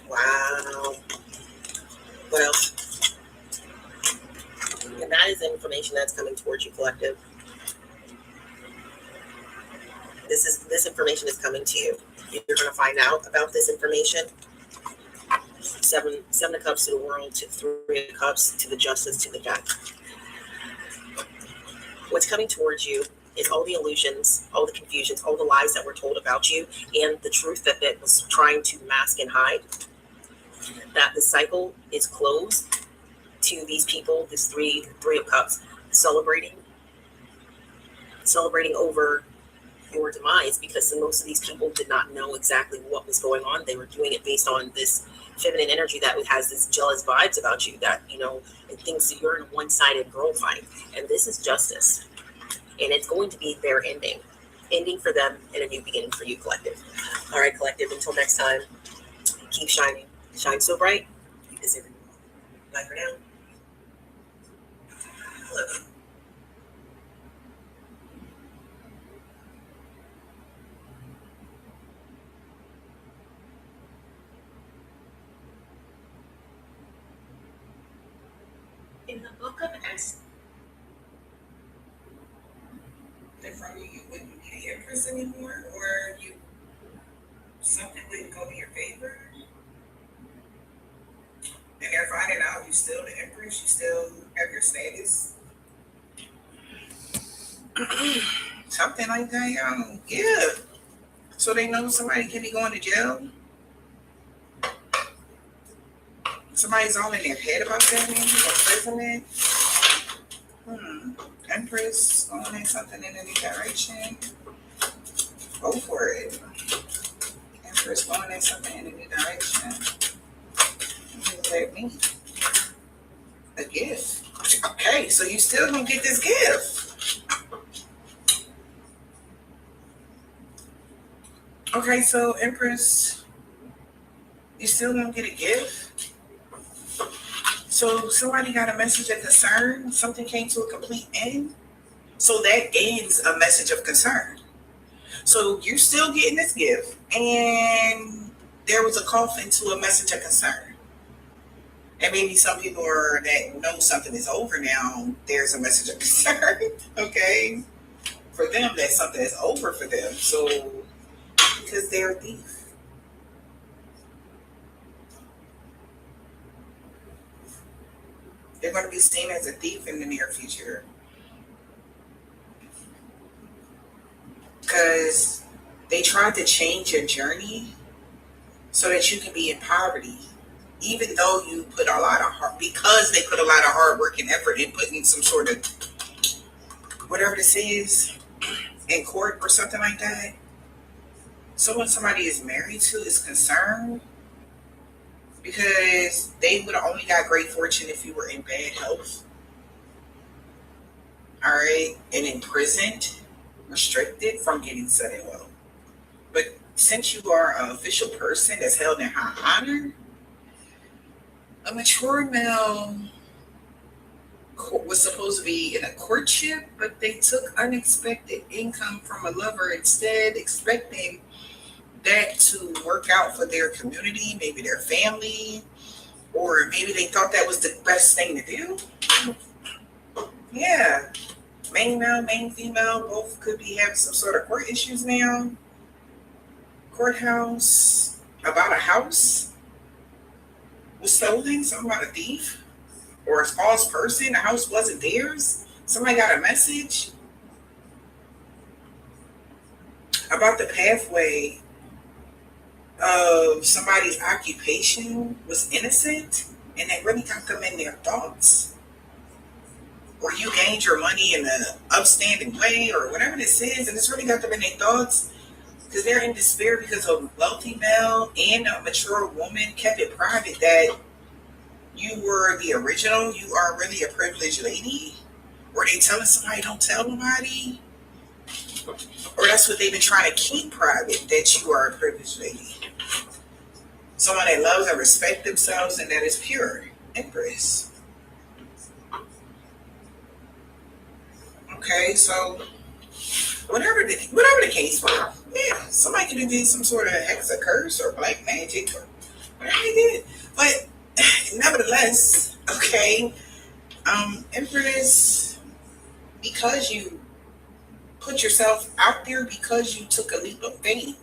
Wow. What else? And that is the information that's coming towards you, collective. This information is coming to you. You're going to find out about this information. Seven of Cups to the World, to 3 of Cups, to the Justice, to the Death. What's coming towards you is all the illusions, all the confusions, all the lies that were told about you, and the truth that it was trying to mask and hide. That the cycle is closed to these people, this three of Cups, celebrating over your demise, because most of these people did not know exactly what was going on. They were doing it based on this feminine energy that has this jealous vibes about you, that, it thinks that you're in a one-sided girl fight. And this is justice. And it's going to be their ending for them and a new beginning for you, collective. All right, collective, until next time, keep shining. Shine so bright. Is everyone? Bye for now. Love you. In the book of Esther, from you wouldn't be the Empress anymore, or something wouldn't go in your favor. And they're finding out you still the Empress, you still have your status. Something like that, yeah. So they know somebody can be going to jail. Somebody's all in their head about that, maybe, or imprisonment. Empress going in something in a new direction. Go for it. Empress going in something in a new direction. Let me. A gift. Okay, so you still gonna get this gift. Okay, so Empress, you still gonna get a gift? So somebody got a message of concern, something came to a complete end. So that ends a message of concern. So you're still getting this gift, and there was a coffin to a message of concern. And maybe some people that know something is over now, there's a message of concern, okay? For them, that something is over for them. So, because they're a thief. They're going to be seen as a thief in the near future. Because they tried to change your journey so that you can be in poverty. Even though you put a lot of because they put a lot of hard work and effort in putting some sort of, whatever this is, in court or something like that. So when somebody is married to is concerned, because they would have only got great fortune if you were in bad health. All right. And imprisoned, restricted from getting sudden wealth. But since you are an official person that's held in high honor, a mature male was supposed to be in a courtship, but they took unexpected income from a lover instead, expecting that to work out for their community, maybe their family, or maybe they thought that was the best thing to do. Yeah. Main male, main female, both could be having some sort of court issues now. Courthouse, about a house was stolen, something about a thief or a false person. The house wasn't theirs. Somebody got a message about the pathway of somebody's occupation was innocent, and they really got them in their thoughts. Or you gained your money in an upstanding way, or whatever this is, and it's really got them in their thoughts because they're in despair because a wealthy male and a mature woman kept it private that you were the original, you are really a privileged lady. Or they telling somebody don't tell nobody. Or that's what they've been trying to keep private, that you are a privileged lady. Someone that loves and respects themselves and that is pure. Empress. Okay, so whatever the case was, yeah, somebody could have did some sort of hex or curse or black magic or whatever they did. But nevertheless, okay, Empress, because you put yourself out there, because you took a leap of faith,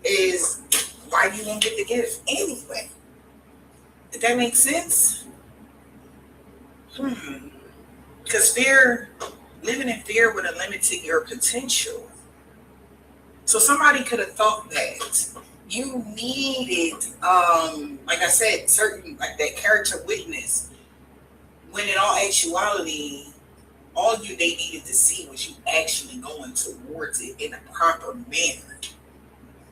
is why you won't get the gift anyway. Did that make sense? Because living in fear would have limited your potential. So somebody could have thought that you needed, like I said, certain, like that character witness, when in all actuality, all they needed to see was you actually going towards it in a proper manner,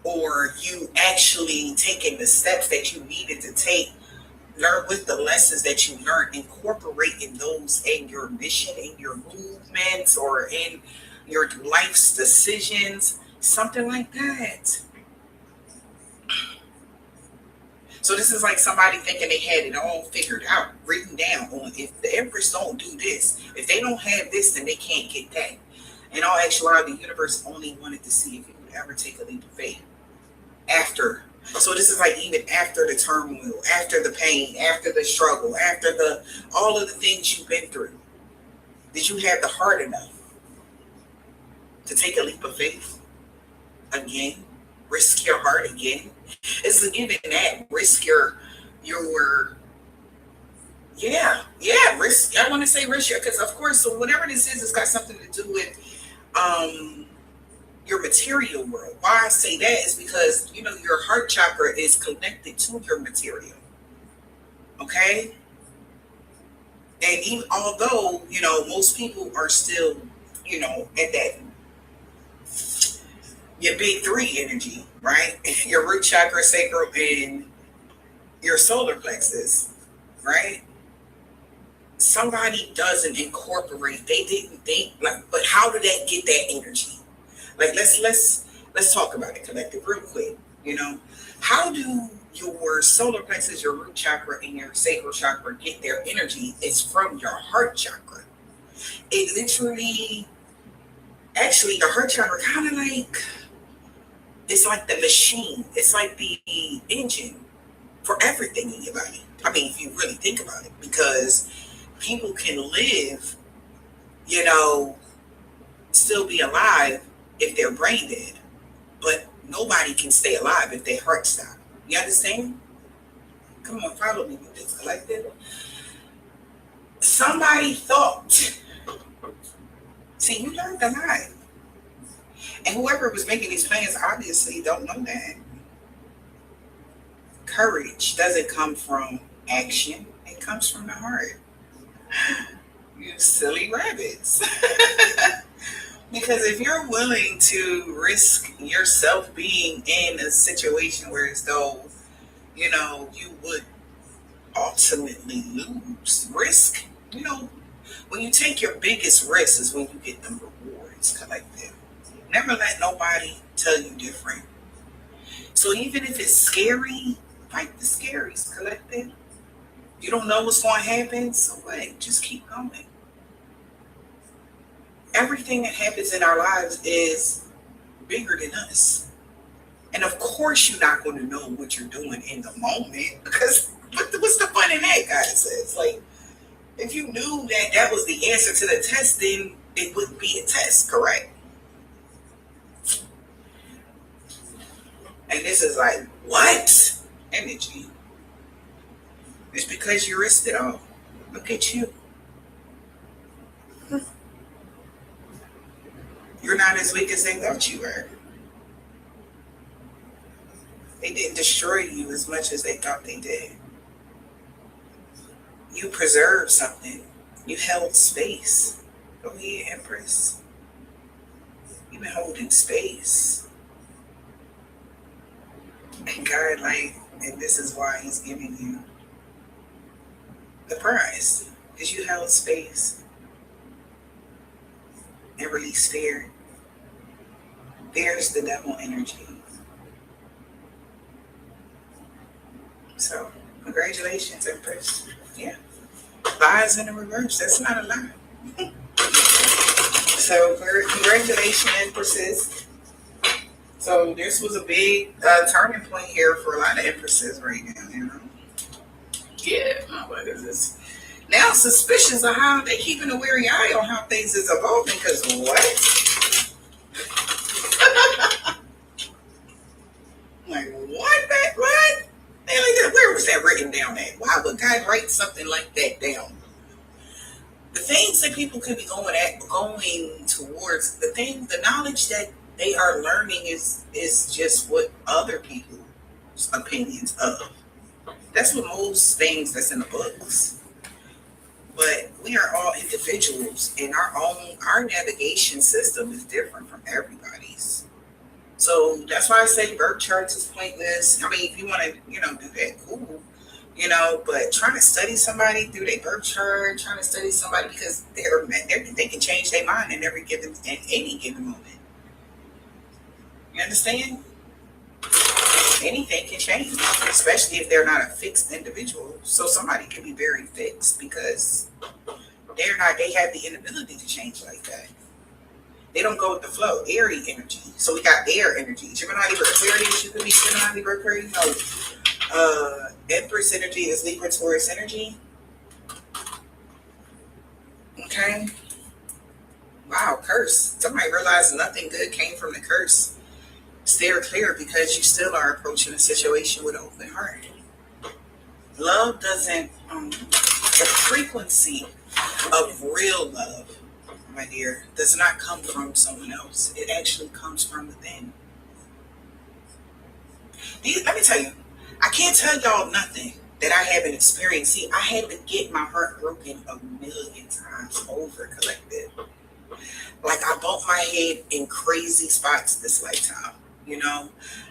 or you actually taking the steps that you needed to take, learn with the lessons that you learned, incorporating those in your mission, in your movements, or in your life's decisions, something like that. So this is like somebody thinking they had it all figured out, written down on, if the Empress don't do this, if they don't have this, then they can't get that. In all actuality, the universe only wanted to see if you would ever take a leap of faith after. So this is like even after the turmoil, after the pain, after the struggle, after all of the things you've been through. Did you have the heart enough to take a leap of faith again? Risk your heart again? It's a given that. Risk your risk. I want to say risk your, because of course, so whatever this is, it's got something to do with your material world. Why I say that is because, your heart chakra is connected to your material. Okay? And even although, most people are still, at that, your big three energy, right? Your root chakra, sacral, and your solar plexus, right? Somebody doesn't incorporate, they didn't think, but how did that get that energy? Like, let's talk about it, collective, real quick. How do your solar plexus, your root chakra, and your sacral chakra get their energy? It's from your heart chakra. It literally, actually, the heart chakra kind of like, it's like the machine. It's like the engine for everything in your body. I mean, if you really think about it, because people can live, still be alive if they're brain dead, but nobody can stay alive if their heart stops. You understand? Come on, follow me with this collective. Somebody thought, see, you learned a lot. And whoever was making these plans obviously don't know that. Courage doesn't come from action. It comes from the heart. You silly rabbits. Because if you're willing to risk yourself being in a situation where as though, you would ultimately lose, risk, when you take your biggest risk is when you get the rewards, collective. Never let nobody tell you different. So even if it's scary, fight the scaries, collective. You don't know what's going to happen, so what? Just keep going. Everything that happens in our lives is bigger than us. And of course, you're not going to know what you're doing in the moment, because what's the fun in that, guys? It's like, if you knew that was the answer to the test, then it wouldn't be a test, correct? And this is like, what? Energy. It's because you risked it all. Look at you. You're not as weak as they thought you were. They didn't destroy you as much as they thought they did. You preserved something. You held space. Go ahead, Empress. You've been holding space. And God, and this is why he's giving you the prize. Because you held space. And release fear. Fear is the devil energy. So, congratulations, Empress. Yeah. Lies in the reverse. That's not a lie. So, congratulations, Empresses. So, this was a big turning point here for a lot of Empresses right now, you know? Yeah, what is this? Now, suspicious of how they keeping a wary eye on how things is evolving, because what? Like, what? What? Where was that written down at? Why would God write something like that down? The things that people could be going towards, the knowledge that they are learning is just what other people's opinions of. That's what most things that's in the books. But we are all individuals, and our navigation system is different from everybody's. So that's why I say birth charts is pointless. I mean, if you want to, do that, cool. But trying to study somebody through their birth chart, trying to study somebody because they can change their mind in any given moment. You understand? Anything can change, especially if they're not a fixed individual. So somebody can be very fixed because they have the inability to change like that. They don't go with the flow. Airy energy. So we got air energy. Gemini, Libra, Aquarius. You could be Gemini, Libra, Aquarius. No. Empress energy is Libra, Taurus energy. Okay. Wow, curse. Somebody realized nothing good came from the curse. Steer clear because you still are approaching a situation with an open heart. Love doesn't, the frequency of real love, my dear, does not come from someone else. It actually comes from within. Let me tell you, I can't tell y'all nothing that I haven't experienced. See, I had to get my heart broken a million times over, collective. Like, I bumped my head in crazy spots this lifetime.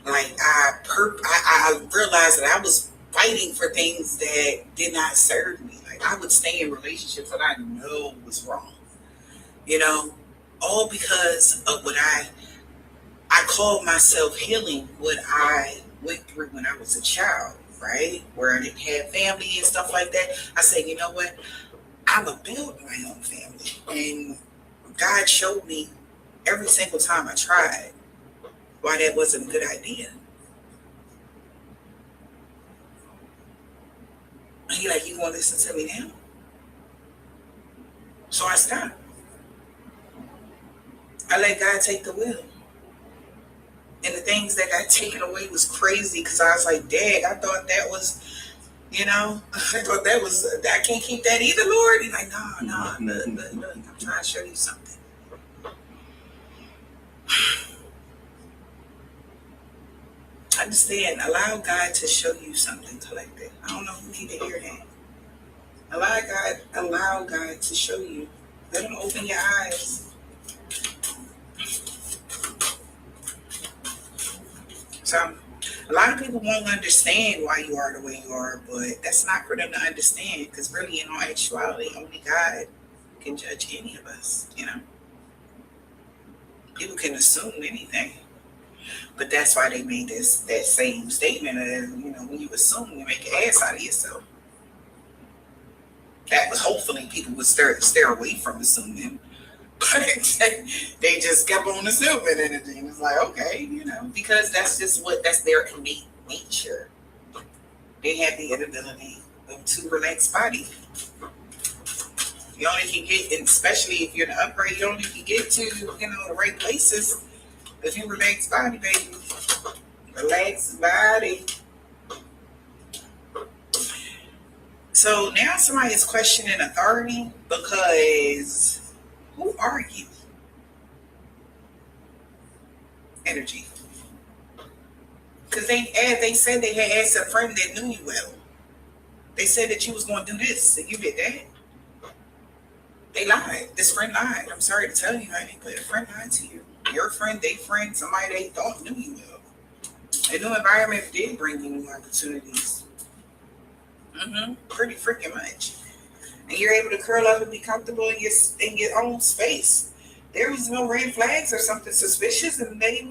Like I realized that I was fighting for things that did not serve me. Like, I would stay in relationships that I know was wrong. All because of what I called myself healing what I went through when I was a child, right? Where I didn't have family and stuff like that. I said, you know what? I'm gonna build my own family. And God showed me every single time I tried why that wasn't a good idea. And he like, you want to listen to me now? So I stopped. I let God take the wheel. And the things that got taken away was crazy because I was like, Dad, I thought that was, I thought that was, I can't keep that either, Lord. He's like, no, look, I'm trying to show you something. Understand, allow God to show you something, collective. I don't know who need to hear that. Allow God to show you. Let him open your eyes. So, a lot of people won't understand why you are the way you are, but that's not for them to understand because really, in all actuality, only God can judge any of us, People can assume anything. But that's why they made that same statement of, when you assume, you make an ass out of yourself. That was hopefully people would stay away from assuming. But they just kept on assuming anything. And it's like, okay, because that's their innate nature. They have the inability to relax body. You only can get, especially if you're in the upgrade, you only can get to, the right places if you relax body, baby. Relax body. So now somebody is questioning authority because who are you? Energy. Because they said they had asked a friend that knew you well. They said that you was going to do this and you did that. They lied. This friend lied. I'm sorry to tell you, honey, but a friend lied to you. Your friend, they friend, somebody they thought knew you well. A new environment did bring you new opportunities. Pretty freaking much. And you're able to curl up and be comfortable in your own space. There was no red flags or something suspicious, and they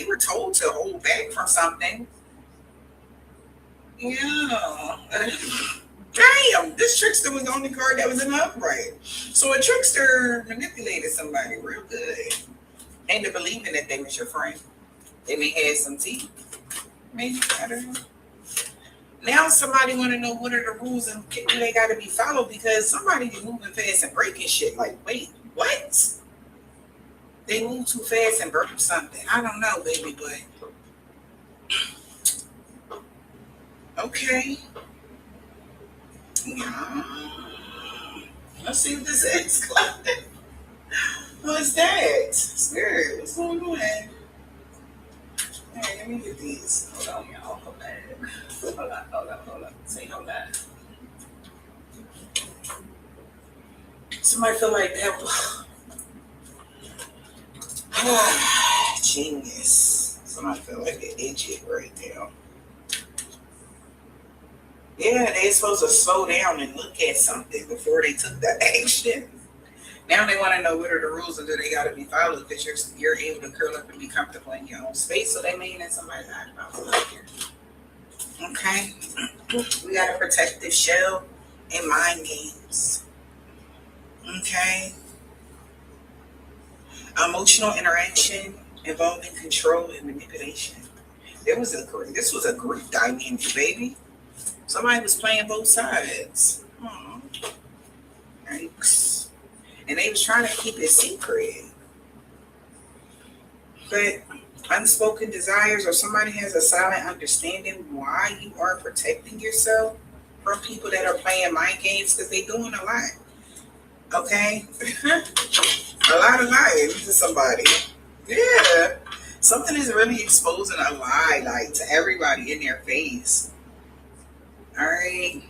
were told to hold back from something. Yeah. Damn, this trickster was the only card that was in the upright. So a trickster manipulated somebody real good into believing that they was your friend. They may have some teeth. Maybe, I don't know. Now somebody want to know what are the rules and do they got to be followed because somebody is moving fast and breaking shit. Like, wait, what? They move too fast and broke something. I don't know, baby, but okay. Yeah. Let's see what this is. What's that? Spirit, what's going on? Hey, let me get these. Hold on, y'all. Hold on. Say hold on. Somebody feel like that. Genius. Somebody feel like an idiot right now. Yeah, they're supposed to slow down and look at something before they took that action. Now they want to know what are the rules and do they got to be followed because you're able to curl up and be comfortable in your own space. So they may in somebody's eyebrows up here. Okay. We got a protective shell and mind games. Okay. Emotional interaction involving control and manipulation. This was a group dynamic, baby. Somebody was playing both sides. Yikes. And they was trying to keep it secret. But unspoken desires or somebody has a silent understanding why you are protecting yourself from people that are playing mind games because they're doing a lot. Okay? A lot of lying to somebody. Yeah. Something is really exposing a lie like to everybody in their face. All right.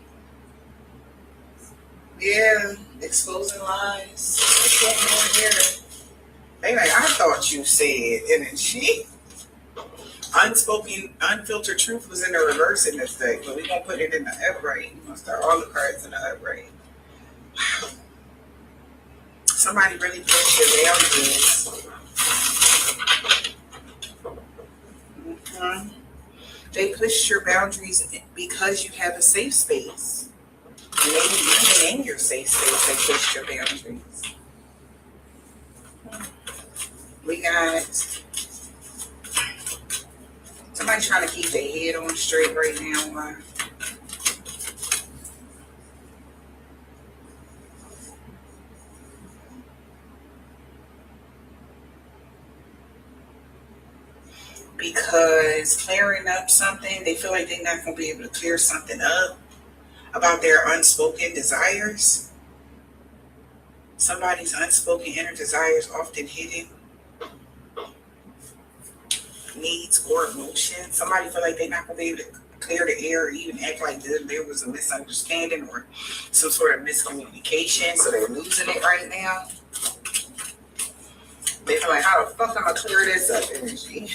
Yeah, exposing lies. What's going on here? They like, I thought you said energy. Unspoken, unfiltered truth was in the reverse in this deck, but we're going to put it in the upright. We're going to start all the cards in the upright. Wow. Somebody really pushed their boundaries. Mm-hmm. They pushed your boundaries because you have a safe space. Maybe even in your safe space, they pushed your boundaries. We got somebody trying to keep their head on straight right now. Because clearing up something, they feel like they're not going to be able to clear something up about their unspoken desires. Somebody's unspoken inner desires often hidden needs or emotions. Somebody feel like they're not going to be able to clear the air or even act like there was a misunderstanding or some sort of miscommunication, so they're losing it right now. They feel like, how the fuck am I clear this up, energy?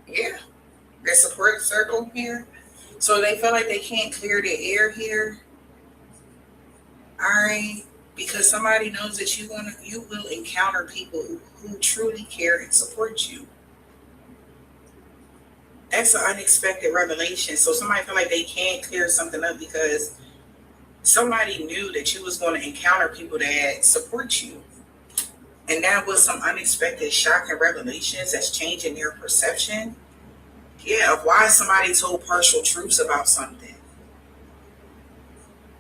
Yeah, their support circle here. So they feel like they can't clear the air here. All right, because somebody knows that you will encounter people who truly care and support you. That's an unexpected revelation. So somebody feel like they can't clear something up because somebody knew that you was going to encounter people that support you. And that was some unexpected shock and revelations that's changing their perception. Yeah, of why somebody told partial truths about something.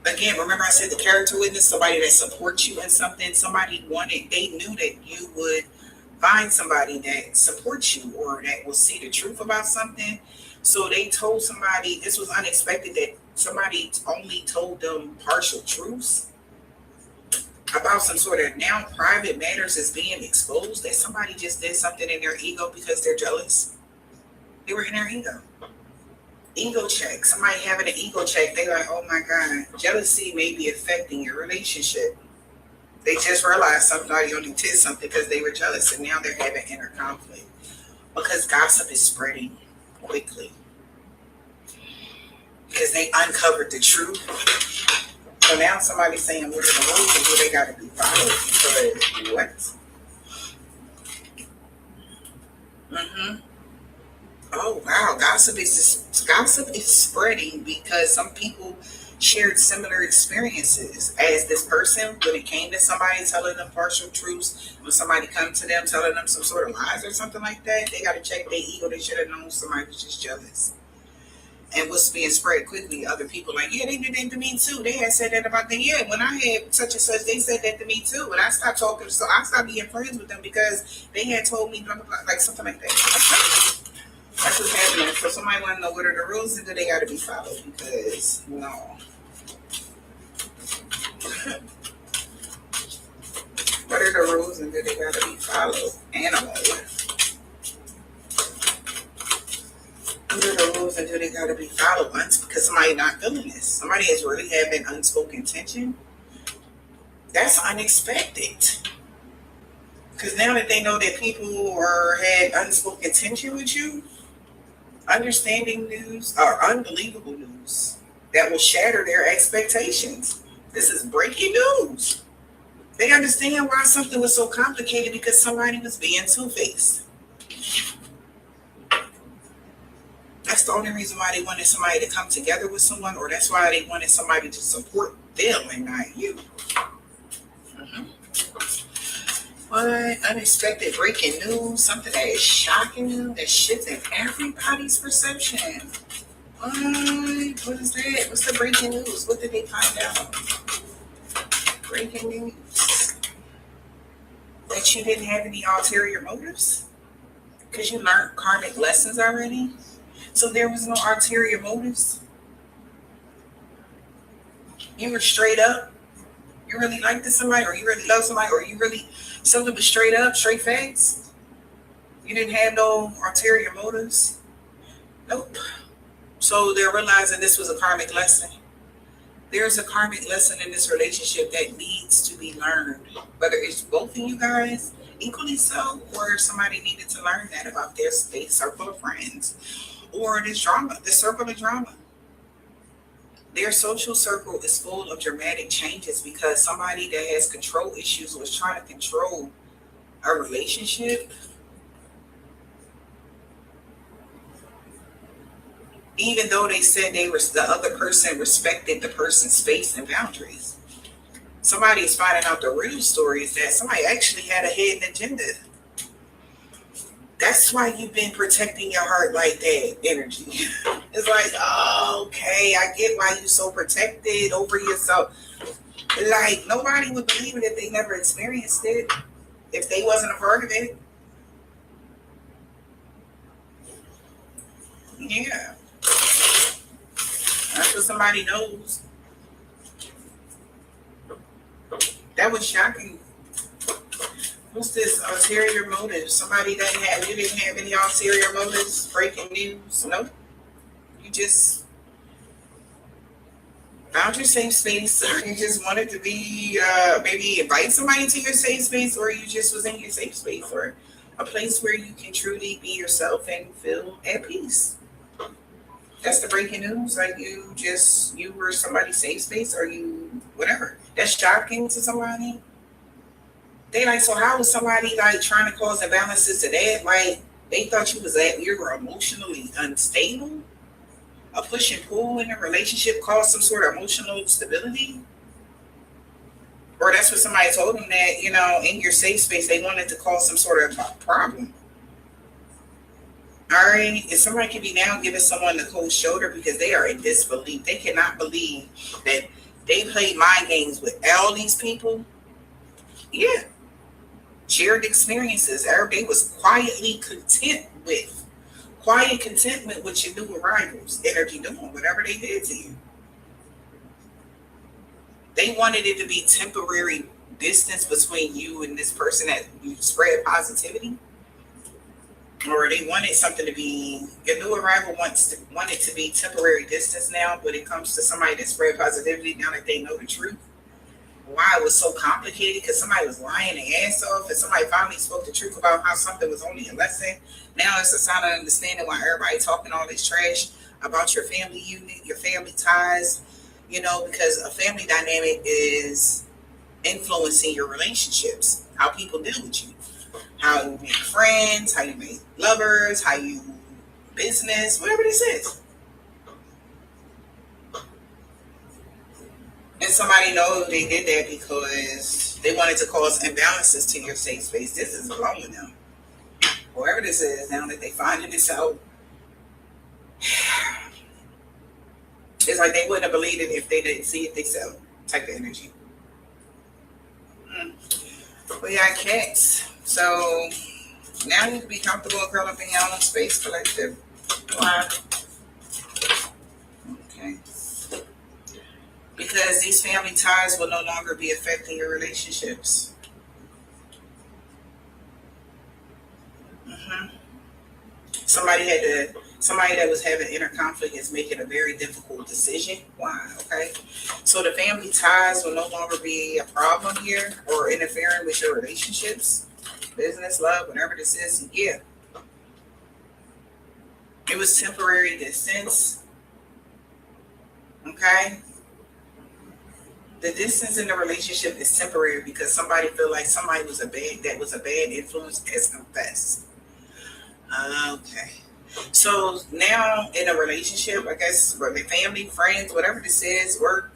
Again, remember I said the character witness, somebody that supports you in something, they knew that you would find somebody that supports you or that will see the truth about something. So they told somebody, this was unexpected, that somebody only told them partial truths about some sort of now private matters is being exposed, that somebody just did something in their ego because they're jealous. They were in their ego. Ego check. Somebody having an ego check. They like, oh my God, jealousy may be affecting your relationship. They just realized somebody only did something because they were jealous and now they're having inner conflict because gossip is spreading quickly. Because they uncovered the truth. So now somebody's saying what are the rules and what they got to be followed. Because what? Oh wow, gossip is spreading because some people shared similar experiences as this person when it came to somebody telling them partial truths. When somebody come to them telling them some sort of lies or something like that, they got to check their ego. They should have known somebody was just jealous. And what's being spread quickly, other people like, yeah, they did that to me too. They had said that about them. Yeah, when I had such and such, they said that to me too. And I stopped talking, so I stopped being friends with them because they had told me blah blah blah, like something like that. That's what's happening. So somebody want to know what are the rules and do they got to be followed? Because no. What are the rules and do they got to be followed? Animal. What are the rules and do they got to be followed? Because somebody not feeling this. Somebody is really having unspoken tension. That's unexpected. Because now that they know that people had unspoken tension with you, understanding news or unbelievable news that will shatter their expectations. This is breaking news. They understand why something was so complicated because somebody was being two-faced. That's the only reason why they wanted somebody to come together with someone, or that's why they wanted somebody to support them and not you. What? Unexpected breaking news, something that is shocking you, that shifting everybody's perception. What is that? What's the breaking news? What did they find out? Breaking news. That you didn't have any ulterior motives? Because you learned karmic lessons already? So there was no ulterior motives? You were straight up? You really liked somebody, or you really love somebody, or you really something was straight up, straight facts? You didn't have no ulterior motives? Nope. So they're realizing this was a karmic lesson. There's a karmic lesson in this relationship that needs to be learned. Whether it's both of you guys, equally so, or somebody needed to learn that about their circle of friends. Or this drama, the circle of drama. Their social circle is full of dramatic changes because somebody that has control issues was trying to control a relationship. Even though they said the other person respected the person's space and boundaries. Somebody is finding out the real story is that somebody actually had a hidden agenda. That's why you've been protecting your heart like that, energy. It's like, oh, okay, I get why you're so protected over yourself. Like, nobody would believe it if they never experienced it, if they wasn't a part of it. Yeah. That's what somebody knows. That was shocking. What's this ulterior motive? Somebody you didn't have any ulterior motives? Breaking news? Nope. You just found your safe space, or you just wanted to be, maybe invite somebody into your safe space, or you just was in your safe space, or a place where you can truly be yourself and feel at peace. That's the breaking news. Like you were somebody's safe space, or you, whatever. That's shocking to somebody. They like, so how was somebody like trying to cause imbalances to that? Like they thought you were emotionally unstable? A push and pull in a relationship caused some sort of emotional stability? Or that's what somebody told them that, in your safe space, they wanted to cause some sort of problem. All right, if somebody can be now giving someone the cold shoulder because they are in disbelief. They cannot believe that they played mind games with all these people. Yeah. Shared experiences. Everybody was quiet contentment with your new arrivals, energy doing whatever they did to you. They wanted it to be temporary distance between you and this person that you spread positivity. Or they wanted something to be, your new arrival wanted to be temporary distance now, but it comes to somebody that spread positivity now that they know the truth. Why it was so complicated, because somebody was lying their ass off, and somebody finally spoke the truth about how something was only a lesson. Now it's a sign of understanding why everybody talking all this trash about your family unit, your family ties, because a family dynamic is influencing your relationships, how people deal with you, how you make friends, how you make lovers, how you business, whatever this is. And somebody knows they did that because they wanted to cause imbalances to your safe space. This is wrong with them. Whoever this is, now that they finding this out, it's like they wouldn't have believed it if they didn't see it themselves, type of energy. We got cats. So now you can be comfortable and curl up in your own space, collective. Why? Okay. Because these family ties will no longer be affecting your relationships. Somebody that was having inner conflict is making a very difficult decision. Why? Okay. So the family ties will no longer be a problem here or interfering with your relationships, business, love, whatever this is. Yeah. It was temporary distance. Okay. The distance in the relationship is temporary because somebody feel like somebody was a bad influence as confessed. Okay. So now in a relationship, I guess, whether family, friends, whatever this is, work,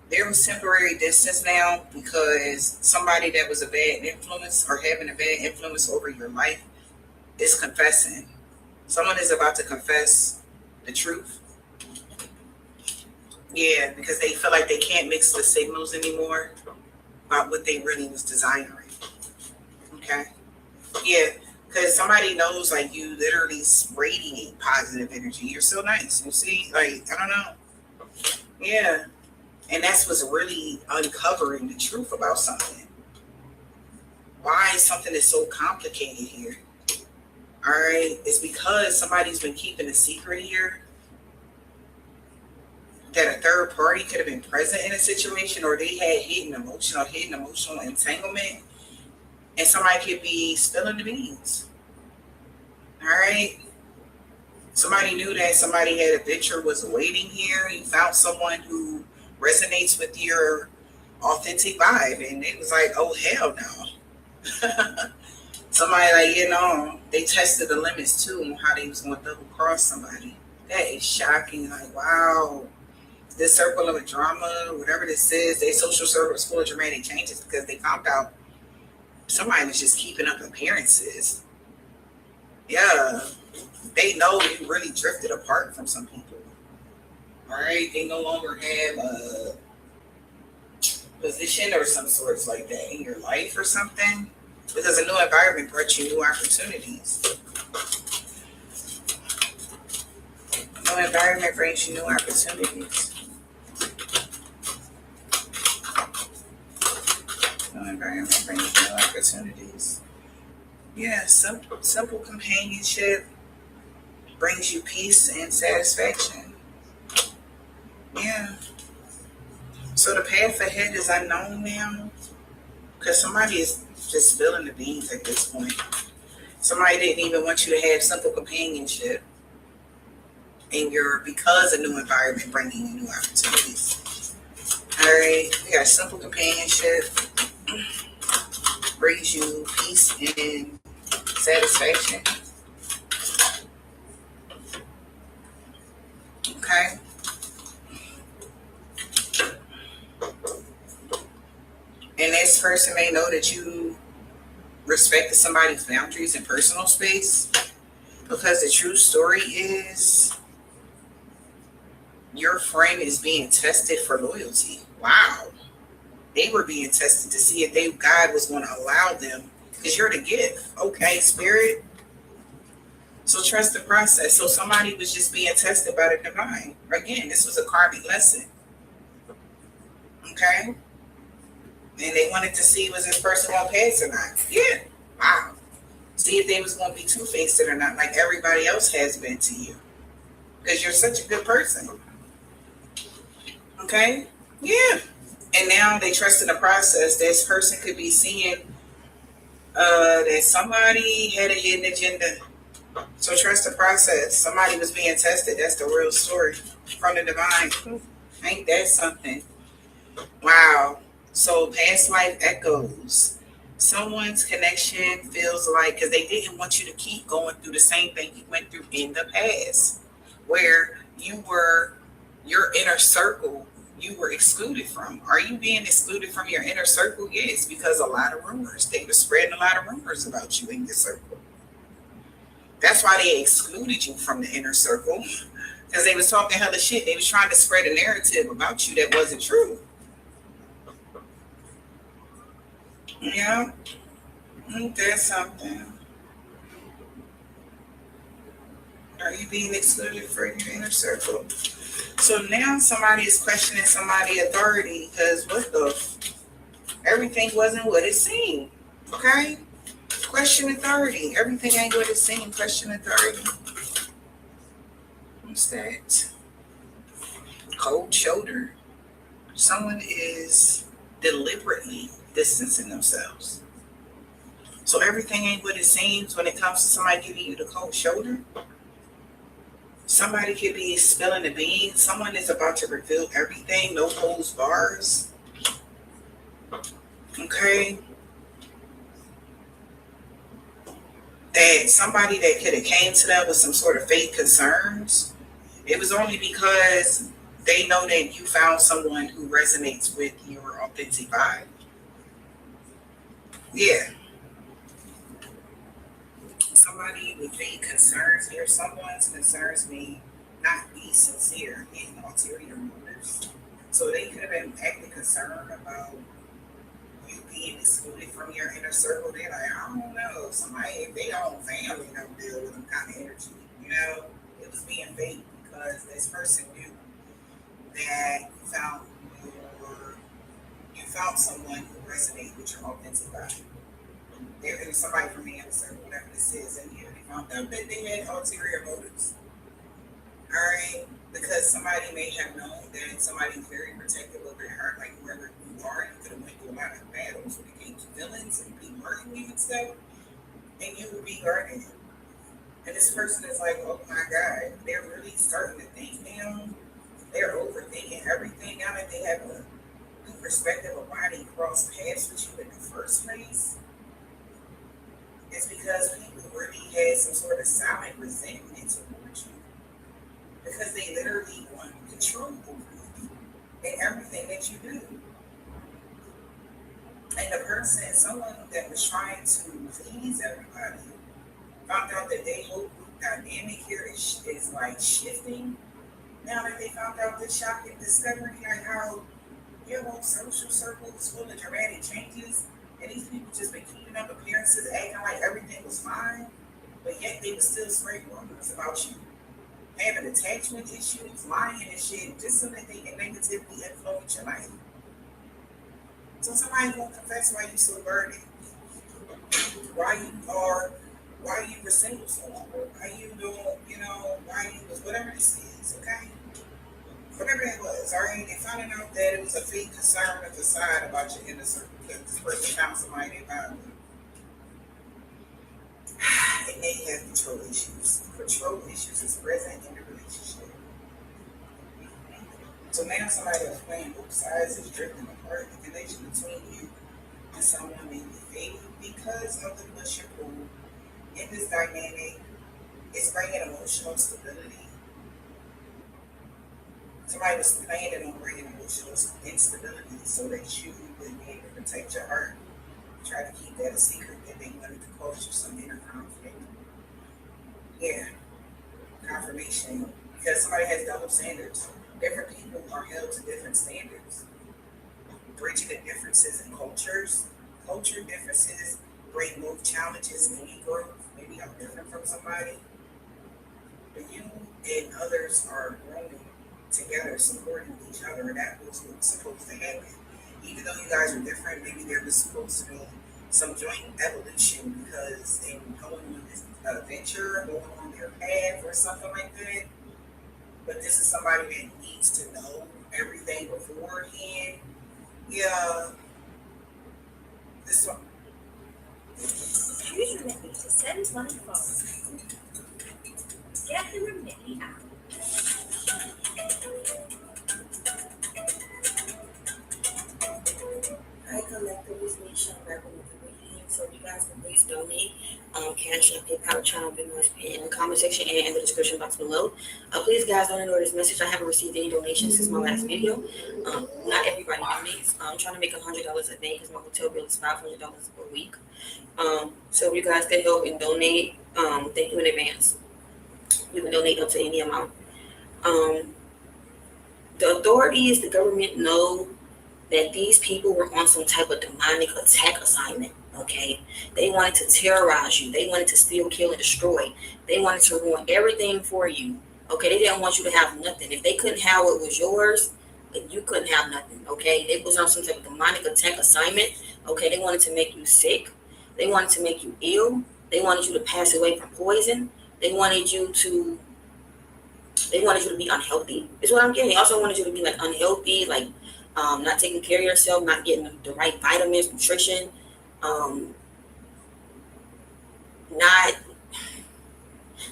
there was temporary distance now because somebody that was a bad influence or having a bad influence over your life is confessing. Someone is about to confess the truth. Yeah, because they feel like they can't mix the signals anymore about what they really was desiring. Okay. Yeah. Because somebody knows, like, you literally radiate positive energy. You're so nice. You see, like, I don't know. Yeah. And that's what's really uncovering the truth about something. Why something is so complicated here. All right. It's because somebody's been keeping a secret here. That a third party could have been present in a situation, or they had hidden emotional entanglement. And somebody could be spilling the beans. All right. Somebody knew that somebody had a picture was waiting here. You found someone who resonates with your authentic vibe. And it was like, oh, hell no. Somebody like, they tested the limits too on how they was going to double cross somebody. That is shocking. Like, wow. This circle of drama, whatever this is, their social circle is full of dramatic changes because they found out somebody was just keeping up appearances. Yeah, they know you really drifted apart from some people. All right, they no longer have a position or some sorts like that in your life or something because a new environment brought you new opportunities. New environment brings you new opportunities. New environment brings new opportunities. Yeah, simple companionship brings you peace and satisfaction. Yeah. So the path ahead is unknown now because somebody is just spilling the beans at this point. Somebody didn't even want you to have simple companionship because a new environment bringing you new opportunities. All right, we got simple companionship brings you peace and satisfaction. Okay. And this person may know that you respected somebody's boundaries and personal space because the true story is your friend is being tested for loyalty. Wow. They were being tested to see if God was going to allow them because you're the gift. Okay, spirit. So trust the process. So somebody was just being tested by the divine. Again, this was a karmic lesson. Okay? And they wanted to see was this person going to pass or not. Yeah. Wow. See if they was going to be two-faced or not like everybody else has been to you. Because you're such a good person. Okay? Yeah. And now they trust in the process. This person could be seeing that somebody had a hidden agenda. So trust the process. Somebody was being tested. That's the real story from the divine. Ain't that something? Wow. So past life echoes. someone's connection feels like, because they didn't want you to keep going through the same thing you went through in the past, where you were, your inner circle, you were excluded from. Are you being excluded from your inner circle? Yes, because a lot of rumors, they were spreading a lot of rumors about you in your circle. That's why they excluded you from the inner circle, because they was talking hella shit. They was trying to spread a narrative about you that wasn't true. Yeah, ain't that something? Are you being excluded from your inner circle? So now somebody is questioning somebody's authority because everything wasn't what it seemed. Okay? Question authority. Everything ain't what it seemed. Question authority. What's that? Cold shoulder. Someone is deliberately distancing themselves. So everything ain't what it seems when it comes to somebody giving you the cold shoulder. Somebody could be spilling the beans. Someone is about to reveal everything. No holds bars. Okay? That somebody that could have came to them with some sort of fake concerns, it was only because they know that you found someone who resonates with your authentic vibe. Yeah. Somebody with fake concerns here, someone's concerns may not be sincere in ulterior motives. So they could have been acting concerned about you being excluded from your inner circle. They're like, I don't know, somebody, if they own family don't deal with them kind of energy. You know, it was being fake because this person knew that you found someone who resonated with your authentic vibe. There was somebody from the inner circle, whatever this is, and here they found out that they had ulterior motives. All right, because somebody may have known that somebody's very protective of their heart, like whoever you are, you could have went through a lot of battles when it came to villains and people hurting you and stuff, and you would be guarded. And this person is like, oh my God, they're really starting to think now. They're overthinking everything now that they have a new perspective of why they crossed paths with you in the first place. It's because people really had some sort of silent resentment towards you. Because they literally want control over you and everything that you do. And the person, someone that was trying to please everybody, found out that their whole group dynamic here is like shifting. Now that they found out this shocking discovery, like how your whole social circle is full of dramatic changes. And these people just been keeping up appearances, acting like everything was fine, but yet they were still spreading rumors about you having attachment issues, lying and shit, just so that they can negatively influence your life. So somebody won't confess why you so burdened, why you were single so long, why you don't, why you was whatever this is, okay? Whatever it was, all right? They finding out that it was a fake concern or facade about your inner circle. This person found somebody they found. And they have control issues. Control issues is present in the relationship. So now somebody that's playing both sides is drifting apart. The connection between you and someone may be fading because of the push and pull in this dynamic. It's bringing emotional stability. Somebody was planning on bringing emotional instability so that you would be able to protect your heart. Try to keep that a secret that they wanted to cause you some inner conflict. Yeah, confirmation. Because somebody has double standards. Different people are held to different standards. Bridging the differences in cultures. Culture differences bring both challenges and growth. Maybe I'm different from somebody. But you and others are growing together, supporting each other, and that was what's supposed to happen. Even though you guys are different, maybe there was supposed to be some joint evolution because they were going on this adventure, going on their path or something like that. But this is somebody that needs to know everything beforehand. Yeah. This one. Use Remitly to send money forward. Get the Remitly app. I collectively shall reckon with the So you guys can please donate. Cash App, PayPal, channel, Venmo, in the comment section and in the description box below. Please, guys, don't ignore this message. I haven't received any donations since my last video. Not everybody donates. I'm trying to make $100 a day because my hotel bill is $500 a week. So if you guys can help and donate, thank you in advance. You can donate up to any amount. The authorities, the government know that these people were on some type of demonic attack assignment, okay? They wanted to terrorize you. They wanted to steal, kill, and destroy. They wanted to ruin everything for you, okay? They didn't want you to have nothing. If they couldn't have what was yours, then you couldn't have nothing, okay? It was on some type of demonic attack assignment, okay? They wanted to make you sick. They wanted to make you ill. They wanted you to pass away from poison. They wanted you to be unhealthy, is what I'm getting. They also wanted you to be like unhealthy, like not taking care of yourself, not getting the right vitamins, nutrition,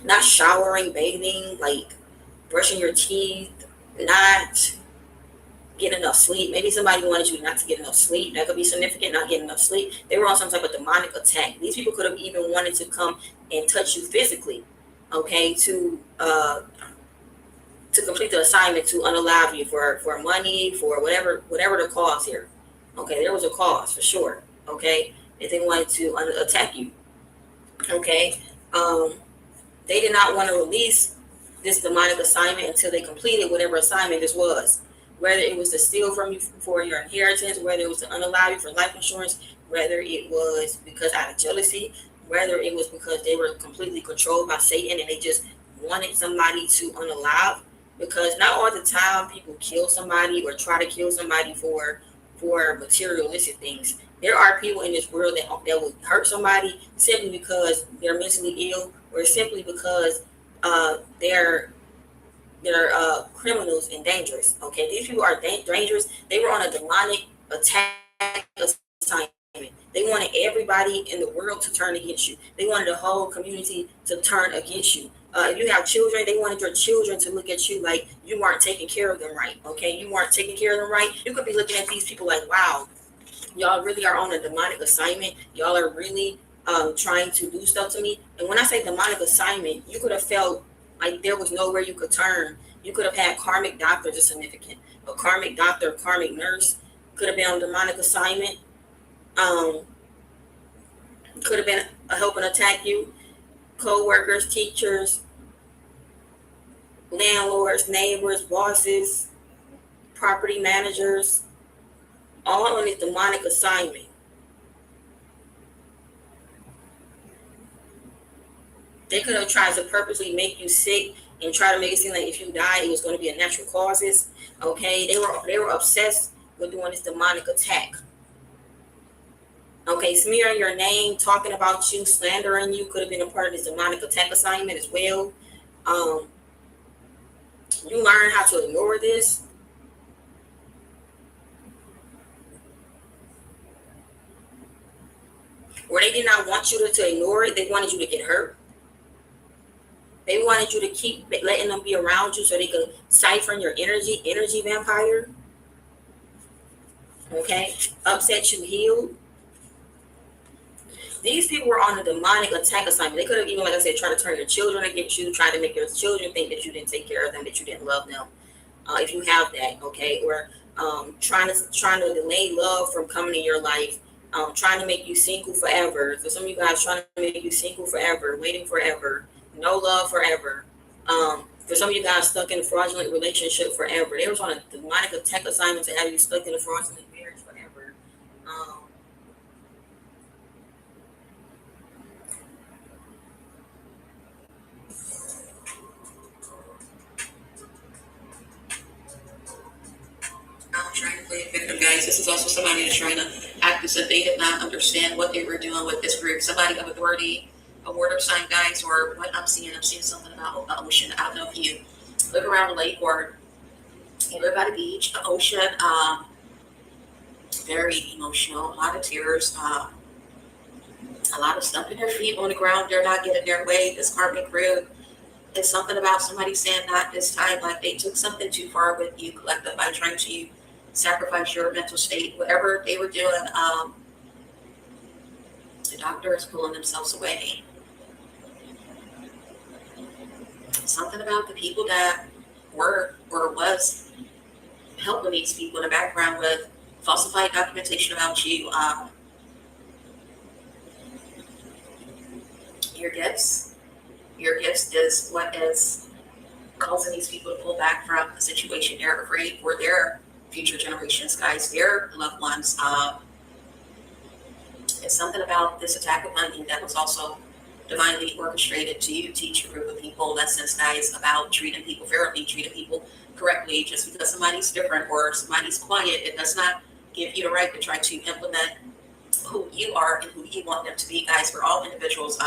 not showering, bathing, like brushing your teeth, not getting enough sleep. Maybe somebody wanted you not to get enough sleep. That could be significant, not getting enough sleep. They were on some type of demonic attack. These people could have even wanted to come and touch you physically, okay, to complete the assignment, to unalive you for money, for whatever the cause here. Okay, there was a cause for sure. Okay, if they wanted to attack you. Okay, they did not want to release this demonic assignment until they completed whatever assignment this was. Whether it was to steal from you for your inheritance, whether it was to unalive you for life insurance, whether it was because out of jealousy, whether it was because they were completely controlled by Satan and they just wanted somebody to unalive. Because not all the time people kill somebody or try to kill somebody for materialistic things. There are people in this world that will hurt somebody simply because they're mentally ill or simply because they're criminals and dangerous. Okay, these people are dangerous. They were on a demonic attack assignment. They wanted everybody in the world to turn against you. They wanted the whole community to turn against you. If you have children, they wanted your children to look at you like you weren't taking care of them right. Okay, you weren't taking care of them right. You could be looking at these people like, wow, y'all really are on a demonic assignment. Y'all are really trying to do stuff to me. And when I say demonic assignment, you could have felt like there was nowhere you could turn. You could have had karmic doctors, is significant. A karmic doctor, karmic nurse could have been on demonic assignment. Could have been helping attack you. Co-workers, teachers, landlords, neighbors, bosses, property managers, all on this demonic assignment. They could have tried to purposely make you sick and try to make it seem like if you die, it was going to be a natural causes. Okay, they were obsessed with doing this demonic attack. Okay, smearing your name, talking about you, slandering you could have been a part of this demonic attack assignment as well. You learn how to ignore this. Where they did not want you to ignore it, they wanted you to get hurt. They wanted you to keep letting them be around you so they could siphon your energy vampire. Okay, upset you, healed. These people were on a demonic attack assignment. They could have even, like I said, tried to turn your children against you, try to make your children think that you didn't take care of them, that you didn't love them. If you have that, okay, or trying to delay love from coming in your life, trying to make you single forever. So some of you guys trying to make you single forever, waiting forever, no love forever. For some of you guys stuck in a fraudulent relationship forever. They were on a demonic attack assignment to have you stuck in a fraudulent marriage forever. I'm trying to play a victim, guys. This is also somebody that's trying to act as if they did not understand what they were doing with this group. Somebody of authority, a water sign, guys, or what I'm seeing something about the ocean. I don't know if you live around the lake or you live by the beach, the ocean. Very emotional, a lot of tears, a lot of stumping their feet on the ground. They're not getting their way. This karmic group. It's something about somebody saying not this time, like they took something too far with you, collective, by trying to sacrifice your mental state, whatever they were doing. The doctor is pulling themselves away. Something about the people that were or was helping these people in the background with falsified documentation about you. Your gifts is what is causing these people to pull back from a situation they're afraid for their future generations, guys, their loved ones. It's something about this attack of money that was also divinely orchestrated to teach a group of people lessons, guys, about treating people fairly, treating people correctly. Just because somebody's different or somebody's quiet, it does not give you the right to try to implement who you are and who you want them to be, guys. We're all individuals.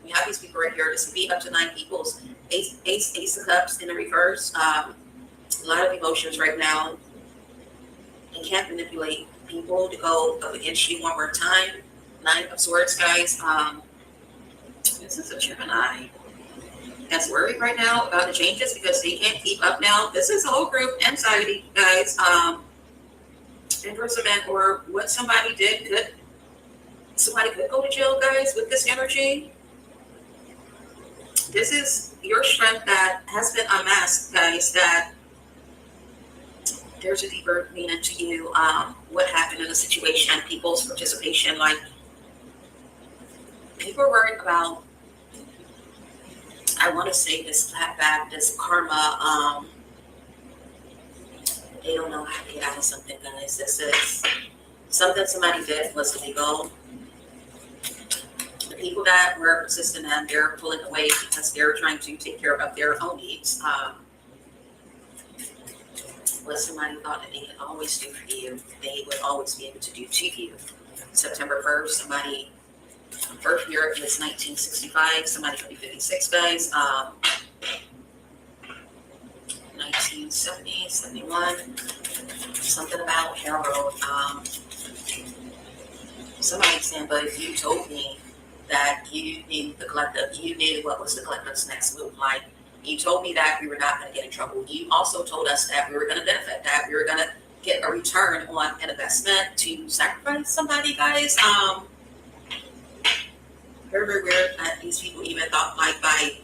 We have these people right here. This could be up to 9 people's ace of cups in the reverse. A lot of emotions right now. You can't manipulate people to go up against you one more time. 9 of Swords, guys. This is a Gemini that's worried right now about the changes because they can't keep up now. This is a whole group anxiety, guys. Imprisonment or what somebody did somebody could go to jail, guys, with this energy. This is your strength that has been unmasked, guys, that there's a deeper meaning to you. What happened in the situation, people's participation, like people are worried about, I want to say this clapback, this karma. They don't know how to get out of something, guys. This is something somebody did was illegal. The people that were persistent and they're pulling away because they're trying to take care of their own needs. What somebody thought that they could always do for you, they would always be able to do to you. September 1st, somebody, birth year is 1965, somebody could be 56, guys. 1970, 71, something about Harold. Somebody's saying, but if you told me that you knew the collective, you knew what was the collective's next move, like you told me that we were not going to get in trouble. You also told us that we were going to benefit, that we were going to get a return on an investment to sacrifice somebody, guys. Very, very weird that these people even thought like by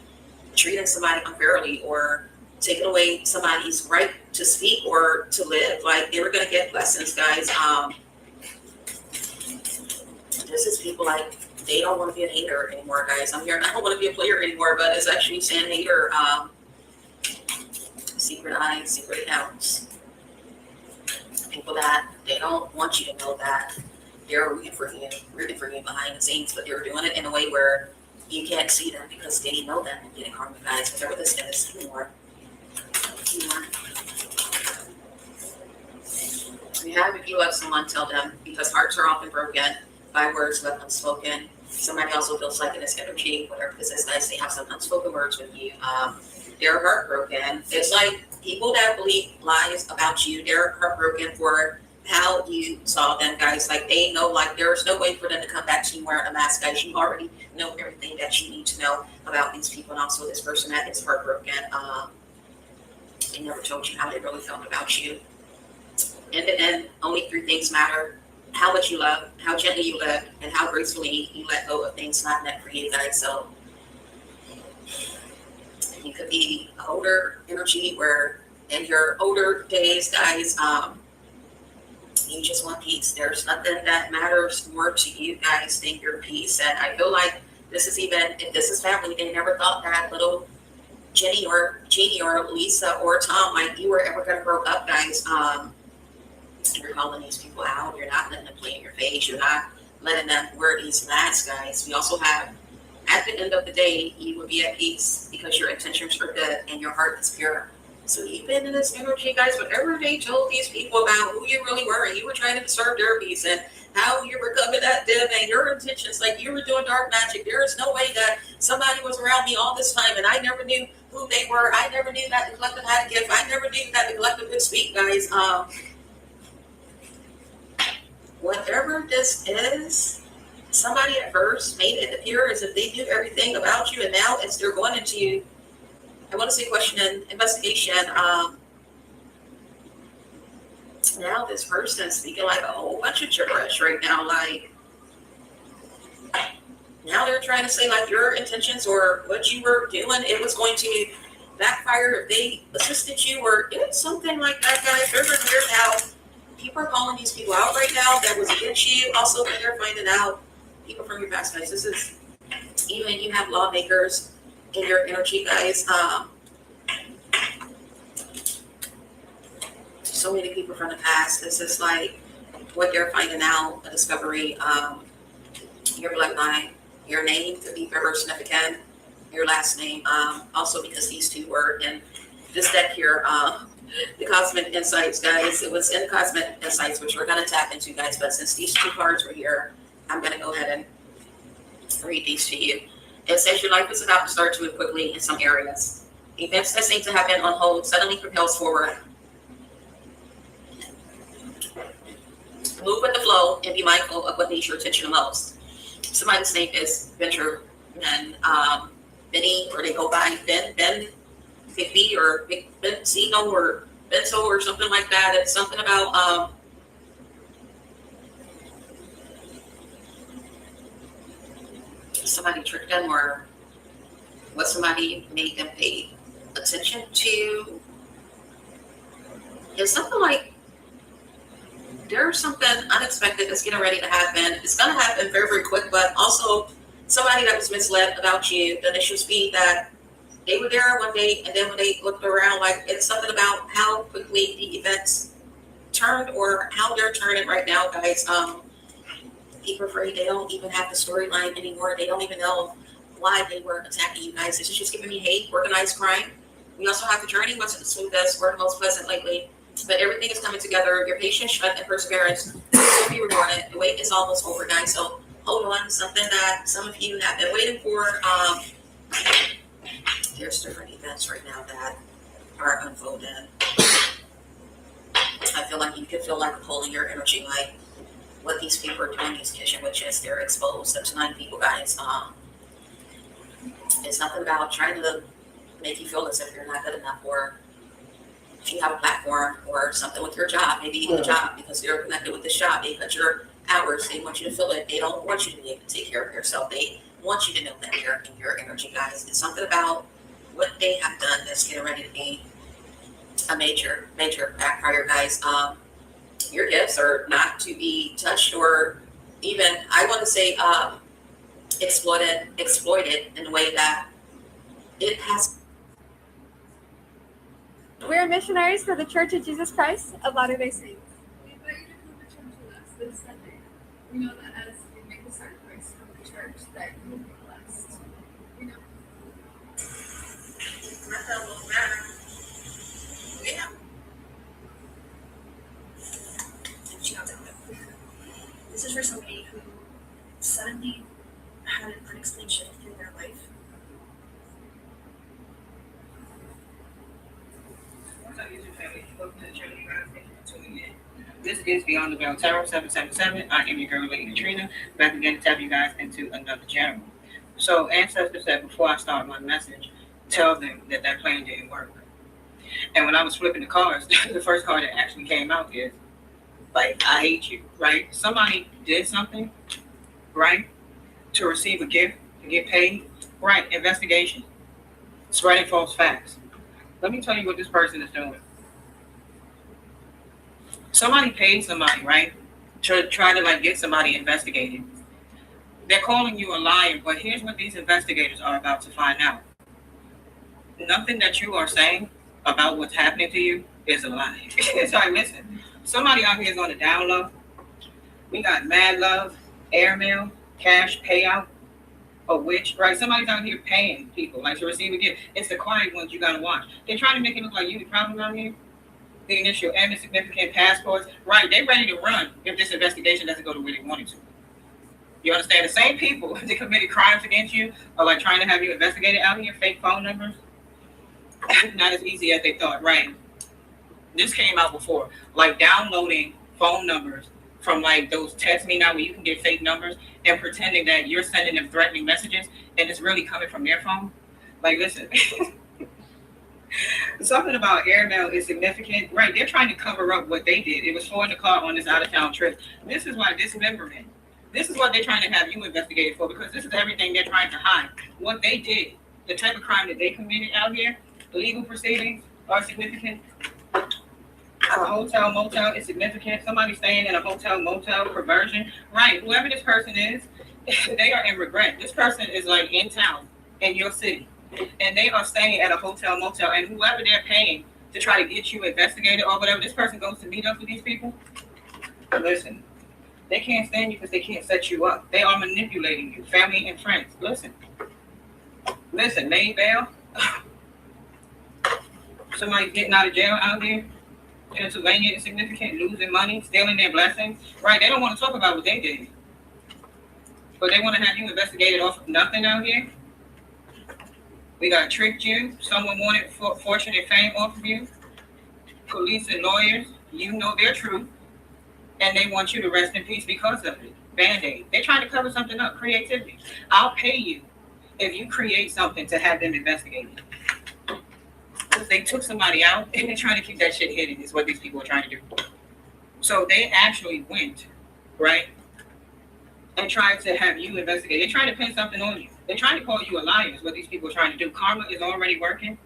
treating somebody unfairly or taking away somebody's right to speak or to live, like they were going to get lessons, guys. This is people like they don't want to be a hater anymore, guys. I'm here. I don't want to be a player anymore, but it's actually saying hater. Secret eyes, secret accounts. People that they don't want you to know that they're rooting for you behind the scenes, but they're doing it in a way where you can't see them because they know them and getting karma, guys. Whatever this is, anymore. We have, if you love someone, tell them, because hearts are often broken by words left unspoken. Somebody also feels like in this energy, whatever this is, guys, they have some unspoken words with you. They're heartbroken. It's like people that believe lies about you, they're heartbroken for how you saw them, guys. Like they know, like there's no way for them to come back to you wearing a mask, guys. You already know everything that you need to know about these people, and also this person that is heartbroken. They never told you how they really felt about you. In the end, only 3 things matter: how much you love, how gently you live, and how gracefully you let go of things not meant for you, guys. So you could be an older energy where in your older days, guys, you just want peace. There's nothing that matters more to you guys than your peace. And I feel like this is even, if this is family, they never thought that little Jenny or Jeannie or Lisa or Tom, like you were ever going to grow up, guys. You're calling these people out. You're not letting them play in your face. You're not letting them wear these masks, guys. We also have, at the end of the day, you will be at peace because your intentions are good and your heart is pure. So even in this energy, guys, whatever they told these people about who you really were, and you were trying to preserve their peace and how you were coming at them and your intentions, like you were doing dark magic. There is no way that somebody was around me all this time and I never knew who they were. I never knew that the collective had a gift. I never knew that the collective could speak, guys. Whatever this is, somebody at first made it appear as if they knew everything about you, and now as they're going into, I want to say, question and investigation, now this person is speaking like a whole bunch of gibberish right now, like now they're trying to say like your intentions or what you were doing, it was going to backfire if they assisted you or it's something like that, guys. They're weird how people are calling these people out right now that was against you. Also, when they're finding out people from your past, guys, this is, even you have lawmakers in your energy, guys. So many people from the past. This is like what they're finding out, a discovery. Your bloodline, your name could be very significant. Your last name, also because these two were in this deck here, the Cosmic Insights, guys. It was in Cosmic Insights, which we're going to tap into, guys. But since these two cards were here, I'm going to go ahead and read these to you. It says your life is about to start to move quickly in some areas. Events that seem to have been on hold suddenly propels forward. Move with the flow and be mindful of what needs your attention the most. Somebody's name is Benjamin, Benny, or they go by Ben, Big or Big Benzino or Benzo or something like that. It's something about somebody tricked them or what somebody made them pay attention to. It's something like there's something unexpected that's getting ready to happen. It's going to happen very, very quick, but also somebody that was misled about you, the initial speed that they were there one day, and then when they looked around, like it's something about how quickly the events turned or how they're turning right now, guys. People are afraid they don't even have the storyline anymore. They don't even know why they were attacking you guys. This is just giving me hate, organized crime. We also have the journey wasn't the smoothest or the most pleasant lately. But everything is coming together. Your patience, strength, and perseverance will be rewarded. The wait is almost over, guys. So hold on to something that some of you have been waiting for. There's different events right now that are unfolding. I feel like you can feel like a pull in your energy, like what these people are doing, these kitchen witches, they're exposed. Up to 9 people, guys. It's nothing about trying to make you feel as if you're not good enough or if you have a platform or something with your job, maybe even a job because they're connected with this job, they cut your hours, they want you to fill it, they don't want you to be able to take care of yourself, they want you to know that you're in your energy, guys. It's something about what they have done that's getting ready to be a major backfire, guys. Your gifts are not to be touched or even, I want to say, exploited in a way that it has. We're missionaries for the Church of Jesus Christ of Latter-day Saints. We invite you to come to church with us this Sunday. We know that as you make the sacrifice from the church, that you will be blessed. We know. That won't matter. Yeah. This is for somebody who suddenly had an unexplained shift in their life. This is Beyond the Veil Tarot 777. I am your girl, Lady Trina, back again to tap you guys into another channel. So, Ancestor said before I start my message, tell them that that plan didn't work. And when I was flipping the cards, the first card that actually came out is, like, I hate you, right? Somebody did something, right, to receive a gift, to get paid, right? Investigation, spreading false facts. Let me tell you what this person is doing. Somebody paid somebody, right, to try to like get somebody investigated. They're calling you a liar, but here's what these investigators are about to find out. Nothing that you are saying about what's happening to you is a lie. It's like, listen, somebody out here is on the down low. We got mad love, airmail, cash payout, a witch, right? Somebody's out here paying people like to receive a gift. It's the quiet ones you gotta watch. They're trying to make it look like you the problem out here. The initial and the significant passports, right? They're ready to run if this investigation doesn't go the way they want it to. You understand? The same people that committed crimes against you are like trying to have you investigated out here, fake phone numbers. Not as easy as they thought, right? This came out before, like downloading phone numbers from like those text me now where you can get fake numbers and pretending that you're sending them threatening messages and it's really coming from their phone. Like, listen. Something about airmail is significant, right? They're trying to cover up what they did. It was 4 in the car on this out-of-town trip. This is why dismemberment, This is what they're trying to have you investigated for, because this is everything they're trying to hide. What they did, the type of crime that they committed out here, the legal proceedings are significant. A hotel, motel is significant. Somebody staying in a hotel, motel, perversion. Right, whoever this person is, they are in regret. This person is like in town, in your city, and they are staying at a hotel, motel, and whoever they're paying to try to get you investigated or whatever, this person goes to meet up with these people. Listen, they can't stand you because they can't set you up. They are manipulating you, family and friends. Listen, made bail. Somebody's getting out of jail out there. Pennsylvania is significant, losing money, stealing their blessings. Right, they don't want to talk about what they did. But they want to have you investigated off of nothing out here. We got tricked you. Someone wanted fortune and fame off of you. Police and lawyers, you know their truth. And they want you to rest in peace because of it. Band-Aid. They're trying to cover something up. Creativity. I'll pay you if you create something to have them investigated. Because they took somebody out and they're trying to keep that shit hidden is what these people are trying to do. So they actually went, right, and tried to have you investigate. They're trying to pin something on you. They're trying to call you a liar is what these people are trying to do. Karma is already working.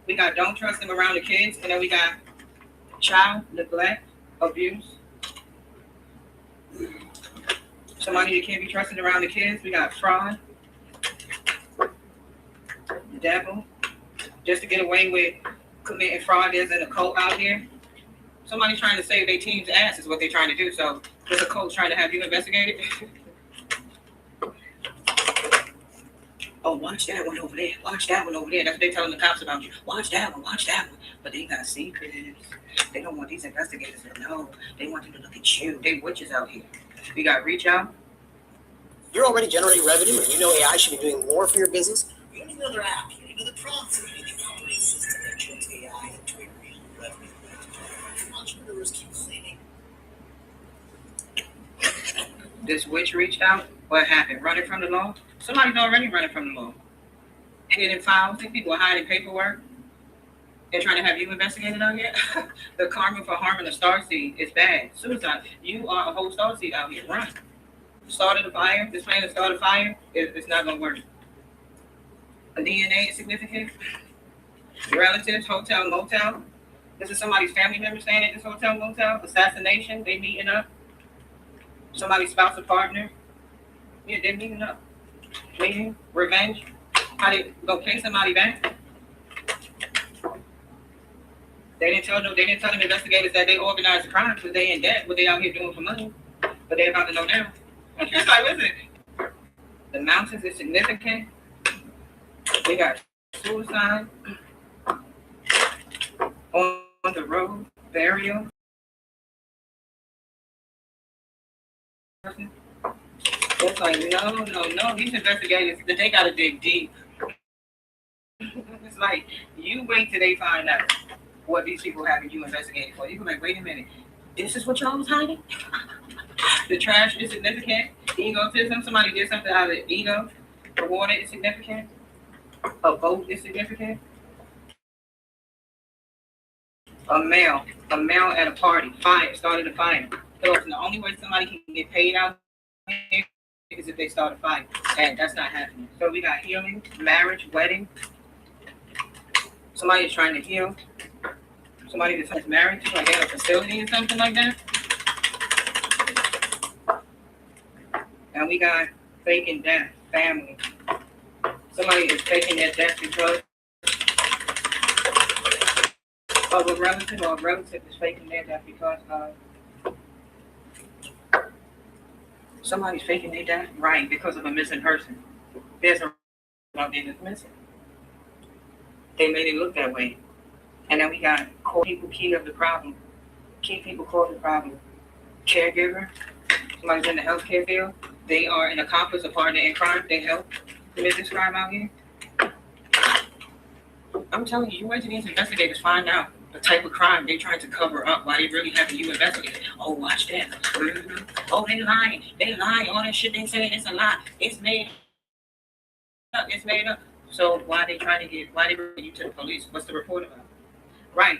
We got don't trust them around the kids. And then we got child neglect, abuse. Somebody that can't be trusted around the kids. We got fraud. The devil. Just to get away with committing fraud. There's an occult out here. Somebody's trying to save their team's ass is what they're trying to do. So there's a cult trying to have you investigated. Oh, watch that one over there. Watch that one over there. That's what they're telling the cops about you. Watch that one. Watch that one. But they got secrets. They don't want these investigators to know. They want them to look at you. They witches out here. We got reach out. You're already generating revenue and you know AI should be doing more for your business. You don't need another app. You don't need another prompt. You need the operating system that turns AI into a real revenue. Entrepreneurs keep claiming. This witch reached out. What happened? Running from the law? Somebody's already running from the law. Hidden files. These people are hiding paperwork. They're trying to have you investigated out here. The karma for harming a starseed is bad. Suicide. You are a whole starseed out here. Run. Started a fire. This plan to start a fire. It's not going to work. A DNA is significant. Relatives, hotel, motel. This is somebody's family member staying at this hotel, motel. Assassination. They meeting up. Somebody's spouse or partner. Yeah, they're meeting up. Meeting. Revenge. How they go pay somebody back. They didn't tell them investigators that they organized the crime because they in debt. What they out here doing for money. But they're about to know now. It's like, listen. The mountains is significant. We got suicide. On the road. Burial. It's like, no. These investigators, they got to dig deep. It's like, you wait till they find out what these people having you investigated for. You can be like, wait a minute, this is what y'all was hiding? The trash is significant. Egotism, somebody did something out of ego. The water is significant. A boat is significant. A male at a party, started a fire. So the only way somebody can get paid out here is if they start a fire. And that's not happening. So we got healing, marriage, wedding. Somebody is trying to heal. Somebody that's married to, like they have a facility or something like that. And we got faking death, family. Somebody is faking their death because of a relative, or a relative is faking their death because of somebody's faking their death, right, because of a missing person. There's a about being missing. They made it look that way. And then we got people key of the problem. Key people cause the problem. Caregiver. Somebody's in the healthcare field. They are an accomplice, a partner in crime. They help commit this crime out here. I'm telling you, you wait till these investigators find out the type of crime they're trying to cover up while they really having you investigate. Oh, watch that. Mm-hmm. Oh, they lying. They lying. All that shit they saying, it's a lie. It's made up. It's made up. So why they bring you to the police? What's the report about? Right.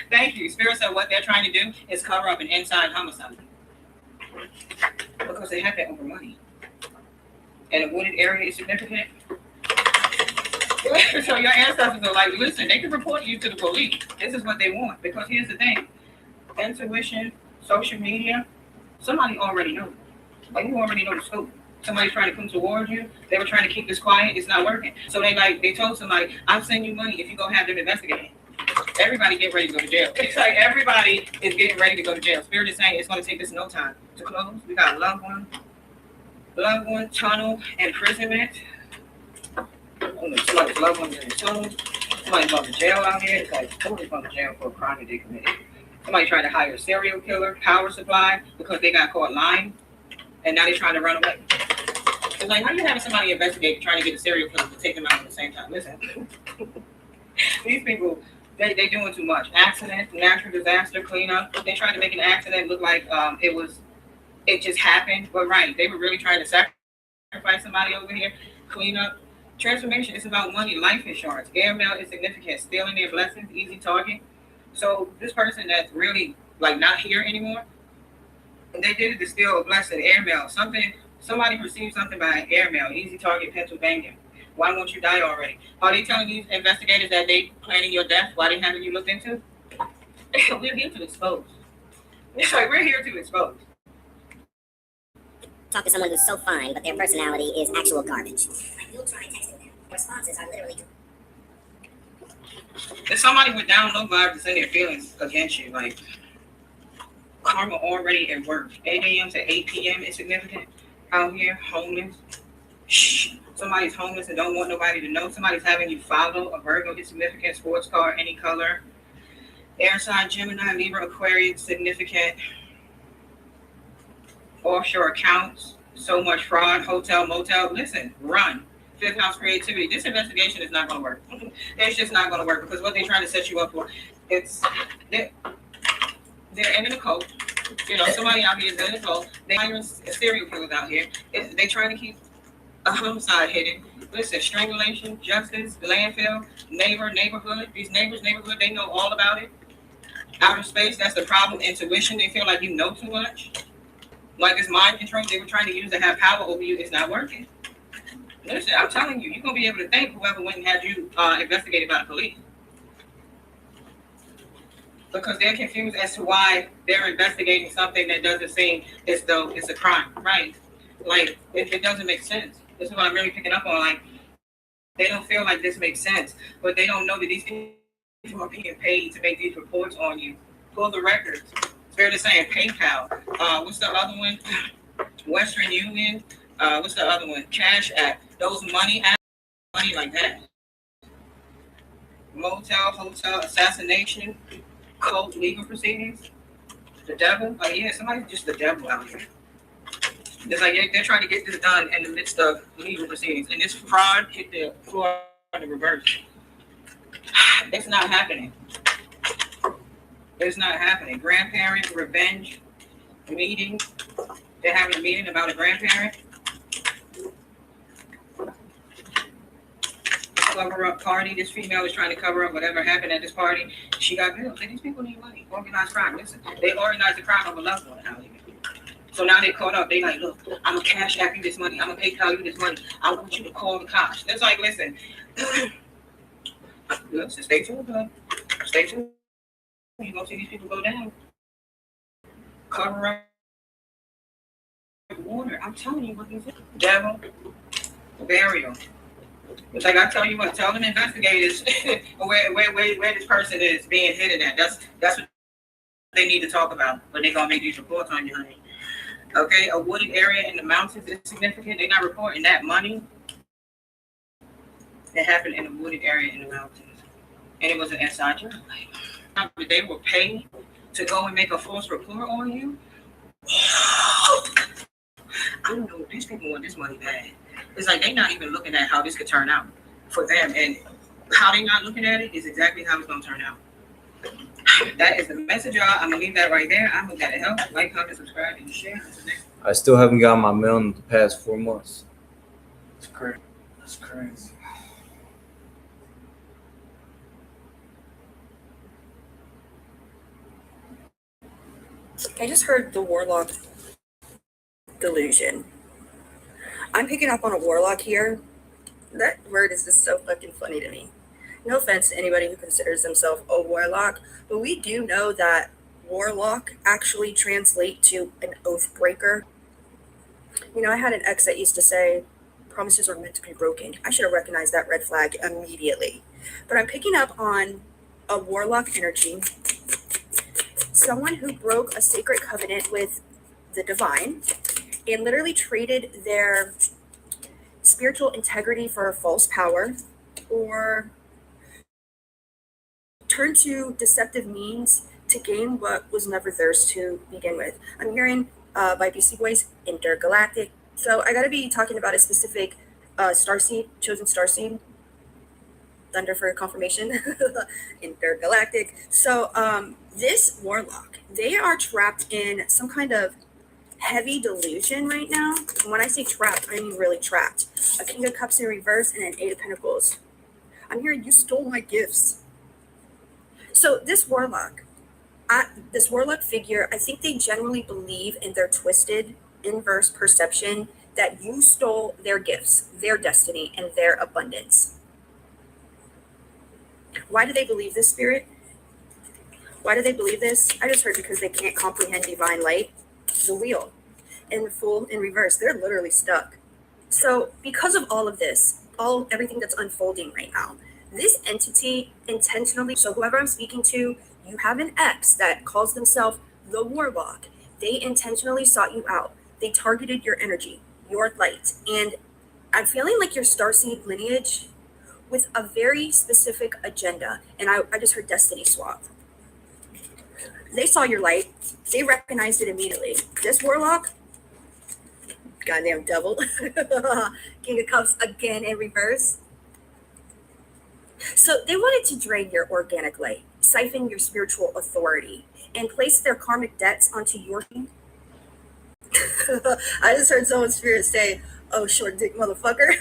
Thank you. Spirit said what they're trying to do is cover up an inside homicide. Because because it happened over money. And a wooded area is significant. So your ancestors are like, listen, they can report you to the police. This is what they want. Because here's the thing. Intuition, social media, somebody already knows. Like, you already know the scoop. Somebody's trying to come towards you. They were trying to keep this quiet. It's not working. So they told somebody, I'll send you money if you go have them investigated. Everybody get ready to go to jail. It's like everybody is getting ready to go to jail. Spirit is saying it's going to take us no time to close. We got loved one, tunnel, imprisonment. Somebody's loved one in the tunnel. Somebody's going to jail out here. It's like somebody's going to jail for a crime that they committed. Somebody tried to hire a serial killer, power supply, because they got caught lying, and now they're trying to run away. It's like, how you having somebody investigate trying to get a serial killer to take them out at the same time? Listen, these people, they doing too much. Accident, natural disaster, cleanup. They tried to make an accident look like it just happened. But right, they were really trying to sacrifice somebody over here. Cleanup. Transformation is about money, life insurance. Airmail is significant. Stealing their blessings, easy target. So this person that's really like not here anymore, they did it to steal a blessing, airmail. Somebody received something by airmail, easy target, Pennsylvania. Why won't you die already? Are they telling these investigators that they planning your death? Why they haven't you looked into? We're here to expose. It's like we're here to expose. Talk to someone who's so fine, but their personality is actual garbage. You'll try texting them. Responses are literally. If somebody with down low vibes is in their feelings against you, like karma already at work. 8 a.m. to 8 p.m. is significant. Out here, homeless. Shh. Somebody's homeless and don't want nobody to know. Somebody's having you follow. A Virgo is significant. Sports car, any color. Air sign, Gemini, Libra, Aquarius, significant. Offshore accounts. So much fraud. Hotel, motel. Listen, run. Fifth house creativity. This investigation is not going to work. It's just not going to work because what they're trying to set you up for, they're in the cult. You know, somebody out here is in the cult. They hiring serial killers out here. They trying to keep a homicide hidden. Listen, strangulation, justice, landfill, neighborhood. These neighborhood, they know all about it. Outer space, that's the problem. Intuition, they feel like you know too much. Like it's mind control they were trying to use to have power over you. It's not working. Listen, I'm telling you, you're going to be able to thank whoever went and had you investigated by the police. Because they're confused as to why they're investigating something that doesn't seem as though it's a crime, right? Like, it doesn't make sense. This is what I'm really picking up on. Like, they don't feel like this makes sense, but they don't know that these people are being paid to make these reports on you. Pull the records. Spirit is saying PayPal. What's the other one? Western Union. What's the other one? Cash App. Those money like that. Motel, hotel, assassination, cult, legal proceedings. The devil. Oh yeah, somebody's just the devil out here. It's like they're trying to get this done in the midst of legal proceedings. And this fraud hit the floor in the reverse. It's not happening. It's not happening. Grandparent revenge meeting. They're having a meeting about a grandparent. Cover up party. This female is trying to cover up whatever happened at this party. She got bills. And these people need money. Organized crime. Listen, they organized the crime of a loved one out here. So now they caught up. They like, look, I'm gonna cash app you this money. I'm gonna PayPal you this money. I want you to call the cops. It's like, listen, listen, stay tuned, bud. Stay tuned. You're gonna see these people go down. Cover up water. I'm telling you what these is. Devil, burial. It's like I tell you what, tell them investigators where this person is being hidden at. That's what they need to talk about when they're gonna make these reports on you, honey. Okay, a wooded area in the mountains is significant. They're not reporting that money that happened in a wooded area in the mountains. And it was an inside job. They were paid to go and make a false report on you. I don't know. These people want this money bad. It's like they're not even looking at how this could turn out for them. And how they're not looking at it is exactly how it's going to turn out. That is the message, y'all. I'm going to leave that right there. I hope that it helps. Like, comment, subscribe, and share. I still haven't got my mail in the past 4 months. That's crazy. That's crazy. I just heard the warlock delusion. I'm picking up on a warlock here. That word is just so fucking funny to me. No offense to anybody who considers themselves a warlock, but we do know that warlock actually translate to an oath breaker. You know, I had an ex that used to say, promises are meant to be broken. I should have recognized that red flag immediately. But I'm picking up on a warlock energy, someone who broke a sacred covenant with the divine and literally traded their spiritual integrity for a false power, or turned to deceptive means to gain what was never theirs to begin with. I'm hearing by BC Boys, intergalactic. So I gotta be talking about a specific starseed, chosen starseed. Thunder for confirmation. Intergalactic. So this warlock, they are trapped in some kind of heavy delusion right now. And when I say trapped, I mean really trapped. A King of Cups in reverse and an Eight of Pentacles. I'm hearing you stole my gifts. So this warlock figure, I think they generally believe in their twisted, inverse perception that you stole their gifts, their destiny, and their abundance. Why do they believe this, Spirit? Why do they believe this? I just heard because they can't comprehend divine light. The wheel and the Fool in reverse, they're literally stuck. So because of all of this, everything that's unfolding right now, this entity intentionally, so whoever I'm speaking to, you have an ex that calls themselves the warlock. They intentionally sought you out. They targeted your energy, your light. And I'm feeling like your starseed lineage with a very specific agenda. And I just heard destiny swap. They saw your light. They recognized it immediately. This warlock, goddamn devil, King of Cups again in reverse. So they wanted to drain your organic light, siphon your spiritual authority, and place their karmic debts onto your team. I just heard someone's spirit say, oh, short dick motherfucker.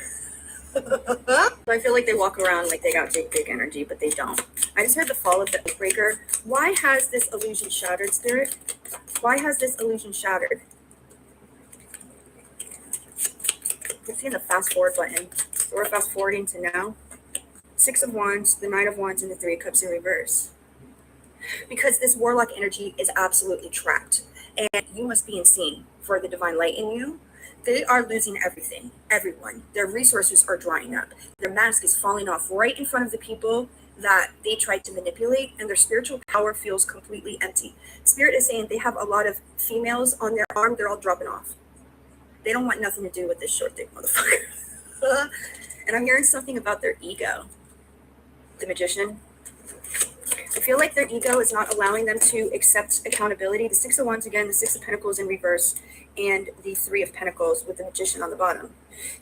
I feel like they walk around like they got big energy, but they don't. I just heard the fall of the Oathbreaker. Why has this illusion shattered, Spirit? Why has this illusion shattered? I'm seeing the fast forward button. So we're fast forwarding to now. 6 of Wands, the Knight of Wands, and the 3 of Cups in reverse. Because this warlock energy is absolutely trapped. And you must be unseen for the divine light in you. They are losing everything, everyone. Their resources are drying up. Their mask is falling off right in front of the people that they tried to manipulate, and their spiritual power feels completely empty. Spirit is saying they have a lot of females on their arm. They're all dropping off. They don't want nothing to do with this short dick motherfucker. And I'm hearing something about their ego. The Magician. I feel like their ego is not allowing them to accept accountability. The 6 of Wands again, the 6 of Pentacles in reverse, and the 3 of Pentacles with the Magician on the bottom.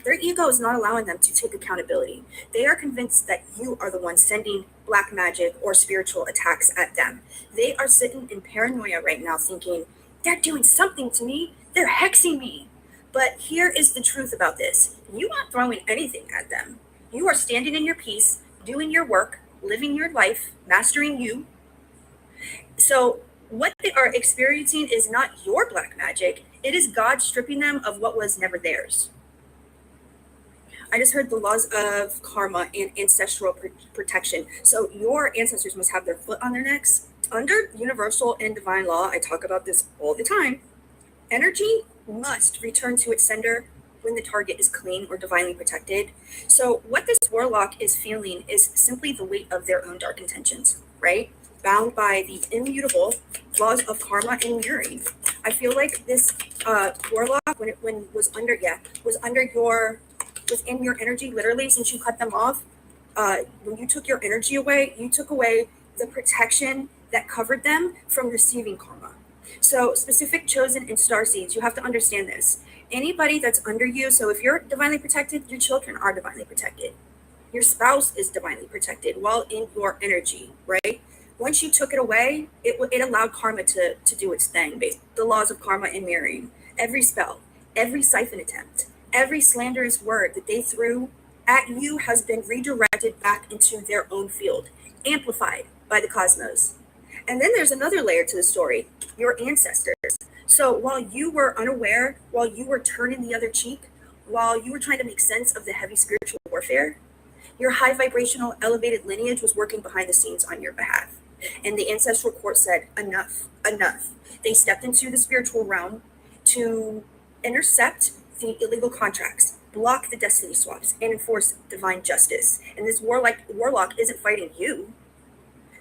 Their ego is not allowing them to take accountability. They are convinced that you are the one sending black magic or spiritual attacks at them. They are sitting in paranoia right now thinking, they're doing something to me. They're hexing me. But here is the truth about this. You aren't throwing anything at them. You are standing in your peace, doing your work, living your life, mastering you. So what they are experiencing is not your black magic. It is God stripping them of what was never theirs. I just heard the laws of karma and ancestral protection. So your ancestors must have their foot on their necks. Under universal and divine law, I talk about this all the time. Energy must return to its sender when the target is clean or divinely protected. So what this warlock is feeling is simply the weight of their own dark intentions, right? Bound by the immutable laws of karma and mirroring. I feel like this warlock, when was in your energy, literally, since you cut them off, when you took your energy away, you took away the protection that covered them from receiving karma. So specific chosen and starseeds, you have to understand this. Anybody that's under you, so if you're divinely protected, your children are divinely protected. Your spouse is divinely protected while in your energy, right? Once you took it away, it allowed karma to do its thing. The laws of karma and mirroring. Every spell, every siphon attempt, every slanderous word that they threw at you has been redirected back into their own field, amplified by the cosmos. And then there's another layer to the story, your ancestors. So while you were unaware, while you were turning the other cheek, while you were trying to make sense of the heavy spiritual warfare, your high vibrational elevated lineage was working behind the scenes on your behalf. And the ancestral court said, enough, enough. They stepped into the spiritual realm to intercept the illegal contracts, block the destiny swaps, and enforce divine justice. And this warlock isn't fighting you.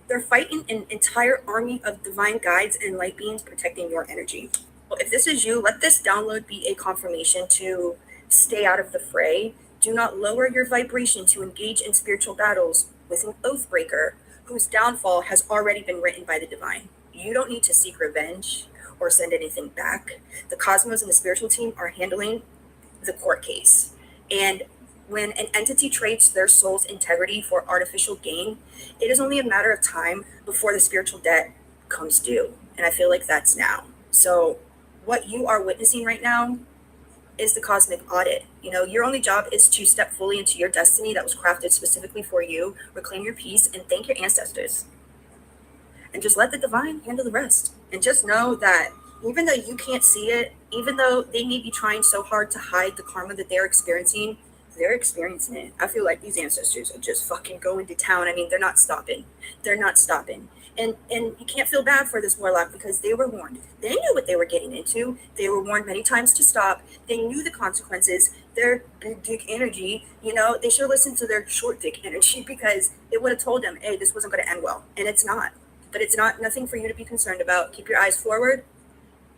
They're fighting an entire army of divine guides and light beings protecting your energy. Well, if this is you, let this download be a confirmation to stay out of the fray. Do not lower your vibration to engage in spiritual battles with an oath breaker whose downfall has already been written by the divine. You don't need to seek revenge or send anything back. The cosmos and the spiritual team are handling the court case. And when an entity trades their soul's integrity for artificial gain, it is only a matter of time before the spiritual debt comes due. And I feel like that's now. So what you are witnessing right now is the cosmic audit. You know, your only job is to step fully into your destiny that was crafted specifically for you, reclaim your peace, and thank your ancestors. And just let the divine handle the rest. And just know that even though you can't see it, even though they may be trying so hard to hide the karma that they're experiencing it. I feel like these ancestors are just fucking going to town. I mean, they're not stopping. And you can't feel bad for this warlock because they were warned. They knew what they were getting into. They were warned many times to stop. They knew the consequences. Their big dick energy, you know, they should have listened to their short dick energy because it would have told them, hey, this wasn't going to end well. And it's not. But it's nothing for you to be concerned about. Keep your eyes forward.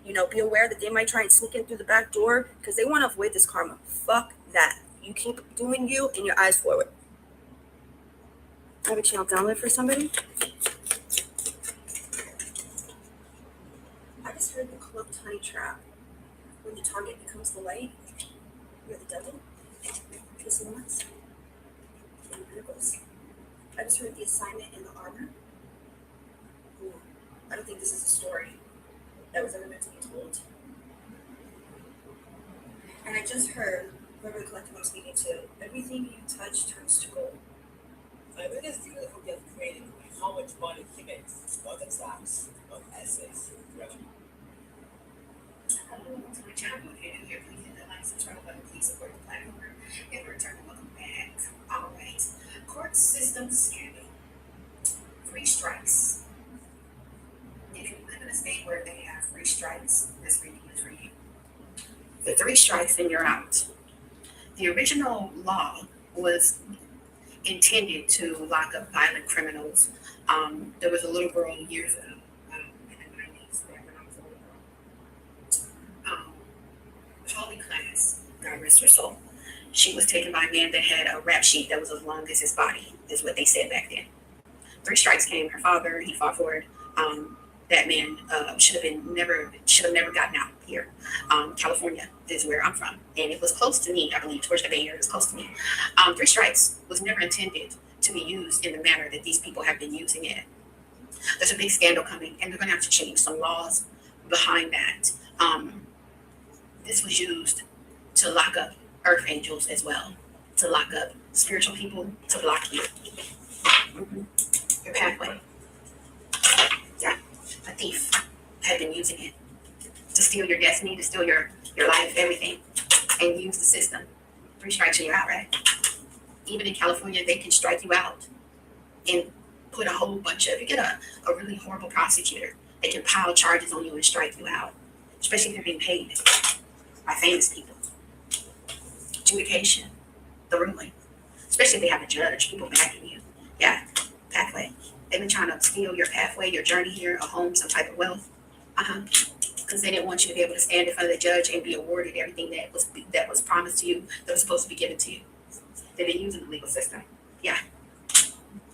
You know, be aware that they might try and sneak in through the back door because they want to avoid this karma. Fuck that. You keep doing you and your eyes forward. I have a channel download for somebody. I just heard the cloaked honey trap. When the target becomes the light, you're the devil. This one's in miracles. I just heard the assignment in the armor. Ooh, I don't think this is a story that was ever meant to be told. And I just heard whoever the collective I'm speaking to, everything you touch turns to gold. My biggest deal who get creative with how much money he makes, not exams, not essays, revenue. Hello, welcome to my channel. If you're new here, please hit the like, subscribe button, please support the platform. In return, welcome back. All right. Court system scandal. 3 strikes. If you live in a state where they have 3 strikes, this reading is for you. The 3 strikes and you're out. The original law was intended to lock up violent criminals. There was a little girl years ago, in the 90s, back when I was a little girl. Charlie Class, God rest her soul. She was taken by a man that had a rap sheet that was as long as his body, is what they said back then. 3 strikes came. Her father, he fought for it. That man should have never gotten out here. California is where I'm from, and it was close to me. I believe towards the Bay Area, it was close to me. 3 strikes was never intended to be used in the manner that these people have been using it. There's a big scandal coming, and they're going to have to change some laws behind that. This was used to lock up earth angels as well, to lock up spiritual people, to block you. Your pathway. Yeah. A thief had been using it to steal your destiny, to steal your life, everything, and use the system. 3 strikes and you're out, right? Even in California, they can strike you out and put a whole bunch of, you get a really horrible prosecutor. They can pile charges on you and strike you out, especially if you're being paid by famous people. Adjudication, the ruling, especially if they have a judge, people backing you. Yeah, pathway. They've been trying to steal your pathway, your journey here, a home, some type of wealth. Because they didn't want you to be able to stand in front of the judge and be awarded everything that was promised to you, that was supposed to be given to you. They've been using the legal system. Yeah.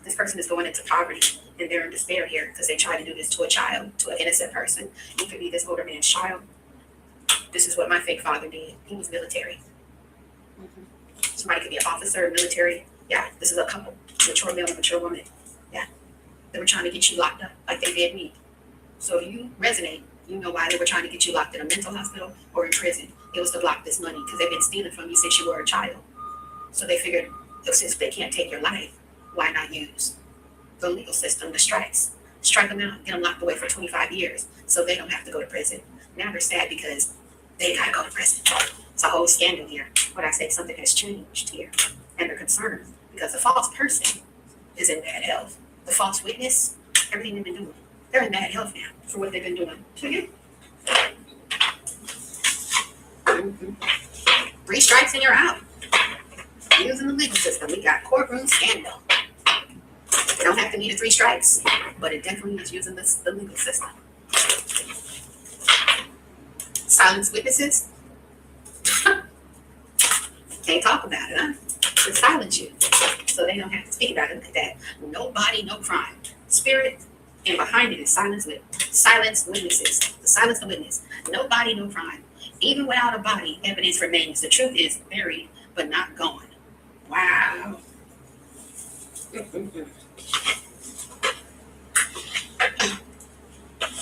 This person is going into poverty and they're in despair here because they tried to do this to a child, to an innocent person. You could be this older man's child. This is what my fake father did. He was military. Somebody could be an officer, military. Yeah, this is a couple, mature male and mature woman. Yeah. They were trying to get you locked up like they did me. So if you resonate, you know why they were trying to get you locked in a mental hospital or in prison. It was to block this money because they've been stealing from you since you were a child. So they figured, since they can't take your life, why not use the legal system, the strikes? strike them out, get them locked away for 25 years so they don't have to go to prison. Now they're sad because they gotta go to prison. It's a whole scandal here. What I say, something has changed here. And they're concerned because the false person is in bad health. The false witness, everything they've been doing, they're in bad health now for what they've been doing to you. 3 strikes and you're out. Using the legal system, we got courtroom scandal. It don't have to be the 3 strikes, but it definitely is using the legal system. Silence witnesses. Can't talk about it, huh? To silence you, so they don't have to speak about it like that. Nobody, no crime. Spirit, and behind it is silence witnesses. The silence the witness. Nobody, no crime. Even without a body, evidence remains. The truth is buried, but not gone. Wow.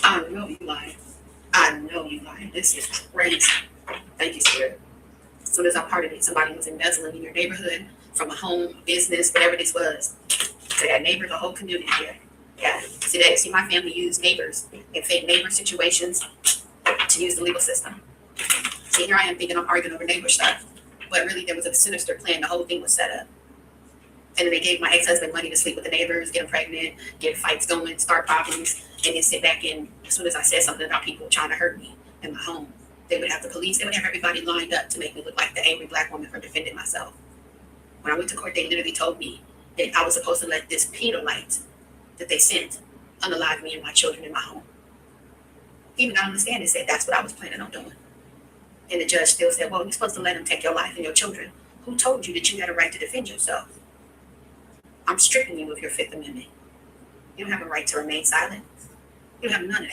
I know you lying. I know you lying. This is crazy. Thank you, Spirit. As soon as I parted it, somebody was embezzling in your neighborhood from a home, business, whatever this was. So that neighbor, the whole community here. Yeah. See my family use neighbors in fake neighbor situations to use the legal system. See, here I am thinking I'm arguing over neighbor stuff, but really there was a sinister plan. The whole thing was set up. And then they gave my ex-husband money to sleep with the neighbors, get them pregnant, get fights going, start problems, and then sit back and as soon as I said something about people trying to hurt me in my home, they would have the police, they would have everybody lined up to make me look like the angry black woman for defending myself. When I went to court, they literally told me that I was supposed to let this pedolite that they sent unalive me and my children in my home. Even on the stand, they said that's what I was planning on doing. And the judge still said, well, you're supposed to let them take your life and your children. Who told you that you had a right to defend yourself? I'm stripping you of your 5th Amendment. You don't have a right to remain silent. You don't have none of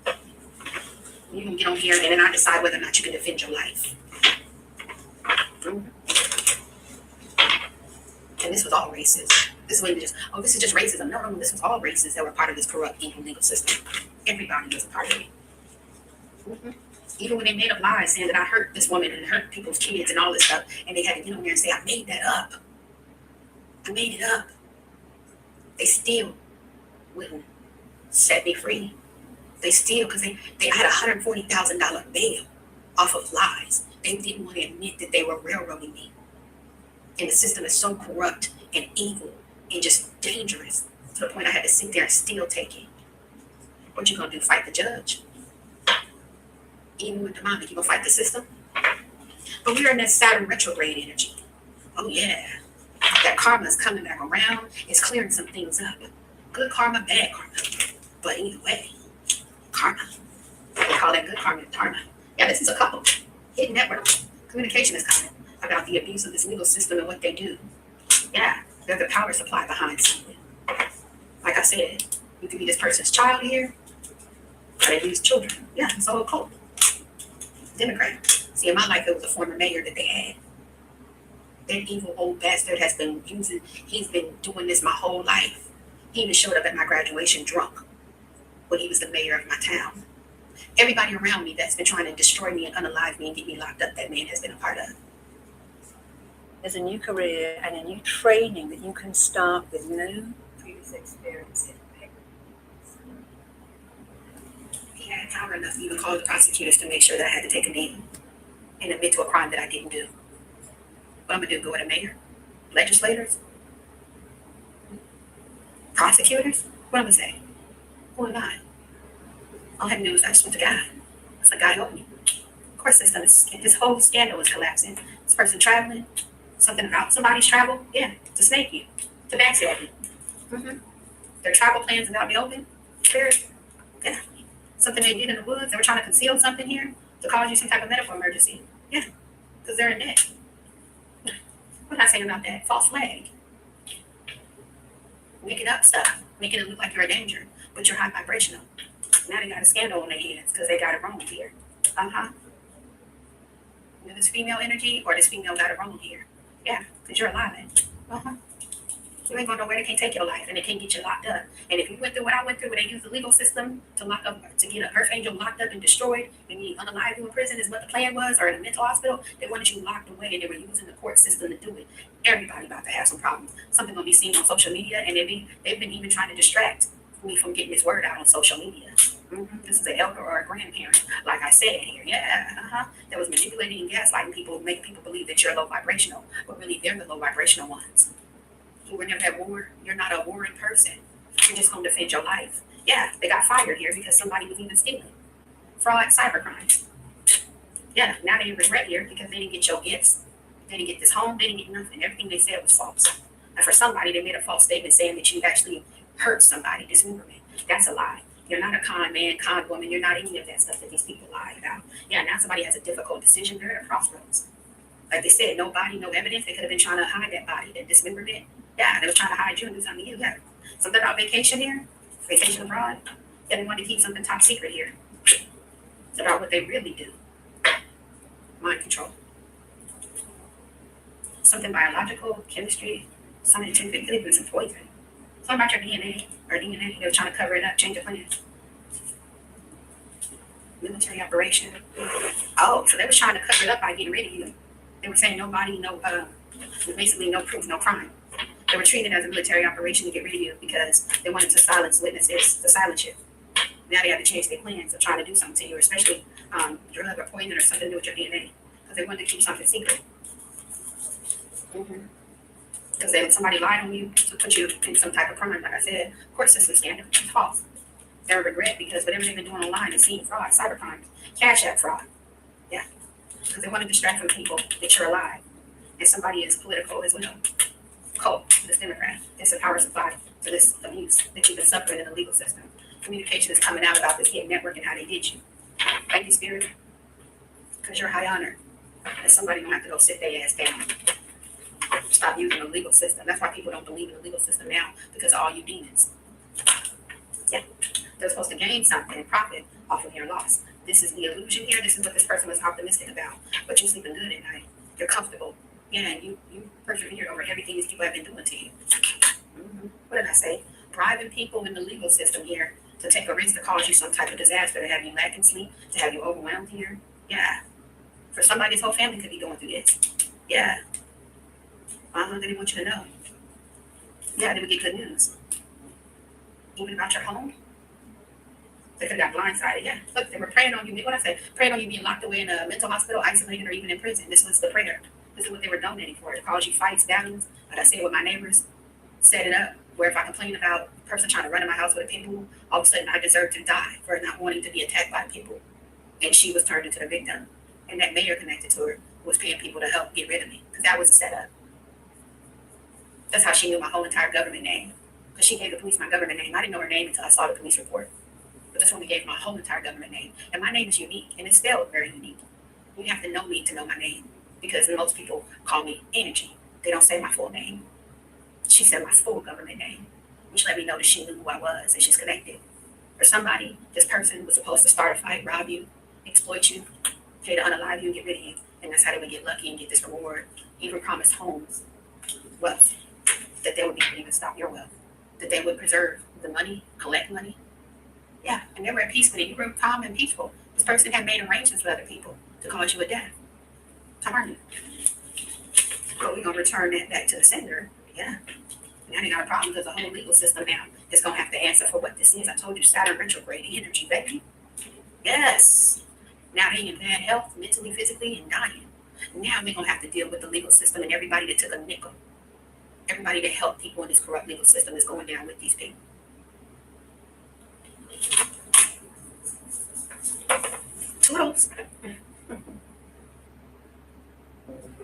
that. You can get on here and then I decide whether or not you can defend your life. And this was all racist. This wasn't just, oh, this is just racism. No, this was all racists that were part of this corrupt, evil legal system. Everybody was a part of it. Even when they made up lies saying that I hurt this woman and hurt people's kids and all this stuff, and they had to get on there and say, I made that up. I made it up. They still wouldn't set me free. They still, because they had a $140,000 bail off of lies. They didn't want to admit that they were railroading me. And the system is so corrupt and evil and just dangerous to the point I had to sit there and still take it. What you gonna do? Fight the judge? Even with demonic, you gonna fight the system? But we're in that Saturn retrograde energy. Oh yeah. That karma is coming back around. It's clearing some things up. Good karma, bad karma. But either way, karma. They call that good karma, karma. Yeah, this is a couple. Hidden network. Communication is coming about the abuse of this legal system and what they do. Yeah, they're the power supply behind something. Like I said, you could be this person's child here, or they use children. Yeah, it's a whole cult. Democrat. See, in my life, it was a former mayor that they had. That evil old bastard has been he's been doing this my whole life. He even showed up at my graduation drunk when he was the mayor of my town. Everybody around me that's been trying to destroy me and unalive me and get me locked up, that man has been a part of. There's a new career and a new training that you can start with no previous experience in. He had power enough to even call the prosecutors to make sure that I had to take a knee and admit to a crime that I didn't do. What I'm gonna do, go with a mayor? Legislators? Prosecutors? What am I gonna say? Who am I? All I have to do is I just went to God. It's like God help me. Of course this whole scandal is collapsing. This person traveling, something about somebody's travel, yeah, to snake you, to backstab you. Their travel plans are not be open. Spirit, yeah. Something they did in the woods, they were trying to conceal something here to cause you some type of medical emergency. Yeah, because they're in debt. What am I saying about that? False flag. Making up stuff, making it look like you're a danger, but you're high vibrational. Now they got a scandal on their hands because they got it wrong here. This female energy or this female got it wrong here. Yeah, because you're alive. You ain't going nowhere. They can't take your life and they can't get you locked up. And if you went through what I went through, where they used the legal system to lock up, to get an earth angel locked up and destroyed, and you unalive you in prison is what the plan was, or in a mental hospital, they wanted you locked away and they were using the court system to do it. Everybody about to have some problems. Something gonna be seen on social media, and they've been even trying to distract me from getting this word out on social media. This is an elder or a grandparent, like I said here. That was manipulating and gaslighting people, making people believe that you're low vibrational, but really they're the low vibrational ones. You were never at war. You're not a warring person. You're just going to defend your life. Yeah, they got fired here because somebody was even stealing. Fraud, cyber crimes. Yeah, now they regret here because they didn't get your gifts. They didn't get this home. They didn't get nothing. Everything they said was false. And for somebody, they made a false statement saying that you actually hurt somebody, dismemberment. That's a lie. You're not a con man, con woman. You're not any of that stuff that these people lie about. Yeah, now somebody has a difficult decision. They're at a crossroads. Like they said, no body, no evidence. They could have been trying to hide that body, that dismemberment. Yeah, they were trying to hide you and do something to you. Yeah. Something about vacation here, vacation abroad. Yeah, they wanted to keep something top secret here. It's about what they really do. Mind control. Something biological, chemistry, scientific, could even some poison. Something about your DNA or DNA. They were trying to cover it up, change the plan. Military operation. Oh, so they were trying to cover it up by getting rid of you. They were saying no body, basically no proof, no crime. They were treated as a military operation to get rid of you because they wanted to silence witnesses, to silence you. Now they had to change their plans of trying to do something to you, especially drug or poison or something to do with your DNA, because they wanted to keep something secret. Because then somebody lied on you to put you in some type of crime, like I said, court system scandal, it's false. They're a regret because whatever they've been doing online is seeing fraud, cyber crimes, cash app fraud. Yeah, because they want to distract from people that you're alive. And somebody is political as well. Cult, this Democrat, it's a power supply to this abuse that you've been suffering in the legal system. Communication is coming out about this hidden network and how they did you. Thank you, Spirit, because you're high honor. And somebody gonna have to go sit their ass down. Stop using the legal system. That's why people don't believe in the legal system now, because of all you demons. Yeah, they're supposed to gain something and profit off of your loss. This is the illusion here. This is what this person was optimistic about. But you're sleeping good at night. You're comfortable. Yeah, and you persevered over everything these people have been doing to you. What did I say? Bribing people in the legal system here to take a risk to cause you some type of disaster, to have you lack in sleep, to have you overwhelmed here. Yeah. For somebody, this whole family could be going through this. Yeah. They didn't want you to know. Yeah, they would get good news. Even about your home. They could have got blindsided. Yeah. Look, they were praying on you. What I say? Praying on you being locked away in a mental hospital, isolated, or even in prison. This was the prayer. This is what they were donating for. It caused you fights, battles. Like I said with my neighbors, set it up where if I complain about a person trying to run in my house with a pit bull, all of a sudden I deserve to die for not wanting to be attacked by people. And she was turned into the victim. And that mayor connected to her was paying people to help get rid of me. Because that was a setup. That's how she knew my whole entire government name. Because she gave the police my government name. I didn't know her name until I saw the police report. But this woman gave my whole entire government name. And my name is unique. And it's spelled very unique. You have to know me to know my name. Because most people call me Energy. They don't say my full name. She said my full government name, which let me know that she knew who I was and she's connected. For somebody, this person was supposed to start a fight, rob you, exploit you, pay to unalive you and get rid of you. And that's how they would get lucky and get this reward. Even promised homes, wealth, that they would be able to stop your wealth, that they would preserve the money, collect money. Yeah, and they were at peace with it. You were calm and peaceful. This person had made arrangements with other people to cause you a death. How are you? Well, we're going to return that back to the sender. Yeah. Now they got a problem because the whole legal system now is going to have to answer for what this is. I told you, Saturn retrograde energy, baby. Yes. Now they in bad health, mentally, physically, and dying. Now they're going to have to deal with the legal system and everybody that took a nickel. Everybody that helped people in this corrupt legal system is going down with these people. Toodles.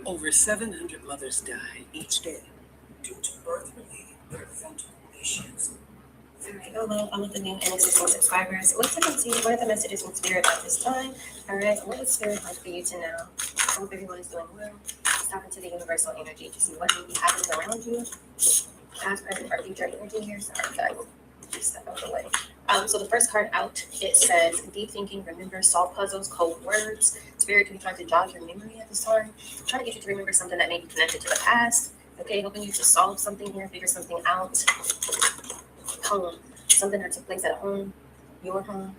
Over 700 mothers die each day due to birth-related preventable issues. Alright, hello, I'm with the new NXS1 subscribers. What's one of the messages from Spirit at this time? Alright, what would Spirit like for you to know? I hope everyone is doing well. Just talking to the universal energy to see what may be happening around you. Past, present, or future energy here. Sorry, guys. Just step out of the way. So the first card out, it says deep thinking, remember, solve puzzles, code words. Spirit can be trying to jog your memory at this time. Trying to get you to remember something that may be connected to the past. Okay, helping you to solve something here, figure something out. Home, something that took place at home, your home.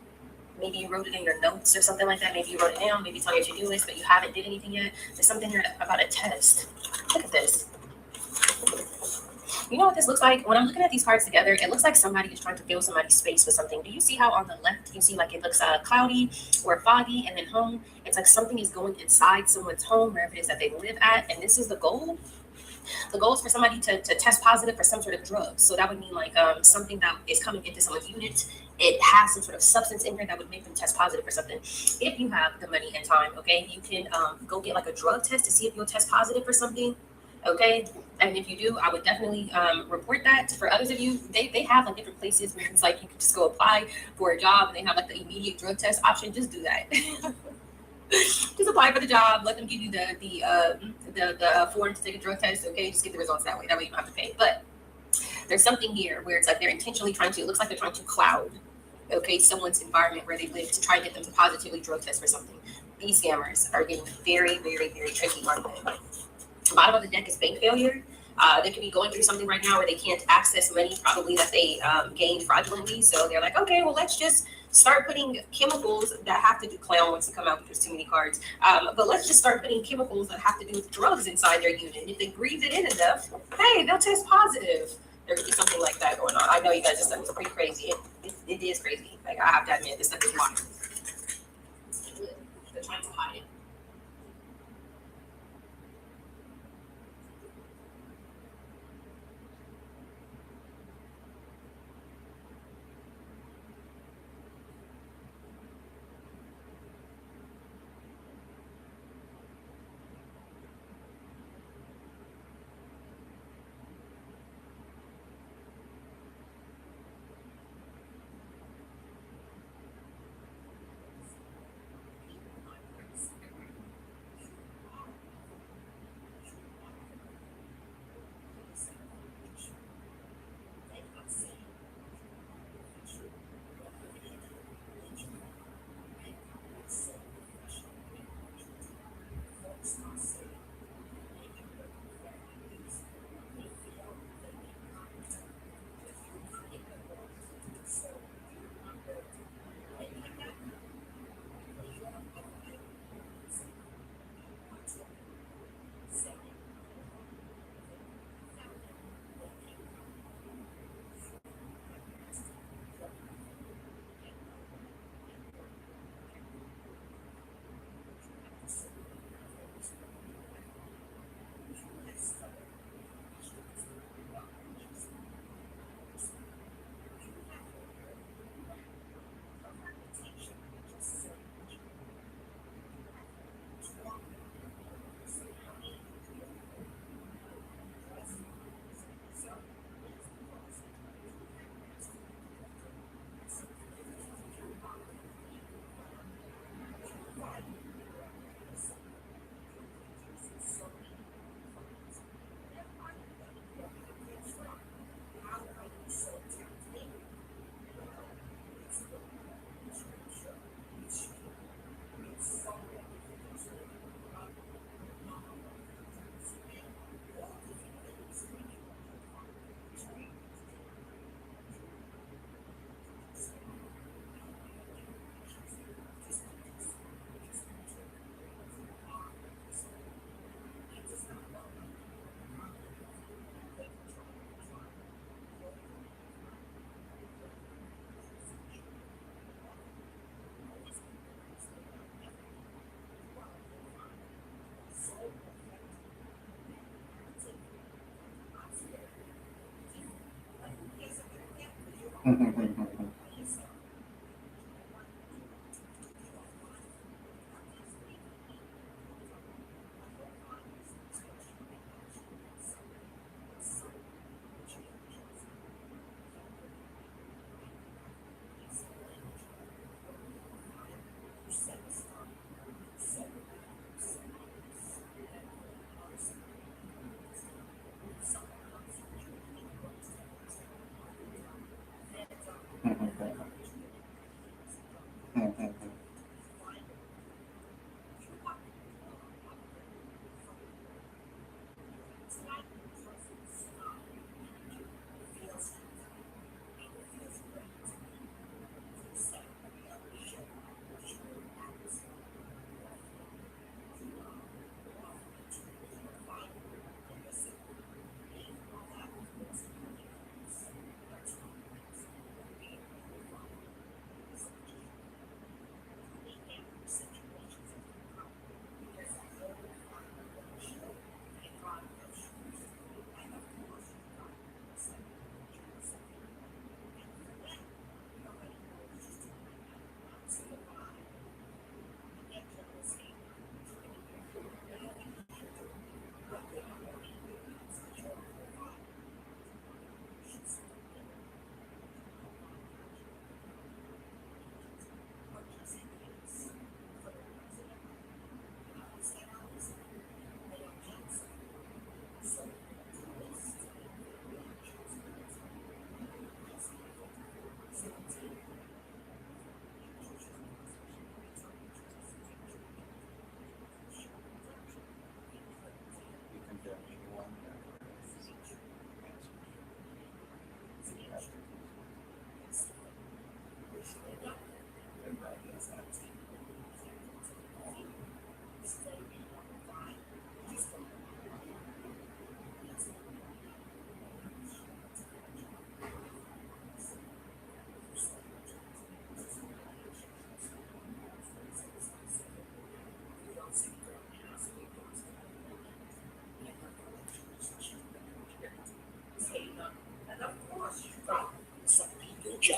Maybe you wrote it in your notes or something like that. Maybe you wrote it down. Maybe it's on your to-do list, but you haven't did anything yet. There's something here about a test. Look at this. You know what this looks like? When I'm looking at these cards together, it looks like somebody is trying to fill somebody's space with something. Do you see how on the left you see like it looks cloudy or foggy, and then home? It's like something is going inside someone's home, wherever it is that they live at, and this is the goal. The goal is for somebody to test positive for some sort of drug. So that would mean like something that is coming into someone's unit. It has some sort of substance in here that would make them test positive for something. If you have the money and time, okay, you can go get like a drug test to see if you'll test positive for something. Okay, and if you do, I would definitely report that. For others of you, they have like different places where it's like you can just go apply for a job and they have like the immediate drug test option. Just do that. Just apply for the job. Let them give you the form to take a drug test. Okay, just get the results that way. That way you don't have to pay. But there's something here where it's like they're intentionally trying to. It looks like they're trying to cloud, okay, someone's environment where they live to try and get them to positively drug test for something. These scammers are getting very, very, very tricky, aren't they? The bottom of the deck is bank failure. They could be going through something right now where they can't access money, probably that they gained fraudulently. So they're like, okay, well, let's just start putting chemicals that have to do. Clown wants to come out because there's too many cards. But let's just start putting chemicals that have to do with drugs inside their unit. And if they breathe it in enough, hey, they'll test positive. There could be something like that going on. I know you guys, this stuff is pretty crazy. It is crazy. Like, I have to admit, this stuff is wild. They're trying to hide it.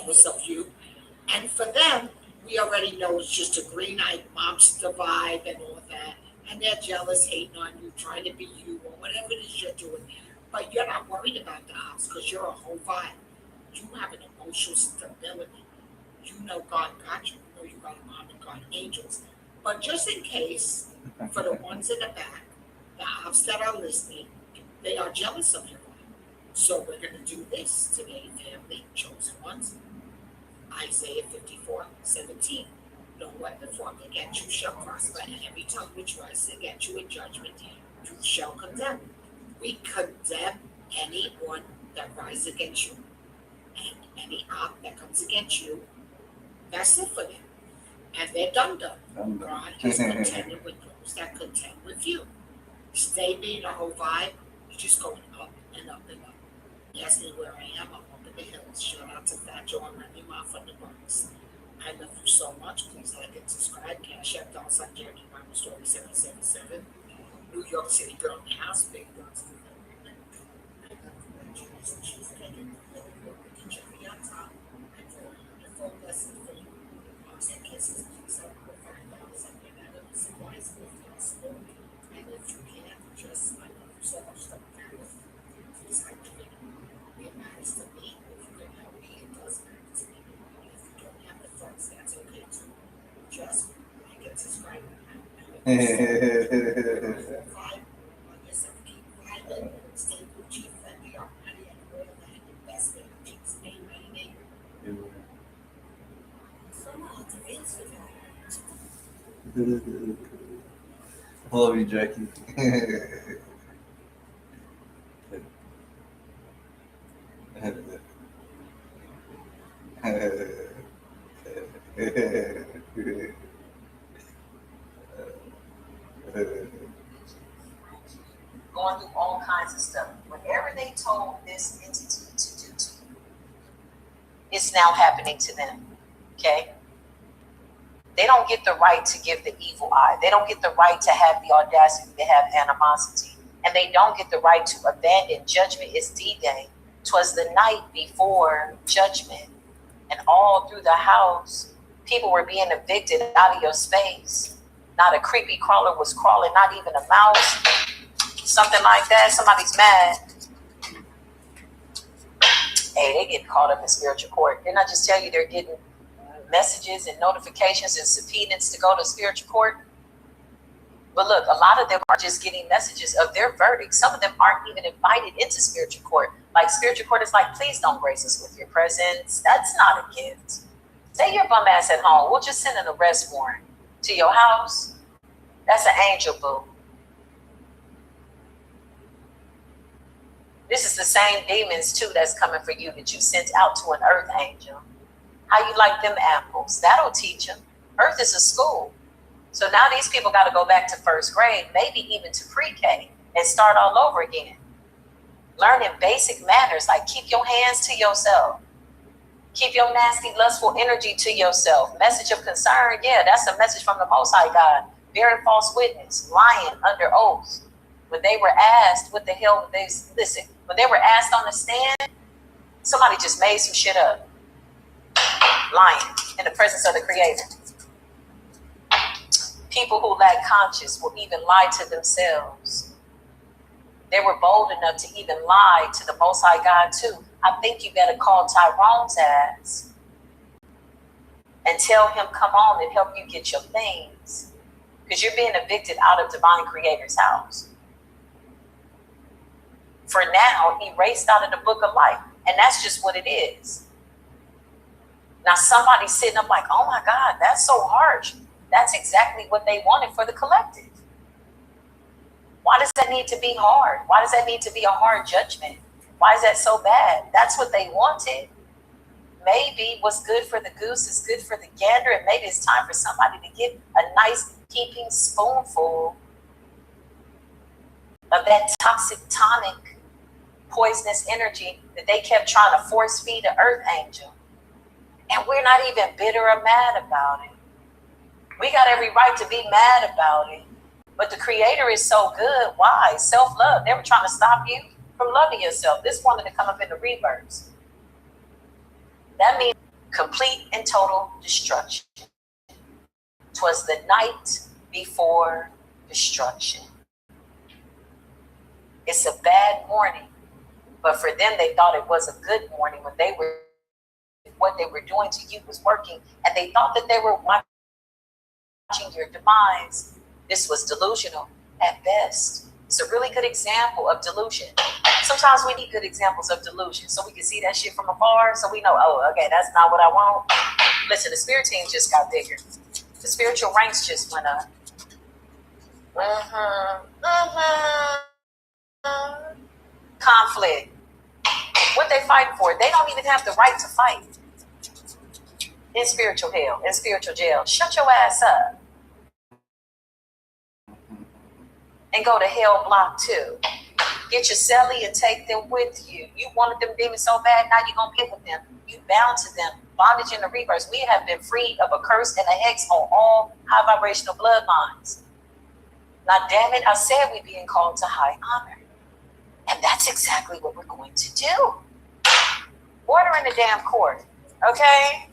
jealous of you. And for them, we already know it's just a green-eyed mobster vibe and all that. And they're jealous, hating on you, trying to be you, or whatever it is you're doing. But you're not worried about the house because you're a whole vibe. You have an emotional stability. You know God got you. You know you got a mom and God angels. But just in case, for the ones in the back, the ops that are listening, they are jealous of your life. So we're going to do this today, family, chosen ones. Isaiah 54:17. No weapon formed against you shall prosper, and every tongue which rises against you in judgment you shall condemn. We condemn anyone that rises against you, and any op that comes against you. That's it for them. And they're done. God is contending with those that contend with you. Stay being a whole vibe. You're just going up and up and up. Yes, me where I am. I'm up in the hills. Shout out to Fat Joe and Randy Ma from the Bronx. I love you so much. Please like and subscribe. Cash App $, Jeremy Bible Story 777. New York City Girl in the House. Big Bronx. I love you. She's getting Jerry on top. And for a wonderful blessing for you. Hugs and kisses. So we'll find out something that is surprise if possible. And if you can, just I love you so much. Please like the video. It matters to me. If you can help me, it does matter to me. If you don't have the funds, that's okay too. Just like and subscribe. Stay Gucci, friendly, our money, and royal land investment. Jesus' name, name. Love you, Jackie. Going through all kinds of stuff. Whatever they told this entity to do to you, it's now happening to them. Okay? They don't get the right to give the evil eye. They don't get the right to have the audacity to have animosity. And they don't get the right to abandon judgment. It's D-Day. 'Twas the night before judgment. And all through the house, people were being evicted out of your space. Not a creepy crawler was crawling, not even a mouse. Something like that. Somebody's mad. Hey, they get caught up in spiritual court. Didn't I just tell you they're getting messages and notifications and subpoenas to go to spiritual court? But look, a lot of them are just getting messages of their verdict. Some of them aren't even invited into spiritual court. Like spiritual court is like, please don't grace us with your presence. That's not a gift. Stay your bum ass at home. We'll just send an arrest warrant to your house. That's an angel, boo. This is the same demons too that's coming for you that you sent out to an earth angel. How you like them apples? That'll teach them. Earth is a school. So now these people got to go back to first grade, maybe even to pre-K, and start all over again. Learning basic manners like keep your hands to yourself. Keep your nasty, lustful energy to yourself. Message of concern, yeah, that's a message from the Most High God. Bearing false witness, lying under oath. When they were asked, what the hell, when they were asked on the stand, somebody just made some shit up. Lying in the presence of the Creator. People who lack conscience will even lie to themselves. They were bold enough to even lie to the Most High God too. I think you better call Tyrone's ass and tell him come on and help you get your things. Because you're being evicted out of Divine Creator's house. For now, erased out of the book of life. And that's just what it is. Now somebody's sitting up like, oh my God, that's so harsh. That's exactly what they wanted for the collective. Why does that need to be hard? Why does that need to be a hard judgment? Why is that so bad? That's what they wanted. Maybe what's good for the goose is good for the gander, and maybe it's time for somebody to get a nice heaping spoonful of that toxic, tonic, poisonous energy that they kept trying to force feed the earth angel. And we're not even bitter or mad about it. We got every right to be mad about it. But the Creator is so good. Why? Self-love. They were trying to stop you from loving yourself. This wanted to come up in the reverse. That means complete and total destruction. 'Twas the night before destruction. It's a bad morning, but for them, they thought it was a good morning when what they were doing to you was working, and they thought that they were watching your demise. This was delusional at best. It's a really good example of delusion. Sometimes we need good examples of delusion so we can see that shit from afar, so we know, oh, okay, that's not what I want. Listen, the spirit team just got bigger. The spiritual ranks just went up. Conflict. What they fighting for? They don't even have the right to fight. In spiritual hell, in spiritual jail. Shut your ass up. And go to hell block 2. Get your celly and take them with you. You wanted them demons so bad, now you're going to get with them. You bound to them. Bondage in the reverse. We have been freed of a curse and a hex on all high vibrational bloodlines. Now, damn it, I said we're being called to high honor. And that's exactly what we're going to do. Order in the damn court, okay?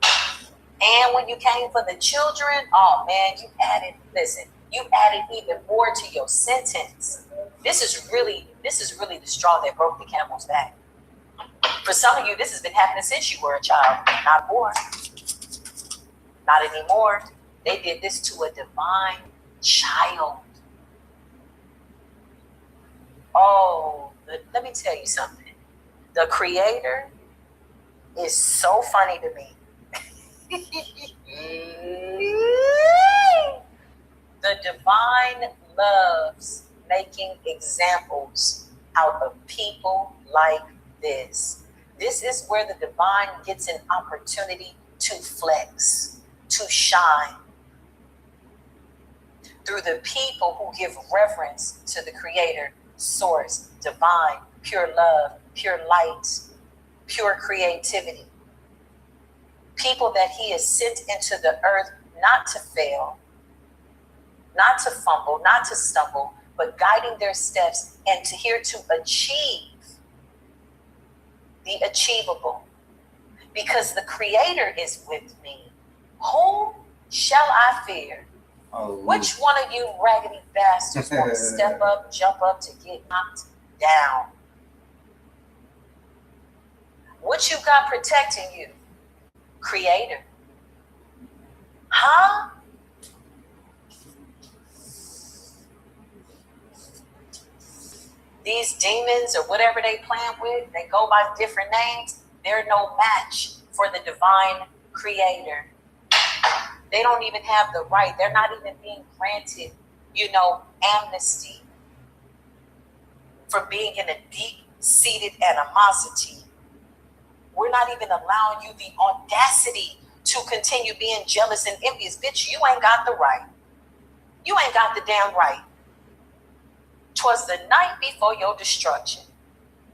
And when you came for the children, oh man, you added even more to your sentence. This is really the straw that broke the camel's back. For some of you, this has been happening since you were a child, not born. Not anymore. They did this to a divine child. Oh, let me tell you something. The Creator is so funny to me. The divine loves making examples out of people like this. This is where the divine gets an opportunity to flex, to shine. Through the people who give reverence to the Creator, Source, divine, pure love, pure light, pure creativity. People that He has sent into the earth not to fail, not to fumble, not to stumble, but guiding their steps and here to achieve the achievable. Because the Creator is with me. Whom shall I fear? Which one of you raggedy bastards want to step up, jump up to get knocked down? What you got protecting you? Creator. Huh? These demons or whatever they playing with, they go by different names. They're no match for the divine Creator. They don't even have the right. They're not even being granted, amnesty for being in a deep-seated animosity. We're not even allowing you the audacity to continue being jealous and envious. Bitch, you ain't got the right. You ain't got the damn right. 'Twas the night before your destruction.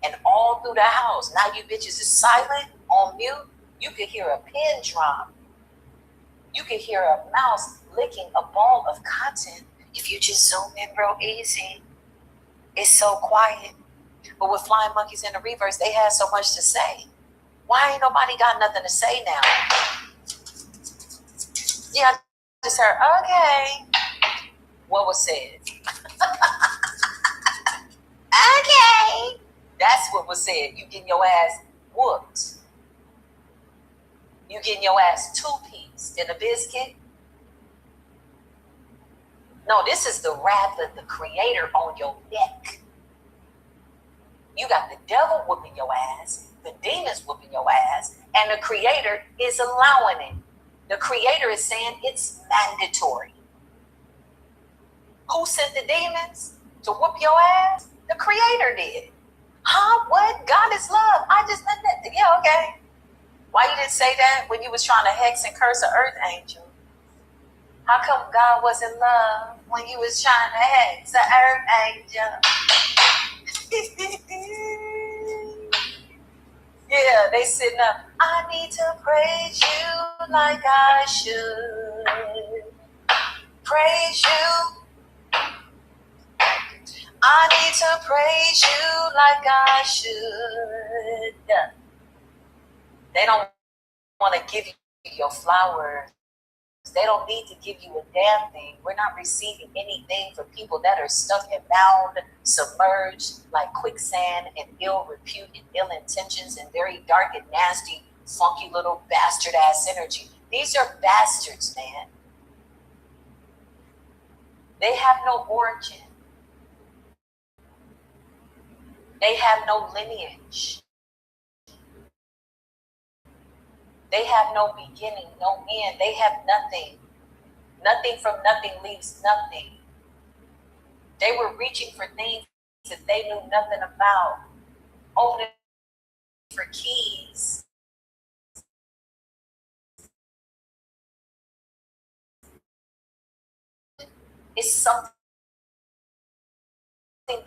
And all through the house, now you bitches is silent, on mute. You could hear a pin drop. You could hear a mouse licking a ball of cotton. If you just zoom in real easy, it's so quiet. But with flying monkeys in the reverse, they had so much to say. Why ain't nobody got nothing to say now? Yeah, I just heard, okay. What was said? Okay. That's what was said. You getting your ass whooped. You getting your ass two-pieced in a biscuit. No, this is the wrath of the Creator on your neck. You got the devil whooping your ass, the demons whooping your ass, and the Creator is allowing it. The Creator is saying it's mandatory. Who sent the demons to whoop your ass? The Creator did. Huh? What? God is love. I just meant that. Yeah, okay. Why you didn't say that when you was trying to hex and curse an earth angel? How come God wasn't love when you was trying to hex an earth angel? Yeah, they sitting up. I need to praise you like I should. Praise you. I need to praise you like I should. They don't want to give you your flowers. They don't need to give you a damn thing. We're not receiving anything from people that are stuck and bound, submerged like quicksand and ill repute and ill intentions and very dark and nasty, funky little bastard ass energy. These are bastards, man. They have no origin. They have no lineage. They have no beginning, no end. They have nothing. Nothing from nothing leaves nothing. They were reaching for things that they knew nothing about. Opening for keys. It's something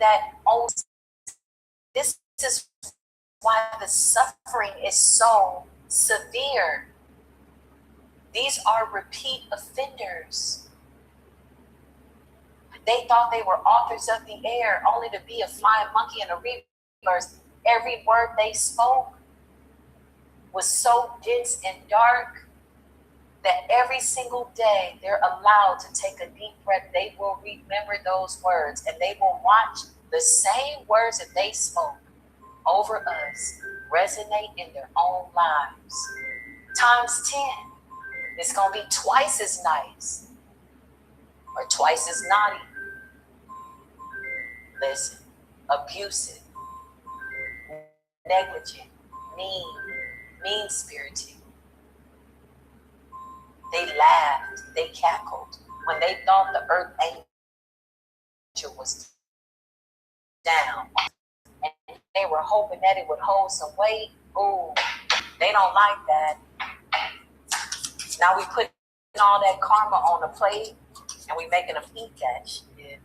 that owns. This is why the suffering is so severe. These are repeat offenders. They thought they were authors of the air, only to be a flying monkey in a reverse. Every word they spoke was so dense and dark that every single day they're allowed to take a deep breath. They will remember those words, and they will watch the same words that they spoke over us resonate in their own lives. Times 10. It's going to be twice as nice or twice as naughty. Listen, abusive, negligent, mean-spirited. They laughed, they cackled when they thought the earth angel was down. And they were hoping that it would hold some weight. Ooh, they don't like that. Now we put all that karma on the plate and we making them eat that shit.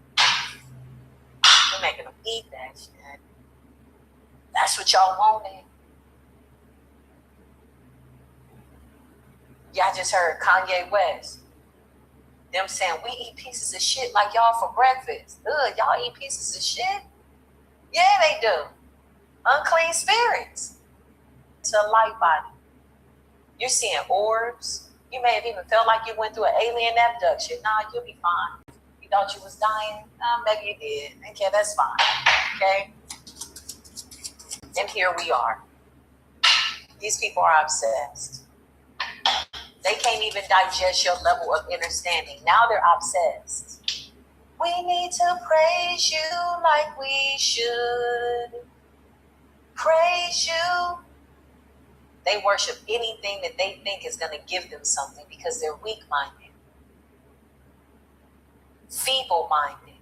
We're making them eat that shit. That's what y'all wanted. Y'all just heard Kanye West. Them saying, we eat pieces of shit like y'all for breakfast. Ugh, y'all eat pieces of shit? Yeah, they do. Unclean spirits. To a light body. You're seeing orbs. You may have even felt like you went through an alien abduction. Nah, you'll be fine. You thought you was dying? Maybe you did. Okay, that's fine. Okay? And here we are. These people are obsessed. They can't even digest your level of understanding. Now they're obsessed. We need to praise you like we should. Praise you. They worship anything that they think is going to give them something because they're weak-minded, feeble-minded.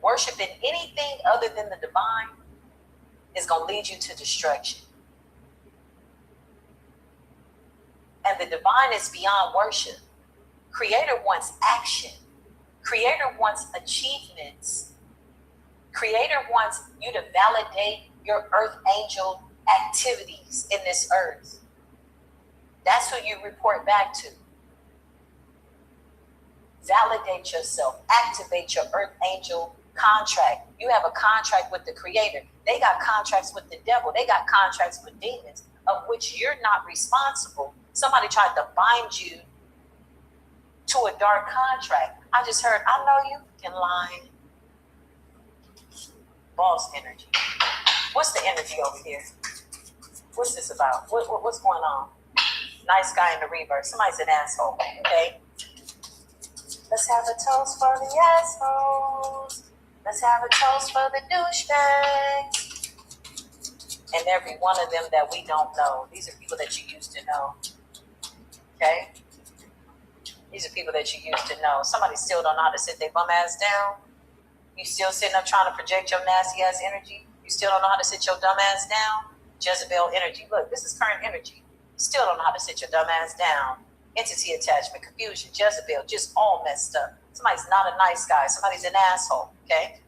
Worshiping anything other than the divine is going to lead you to destruction. And the divine is beyond worship. Creator wants action. Creator wants achievements. Creator wants you to validate your earth angel activities in this earth. That's who you report back to. Validate yourself. Activate your earth angel contract. You have a contract with the Creator. They got contracts with the devil. They got contracts with demons, of which you're not responsible. Somebody tried to bind you to a dark contract. I just heard, I know you can lie. Boss energy. What's the energy over here? What's this about? What's going on? Nice guy in the reverse. Somebody's an asshole, okay? Let's have a toast for the assholes. Let's have a toast for the douchebags. And every one of them that we don't know. These are people that you used to know. Okay? These are people that you used to know. Somebody still don't know how to sit their bum ass down. You still sitting up trying to project your nasty ass energy. You still don't know how to sit your dumb ass down. Jezebel energy. Look, this is current energy. Still don't know how to sit your dumb ass down. Entity attachment, confusion, Jezebel, just all messed up. Somebody's not a nice guy. Somebody's an asshole, okay?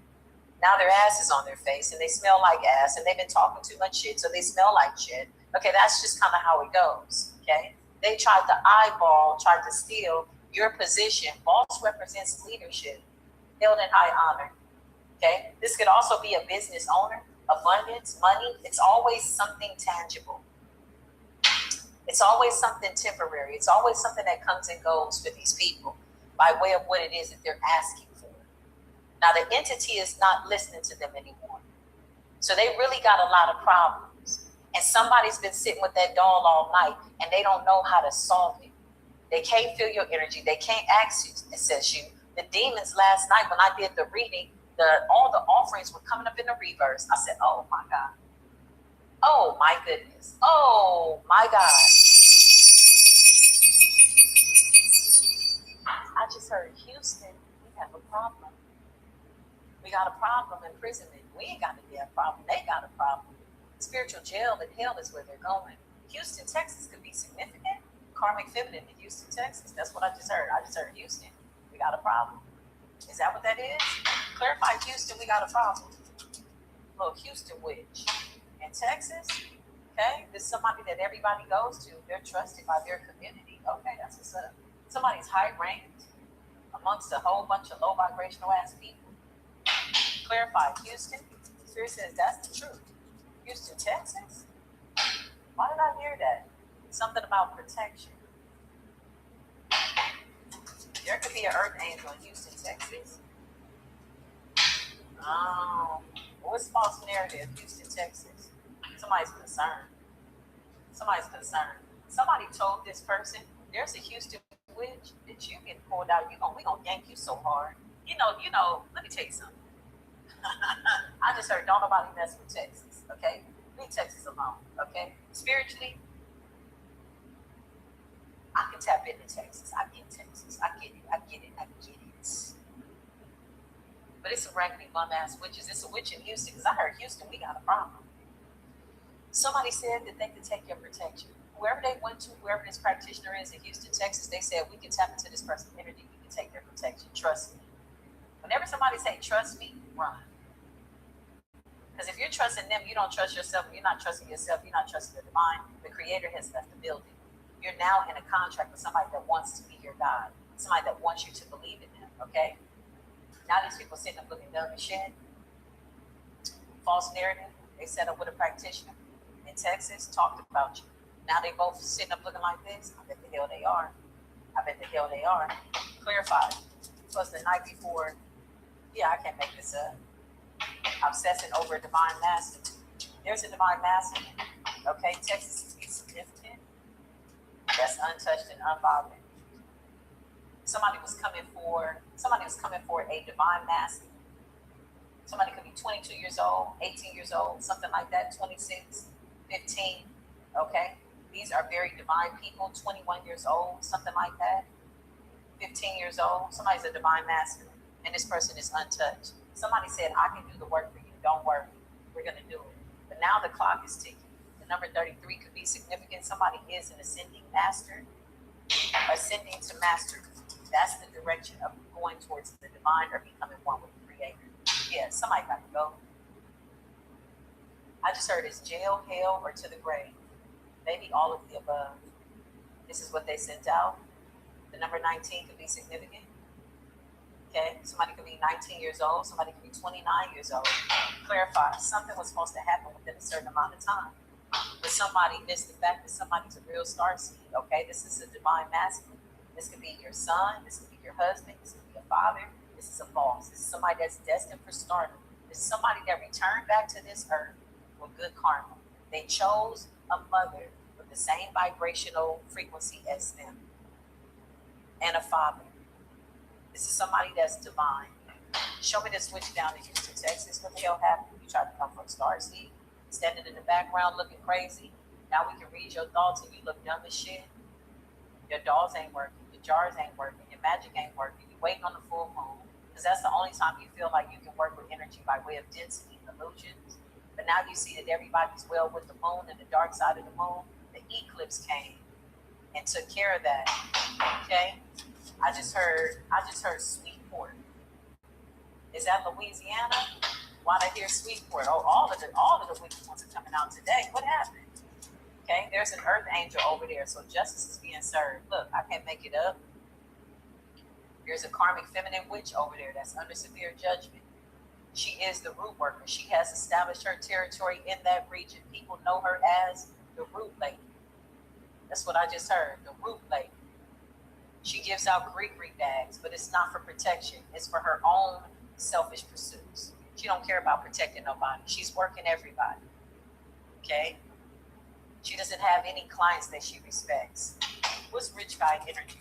Now their ass is on their face and they smell like ass and they've been talking too much shit, so they smell like shit. Okay, that's just kind of how it goes, okay? They tried to eyeball, tried to steal your position. Boss represents leadership, held in high honor, okay? This could also be a business owner, abundance, money. It's always something tangible. It's always something temporary. It's always something that comes and goes for these people by way of what it is that they're asking for. Now, the entity is not listening to them anymore. So they really got a lot of problems. And somebody's been sitting with that doll all night and they don't know how to solve it. They can't feel your energy. They can't access you. The demons last night when I did the reading, all the offerings were coming up in the reverse. I said, oh my God. Oh my goodness. Oh my God. I just heard Houston, we have a problem. We got a problem imprisonment. We ain't got a damn problem. They got a problem. Spiritual jail and hell is where they're going. Houston, Texas could be significant. Karmic feminine in Houston, Texas. That's what I just heard. I just heard Houston. We got a problem. Is that what that is? Clarify Houston, we got a problem. Little Houston witch. In Texas, okay, this is somebody that everybody goes to. They're trusted by their community. Okay, that's what's up. Somebody's high ranked amongst a whole bunch of low vibrational ass people. Clarify Houston. Spirit says that's the truth. Houston, Texas? Why did I hear that? Something about protection. There could be an earth angel in Houston, Texas. Oh, what's false narrative, Houston, Texas? Somebody's concerned. Somebody's concerned. Somebody told this person, there's a Houston witch that you get pulled out. We gonna yank you so hard. You know, let me tell you something. I just heard, don't nobody mess with Texas, okay? Leave Texas alone, okay? Spiritually, I can tap into Texas. I get Texas. I get it. But it's a raggedy bum ass witches. It's a witch in Houston, because I heard Houston, we got a problem. Somebody said that they could take your protection. Whoever they went to, whoever this practitioner is in Houston, Texas, they said, we can tap into this person's energy. We can take their protection. Trust me. Whenever somebody say, trust me, run. Because if you're trusting them, you don't trust yourself. You're not trusting yourself. You're not trusting the divine. The creator has left the building. You're now in a contract with somebody that wants to be your God. Somebody that wants you to believe in them, okay? Now these people sitting up looking dumb as shit. False narrative. They set up with a practitioner in Texas, talked about you. Now they both sitting up looking like this. I bet the hell they are. Clarified. Plus the night before, yeah, I can't make this up. Obsessing over a divine master. There's a divine master. Okay, Texas is significant. That's untouched and unbothered. Somebody was coming for a divine master. Somebody could be 22 years old, 18 years old, something like that, 26, 15, okay? These are very divine people, 21 years old, something like that, 15 years old. Somebody's a divine master, and this person is untouched. Somebody said, I can do the work for you, don't worry, we're gonna do it. But now the clock is ticking. The number 33 could be significant. Somebody is an ascending master, ascending to master. That's the direction of going towards the divine or becoming one with the creator. Yeah, somebody got to go. I just heard it's jail, hell, or to the grave. Maybe all of the above. This is what they sent out. The number 19 could be significant. Okay, somebody could be 19 years old. Somebody could be 29 years old. Clarify, something was supposed to happen within a certain amount of time. But somebody missed the fact that somebody's a real starseed. Okay, this is a divine masculine. This could be your son. This could be your husband. This could be a father. This is a boss. This is somebody that's destined for stardom. This is somebody that returned back to this earth with good karma. They chose a mother with the same vibrational frequency as them, and a father. This is somebody that's divine. Show me the switch down in Houston, Texas. What the hell happened? You tried to come from starseed, standing in the background looking crazy. Now we can read your thoughts and you look dumb as shit. Your dolls ain't working. Your jars ain't working. Your magic ain't working. You're waiting on the full moon. Because that's the only time you feel like you can work with energy by way of density illusions. But now you see that everybody's well with the moon and the dark side of the moon. The eclipse came and took care of that. Okay? I just heard Sweetport. Is that Louisiana? Why'd I hear Sweetport? Oh, all of the wicked ones are coming out today. What happened? Okay, there's an earth angel over there, so justice is being served. Look, I can't make it up. There's a karmic feminine witch over there that's under severe judgment. She is the root worker. She has established her territory in that region. People know her as the root lady. That's what I just heard. The root lady. She gives out gree bags, but it's not for protection. It's for her own selfish pursuits. She don't care about protecting nobody. She's working everybody. Okay? She doesn't have any clients that she respects. What's rich guy energy?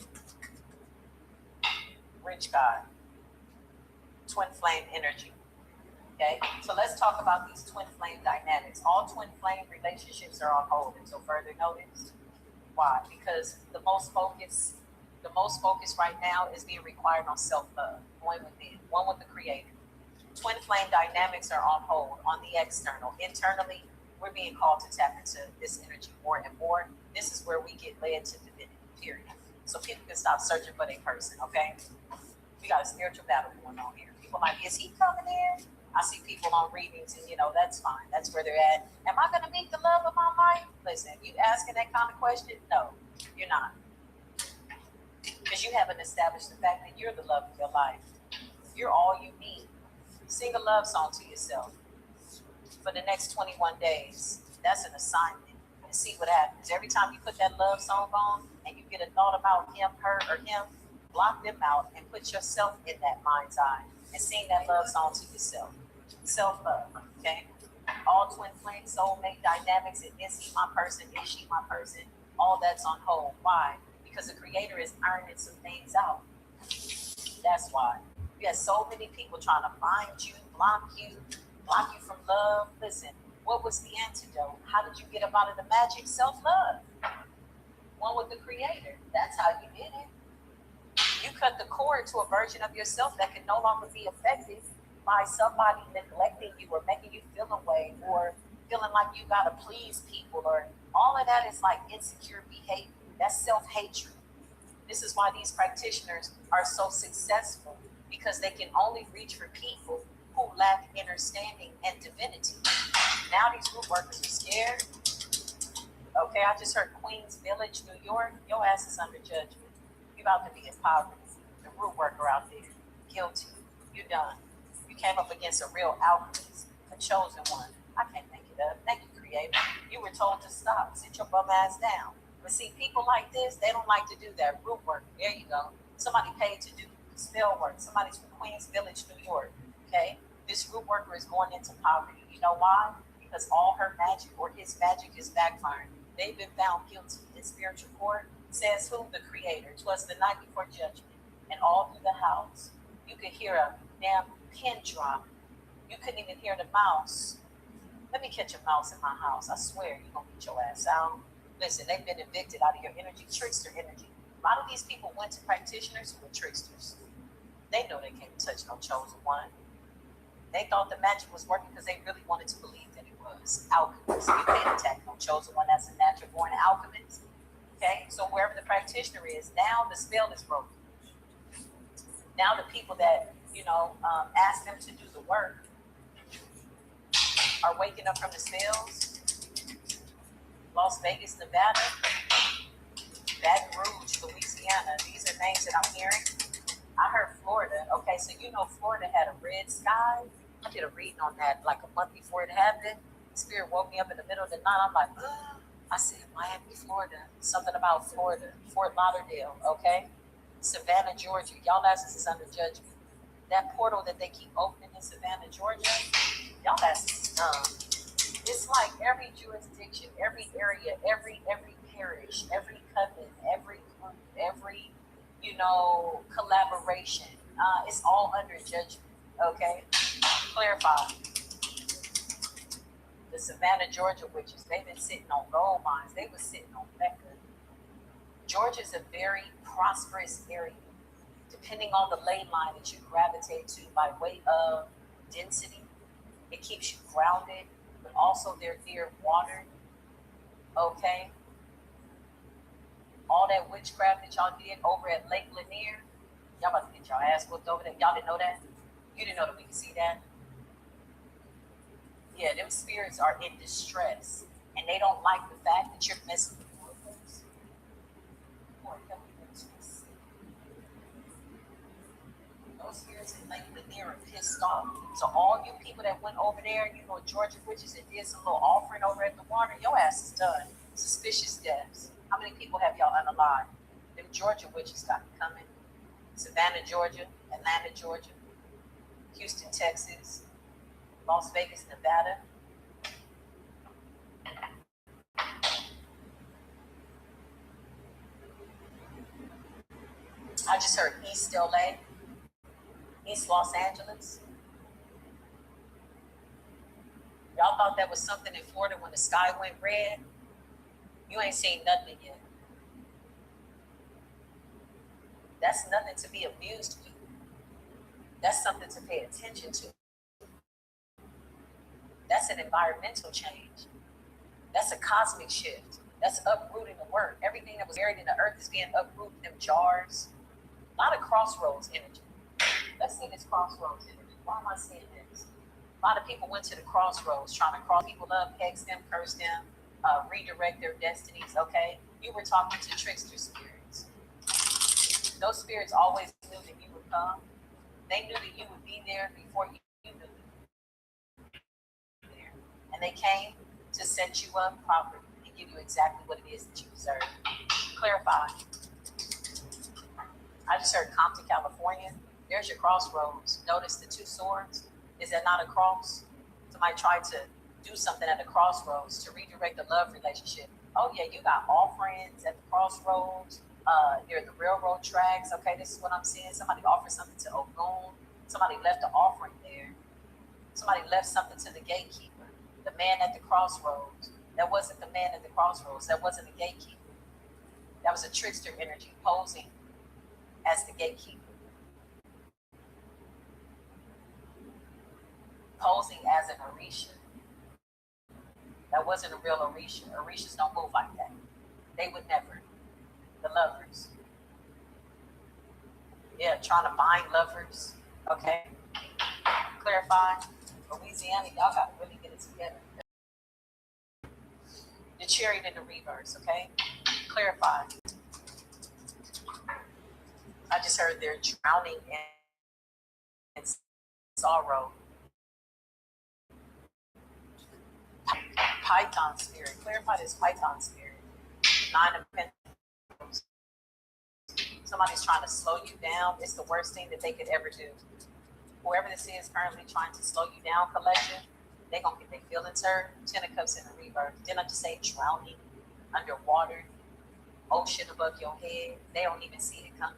Rich guy. Twin flame energy. Okay? So let's talk about these twin flame dynamics. All twin flame relationships are on hold until further notice. Why? Because the most focus right now is being required on self-love, going within, one with the creator. Twin flame dynamics are on hold on the external. Internally, we're being called to tap into this energy more and more. This is where we get led to divinity, period. So people can stop searching for their person, okay? We got a spiritual battle going on here. People like, is he coming in? I see people on readings and, that's fine. That's where they're at. Am I going to meet the love of my life? Listen, you asking that kind of question? No, you're not. Because you haven't established the fact that you're the love of your life. You're all you need. Sing a love song to yourself for the next 21 days. That's an assignment. And see what happens. Every time you put that love song on and you get a thought about him, her, or him, block them out and put yourself in that mind's eye and sing that love song to yourself. Self-love, okay? All twin flame, soulmate dynamics, and is he my person, is she my person? All that's on hold. Why? Because the creator is ironing some things out. That's why. You have so many people trying to find you, block you from love. Listen, what was the antidote? How did you get up out of the magic? Self-love. One with the creator. That's how you did it. You cut the cord to a version of yourself that can no longer be affected by somebody neglecting you or making you feel away or feeling like you gotta please people, or all of that is like insecure behavior. That's self-hatred. This is why these practitioners are so successful, because they can only reach for people who lack understanding and divinity. Now these root workers are scared. Okay, I just heard Queens Village, New York. Your ass is under judgment. You about to be in poverty. The root worker out there, guilty. You done. You came up against a real alchemist, a chosen one. I can't make it up. Thank you, Creator. You were told to stop. Sit your bum ass down. But see, people like this, they don't like to do that root work. There you go. Somebody paid to do spell work. Somebody's from Queens Village, New York. Okay? This root worker is going into poverty. You know why? Because all her magic or his magic is backfiring. They've been found guilty in spiritual court. Says who? The Creator. 'Twas the night before judgment. And all through the house, you could hear a damn pin drop. You couldn't even hear the mouse. Let me catch a mouse in my house. I swear you're going to get your ass out. Listen, they've been evicted out of your energy, trickster energy. A lot of these people went to practitioners who were tricksters. They know they can't touch no chosen one. They thought the magic was working because they really wanted to believe that it was. Alchemists. You can't attack no chosen one. That's a natural born alchemist. Okay? So wherever the practitioner is, now the spell is broken. Now the people that, ask them to do the work are waking up from the spells. Las Vegas, Nevada, Baton Rouge, Louisiana. These are names that I'm hearing. I heard Florida. Okay, so Florida had a red sky. I did a reading on that like a month before it happened. Spirit woke me up in the middle of the night. I'm like, I said, Miami, Florida. Something about Florida. Fort Lauderdale, okay? Savannah, Georgia. Y'all asses is under judgment. That portal that they keep opening in Savannah, Georgia, y'all asses is dumb. It's like every jurisdiction, every area, every parish, every covenant, every group, every, collaboration. It's all under judgment, okay? Clarify. The Savannah, Georgia witches, they've been sitting on gold mines. They were sitting on Mecca. Georgia's a very prosperous area. Depending on the ley line that you gravitate to by way of density, it keeps you grounded, but also they're near water, okay? All that witchcraft that y'all did over at Lake Lanier, y'all about to get y'all ass whooped over there. Y'all didn't know that? You didn't know that we could see that? Yeah, them spirits are in distress, and they don't like the fact that you're messing with things. Those spirits in Lake Lanier are pissed off. So all you people that went over there, Georgia witches, and did some little offering over at the water, your ass is done. Suspicious deaths. How many people have y'all unalive? Them Georgia witches got it coming. Savannah, Georgia, Atlanta, Georgia, Houston, Texas, Las Vegas, Nevada. I just heard East LA, East Los Angeles. Y'all thought that was something in Florida when the sky went red? You ain't seen nothing yet. That's nothing to be amused with. That's something to pay attention to. That's an environmental change. That's a cosmic shift. That's uprooting the word. Everything that was buried in the earth is being uprooted. Them jars. A lot of crossroads energy. Let's see this crossroads energy. Why am I seeing this? A lot of people went to the crossroads trying to cross people up, hex them, curse them, redirect their destinies, okay? You were talking to trickster spirits. Those spirits always knew that you would come. They knew that you would be there before you knew that you would be there. And they came to set you up properly and give you exactly what it is that you deserve. Clarify. I just heard Compton, California. There's your crossroads. Notice the two swords. Is that not a cross? Somebody tried to do something at the crossroads to redirect the love relationship. Oh yeah, you got offerings at the crossroads. Near the railroad tracks. Okay, this is what I'm seeing. Somebody offered something to Ogun. Somebody left an offering there. Somebody left something to the gatekeeper. The man at the crossroads. That wasn't the man at the crossroads. That wasn't the gatekeeper. That was a trickster energy posing as the gatekeeper. Posing as an Orisha. That wasn't a real Orisha. Orishas don't move like that. They would never. The lovers. Yeah, trying to bind lovers. Okay. Clarify. Louisiana, y'all got to really get it together. The chariot in the reverse, okay? Clarify. I just heard they're drowning in sorrow. Python spirit. Clarify this Python spirit. 9 of Pentacles. Somebody's trying to slow you down. It's the worst thing that they could ever do. Whoever this is currently trying to slow you down, collective, they're going to get their feelings hurt. 10 of Cups in the reverse. Didn't I just say drowning, underwater, ocean above your head? They don't even see it coming.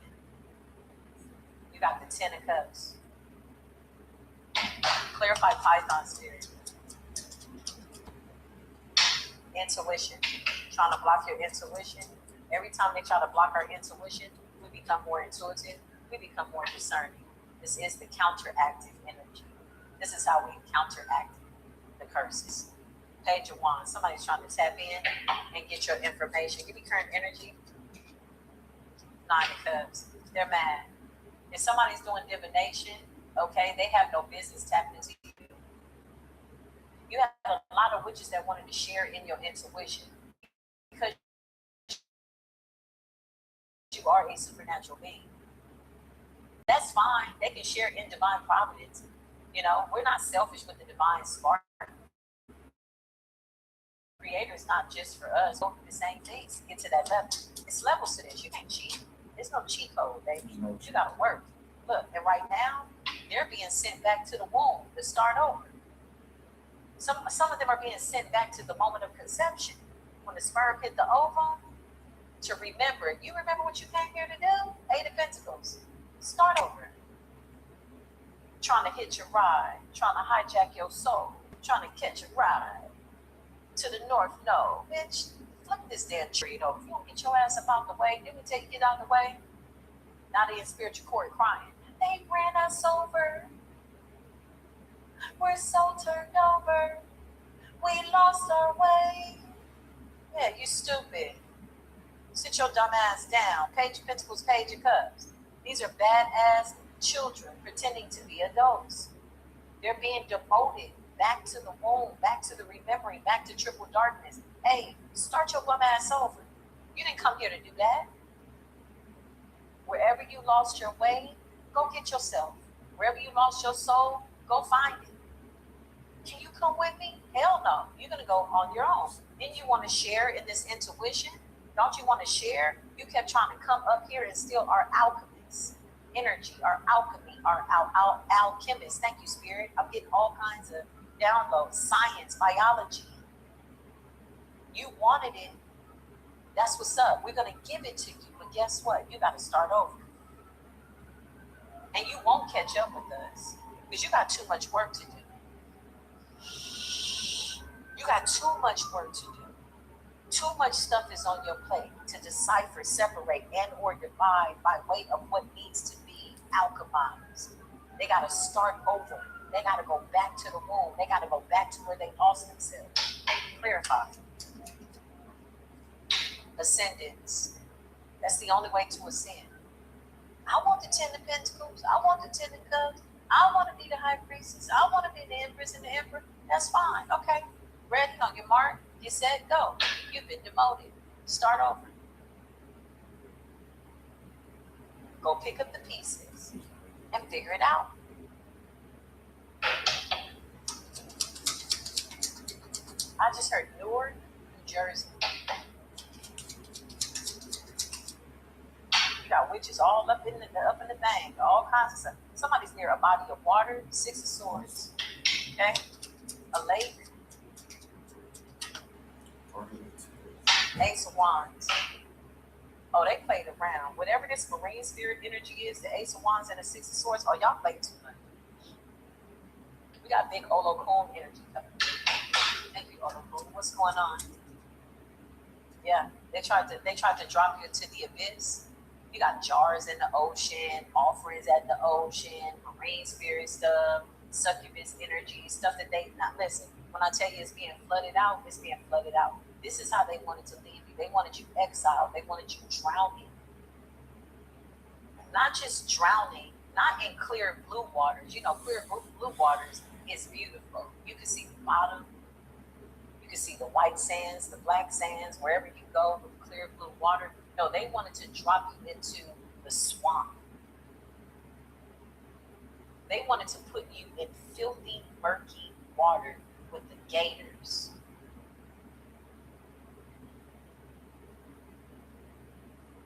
You got the 10 of Cups. Clarify Python spirit. Intuition. Trying to block your intuition. Every time they try to block our intuition, we become more intuitive. We become more discerning. This is the counteractive energy. This is how we counteract the curses. Page of Wands. Somebody's trying to tap in and get your information. Give me current energy. 9 of Cups. They're mad. If somebody's doing divination, okay, they have no business tapping into you. You have a lot of witches that wanted to share in your intuition because you are a supernatural being. That's fine. They can share in divine providence. You know, we're not selfish with the divine spark. Creator is not just for us. Go through the same things to get to that level. It's levels to this. You can't cheat. There's no cheat code, baby. You gotta work. Look, and right now, they're being sent back to the womb to start over. Some of them are being sent back to the moment of conception, when the sperm hit the ovum, to remember. You remember what you came here to do? 8 of Pentacles. Start over. Trying to hitch a ride, trying to hijack your soul, trying to catch a ride to the north. No, bitch, flip this damn tree over. If you don't get your ass up out the way, didn't we tell you to get out the way? Now they in spiritual court crying. They ran us over. We're so turned over. We lost our way. Yeah, you stupid. Sit your dumb ass down. Page of Pentacles, Page of Cups. These are badass children pretending to be adults. They're being demoted back to the womb, back to the remembering, back to triple darkness. Hey, start your bum ass over. You didn't come here to do that. Wherever you lost your way, go get yourself. Wherever you lost your soul, go find it. Can you come with me? Hell no. You're going to go on your own. Then you want to share in this intuition? Don't you want to share? You kept trying to come up here and steal our alchemists, energy, our alchemy, our alchemists. Thank you, Spirit. I'm getting all kinds of downloads, science, biology. You wanted it. That's what's up. We're going to give it to you. But guess what? You got to start over. And you won't catch up with us because you got too much work to do. You got too much work to do. Too much stuff is on your plate to decipher, separate, and or divide by way of what needs to be alchemized. They got to start over. They got to go back to the womb. They got to go back to where they lost themselves. Clarify. Ascendance. That's the only way to ascend. I want the 10 of Pentacles. I want the 10 of Cups. I want to be the High Priestess. I want to be the Empress and the Emperor. That's fine. Okay. Ready? On your mark. Get set. Go. You've been demoted. Start over. Go pick up the pieces and figure it out. I just heard Newark, New Jersey. You got witches all up in the bank, all kinds of stuff. Somebody's near a body of water, 6 of Swords. Okay? A lake. Ace of Wands. Oh, they played around. Whatever this marine spirit energy is, the Ace of Wands and the 6 of Swords, oh, y'all play too much. We got big Olokun energy coming. Thank you, Olokun. What's going on? Yeah, they tried to drop you into the abyss. You got jars in the ocean, offerings at the ocean, marine spirit stuff, succubus energy, stuff that they not listen. When I tell you it's being flooded out, it's being flooded out. This is how they wanted to leave you. They wanted you exiled. They wanted you drowning. Not just drowning, not in clear blue waters. You know, clear blue waters is beautiful. You can see the bottom. You can see the white sands, the black sands, wherever you go with clear blue water. No, they wanted to drop you into the swamp. They wanted to put you in filthy, murky water with the gators.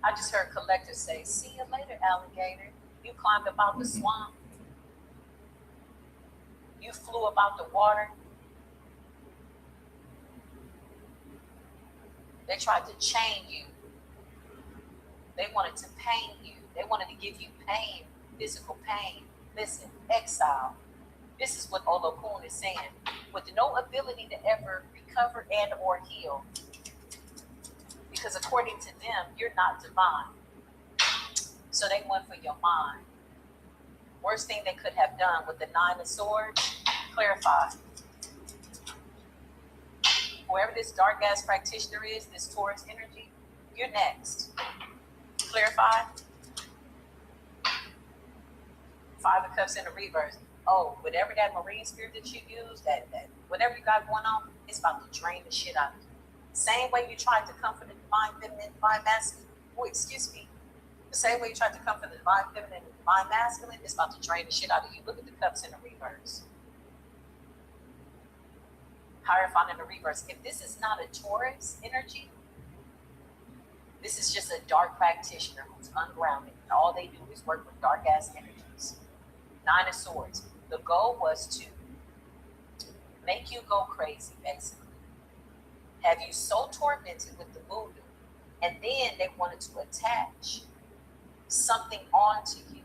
I just heard collectors say, see you later, alligator. You climbed about the swamp. You flew about the water. They tried to chain you. They wanted to pain you. They wanted to give you pain, physical pain. Listen, exile. This is what Olokun is saying. With no ability to ever recover and or heal. Because according to them, you're not divine. So they went for your mind. Worst thing they could have done with the 9 of Swords, clarify. Whoever this dark ass practitioner is, this Taurus energy, you're next. Clarify. 5 of Cups in the reverse. Oh, whatever that marine spirit that you use, that whatever you got going on, it's about to drain the shit out of you. Same way you tried to come for the divine feminine, divine masculine. Oh, excuse me. The same way you tried to come for the divine feminine and divine masculine, it's about to drain the shit out of you. Look at the Cups in the reverse. Hierophant in the reverse. If this is not a Taurus energy, this is just a dark practitioner who's ungrounded. And all they do is work with dark ass energies. 9 of Swords. The goal was to make you go crazy, basically. Have you so tormented with the voodoo, and then they wanted to attach something onto you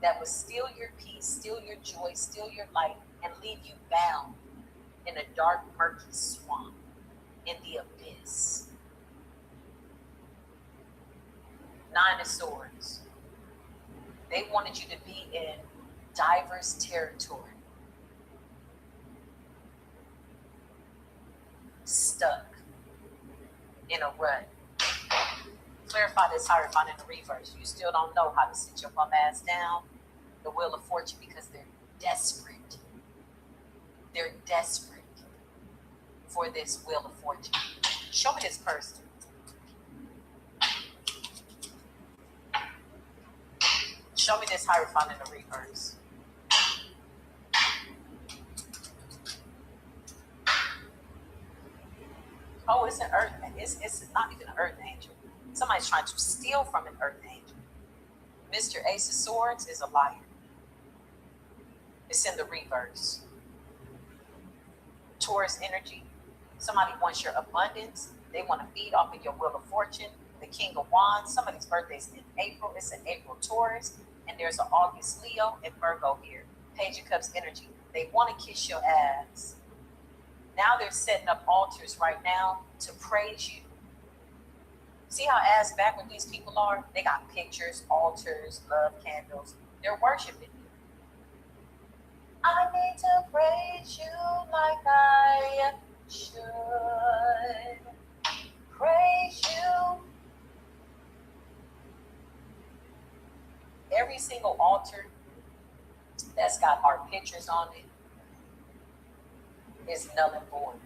that would steal your peace, steal your joy, steal your light, and leave you bound in a dark, murky swamp in the abyss. 9 of Swords. They wanted you to be in diverse territory. Stuck in a rut. Clarify this Hierophant in the reverse. You still don't know how to sit your bum ass down, the Wheel of Fortune, because they're desperate. They're desperate for this Wheel of Fortune. Show me this person. Show me this Hierophant in the reverse. Oh, it's an earthman. It's not even an earth angel. Somebody's trying to steal from an earth angel. Mr. Ace of Swords is a liar. It's in the reverse. Taurus energy. Somebody wants your abundance. They want to feed off of your wheel of fortune. The King of Wands. Somebody's birthday's in April. It's an April Taurus. And there's an August Leo and Virgo here. Page of Cups energy. They want to kiss your ass. Now they're setting up altars right now to praise you. See how ass backward these people are? They got pictures, altars, love candles. They're worshiping you. I need to praise you like I should. Praise you. Every single altar that's got our pictures on it is null and void.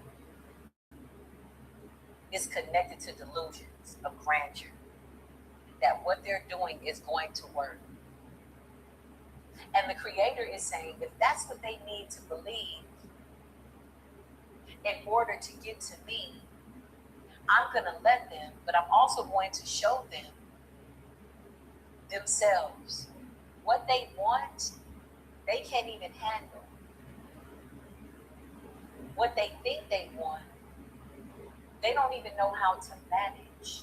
It's connected to delusions of grandeur. That what they're doing is going to work. And the Creator is saying, if that's what they need to believe in order to get to me, I'm going to let them, but I'm also going to show them themselves. What they want, they can't even handle. What they think they want, they don't even know how to manage.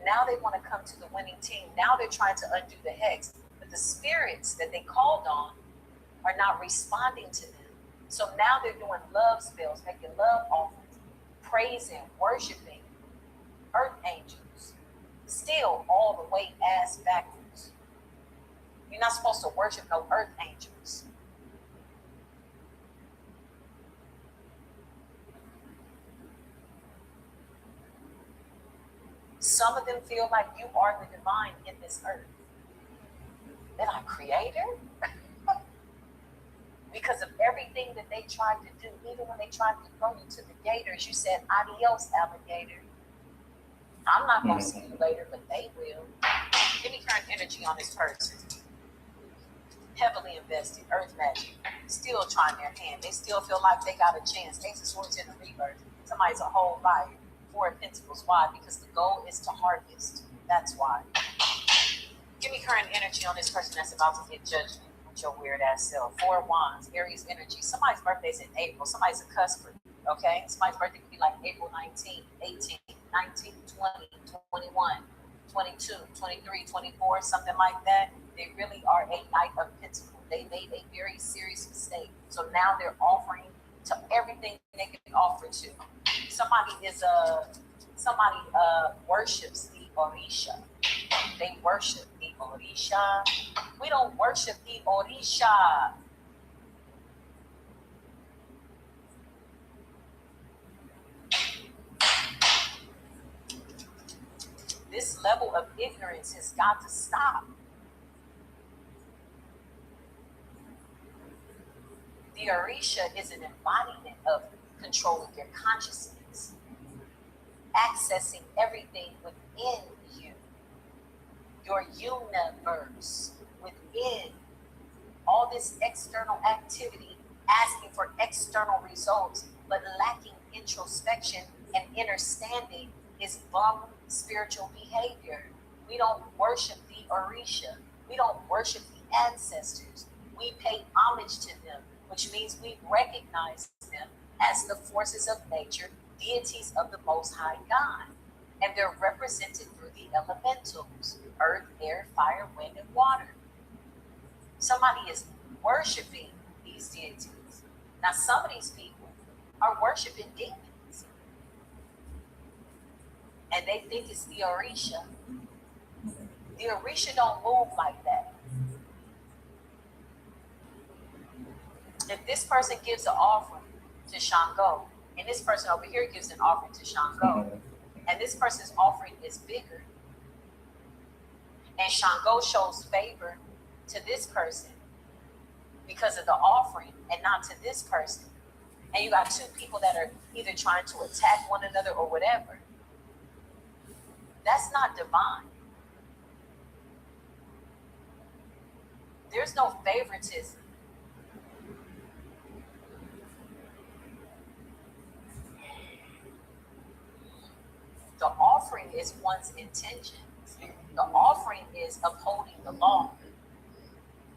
Now they want to come to the winning team. Now they're trying to undo the hex. But the spirits that they called on are not responding to them. So now they're doing love spells, making love offerings, praising, worshiping earth angels. Still all the way ass backwards. You're not supposed to worship no earth angels. Some of them feel like you are the divine in this earth. That I'm creator? Because of everything that they tried to do, even when they tried to throw you to the gators, you said, adios, alligator. I'm not going to see you later, but they will. Give me current energy on this person. Heavily invested, earth magic, still trying their hand. They still feel like they got a chance. Ace of Swords in the reverse. Somebody's a whole liar. Four of Pentacles. Why? Because the goal is to harvest. That's why. Give me current energy on this person that's about to get judged with your weird ass self. Four of Wands, Aries energy. Somebody's birthday's in April. Somebody's a cusper. Okay? Somebody's birthday could be like April 19, 18, 19, 20, 21, 22, 23, 24, something like that. They really are a Knight of Pentacles. They made a very serious mistake. So now they're offering to everything they can offer to. Somebody worships the Orisha. They worship the Orisha. We don't worship the Orisha. This level of ignorance has got to stop. The Orisha is an embodiment of controlling your consciousness, accessing everything within you, your universe within. All this external activity, asking for external results, but lacking introspection and understanding is bum spiritual behavior. We don't worship the Orisha. We don't worship the ancestors. We pay homage to them, which means we recognize them as the forces of nature, deities of the Most High God. And they're represented through the elementals, earth, air, fire, wind, and water. Somebody is worshiping these deities. Now, some of these people are worshiping demons. And they think it's the Orisha. The Orisha don't move like that. If this person gives an offering to Shango, and this person over here gives an offering to Shango, and this person's offering is bigger, and Shango shows favor to this person because of the offering and not to this person, and you got two people that are either trying to attack one another or whatever, that's not divine. There's no favoritism. offering is one's intentions. The offering is upholding the law.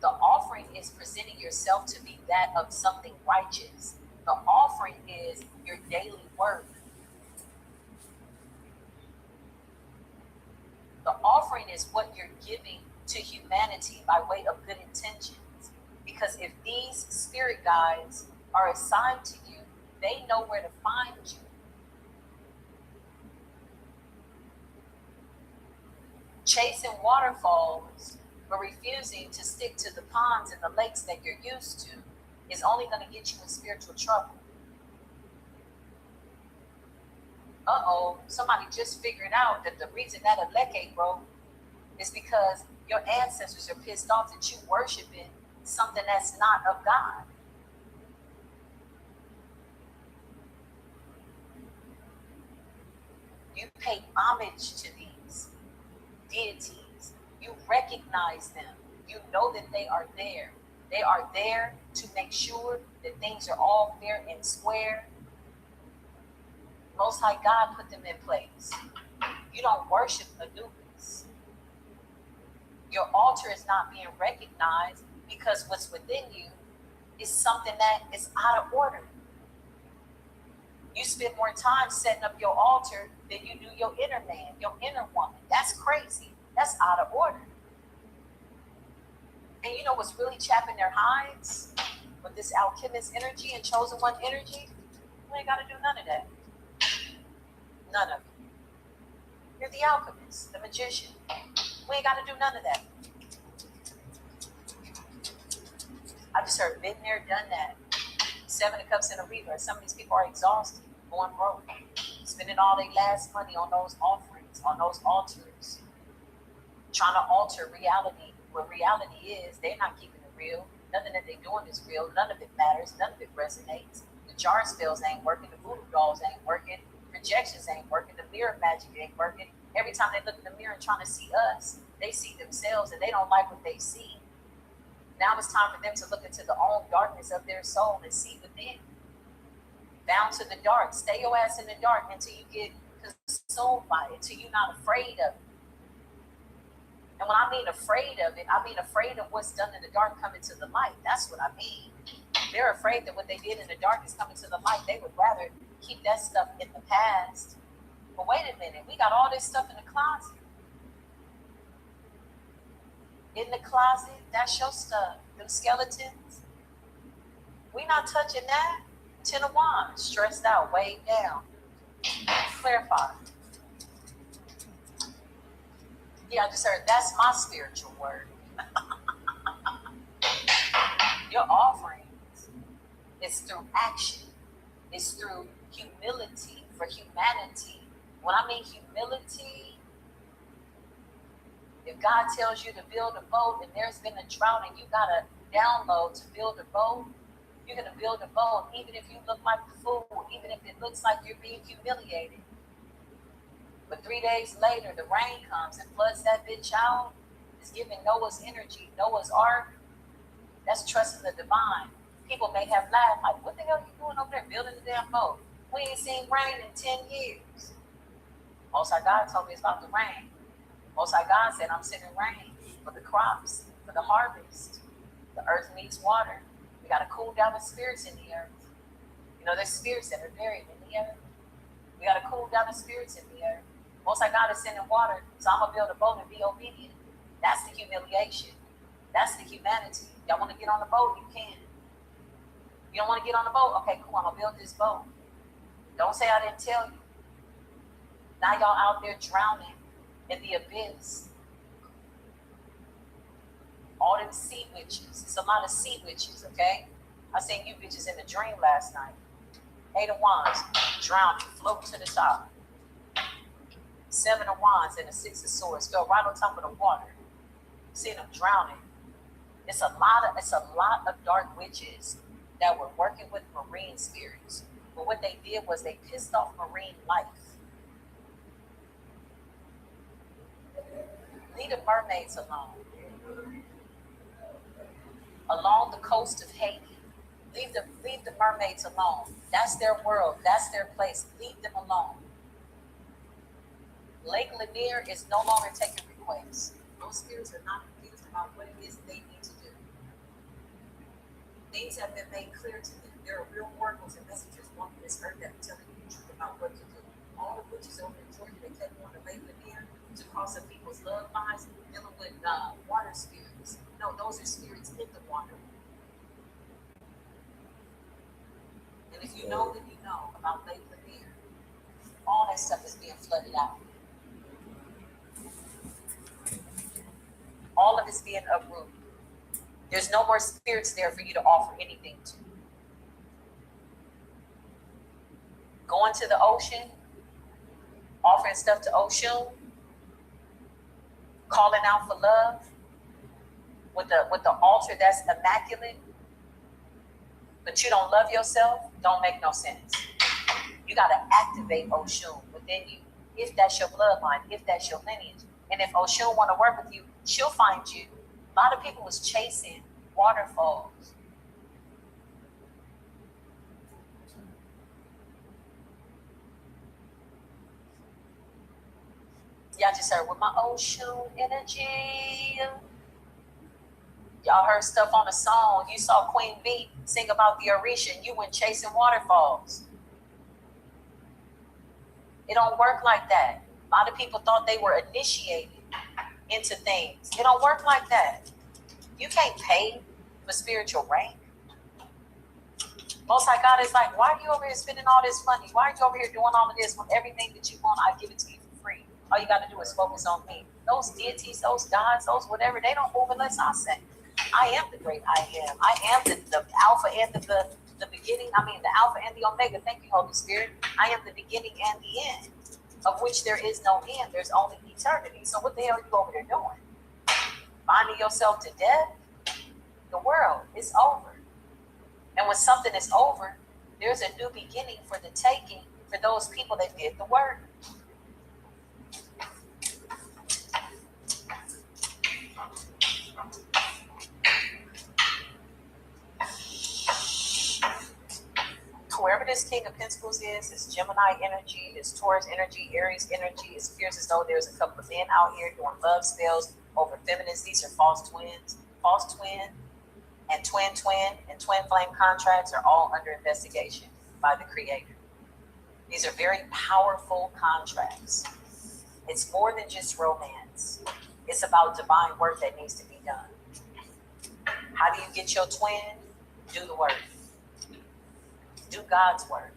The offering is presenting yourself to be that of something righteous. The offering is your daily work. The offering is what you're giving to humanity by way of good intentions. Because if these spirit guides are assigned to you, they know where to find you. Chasing waterfalls, but refusing to stick to the ponds and the lakes that you're used to is only going to get you in spiritual trouble. Somebody just figured out that the reason that a leke broke is because your ancestors are pissed off that you worshiping something that's not of God. You pay homage to these deities. You recognize them. You know that they are there. They are there to make sure that things are all fair and square. Most High God put them in place. You don't worship Anubis. Your altar is not being recognized because what's within you is something that is out of order. You spend more time setting up your altar than you do your inner man, your inner woman. That's crazy. That's out of order. And you know what's really chapping their hides with this alchemist energy and chosen one energy? You ain't got to do none of that. None of it. You're the alchemist, the magician. We ain't got to do none of that. I just heard been there, done that. 7 of Cups in a reverse. Some of these people are exhausted, going broke, spending all their last money on those offerings, on those altars, trying to alter reality. What reality is, they're not keeping it real. Nothing that they're doing is real. None of it matters. None of it resonates. The jar spells ain't working. The voodoo dolls ain't working. Projections ain't working. The mirror magic ain't working. Every time they look in the mirror and trying to see us, they see themselves and they don't like what they see. Now it's time for them to look into the own darkness of their soul and see within. Bound to the dark. Stay your ass in the dark until you get consumed by it, until you're not afraid of it. And when I mean afraid of it, I mean afraid of what's done in the dark coming to the light. That's what I mean. They're afraid that what they did in the dark is coming to the light. They would rather keep that stuff in the past. But wait a minute, we got all this stuff in the closet. In the closet, that's your stuff. Them skeletons. We not touching that. 10 of Wands, stressed out, weighed down. Clarify. Yeah, I just heard that's my spiritual word. Your offerings is through action. It's through humility for humanity. When I mean humility, if God tells you to build a boat and there's been a drought and you got a download to build a boat, you're going to build a boat even if you look like a fool, even if it looks like you're being humiliated. But 3 days later, the rain comes and floods that bitch out. It's giving Noah's energy, Noah's ark. That's trusting the divine. People may have laughed like, what the hell are you doing over there building the damn boat? We ain't seen rain in 10 years. Most High God told me it's about to rain. Most High God said, I'm sending rain for the crops, for the harvest. The earth needs water. We got to cool down the spirits in the earth. You know, there's spirits that are buried in the earth. We got to cool down the spirits in the earth. Most High God is sending water, so I'm going to build a boat and be obedient. That's the humiliation. That's the humanity. Y'all want to get on the boat? You can. You don't want to get on the boat? Okay, cool. I'm going to build this boat. Don't say I didn't tell you. Now y'all out there drowning in the abyss. All them sea witches. It's a lot of sea witches, okay? I seen you bitches in the dream last night. 8 of Wands, drowning, floating to the top. 7 of Wands and the 6 of Swords fell right on top of the water. Seeing them drowning. It's a lot of dark witches that were working with marine spirits. But what they did was they pissed off marine life. Leave the mermaids alone. Along the coast of Haiti. Leave the mermaids alone. That's their world. That's their place. Leave them alone. Lake Lanier is no longer taking requests. Those spirits are not confused about what it is they need to do. Things have been made clear to them. There are real oracles and messengers walking this earth that are telling you the truth about what to do. All of which is over in Georgia. They kept on to Lake Lanier to cause some people's love lives dealing with water spirits. No, those are spirits in the water. And if you know, then you know about Lake Lanier. All that stuff is being flooded out. All of it's being uprooted. There's no more spirits there for you to offer anything to. Going to the ocean, offering stuff to Oshun, calling out for love with the altar that's immaculate, but you don't love yourself, don't make no sense. You got to activate Oshun within you, if that's your bloodline, if that's your lineage. And if Oshun want to work with you, she'll find you. A lot of people was chasing waterfalls. Y'all just heard with my Oshun energy. Y'all heard stuff on the song. You saw Queen B sing about the Orisha and you went chasing waterfalls. It don't work like that. A lot of people thought they were initiated into things. It don't work like that. You can't pay for spiritual rank. Most High God is like, why are you over here spending all this money? Why are you over here doing all of this when everything that you want, I give it to you for free? All you got to do is focus on me. Those deities, those gods, those whatever, they don't move unless I say. I am the great I am. I am the Alpha and the beginning. I mean, the Alpha and the Omega. Thank you, Holy Spirit. I am the beginning and the end, of which there is no end. There's only eternity. So what the hell are you over there doing? Binding yourself to death? The world is over. And when something is over, there's a new beginning for the taking for those people that did the work. Whoever this King of Pentacles is, this Gemini energy, this Taurus energy, Aries energy, it appears as though there's a couple of men out here doing love spells over feminists. These are false twins. False twin and twin flame contracts are all under investigation by the Creator. These are very powerful contracts. It's more than just romance. It's about divine work that needs to be done. How do you get your twin? Do the work. Do God's work.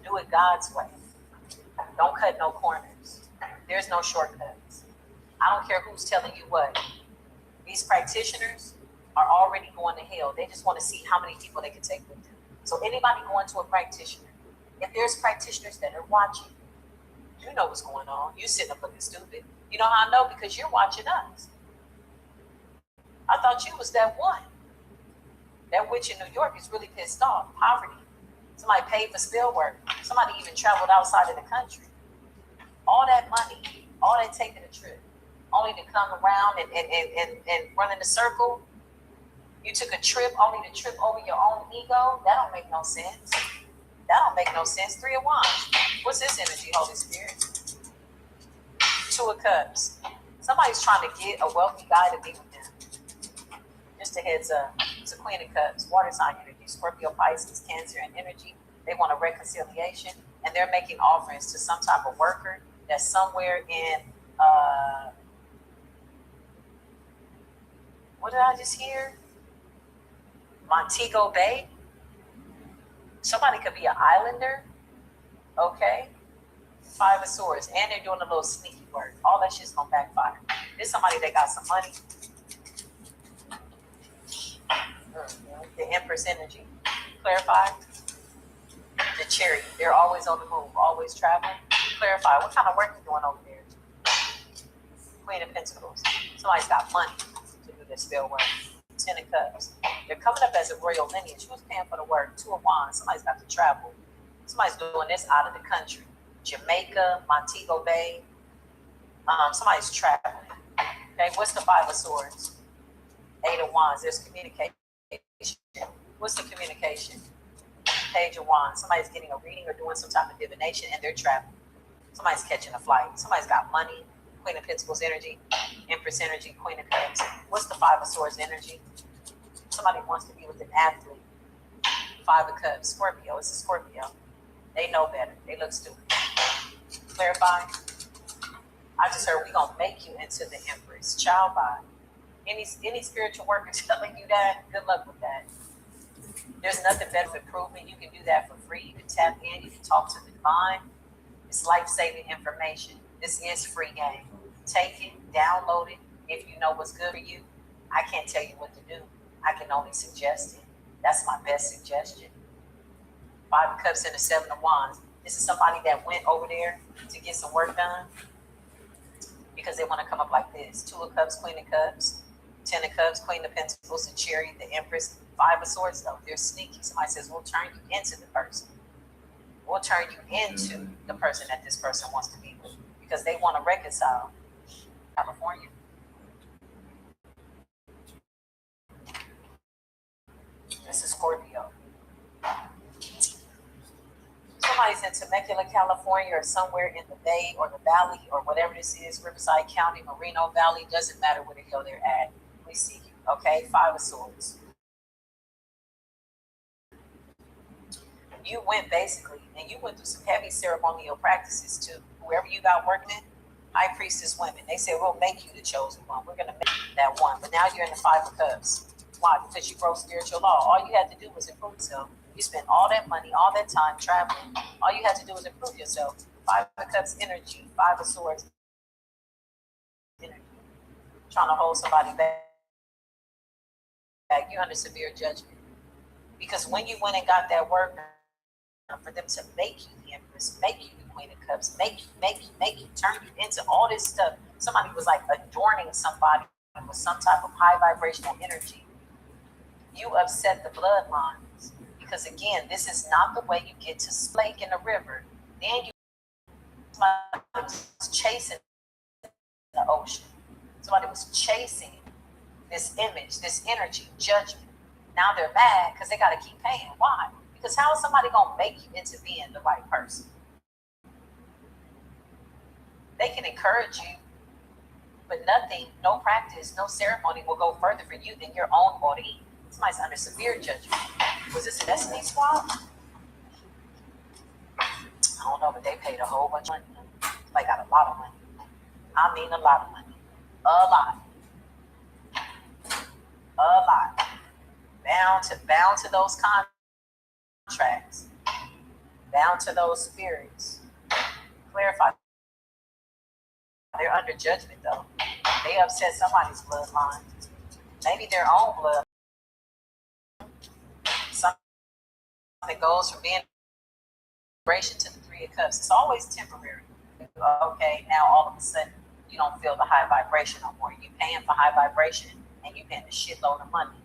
Do it God's way. Don't cut no corners. There's no shortcuts. I don't care who's telling you what. These practitioners are already going to hell. They just want to see how many people they can take with them. So anybody going to a practitioner, if there's practitioners that are watching, you know what's going on. You sitting up looking stupid. You know how I know? Because you're watching us. I thought you was that one. That witch in New York is really pissed off. Poverty. Somebody paid for spell work. Somebody even traveled outside of the country. All that money, all that taking a trip, only to come around and run in a circle. You took a trip only to trip over your own ego. That don't make no sense. That don't make no sense. 3 of Wands. What's this energy, Holy Spirit? 2 of Cups. Somebody's trying to get a wealthy guy to be with them. Just a heads up. It's a Queen of Cups, water sign energy, Scorpio, Pisces, Cancer, and energy. They want a reconciliation, and they're making offerings to some type of worker that's somewhere in, what did I just hear? Montego Bay. Somebody could be an islander. Okay. 5 of Swords. And they're doing a little sneaky work. All that shit's gonna backfire. There's somebody that got some money. The Empress energy. Clarify. The Chariot. They're always on the move, always traveling. Clarify. What kind of work you doing over there? Queen of Pentacles. Somebody's got money to do this spell work. 10 of Cups. They're coming up as a royal lineage. Who's paying for the work? 2 of Wands. Somebody's got to travel. Somebody's doing this out of the country. Jamaica, Montego Bay. Somebody's traveling. Okay, what's the 5 of Swords? 8 of Wands. There's communication. What's the communication? Page of Wands. Somebody's getting a reading or doing some type of divination and they're traveling. Somebody's catching a flight. Somebody's got money. Queen of Pentacles energy, Empress energy, Queen of Cups. What's the Five of Swords energy? Somebody wants to be with an athlete. Five of Cups, Scorpio. It's a Scorpio. They know better. They look stupid. Clarify. I just heard we're going to make you into the Empress. Child by. Any spiritual worker telling you that, good luck with that. There's nothing better for improvement. You can do that for free. You can tap in. You can talk to the divine. It's life-saving information. This is free game. Take it, download it. If you know what's good for you, I can't tell you what to do. I can only suggest it. That's my best suggestion. Five of Cups and the Seven of Wands. This is somebody that went over there to get some work done because they want to come up like this. Two of Cups, Queen of Cups, Ten of Cups, Queen of Pentacles, the Chariot, the Empress. Five of Swords, though. They're sneaky. Somebody says, we'll turn you into the person. We'll turn you into the person that this person wants to be with because they want to reconcile. California. This is Scorpio. Somebody's in Temecula, California, or somewhere in the Bay or the Valley or whatever this is, Riverside County, Moreno Valley, doesn't matter where the hell they're at. We see you, okay? Five of Swords. You went basically, and you went through some heavy ceremonial practices too. Whoever you got working in, High Priestess women, they said, we'll make you the chosen one. We're going to make you that one. But now you're in the Five of Cups. Why? Because you broke spiritual law. All you had to do was improve yourself. You spent all that money, all that time traveling. All you had to do was improve yourself. Five of Cups energy, Five of Swords energy. Trying to hold somebody back. You're under severe judgment. Because when you went and got that work, for them to make you the Empress, make you the Queen of Cups, make you, turn you into all this stuff. Somebody was like adorning somebody with some type of high vibrational energy. You upset the bloodlines. Because again, this is not the way you get to Lake in the river. Then somebody was chasing the ocean. Somebody was chasing this image, this energy, judgment. Now they're mad because they got to keep paying. Why? Because how is somebody going to make you into being the right person? They can encourage you, but nothing, no practice, no ceremony will go further for you than your own body. Somebody's under severe judgment. Was this a Destiny Squad? I don't know, but they paid a whole bunch of money. They got a lot of money. I mean a lot of money. A lot. A lot. Bound to those contracts. Bound to those spirits. Clarify. They're under judgment though. They upset somebody's bloodline. Maybe their own blood. Something goes from being vibration to the Three of Cups. It's always temporary. Okay, now all of a sudden you don't feel the high vibration no more. You're paying for high vibration and you're paying a shitload of money.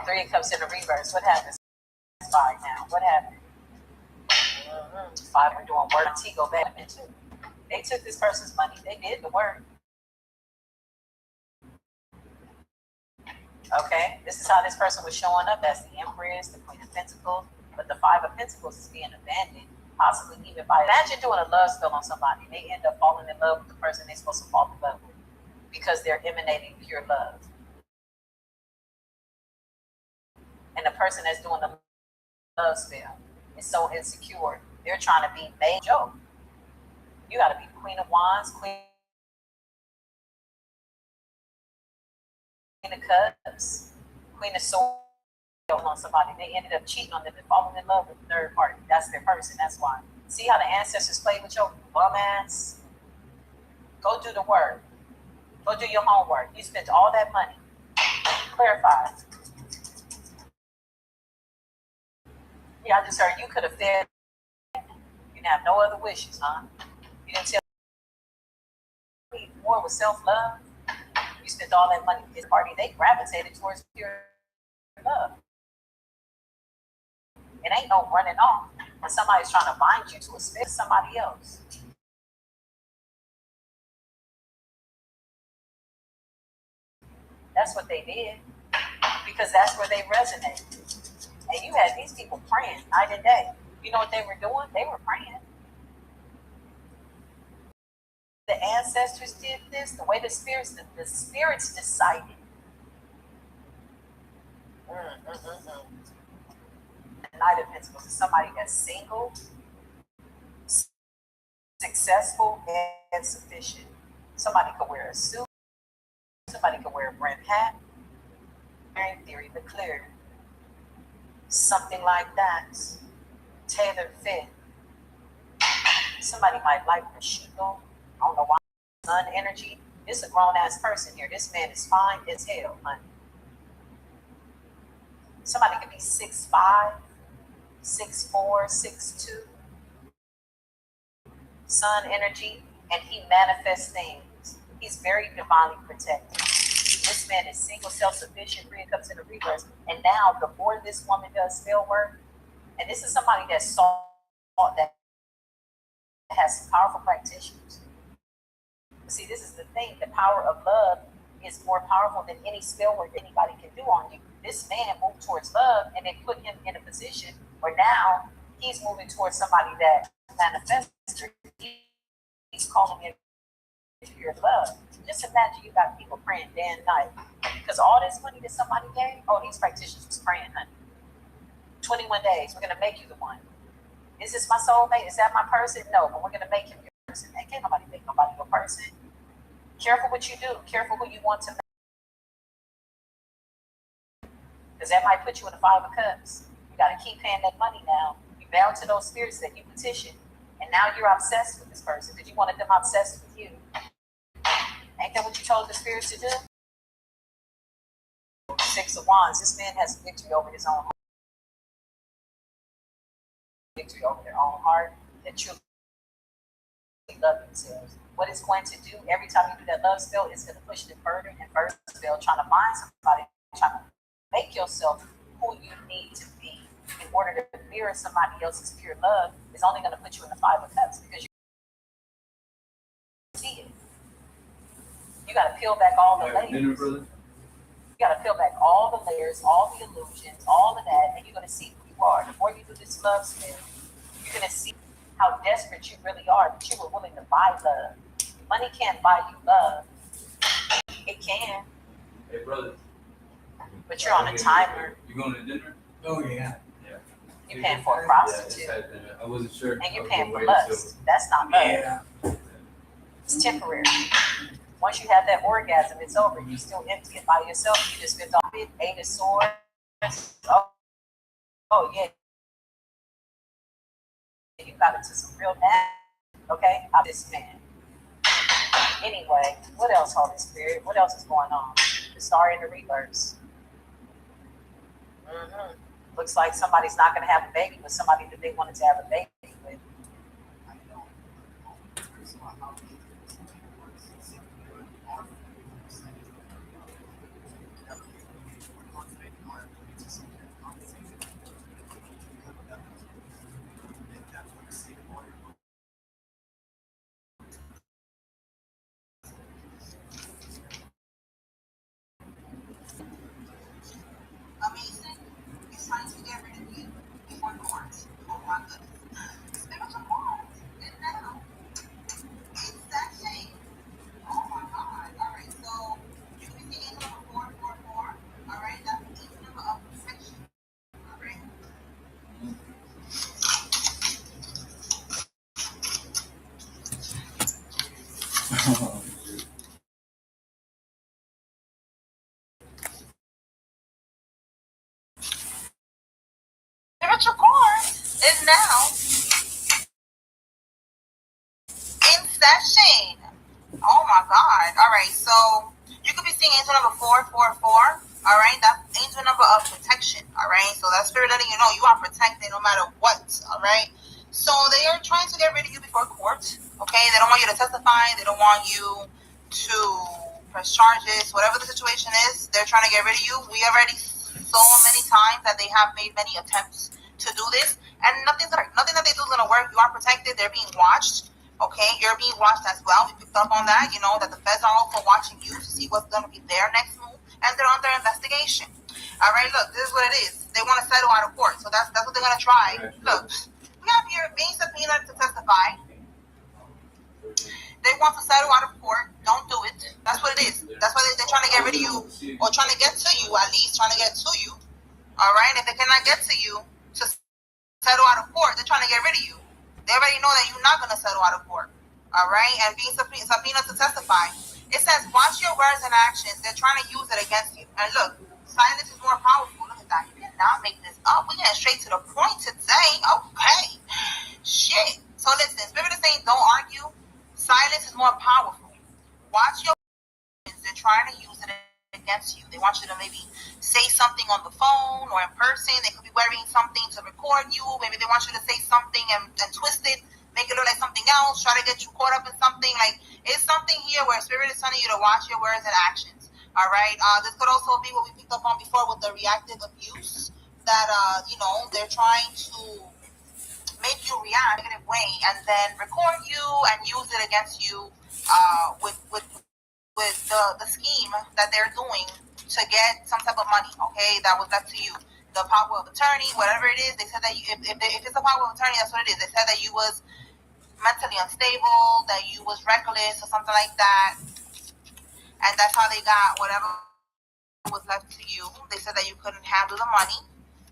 Three of Cups in the reverse. What happens? Five now. What happened? Five were doing work. Go back into. They took this person's money. They did the work. Okay, this is how this person was showing up as the Empress, the Queen of Pentacles, but the Five of Pentacles is being abandoned, possibly even by. Imagine doing a love spell on somebody. They end up falling in love with the person they're supposed to fall in love with because they're emanating pure love. And the person that's doing the love spell is so insecure. They're trying to be made joke. You got to be Queen of Wands, Queen of Cups, Queen of Swords on somebody. They ended up cheating on them and falling in love with the third party. That's their person. That's why. See how the ancestors played with your bum ass? Go do the work. Go do your homework. You spent all that money. Clarify. Yeah, I just heard you could have fed. You didn't have no other wishes, huh? You didn't tell me more with self-love. You spent all that money with this party. They gravitated towards pure love. It ain't no running off when somebody's trying to bind you to a spell somebody else. That's what they did because that's where they resonate. And you had these people praying night and day. You know what they were doing? They were praying. the ancestors did this, the way the spirits decided. The Knight of Pentacles is somebody that's single, successful, and sufficient. Somebody could wear a suit. Somebody could wear a brim hat. In theory, but clear. Something like that. Tailor fit. Somebody might like Rashiko. I don't know why. Sun energy. This is a grown ass person here. This man is fine as hell, honey. Somebody could be 6'5", 6'4", 6'2". Sun energy, and he manifests things. He's very divinely protected. This man is single, self-sufficient, 3 of Cups in the reverse. And now, the more this woman does spell work, and this is somebody that saw that has some powerful practitioners. See, this is the thing. The power of love is more powerful than any spell work anybody can do on you. This man moved towards love, and it put him in a position where now he's moving towards somebody that manifests. He's calling in your love. Just imagine you got people praying day and night. Because all this money that somebody gave, these practitioners was praying, honey. 21 days, we're going to make you the one. Is this my soulmate? Is that my person? No, but we're going to make him your person. And can't nobody make nobody your person. Careful what you do. Careful who you want to make. Because that might put you in the 5 of Cups. You got to keep paying that money now. You bow to those spirits that you petition. And now you're obsessed with this person because you wanted them obsessed with you. Ain't that what you told the spirits to do? 6 of Wands. This man has victory over his own heart. Victory over their own heart. That truly love themselves. What it's going to do every time you do that love spell, it's going to push them further and further spell, trying to find somebody, trying to make yourself who you need to be in order to mirror somebody else's pure love. Is only going to put you in the 5 of Cups because you see it. You got to peel back all the layers. You got to peel back all the layers, all the illusions, all of that, and you're going to see who you are. The more you do this love spell, you're going to see how desperate you really are, that you were willing to buy love. Money can't buy you love. It can. Hey, brother. But you're on a timer. You going to dinner? Oh, yeah. You're paying for a prostitute. I wasn't sure. And you're paying for lust. That's not love. It's temporary. Once you have that orgasm, it's over. You're still empty and by yourself. You just spent all it, 8 of Swords. Oh yeah. You got into some real nasty, okay? I'm this man. Anyway, what else, Holy Spirit? What else is going on? The Star in the reverse. Looks like somebody's not going to have a baby with somebody that they wanted to have a baby with. Amazing. It's time to get rid of you before court. Oh my goodness. Spiritual court. And now, it's that thing. Oh my God. All right, so you can be seeing number 444. All right, that's each number of perfection. All right. Spiritual court is now in session. Oh my God. All right. So you could be seeing angel number 444. All right. That's angel number of protection. All right. So that's spirit letting you know you are protected no matter what. All right. So they are trying to get rid of you before court. Okay. They don't want you to testify. They don't want you to press charges. Whatever the situation is, they're trying to get rid of you. We already so many times that they have made many attempts to do this, and nothing that they do is going to work. You are protected. They're being watched. Okay, you're being watched as well. We picked up on that. You know that the feds are also watching you to see what's going to be their next move, and they're under investigation. All right, look, this is what it is. They want to settle out of court, so that's what they're going to try. Look, we have here being subpoenaed to testify. They want to settle out of court. Don't do it. That's what it is. That's why they're trying to get rid of you, or trying to get to you, at least trying to get to you. All right? If they cannot get to you to settle out of court, they're trying to get rid of you. They already know that you're not going to settle out of court. All right? And being subpoenaed to testify. It says, watch your words and actions. They're trying to use it against you. And look, silence is more powerful. Look at that. You cannot make this up. We're getting straight to the point today. Okay. Shit. So listen, Spirit is saying don't argue. Silence is more powerful. Watch your words. They're trying to use it against you. They want you to maybe say something on the phone or in person. They could be wearing something to record you. Maybe they want you to say something and twist it, make it look like something else, try to get you caught up in something. Like, it's something here where Spirit is telling you to watch your words and actions. All right? This could also be what we picked up on before with the reactive abuse, that, they're trying to make you react in a negative way and then record you and use it against you with the scheme that they're doing to get some type of money, okay, that was left to you. The power of attorney, whatever it is, they said that if it's a power of attorney, that's what it is. They said that you was mentally unstable, that you was reckless or something like that, and that's how they got whatever was left to you. They said that you couldn't handle the money,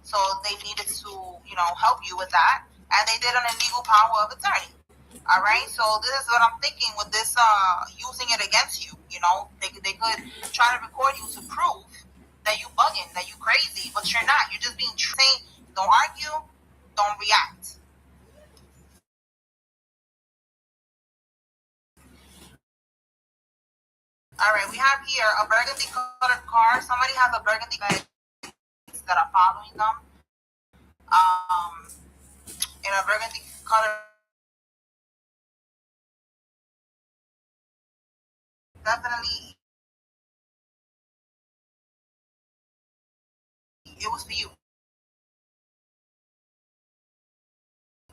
so they needed to, help you with that, and they did an illegal power of attorney. All right, so this is what I'm thinking with this using it against you. They could try to record you to prove that you bugging, that you crazy, but you're not. You're just being trained. Don't argue, don't react. All right, we have here a burgundy colored car. Somebody has a burgundy car that are following them. In a burgundy colored. Definitely, it was for you,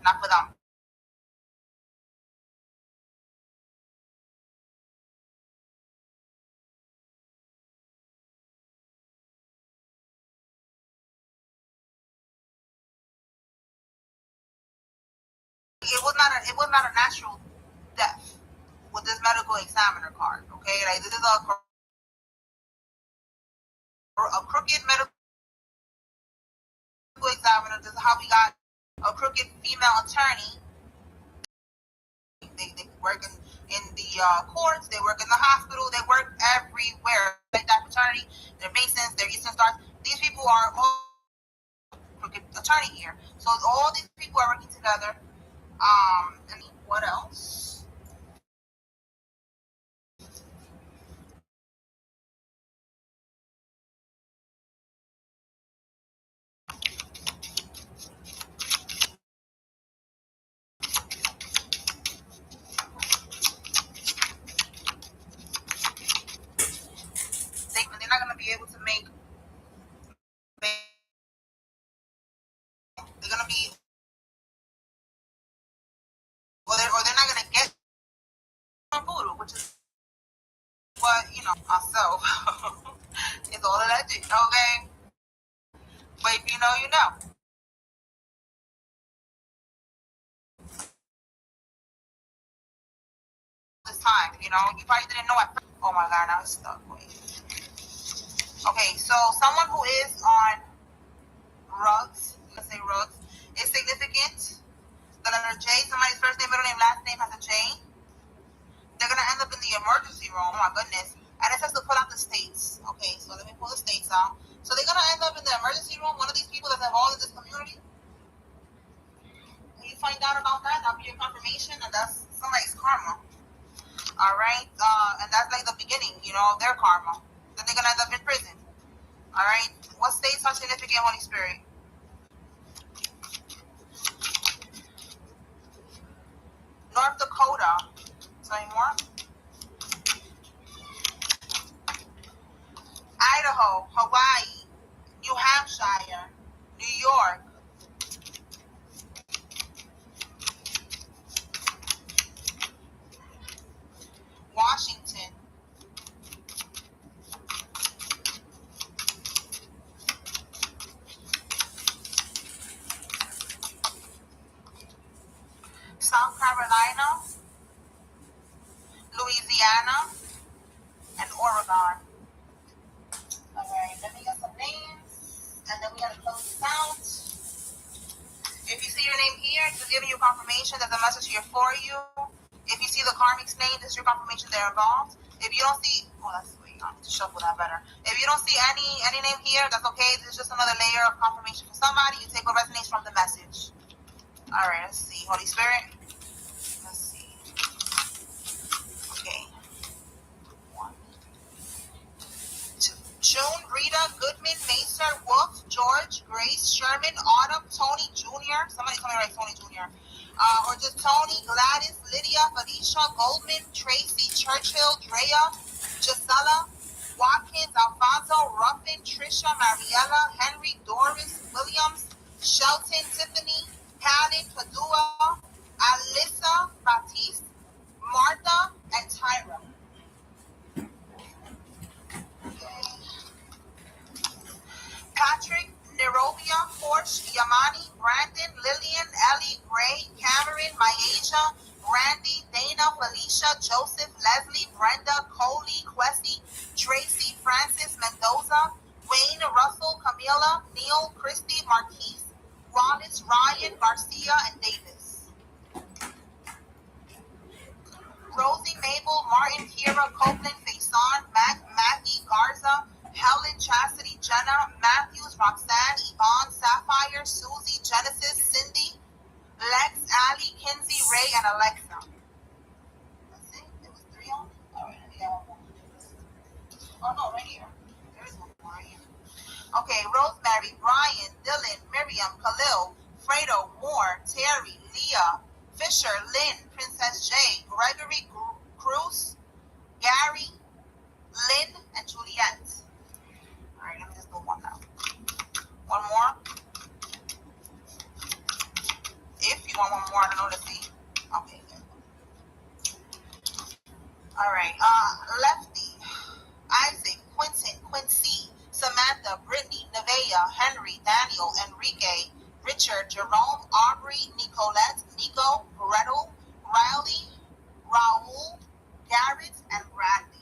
not for them. It was not a natural death with this medical examiner card. Okay, like this is a crooked medical examiner. This is how we got a crooked female attorney. They work in the courts. They work in the hospital. They work everywhere. Like that fraternity, they're Masons, they're Eastern Stars. These people are all crooked attorney here. So all these people are working together. And what else? They're not going to be able to make. They're going to be, or they're not going to get voodoo, which is what myself. It's all alleged, okay? But if you know, you know. This time, you probably didn't know it. Oh my God, now it's stuck. Wait. Okay, so someone who is on rugs, let's say rugs, is significant. The letter J, somebody's first name, middle name, last name has a J. They're going to end up in the emergency room. Oh my goodness. And it says to pull out the states. Okay, so let me pull the states out. So they're going to end up in the emergency room. One of these people that's involved in this community. When you find out about that, that'll be your confirmation, and that's somebody's karma. All right? And that's like the beginning, of their karma. Then they're going to end up in prison. All right? What states are significant, Holy Spirit? North Dakota. Tell you more. Idaho, Hawaii, New Hampshire, New York, Washington, South Carolina, Oregon. All right, let me get some names, and then we gotta close this out. If you see your name here, it's giving you confirmation that the message here for you. If you see the karmic's name, this is your confirmation they're involved. If you don't see, that's sweet. I need to shuffle that better. If you don't see any name here, that's okay. This is just another layer of confirmation for somebody. You take what resonates from the message. All right, let's see. Holy Spirit. Let's see. Okay. 1, 2. June, Rita, Goodman, Mason, Wolf, George, Grace, Sherman, Autumn, Tony Jr. Somebody tell me right, Tony Jr. Or just Tony, Gladys, Lydia, Felicia, Goldman, Tracy, Churchill, Drea, Gisela, Watkins, Alfonso, Ruffin, Trisha, Mariella, Henry, Doris, Williams, Shelton, Tiffany, Palin, Padua, Alyssa, Batiste, Martha, and Tyra. Patrick, Nerobia, Porsche, Yamani, Brandon, Lillian, Ellie, Gray, Cameron, Myasia, Randy, Dana, Felicia, Joseph, Leslie, Brenda, Coley, Quessy, Tracy, Francis, Mendoza, Wayne, Russell, Camila, Neil, Christy, Marquise, Wallace, Ryan, Garcia, and Davis. Rosie, Mabel, Martin, Kira, Copeland, Faison, Maggie, Garza, Helen, Chastity, Jenna, Matthews, Roxanne, Yvonne, Sapphire, Susie, Genesis, Cindy, Lex, Ali, Kinsey, Ray, and Alexa. That's it? There was 3 on? Alright, let me get one more. Oh no, right here. There's one more right here. Okay, Rosemary, Brian, Dylan, Miriam, Khalil, Fredo, Moore, Terry, Leah, Fisher, Lynn, Princess J, Gregory, Cruz, Gary, Lynn, and Juliet. Alright, let me just do one now. One more. If you want one more, I don't know, let's see. Okay, good. Alright, Lefty, Isaac, Quentin, Quincy, Samantha, Brittany, Nevaeh, Henry, Daniel, Enrique, Richard, Jerome, Aubrey, Nicolette, Nico, Gretel, Riley, Raul, Garrett, and Bradley.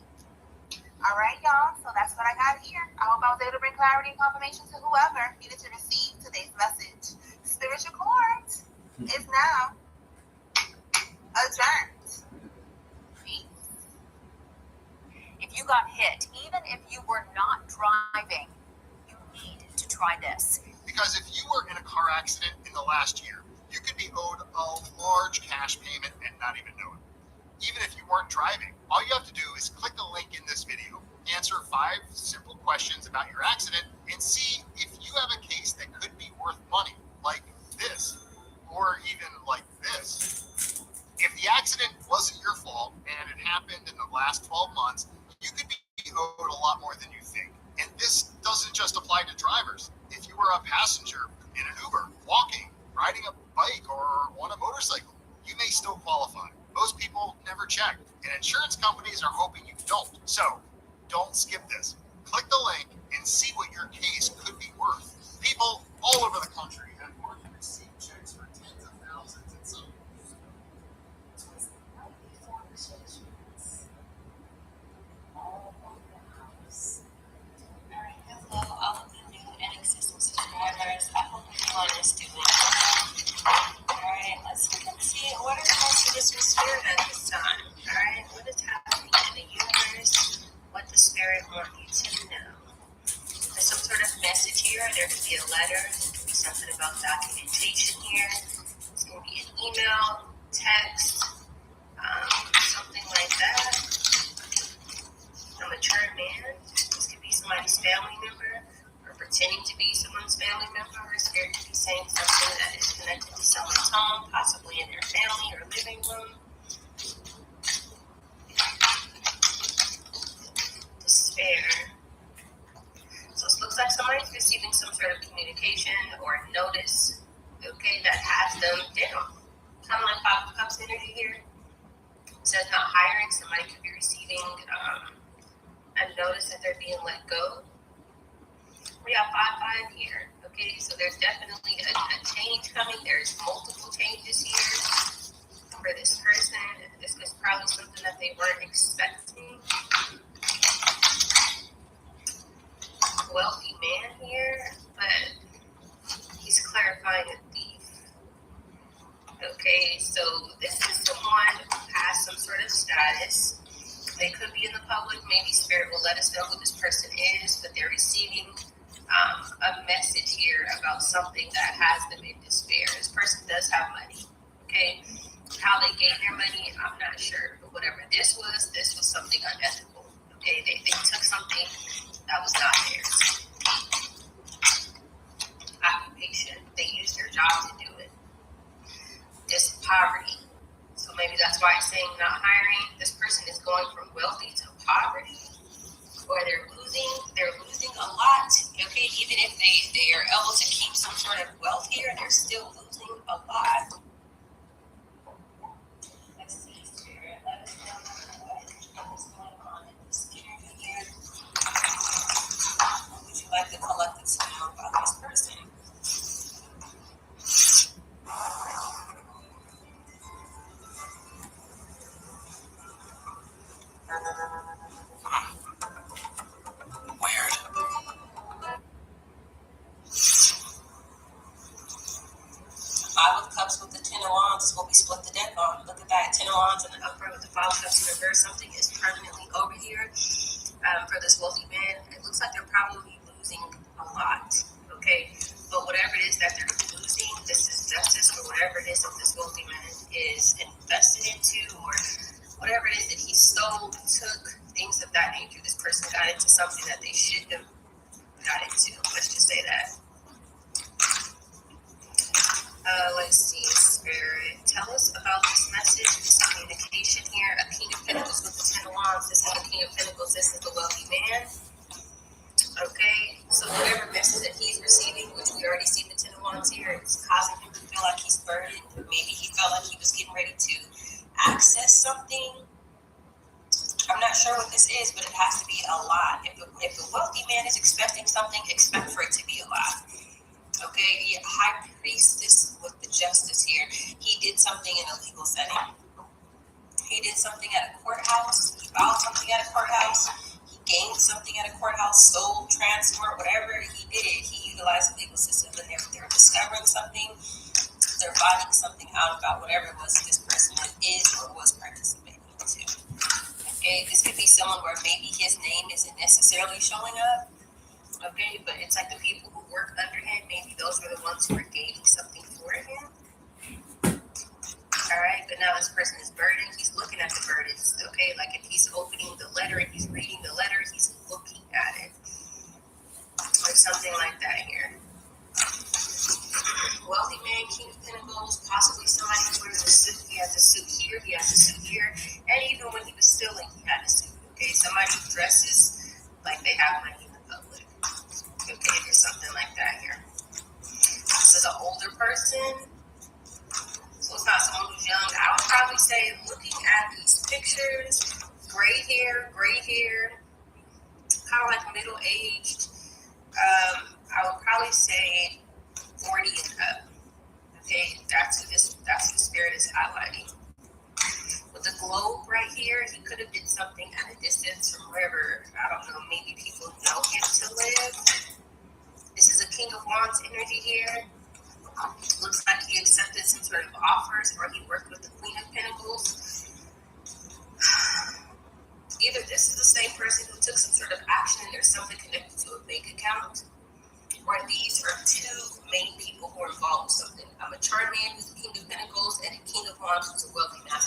All right, y'all. So that's what I got here. I hope I was able to bring clarity and confirmation to whoever needed to receive today's message. Spiritual court is now adjourned. Peace. If you got hit, even if you were not driving, you need to try this. Because if you were in a car accident in the last year, you could be owed a large cash payment and not even know it. Even if you weren't driving, all you have to do is click the link in this video, answer 5 simple questions about your accident, and see if you have a case that could be worth money, like this, or even like this. If the accident wasn't your fault and it happened in the last 12 months, you could be owed a lot more than you think. And this doesn't just apply to drivers. If you were a passenger in an Uber, walking, riding a bike, or on a motorcycle, you may still qualify. Most people never check, and insurance companies are hoping you don't. So, don't skip this. Click the link and see what your case could be worth. People all over the country have already received checks for tens of thousands and some. Hello, all of the new and existing subscribers. I hope everyone is doing well. Alright, let's look and see what are the messages from Spirit at this time. Alright, what is happening in the universe? What does Spirit want you to know? There's some sort of message here. There could be a letter. There could be something about documentation here. It's going to be an email, text, something like that. A mature man. This could be somebody's family member, or pretending to be someone's family member, or Spirit could be saying something that is connected to someone's home, possibly in their family or living room. Despair. So it looks like somebody's receiving some sort of communication or notice, okay, that has them down. Kind of like Five of Cups energy here. It says not hiring. Somebody could be receiving a notice that they're being let go. We have 5-5 here. Okay, so there's definitely a change coming. There's multiple changes here for this person. This is probably something that they weren't expecting. wealthy man here, but he's clarifying a thief. Okay, so this is someone who has some sort of status. They could be in the public. Maybe Spirit will let us know who this person is, but they're receiving a message here about something that has them in despair. This person does have money. Okay, how they gain their money, I'm not sure, but whatever this was something unethical. Okay, they took something that was not theirs. Occupation, they used their job to do it. This poverty, so maybe that's why it's saying not hiring. This person is going from wealthy to poverty, or they're losing a lot. Okay, even if they are able to keep some sort of wealth here, they're still losing a lot. Let's see, Spirit, let us know what is going on in this area here. What would you like the collective to know about this person? Five of Cups with the Ten of Wands is what we split the deck on. Look at that. Ten of Wands in the upper with the Five of Cups in reverse. Something is permanently over here for this wealthy man. It looks like they're probably losing a lot. Okay. But whatever it is that they're losing, this is justice for whatever it is that this wealthy man is invested into, or whatever it is that he stole, took, things of that nature. This person got into something that they shouldn't have got into. Let's just say that. Let's see, Spirit. Tell us about this message, this communication here. A King of Pentacles with the Ten of Wands. This is the King of Pentacles. This is the wealthy man. Okay, so whatever message that he's receiving, which we already see the Ten of Wands here, it's causing him to feel like he's burdened. Maybe he felt like he was getting ready to access something. I'm not sure what this is, but it has to be a lot. If the wealthy man is expecting something, expect for it to be a lot. Okay, the High Priestess with the Justice here. He did something in a legal setting. He did something at a courthouse. He filed something at a courthouse. He gained something at a courthouse, sold, transferred, whatever he did, he utilized the legal system. And they're discovering something. They're finding something out about whatever it was this person is or was participating into. Okay, this could be someone where maybe his name isn't necessarily showing up. Okay, but it's like the people who work under him, maybe those were the ones who were gaining something for him. All right, but now this person is burdened. He's looking at the burdens. Okay, like if he's opening the letter and he's reading the letter, he's looking at it. Or something like that here. Wealthy man, King of Pentacles, possibly somebody who wears a suit. He has a suit here, he has a suit here. And even when he was stealing, he had a suit. Okay, somebody who dresses like they have money. Okay, there's something like that here. This is an older person. So it's not someone who's young. I would probably say, looking at these pictures, gray hair, kind of like middle-aged. I would probably say 40 and up. Okay, that's what the Spirit is highlighting. With the globe right here, he could have did something at a distance from wherever, I don't know, maybe people know him to live. This is a King of Wands energy here. Looks like he accepted some sort of offers, or he worked with the Queen of Pentacles. Either this is the same person who took some sort of action and there's something connected to a bank account, or these are two main people who are involved with something. A mature man who's the King of Pentacles and a King of Wands who's a wealthy man.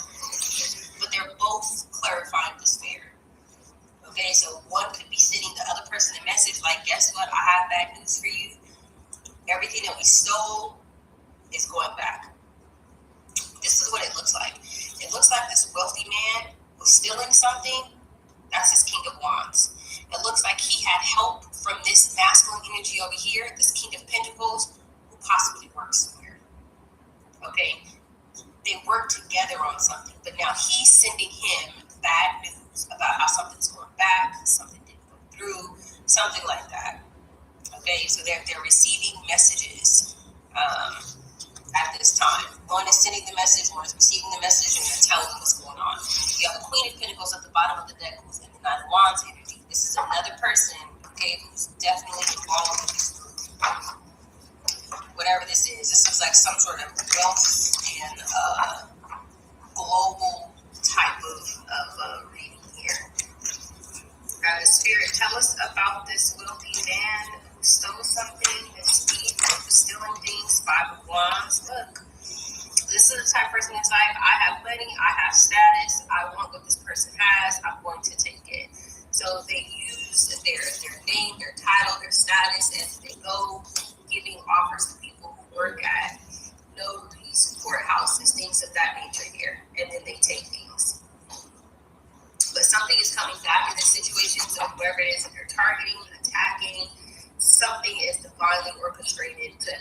But they're both clarifying the Spirit. Okay, so one could be sending the other person a message like, guess what? I have bad news for you. Everything that we stole is going back. This is what it looks like. It looks like this wealthy man was stealing something. That's his King of Wands. It looks like he had help from this masculine energy over here, this King of Pentacles, who possibly works somewhere. Okay, they work together on something, but now he's sending him bad news about how something's going back, something didn't go through, something like that. Okay, so they're receiving messages at this time. One is sending the message, one is receiving the message, and they're telling what's going on. You have the Queen of Pentacles at the bottom of the deck who's in the Nine of Wands energy. This is another person, okay, who's definitely seems like some sort of wealth and global type of reading here. The Spirit, tell us about this wealthy man who stole something, this thief who was stealing things, 5 of Wands. Look, this is the type of person who's like, I have money, I have status, I want what this person has, I'm going to take it. So they use their name, their title, their status, and they go giving offers to people who work at notaries, courthouses, things of that nature here, and then they take things. But something is coming back in this situation, so whoever it is that they're targeting, attacking, something is divinely orchestrated to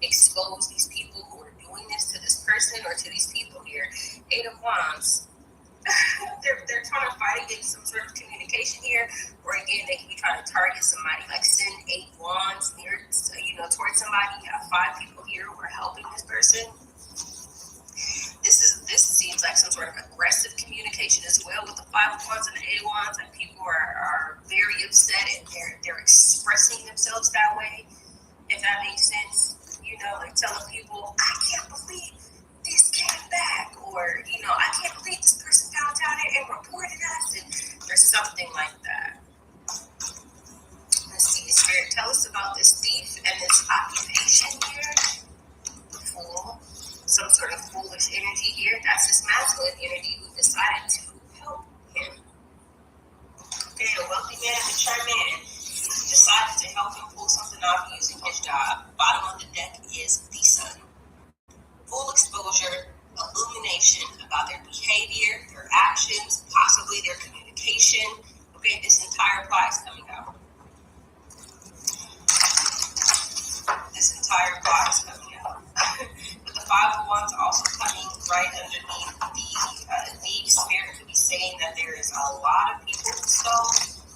expose these people who are doing this to this person or to these people here. 8 of Wands. they're trying to fight against some sort of communication here, or again, they can be trying to target somebody, like send 8 wands near, towards somebody. You have 5 people here who are helping this person. This seems like some sort of aggressive communication as well with the 5 of Wands and the 8 of Wands. Like people are very upset and they're expressing themselves that way, if that makes sense. Like telling people, I can't believe this came back, or I can't believe this person found out and reported us, and there's something like that. Let's see, Spirit, tell us about this thief and this occupation here. The Fool. Some sort of foolish energy here. That's this masculine energy who decided to help him. Okay, a wealthy man and a shy man decided to help him pull something off using his job. Bottom of the deck is the Sun. Full exposure, illumination about their behavior, their actions, possibly their communication. Okay, this entire pie is coming out. This entire pie is coming out. But the 5 of Wands also coming right underneath the thief. Spirit could be saying that there is a lot of people who stole.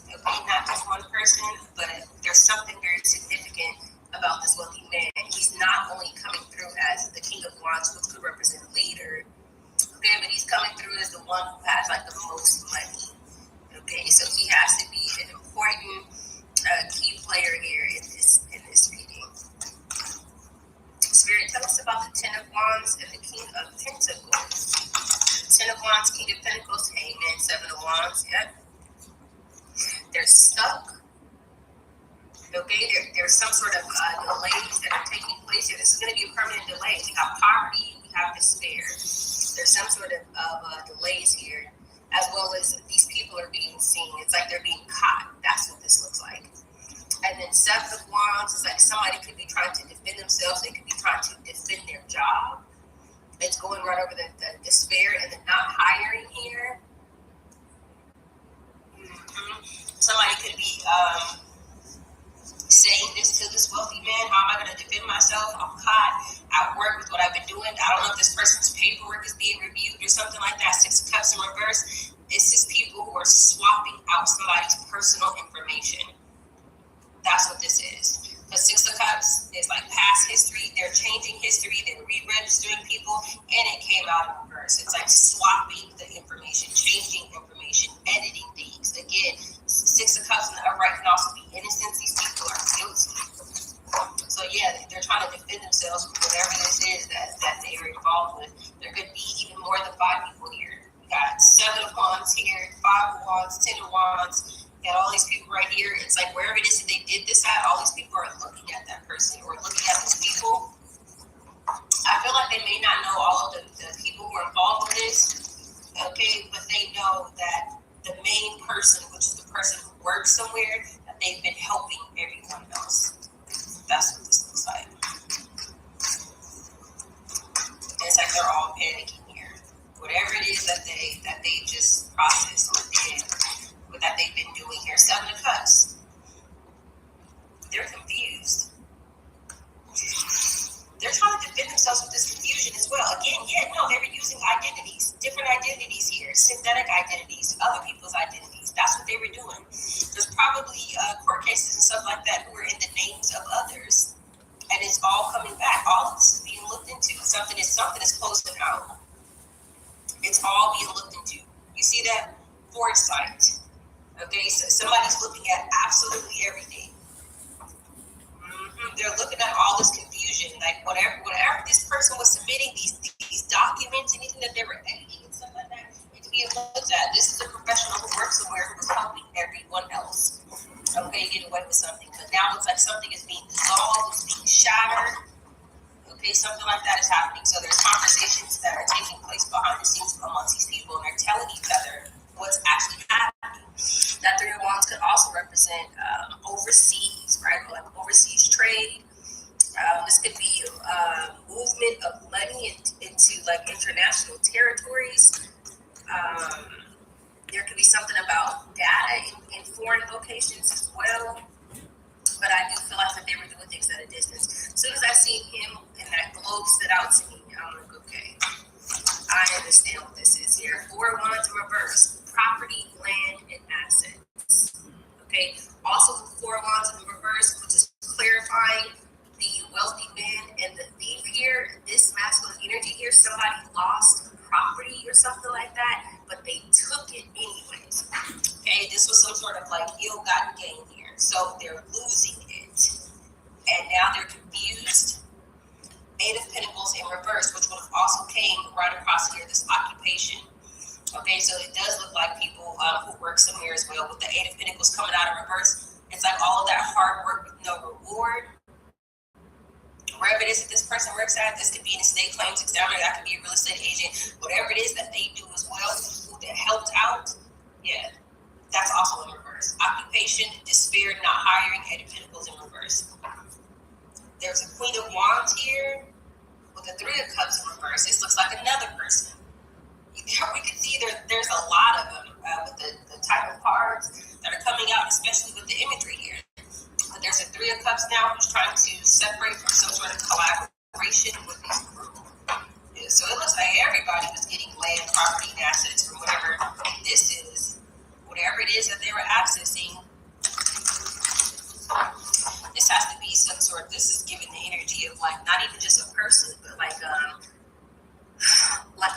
Okay, not just one person, but there's something very significant about this wealthy man. He's not only coming through as the King of Wands, which could represent a leader, okay, but he's coming through as the one who has like the most money. Okay, so he has to be an important key player here in this reading. Spirit, tell us about the 10 of Wands and the King of Pentacles. 10 of Wands, King of Pentacles, Hangman, 7 of Wands. Yep. They're stuck. Okay, there's some sort of delays that are taking place here. This is going to be a permanent delay. We have poverty, we have despair. There's some sort of delays here, as well as these people are being seen. It's like they're being caught. That's what this looks like. And then 7 of Wands is like somebody could be trying to defend themselves. They could be trying to defend their job. It's going right over the despair and the not hiring here. Somebody could be saying this to this wealthy man. How am I going to defend myself? I'm caught at work with what I've been doing. I don't know if this person's paperwork is being reviewed or something like that. 6 of Cups in reverse. This is people who are swapping out somebody's personal information. That's what this is. The 6 of Cups is like past history. They're changing history. They're re-registering people, and it came out in reverse. It's like swapping the information, changing information, editing things. Again, 6 of Cups in the upright can also be innocent. These people are guilty. So yeah, they're trying to defend themselves from whatever this is that they are involved with. There could be even more than 5 people here. We got 7 of Wands here, 5 of Wands, 10 of Wands. Got all these people right here. It's like wherever it is that they did this at, all these people are looking at that person or looking at these people. I feel like they may not know all of the people who are involved with this, okay, but they know that the main person, which is the person who works somewhere, that they've been helping everyone else. That's what this looks like. And it's like they're all panicking here. Whatever it is that they just processed or did, that they've been doing here. 7 of Cups. They're confused. They're trying to defend themselves with this confusion as well. Again, they were using identities, different identities here, synthetic identities, other people's identities. That's what they were doing. There's probably court cases and stuff like that who are in the names of others, and it's all coming back. All of this is being looked into. Something is closing out. It's all being looked into. You see that? Foresight. Okay, so somebody's looking at absolutely everything. They're looking at all this confusion, like okay, something like that is happening. So there's conversations that are taking place behind the scenes amongst these people, and they're telling each other what's actually happening. That Three of Wands could also represent overseas, right? Like overseas trade. This could be movement of money into like international territories. There could be something about data in foreign locations as well. But I do feel like that they were doing things at a distance. As soon as I seen him and that globe stood out to me, I'm like, okay, I understand what this is here. Four of Wands in reverse, property, land, and assets. Okay. Also, Four of Wands in reverse, which is clarifying the wealthy man and the thief here. This masculine energy here, somebody lost property or something like that, but they took it anyways. Okay, this was some sort of like ill-gotten gain here. So they're losing it. And now they're confused. Eight of Pentacles in reverse, which would have also came right across here, this occupation. Okay, so it does look like people who work somewhere as well. With the Eight of Pentacles coming out in reverse, it's like all of that hard work with no reward. Wherever it is that this person works at, this could be an estate claims examiner, that could be a real estate agent, whatever it is that they do as well, who that helped out, yeah, that's also in reverse. Occupation, despair, not hiring, Eight of Pentacles in reverse. There's a Queen of Wands here with the Three of Cups in reverse. This looks like another person. We can see there's a lot of them with the type of cards that are coming out, especially with the imagery here. But there's a Three of Cups now who's trying to separate from some sort of collaboration with this group. Yeah, so it looks like everybody was getting land, property, and assets from whatever this is, whatever it is that they were accessing. This has to be some sort, this is giving the energy of like, not even just a person, but like a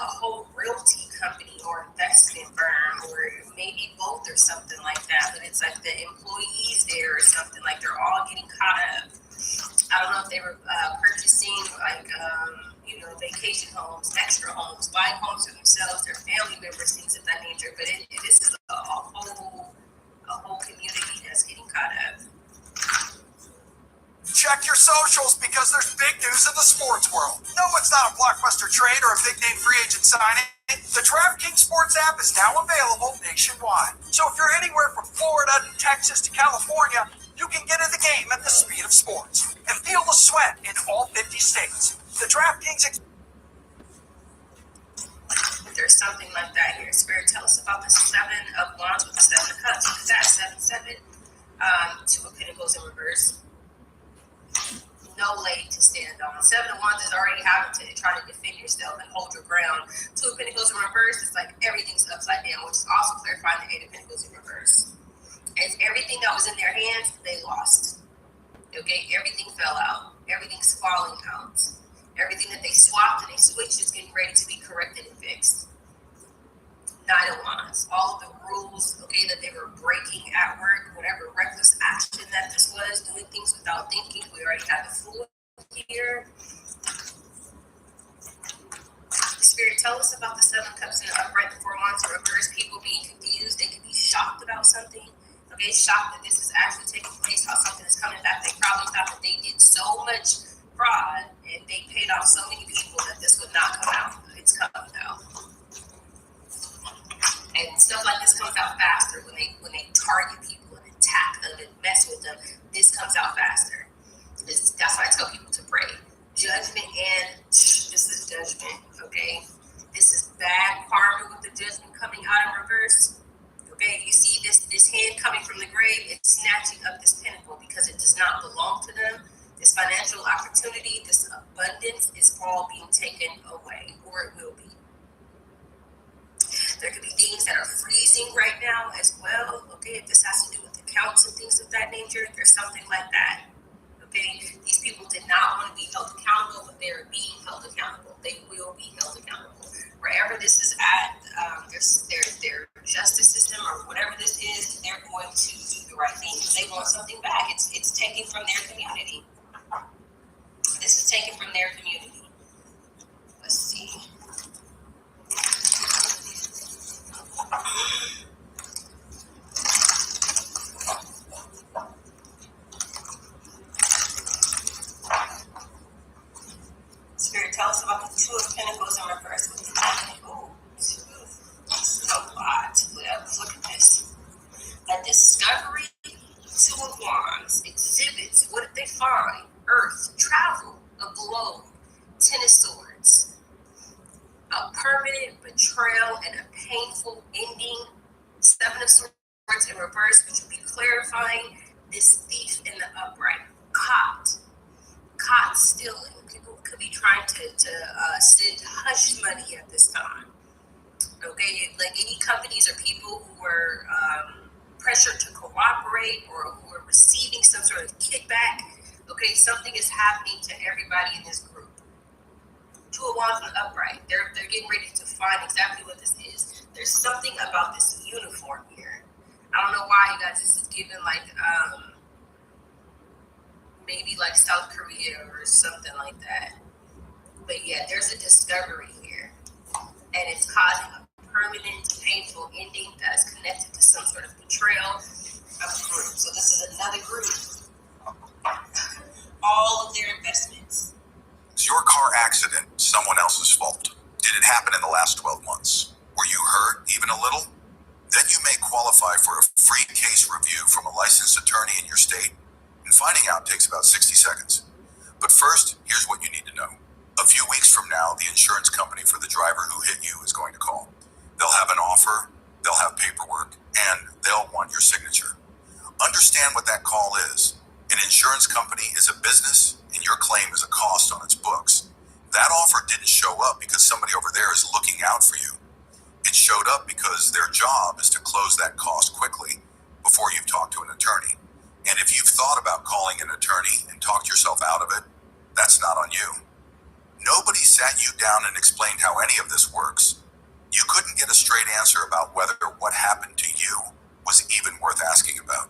whole realty company or investment firm, or maybe both or something like that. But it's like the employees there or something, like they're all getting caught up. I don't know if they were purchasing like vacation homes, extra homes, buying homes for themselves, their family members, things of that nature. But this is a whole community that's getting caught up. Check your socials because there's big news in the sports world. No, it's not a blockbuster trade or a big name free agent signing. The DraftKings Sports app is now available nationwide. So if you're anywhere from Florida to Texas to California, you can get in the game at the speed of sports and feel the sweat in all 50 states. The DraftKings. There's something like that here. Spirit, tell us about the Seven of Wands with the Seven of Cups. What is that? 7-7. Two of Pentacles in reverse. No leg to stand on. Seven of Wands is already having to try to defend yourself and hold your ground. Two of Pentacles in reverse, it's like everything's upside down, which is also clarifying the Eight of Pentacles in reverse. And everything that was in their hands, they lost. Okay, everything fell out. Everything's falling out. Everything that they swapped and they switched is getting ready to be corrected and fixed. Nine of Wands, all of the rules, okay, that they were breaking at work, whatever reckless action that this was, doing things without thinking. We already had the Fool here. Spirit, tell us about the Seven Cups in the upright, the Four Wands in reverse. People being confused, they could be shocked about something. Okay, shocked that this is actually taking place, how something is coming back. They probably thought that they did so much fraud and they paid off so many people that this would not come out. It's coming out. And stuff like this comes out faster when they target people and attack them and mess with them. This comes out faster. That's why I tell people to pray. Judgment, and this is judgment, okay? This is bad karma with the judgment coming out in reverse. Okay, you see this hand coming from the grave, it's snatching up this pinnacle because it does not belong to them. This financial opportunity, this abundance is all being taken away, or it will be. There could be things that are freezing right now as well. Okay, if this has to do with accounts and things of that nature, there's something like that. Okay, these people did not want to be held accountable, but they're being held accountable. They will be held accountable. Wherever this is at, their justice system or whatever this is, they're going to do the right thing. They want something back. It's taken from their community. This is taken from their community. Let's see. goes in reverse. Oh, this is a lot. Look at this. A discovery, two of wands, exhibits. What did they find? Earth, travel, a globe, ten of swords, a permanent betrayal and a painful ending. Seven of swords in reverse, which would be clarifying this thief in the upright. Caught stealing. People could be trying to send hush money at this time. Okay, like any companies or people who were pressured to cooperate or who are receiving some sort of kickback. Okay, something is happening to everybody in this group. Two of wands in the upright. They're getting ready to find exactly what this is. There's something about this uniform here. I don't know why you guys, this is given like maybe like South Korea or something like that. But yeah, there's a discovery here, and it's causing a permanent, painful ending that is connected to some sort of betrayal of a group. So this is another group. All of their investments. Is your car accident someone else's fault? Did it happen in the last 12 months? Were you hurt even a little? Then you may qualify for a free case review from a licensed attorney in your state. And finding out takes about 60 seconds. But first, here's what you need to know. A few weeks from now, the insurance company for the driver who hit you is going to call. They'll have an offer, they'll have paperwork, and they'll want your signature. Understand what that call is. An insurance company is a business, and your claim is a cost on its books. That offer didn't show up because somebody over there is looking out for you. It showed up because their job is to close that cost quickly before you've talked to an attorney. And if you've thought about calling an attorney and talked yourself out of it, that's not on you. Nobody sat you down and explained how any of this works. You couldn't get a straight answer about whether what happened to you was even worth asking about.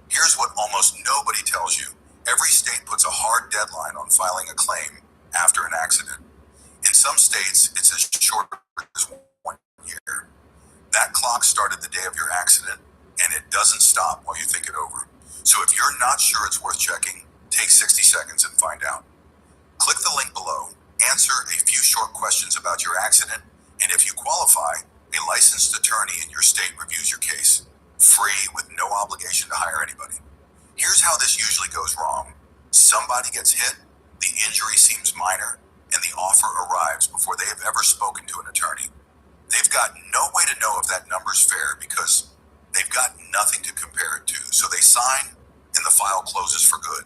Here's what almost nobody tells you. Every state puts a hard deadline on filing a claim after an accident. In some states, it's as short as 1 year. That clock started the day of your accident, and it doesn't stop while you think it over. So if you're not sure it's worth checking, take 60 seconds and find out. Click the link below, answer a few short questions about your accident, and if you qualify, a licensed attorney in your state reviews your case, free with no obligation to hire anybody. Here's how this usually goes wrong. Somebody gets hit, the injury seems minor, and the offer arrives before they have ever spoken to an attorney. They've got no way to know if that number's fair because they've got nothing to compare it to. So they sign and the file closes for good.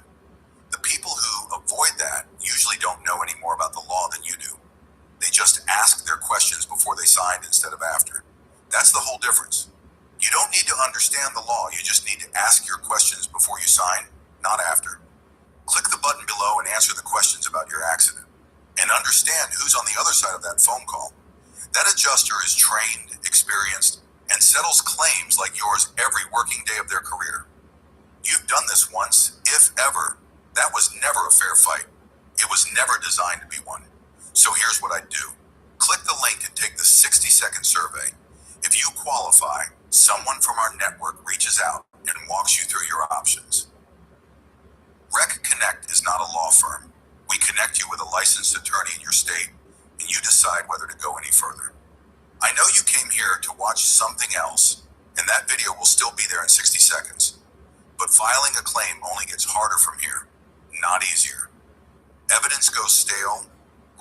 The people who avoid that usually don't know any more about the law than you do. They just ask their questions before they signed instead of after. That's the whole difference. You don't need to understand the law. You just need to ask your questions before you sign, not after. Click the button below and answer the questions about your accident. And understand who's on the other side of that phone call. That adjuster is trained, experienced, and settles claims like yours every working day of their career. You've done this once, if ever. That was never a fair fight. It was never designed to be one. So here's what I do. Click the link and take the 60-second survey. If you qualify, someone from our network reaches out and walks you through your options. Rec Connect is not a law firm. We connect you with a licensed attorney in your state, and you decide whether to go any further. I know you came here to watch something else, and that video will still be there in 60 seconds. But filing a claim only gets harder from here, not easier. Evidence goes stale,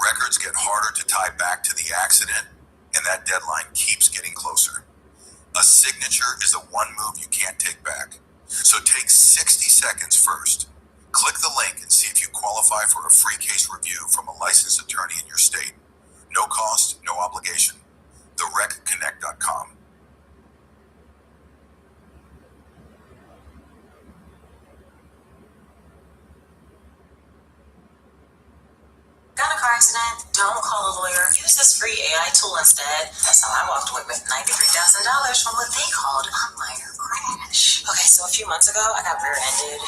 records get harder to tie back to the accident, and that deadline keeps getting closer. A signature is the one move you can't take back. So take 60 seconds first. Click the link and see if you qualify for a free case review from a licensed attorney in your state. No cost, no obligation. TheRecConnect.com. Got a car accident? Don't call a lawyer. Use this free AI tool instead. That's how I walked away with $93,000 from what they called a minor crash. Okay, so a few months ago, I got rear-ended.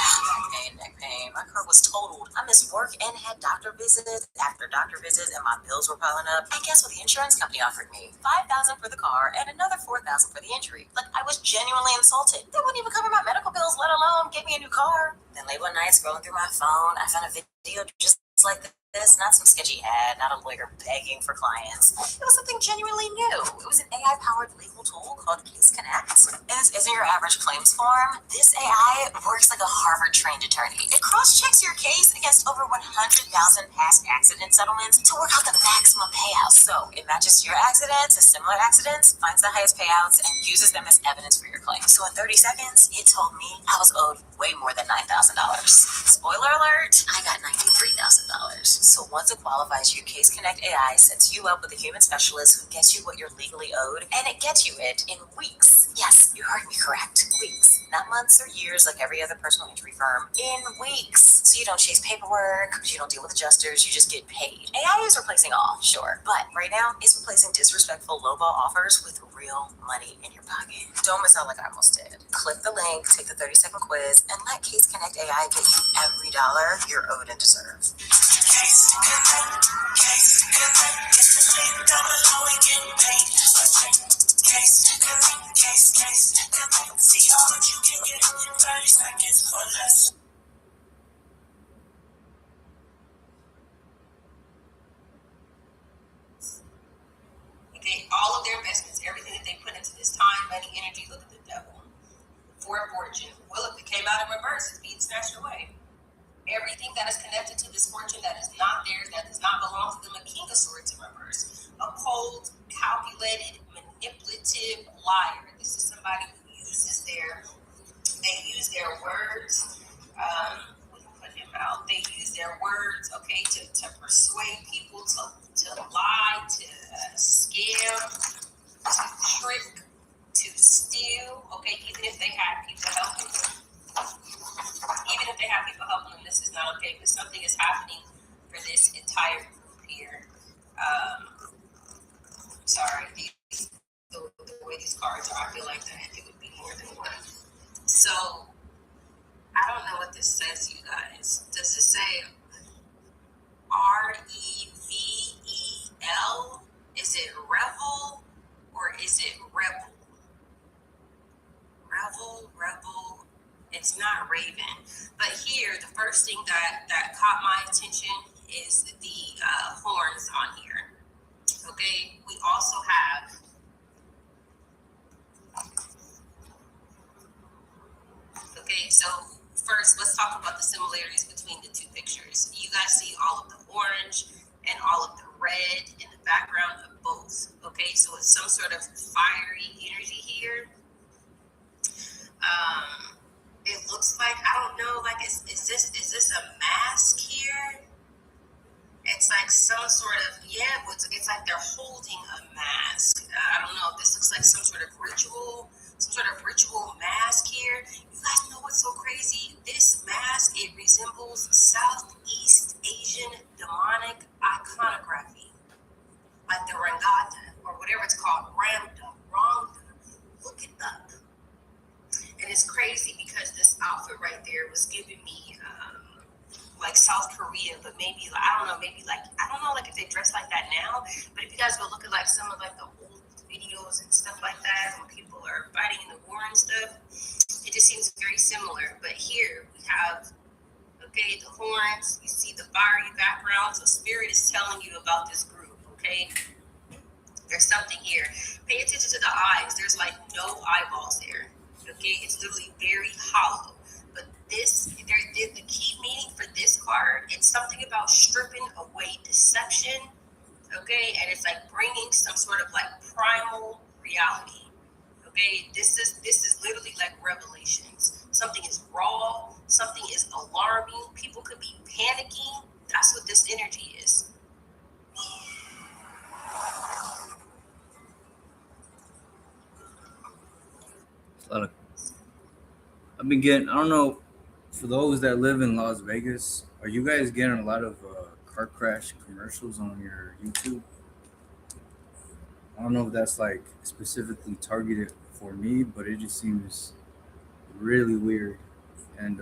Neck pain. My car was totaled. I missed work and had doctor visits after doctor visits, and my bills were piling up. And guess what the insurance company offered me? $5,000 for the car and another $4,000 for the injury. Like, I was genuinely insulted. They wouldn't even cover my medical bills, let alone give me a new car. Then late one night, scrolling through my phone, I found a video just like this, not some sketchy ad, not a lawyer begging for clients. It was something genuinely new. It was an AI-powered legal tool called Case Connect. This isn't your average claims form. This AI works like a Harvard-trained attorney. It cross-checks your case against over 100,000 past accident settlements to work out the maximum payouts. So it matches your accident to similar accidents, finds the highest payouts, and uses them as evidence for your claim. So in 30 seconds, it told me I was owed way more than $9,000. Spoiler alert, I got $93,000. So once it qualifies you, Case Connect AI sets you up with a human specialist who gets you what you're legally owed, and it gets you it in weeks. Yes, you heard me correct. Weeks. Not months or years like every other personal injury firm. In weeks. So you don't chase paperwork, you don't deal with adjusters, you just get paid. AI is replacing all, sure. But right now, it's replacing disrespectful lowball offers with real money in your pocket. Don't miss out like I almost did. Click the link, take the 30-second quiz, and let Case Connect AI get you every dollar you're owed and deserve. Case Connect, Case Connect, it's the link down below and get paid. Case Connect, Case Connect, see how much you can get in 30 seconds or less. Okay, all of their investments, everything that they put into this time, money, energy, look at the devil. For a fortune. Well, if it came out in reverse, it's being snatched away. Everything that is connected to this fortune that is not theirs, that does not belong to them, a king of swords in reverse. A cold, calculated, manipulative liar. This is somebody who uses they use their words, we can put him out. They use their words, okay, to persuade people, to lie, to scam, to trick, to steal, okay, even if they have people helping them. Even if they have people helping them, this is not okay, because something is happening for this entire group here. Sorry, the way these cards are, I feel like that it would be more than one. So, I don't know what this says, you guys. Does it say REVEL? Is it revel or is it rebel? Rebel. It's not Raven. But here, the first thing that caught my attention is the horns on here. Okay, we also have so first let's talk about the similarities between the two pictures. You guys see all of the orange and all of the red in the background of both. Okay, so it's some sort of fiery energy here. It looks like, I don't know, like is this a mask here? It's like some sort of, it's like they're holding a mask. I don't know if this looks like some sort of ritual mask here. You guys know what's so crazy? This mask, it resembles Southeast Asian demonic iconography. Like the Rangata, or whatever it's called, Rangda. Look it up. And it's crazy because this outfit right there was giving me like South Korea, but maybe like, I don't know like if they dress like that now, but if you guys go look at like some of like the old videos and stuff like that when people are fighting in the war and stuff, it just seems very similar. But here we have the horns, you see the fiery background, so spirit is telling you about this group. Okay, there's something here. Pay attention to the eyes. There's like no eyeballs there. Okay, it's literally very hollow. But the key meaning for this card, it's something about stripping away deception. Okay, and it's like bringing some sort of like primal reality. Okay, this is literally like revelations. Something is raw. Something is alarming. People could be panicking. That's what this energy is. I've been getting, I don't know, for those that live in Las Vegas, are you guys getting a lot of car crash commercials on your YouTube? I don't know if that's like specifically targeted for me, but it just seems really weird. And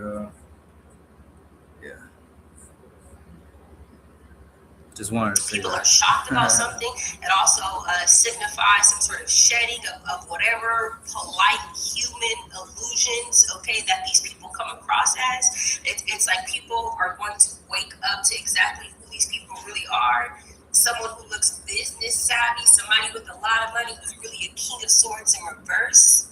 just wanted to say people are shocked about something. It also signifies some sort of shedding of whatever polite human illusions, that these people come across as. It's like people are going to wake up to exactly who these people really are. Someone who looks business savvy, somebody with a lot of money who's really a king of swords in reverse.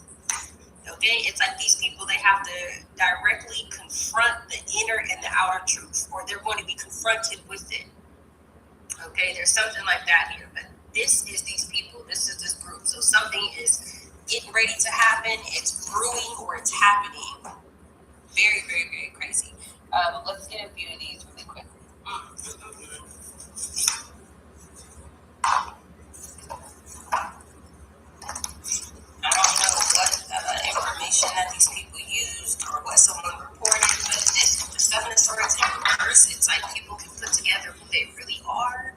Okay, it's like these people, they have to directly confront the inner and the outer truth, or they're going to be confronted with it. Okay, there's something like that here, but this is these people, this is this group. So something is getting ready to happen, it's brewing, or it's happening. Very, very, very crazy. Let's get a few of these really quick. I don't know what information that these people used or what someone reported, but this, the Seven of Swords in reverse, it's like people can put together who they really are.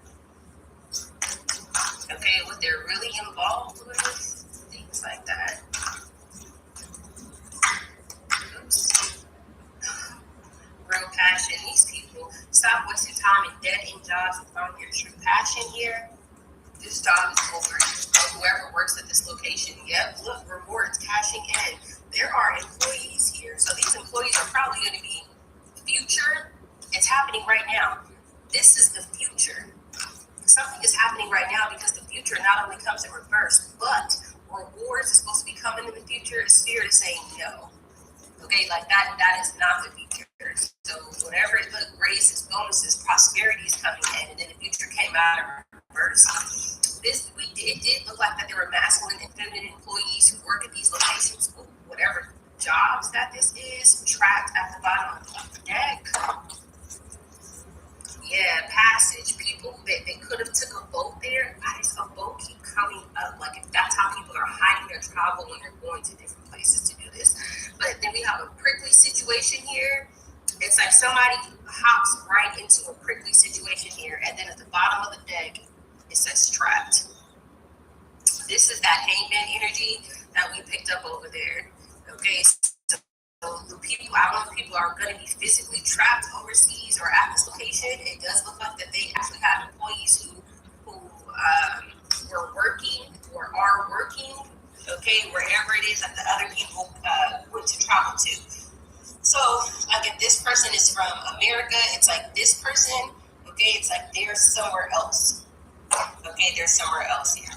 Okay, what they're really involved with, things like that. Oops. Real passion. These people, stop wasting time in dead-end jobs and find your true passion here. This job is over. Whoever works at this location, yep, look, rewards, cashing in. There are employees here. So these employees are probably going to be future. It's happening right now. This is the future. Something is happening right now because the future not only comes in reverse, but rewards is supposed to be coming in the future. Spirit is saying no. Okay, like that is not the future. So whatever it looked, raises, bonuses, prosperity is coming in, and then the future came out in reverse. It did look like that there were masculine and feminine employees who work at these locations, whatever jobs that this is, trapped at the bottom of the deck. Yeah, passage. People, they could have took a boat there. Why does a boat keep coming up? Like, if that's how people are hiding their travel when they're going to different places to do this. But then we have a prickly situation here. It's like somebody hops right into a prickly situation here, and then at the bottom of the deck, it says trapped. This is that hangman energy that we picked up over there. Okay, so the people, I don't know if people are going to be physically trapped overseas or at this location. It does look like that they actually have employees who were working or are working, okay, wherever it is that the other people went to travel to. So, like, if this person is from America, it's like this person, okay, it's like they're somewhere else. Okay, they're somewhere else here.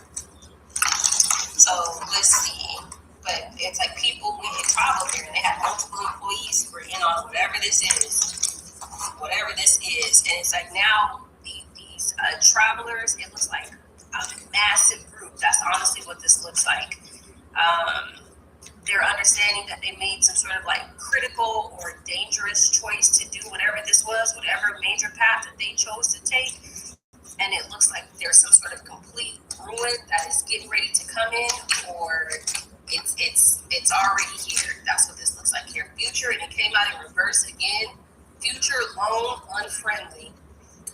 So, let's see. But it's like people went and traveled there, and they had multiple employees who were in on whatever this is. Whatever this is. And it's like now these travelers, it looks like a massive group. That's honestly what this looks like. They're understanding that they made some sort of like critical or dangerous choice to do whatever this was, whatever major path that they chose to take. And it looks like there's some sort of complete ruin that is getting ready to come in, or it's already here. That's what this looks like here. Future, and it came out in reverse again. Future, lone, unfriendly.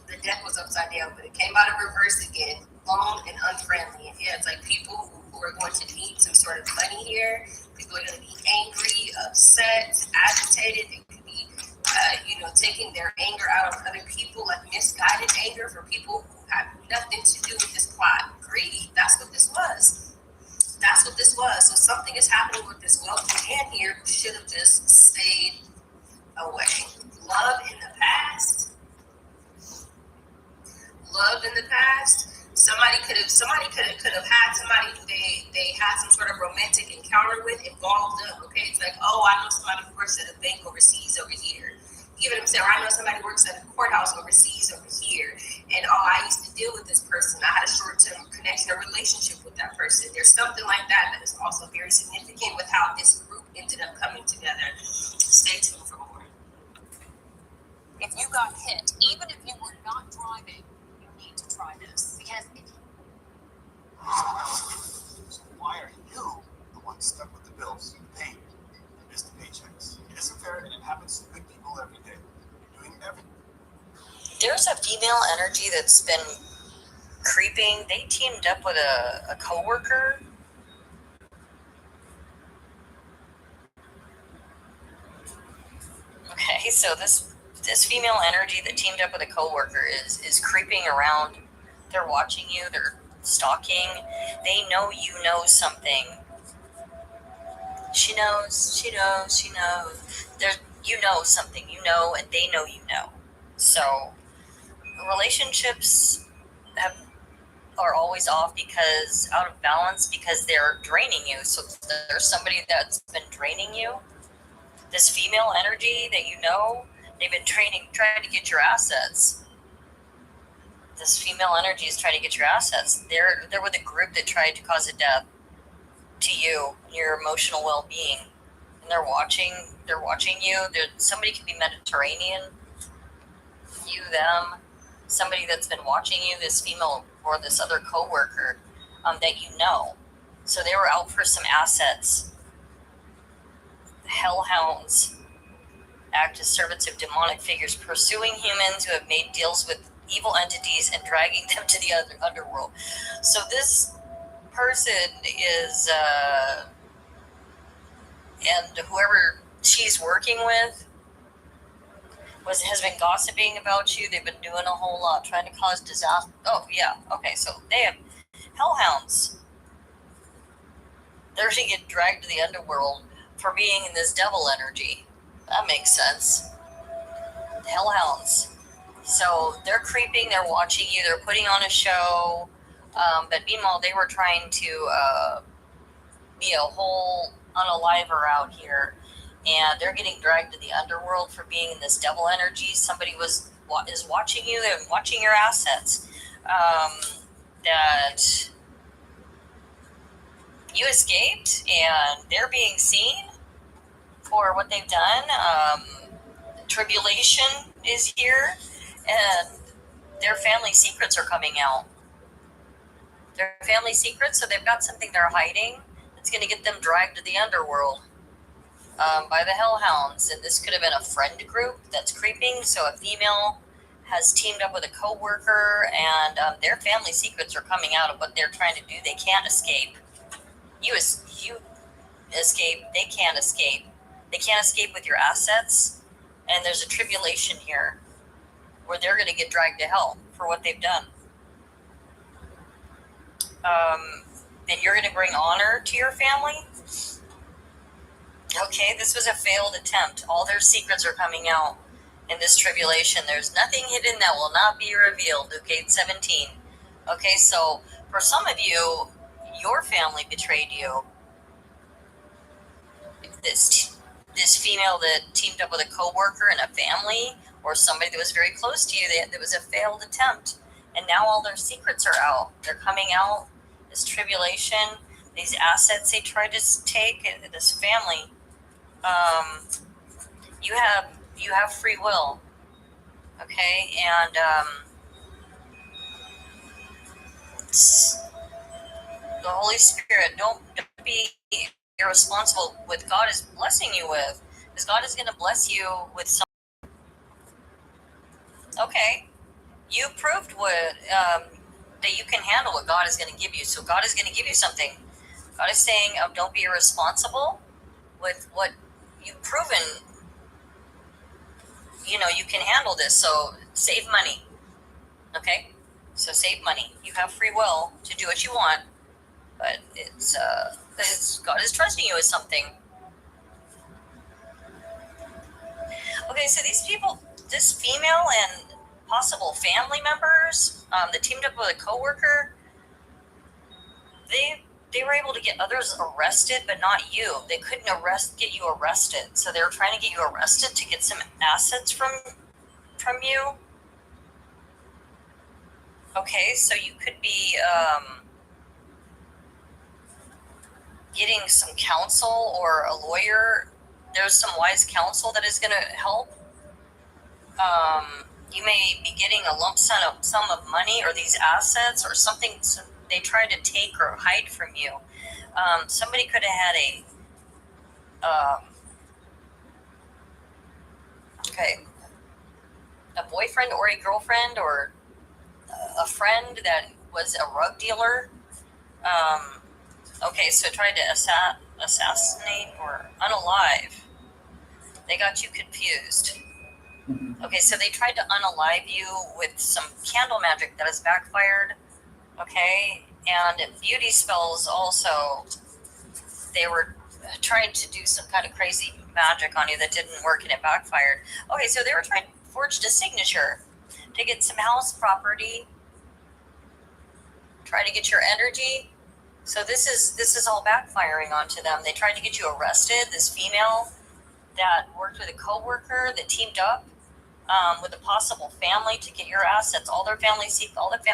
The deck was upside down, but it came out in reverse again. Lone and unfriendly. And yeah, it's like people who are going to need some sort of money here. People are going to be angry, upset, agitated. They could be, taking their anger out on other people, like misguided anger for people who have nothing to do with this plot. Greedy. That's what this was. That's what this was. So something is happening with this wealthy man here who should have just stayed away. Love in the past. Love in the past. Somebody could have had somebody who they had some sort of romantic encounter with involved up. Okay, it's like, oh, I know somebody who works at a bank overseas over here. Even if I know somebody who works at a courthouse overseas over here, and I used to deal with this person. I had a short-term connection or relationship with that person. There's something like that is also very significant with how this group ended up coming together. Stay tuned for more. If you got hit, even if you were not driving, you need to try this. Because So why are you the one stuck with the bills, the pain, the missed paychecks? It isn't fair, and it happens to good people every day. You're doing everything. there's a female energy that's been creeping. They teamed up with a coworker. Okay, so this female energy that teamed up with a coworker is creeping around. They're watching you. They're stalking. They know you know something. She knows. You know something. You know, and they know you know. So relationships are always off because out of balance because they're draining you. So there's somebody that's been draining you. This female energy that you know, they've been trying to get your assets. This female energy is trying to get your assets. They're with a group that tried to cause a death to you, your emotional well-being. And they're watching you. Somebody could be Mediterranean, you, them, somebody that's been watching you, this female or this other coworker that you know. So they were out for some assets. Hellhounds act as servants of demonic figures, pursuing humans who have made deals with evil entities and dragging them to the other underworld. So this person is, and whoever she's working with has been gossiping about you. They've been doing a whole lot, trying to cause disaster. Oh, yeah. Okay, so they have hellhounds. They're going to get dragged to the underworld for being in this devil energy. That makes sense. Hellhounds. So they're creeping, they're watching you, they're putting on a show. But meanwhile, they were trying to be a whole unaliver out here. And they're getting dragged to the underworld for being in this devil energy. Somebody is watching you and watching your assets. That you escaped, and they're being seen for what they've done. Tribulation is here, and their family secrets are coming out. Their family secrets, so they've got something they're hiding that's going to get them dragged to the underworld. By the hellhounds, and this could have been a friend group that's creeping. So a female has teamed up with a coworker, and their family secrets are coming out of what they're trying to do. They can't escape. You escape. They can't escape. They can't escape with your assets, and there's a tribulation here where they're going to get dragged to hell for what they've done. And you're going to bring honor to your family. Okay, this was a failed attempt. All their secrets are coming out in this tribulation. There's nothing hidden that will not be revealed. Luke 8:17. Okay, so for some of you, your family betrayed you. This female that teamed up with a coworker and a family, or somebody that was very close to you, there was a failed attempt. And now all their secrets are out. They're coming out. This tribulation, these assets they tried to take, this family. You have free will, okay, and the Holy Spirit. Don't be irresponsible with God is blessing you with, because God is going to bless you with something. Okay, you proved that you can handle what God is going to give you. So God is going to give you something. God is saying, don't be irresponsible with what you've proven. You can handle this. So save money. Okay? So save money. You have free will to do what you want, but it's God is trusting you with something. Okay, so these people, this female and possible family members, that teamed up with a coworker, they were able to get others arrested, but not you. They couldn't get you arrested. So they were trying to get you arrested to get some assets from you. Okay, so you could be getting some counsel or a lawyer. There's some wise counsel that is going to help. You may be getting a lump sum of money or these assets or something they tried to take or hide from you. Somebody could have had a boyfriend or a girlfriend or a friend that was a rug dealer. So tried to assassinate or unalive. They got you confused. Okay, so they tried to unalive you with some candle magic that has backfired. Okay, and beauty spells also. They were trying to do some kind of crazy magic on you that didn't work and it backfired. Okay, so they were trying to forge a signature. to get some house property, try to get your energy. So this is all backfiring onto them. They tried to get you arrested. This female that worked with a coworker that teamed up with a possible family to get your assets, all their family,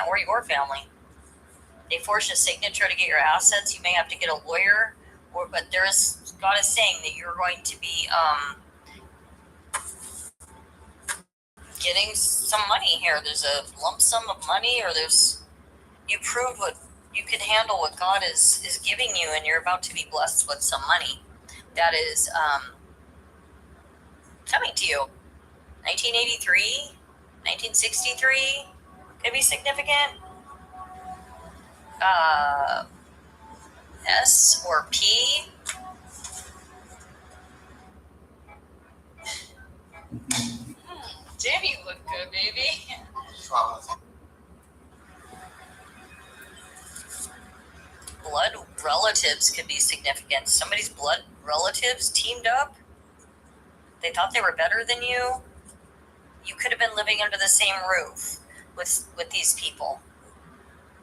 or your family. They forged a signature to get your assets. You may have to get a lawyer, but God is saying that you're going to be getting some money here. There's a lump sum of money, or you proved what you can handle, what God is giving you, and you're about to be blessed with some money that is coming to you. 1983, 1963 could be significant. S or P. Damn, you look good, baby. Blood relatives could be significant. Somebody's blood relatives teamed up. They thought they were better than you. You could have been living under the same roof with these people.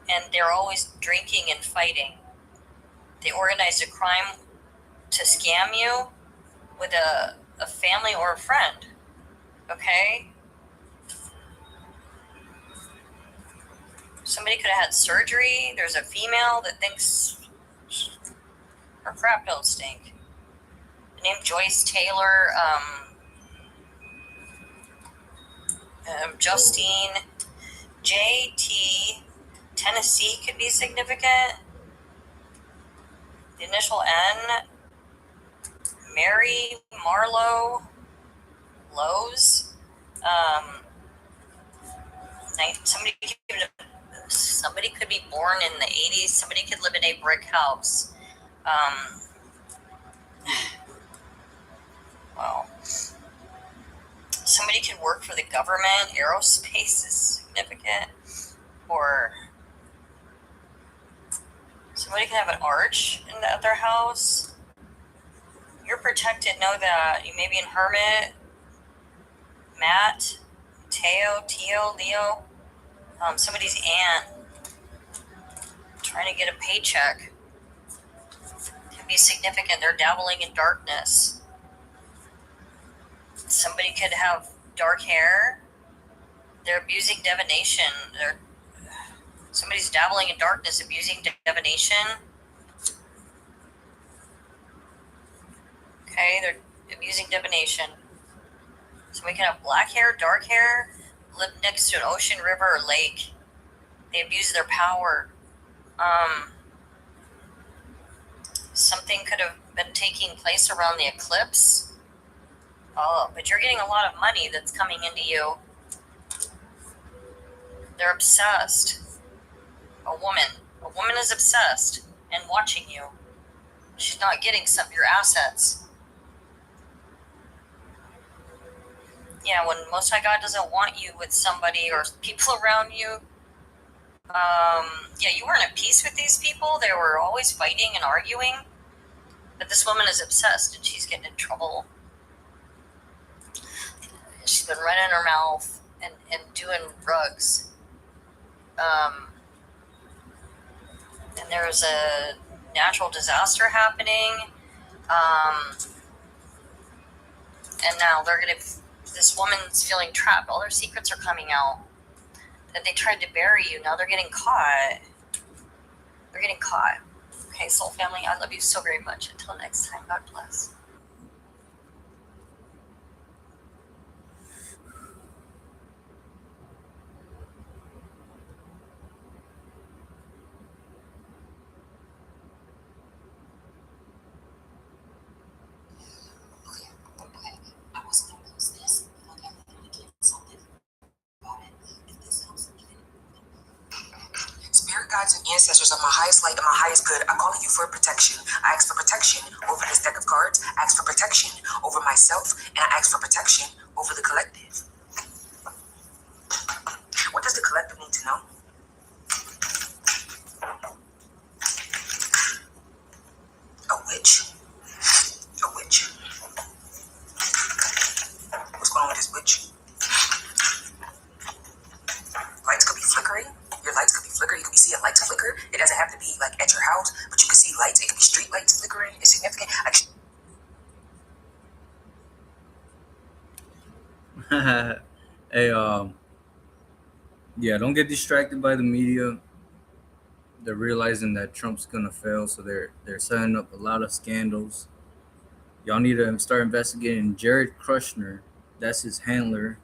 And they're always drinking and fighting. They organized a crime to scam you with a family or a friend. Okay? Somebody could have had surgery. There's a female that thinks her crap don't stink. Named Joyce Taylor, Justine, JT, Tennessee could be significant. The initial N, Mary Marlowe Lowe's. Somebody could be born in the 80s. Somebody could live in a brick house. Well, somebody could work for the government. Aerospace is significant. Or somebody could have an arch in the other house. You're protected. Know that. You may be in Hermit, Matt, Teo, Leo. Somebody's aunt trying to get a paycheck. Could be significant. They're dabbling in darkness. Somebody could have dark hair. They're abusing divination. Somebody's dabbling in darkness, abusing divination. Okay, they're abusing divination. Somebody can have black hair, dark hair, live next to an ocean, river, or lake. They abuse their power. Something could have been taking place around the eclipse. Oh, but you're getting a lot of money that's coming into you. They're obsessed. A woman is obsessed and watching you. She's not getting some of your assets. Yeah, when Most High God doesn't want you with somebody or people around you, you weren't at peace with these people. They were always fighting and arguing. But this woman is obsessed and she's getting in trouble. She's been running her mouth and doing drugs. And there's a natural disaster happening. And now this woman's feeling trapped. All their secrets are coming out. That they tried to bury you. Now they're getting caught. Okay, soul family, I love you so very much. Until next time, God bless. Spirit guides and ancestors are my highest light and my highest good. I call on you for protection. I ask for protection over this deck of cards. I ask for protection over myself, and I ask for protection over the collective. What does the collective need to know? A witch? A witch? What's going on with this witch? lights. It could be street lights flickering. It's significant. Hey, yeah, don't get distracted by the media. They're realizing that Trump's gonna fail, so they're setting up a lot of scandals. Y'all need to start investigating Jared Kushner. That's his handler,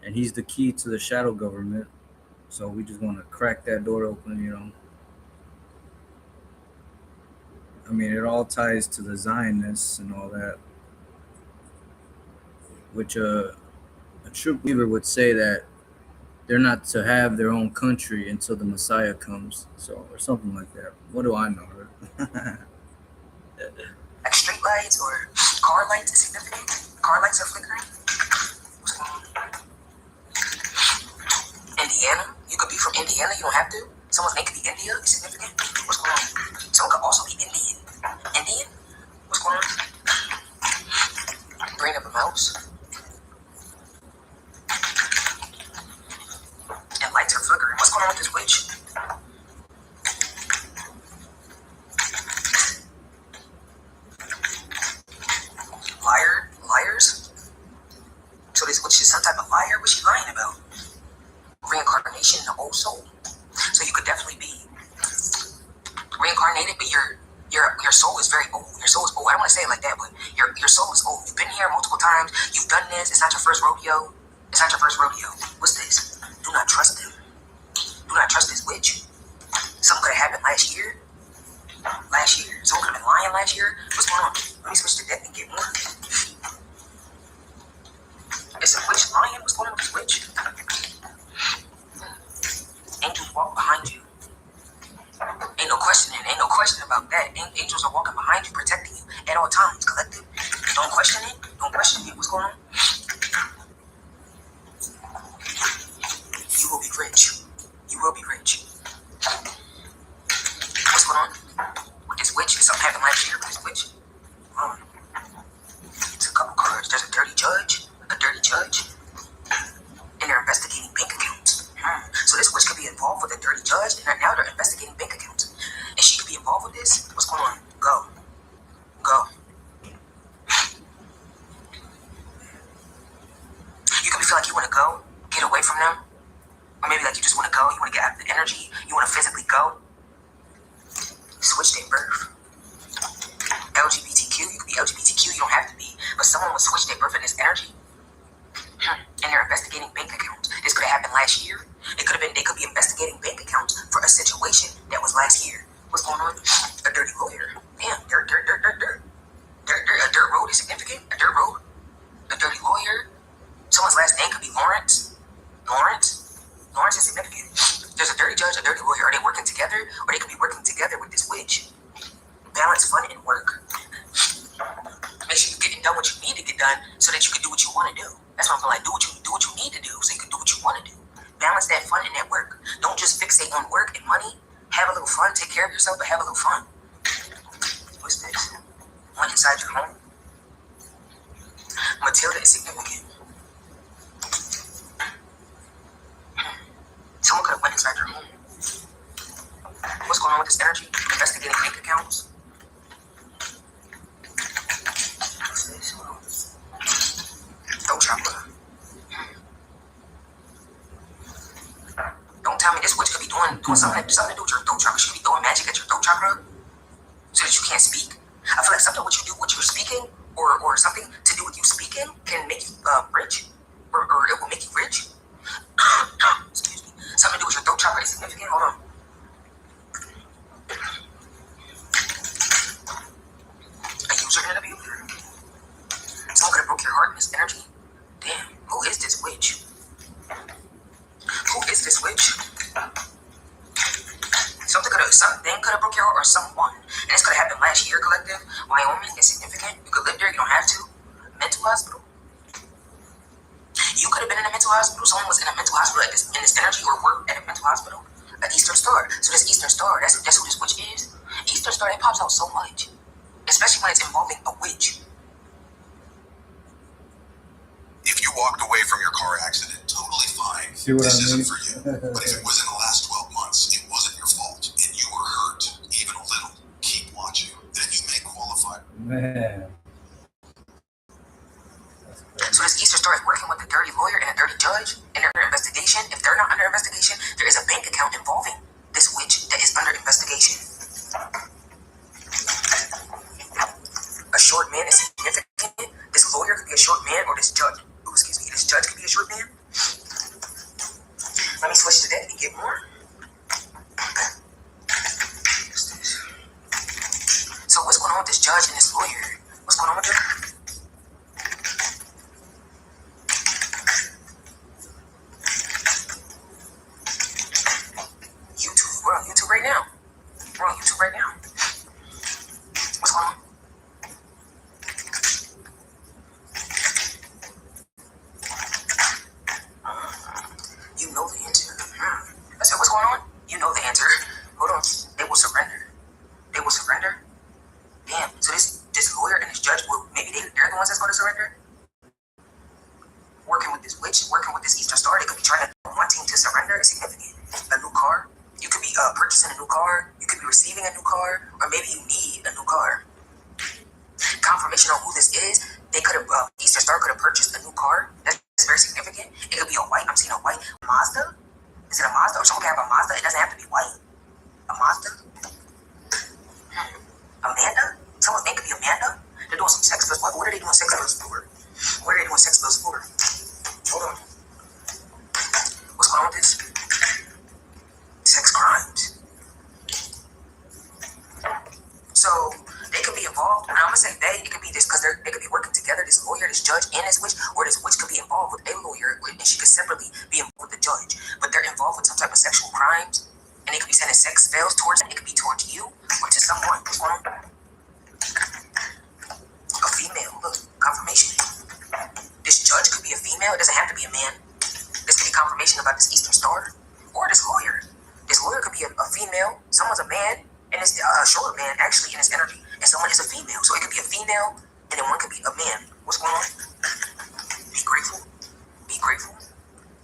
and he's the key to the shadow government. So we just want to crack that door open, you know. I mean, it all ties to the Zionists and all that, which a true believer would say that they're not to have their own country until the Messiah comes, so, or something like that. What do I know? Like street lights or car lights is significant. Car lights are flickering. What's going on? Indiana. You could be from Indiana. You don't have to. Someone's name could be India. Is significant. What's going on? Someone could also be Indian. Indian. What's going on? Brain of a mouse. And lights are flickering. What's going on with this witch? Liars? So this witch is some type of liar? What's she lying about? Reincarnation in the old soul. So you could definitely be reincarnated, but your soul is very old. Your soul is old. I don't want to say it like that, but your soul is old. You've been here multiple times. You've done this. It's not your first rodeo. It's not your first rodeo. What's this? Do not trust them. Do not trust this witch. Something could have happened last year. Someone could have been lying last year. What's going on? Let me switch to death and get one. It's a witch lying. What's going on with this witch? Angels walk behind you. Ain't no question about that. Angels are walking behind you, protecting you at all times. Collective. Don't question it. What's going on? You will be rich. What's going on? With this witch, did something happen last year with this witch? It's a couple cards. There's a dirty judge. And they're investigating bank accounts. So this witch could be involved with a dirty judge, and now they're investigating bank accounts. And she could be involved with this. What's going on? Go. You could feel like you want to go, get away from them. Or maybe like you just want to go, you want to get out of the energy, you want to physically go. Switch their birth. LGBTQ, you could be LGBTQ, you don't have to be. But someone would switch their birth in this energy. And they're investigating bank accounts. This could have happened last year. They could be investigating bank accounts for a situation that was last year. What's going on? A dirty lawyer. Damn, dirt. A dirt road is significant. A dirt road. A dirty lawyer. Someone's last name could be Lawrence. Lawrence is significant. There's a dirty judge, a dirty lawyer. Are they working together? Or they could be working together with this witch. Balance fun and work. Make sure you're getting done what you need to get done so that you can do what you want to do. That's why I'm like, do what you need to do so you can do what you want to do. Balance that fun and that work. Don't just fixate on work and money. Have a little fun. Take care of yourself, but have a little fun. What's this? One inside your home. Matilda is significant. Someone could have went inside your home. What's going on with this energy? Investigating bank accounts. What's this? Hold on. Throat chakra. Don't tell me this witch could be doing something to do with your throat chakra. She could be throwing magic at your throat chakra so that you can't speak. I feel like something what you do with your speaking or something to do with you speaking can make you rich or it will make you rich. Excuse me. Something to do with your throat chakra is significant. Hold on. A user and an abuser. Someone could have broke your heart in this energy. Damn, who is this witch? Something could have broke your heart or someone. And this could have happened last year, collective. Wyoming is significant. You could live there, you don't have to. Mental hospital. You could have been in a mental hospital. Someone was in a mental hospital in this energy or worked at a mental hospital. An Eastern Star. So this Eastern Star, that's who this witch is. Eastern Star, it pops out so much. Especially when it's involving a witch. If you walked away from your car accident totally fine, See what this I isn't mean? for you. But if it was in the last 12 months, it wasn't your fault, and you were hurt even a little, keep Man. So this Easter Star is working with a dirty lawyer and a dirty judge in their investigation. If they're not under investigation, there is a bank account involving this witch that is under investigation. A short man is significant. This lawyer could be a short man, or this judge. Oh, excuse me. This judge could be a short man. Let me switch to that and get more. So what's going on with this judge and this lawyer? What's going on with them? YouTube. We're on YouTube right now. We're on YouTube right now. What's going on? You know the answer. I said, what's going on? You know the answer. Hold on. They will surrender. They will surrender. Damn. So this lawyer and this judge will maybe they're the ones that's going to surrender. Working with this witch, working with this Eastern Star, they could be trying to wanting to surrender is significant. A new car. You could be purchasing a new car. You could be receiving a new car, or maybe you need a new car. Confirmation on who this is. They could have Eastern Star could have purchased a new car. That's very significant. It could be a white. I'm seeing a white Mazda. Is it a Mazda? Or someone can have a Mazda. It doesn't have to be white. A Mazda. Amanda. Someone think it could be Amanda. They're doing some sex bills. What are they doing sex bills for? What are they doing sex bills for? Hold on. What's going on with this? Sex crimes. So they could be involved. And I'm gonna say they. It could be this because they could be working together. This lawyer, this judge, and this witch, or this witch could be involved with a lawyer, and she could separately be involved with the judge. But they're involved with some type of sexual crimes, and they could be sending sex spells towards them. It could be towards you or to someone. What's going on? A female. Look, confirmation. This judge could be a female. It doesn't have to be a man. This could be confirmation about this Eastern Star or this lawyer. This lawyer could be a female. Someone's a man, and it's a short man actually in his energy, and someone is a female. So it could be a female, and then one could be a man. What's going on? Be grateful. Be grateful.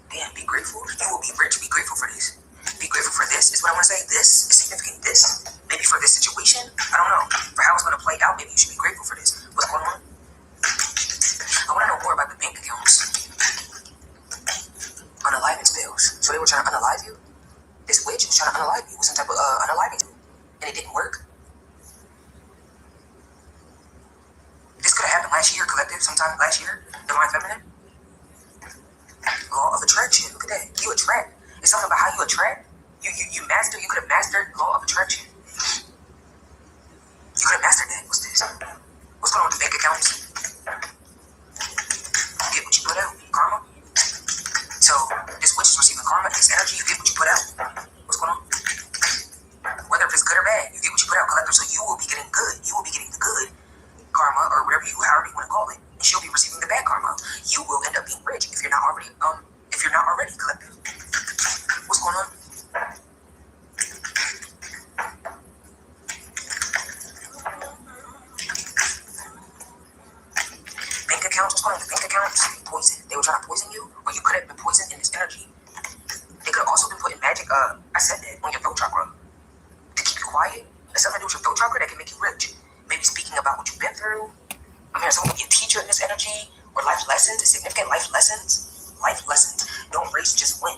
Damn, be grateful. You will be rich. Be grateful for this. Be grateful for this. Is what I want to say. This is significant. This. Maybe for this situation. I don't know. For how it's going to play out, maybe you should be grateful for this. What's going on? I want to know more about the bank accounts. Unaliving spells. So they were trying to unalive you? This witch was trying to unalive you with some type of unaliving tool. And it didn't work? This could have happened last year, collective, sometime last year. Divine Feminine. Law of attraction. Look at that. You attract. It's something about how you attract. You master. You could have mastered law of attraction. You could have mastered that. What's this? What's going on with the bank accounts? You get what you put out. Karma. So this witch is receiving karma. This energy. You get what you put out. What's going on? Whether if it's good or bad, you get what you put out, collective. So you will be getting good. You will be getting the good karma, or however you want to call it. And she'll be receiving the bad karma. You will end up being rich if you're not already collective. What's going on? Bank accounts. What's going on with the bank accounts? Poison. They were trying to poison you, or you could have been poisoned in this energy. They could have also been putting magic. I said that on your throat chakra to keep you quiet. There's something to do with your throat chakra that can make you rich. Maybe speaking about what you've been through. I'm hearing someone be a teacher in this energy, or life lessons, significant life lessons. Life lessons. Don't race, just win.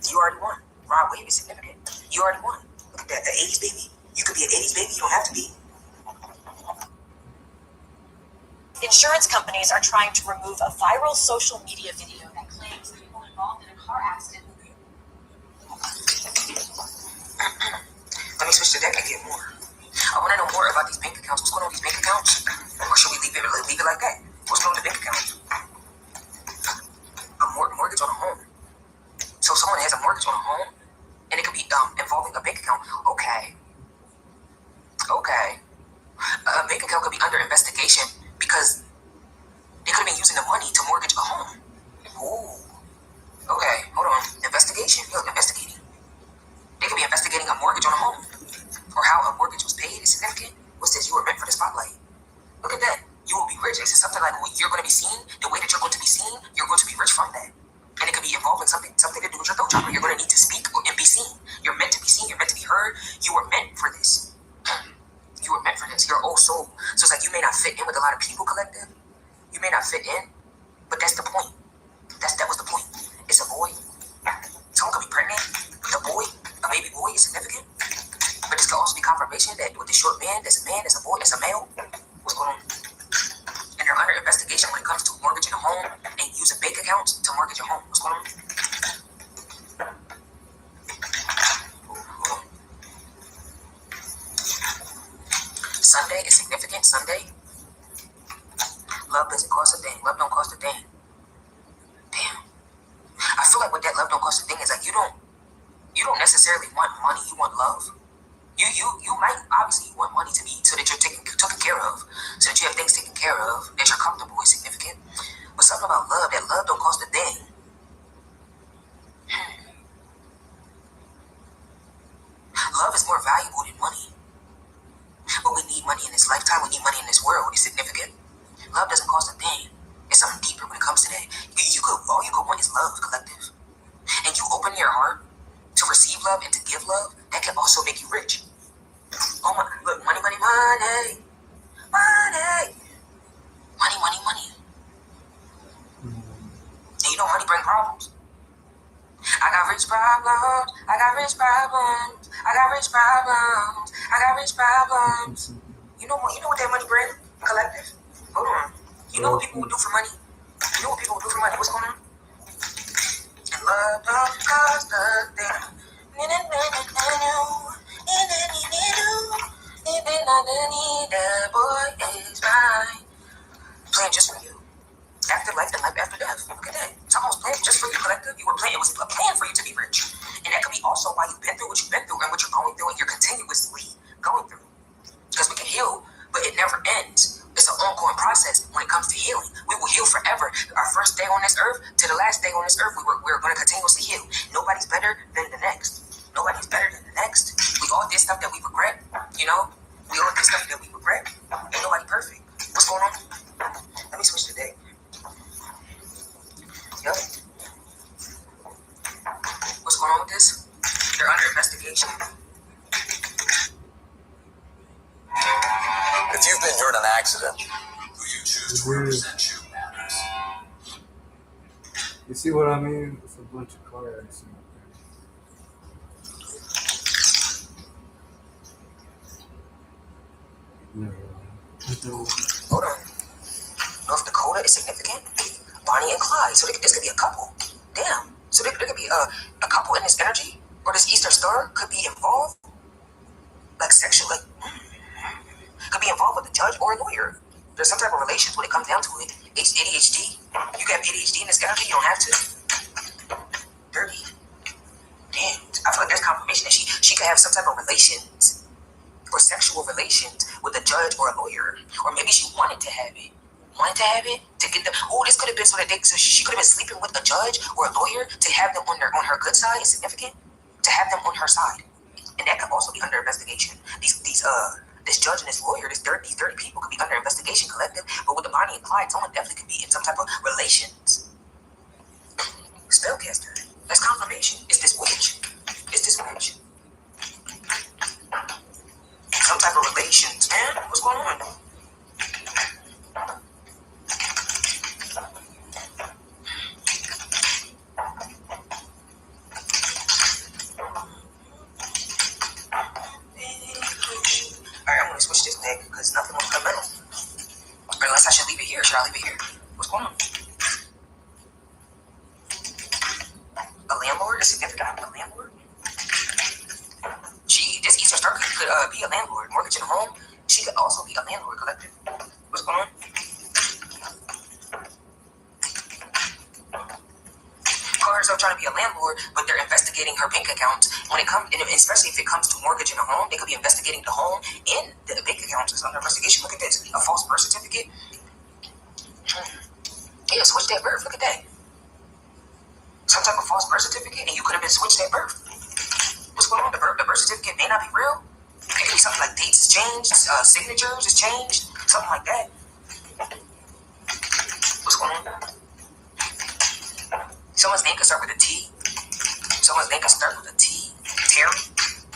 You already won. Rod Wave is significant. You already won. Look at that, the 80s baby. You could be an 80s baby. You don't have to be. Insurance companies are trying to remove a viral social media video that claims the people involved in a car accident. Let me switch to deck and get more. I want to know more about these bank accounts. What's going on with these bank accounts? Or should we leave it like that? What's going on with the bank accounts? A mortgage on a home. So someone has a mortgage on a home, and it could be involving a bank account. Okay. A bank account could be under investigation because they could have been using the money to mortgage a home. Ooh. Okay, hold on. Investigation. Look, investigating. They could be investigating a mortgage on a home, or how a mortgage was paid is significant. What's this? You were meant for the spotlight. Look at that. You will be rich. This is something like when you're going to be seen. The way that you're going to be seen, you're going to be rich from that. And it could be involving something to do with your throat chakra. You're going to need to speak and be seen. You're meant to be seen. You're meant to be heard. You were meant for this. You were meant for this. You're oh soul. So it's like you may not fit confirmation that with the short man, there's a boy, there's a male. What's going on? And they're under investigation when it comes to mortgaging a home and using bank accounts to mortgage a home. What's going on? Sunday is significant. Sunday. Love doesn't cost a thing. Love don't cost a thing. Damn. I feel like what that love don't cost a thing is like you don't necessarily want money. You want love. You might obviously you want money to be so that you're taken care of, so that you have things taken care of, that you're comfortable is significant. But something about love, that love don't cost a thing. Love is more valuable than money. But we need money in this lifetime. We need money in this world. It's significant. Love doesn't cost a thing. It's something deeper when it comes to that. All you could want is love, collective. And you open your heart to receive love and to give love, that can also make you rich. Oh my, look, money, money, money. Money. Money, money, money. And you know money bring problems. I got rich problems. I got rich problems. I got rich problems. I got rich problems. You know what that money bring, collective? Hold on. You know what people will do for money? You know what people will do for money? What's going on? And love don't cost a thing. That boy is mine. Playing just for you. After life and life after death. Look at that. It's almost playing just for you, collective. You were playing. It was a plan for you to be rich. And that could be also why you've been through what you've been through and what you're going through and you're continuously going through. Because we can heal, but it never ends. It's an ongoing process when it comes to healing. We will heal forever. Our first day on this earth to the last day on this earth, we're going to continuously heal. Nobody's better than the next. Nobody's better than the next. We all did stuff that we regret, you know? We all did stuff that we regret. Ain't nobody perfect. What's going on? Let me switch the day. Yep. What's going on with this? They're under investigation. If you've been hurt in an accident, who you choose to represent you matters. You see what I mean? It's a bunch of car accidents. Hold on. North Dakota is significant. Bonnie and Clyde. So this could be a couple. Damn. So there could be a couple in this energy, or this Eastern Star could be involved, like sexual, could be involved with a judge or a lawyer. There's some type of relations when it comes down to it. ADHD. You can have ADHD in this energy. You don't have to. Dirty. Damn. I feel like there's confirmation that she could have some type of relations or sexual relations with a judge or a lawyer, or maybe she wanted to have it. To get them. Oh, this could have been so she could have been sleeping with a judge or a lawyer to have them on her good side. Is significant to have them on her side, and that could also be under investigation. This judge and this lawyer, these dirty people could be under investigation, collective. But with the Bonnie and Clyde, someone definitely could be in some type of relations. Spellcaster. That's confirmation. It's this witch. Some type of relations, man. What's going on? Alright, I'm gonna switch this deck because nothing will come in. Unless I should leave it here. Should I leave it here? What's going on? A landlord? A significant landlord? This Eastern Star could be a landlord. Mortgaging a home. She could also be a landlord, collective. What's going on? Cars are trying to be a landlord, but they're investigating her bank accounts. When it comes, especially if it comes to mortgaging a home, they could be investigating the home and the bank accounts is under investigation. Look at this, a false birth certificate. Yeah, switch that birth. Look at that. Some type of false birth certificate, and you could have been switched at birth. What's going on? The birth certificate may not be real. It could be something like dates is changed, signatures is changed, something like that. What's going on? Someone's name could start with a T.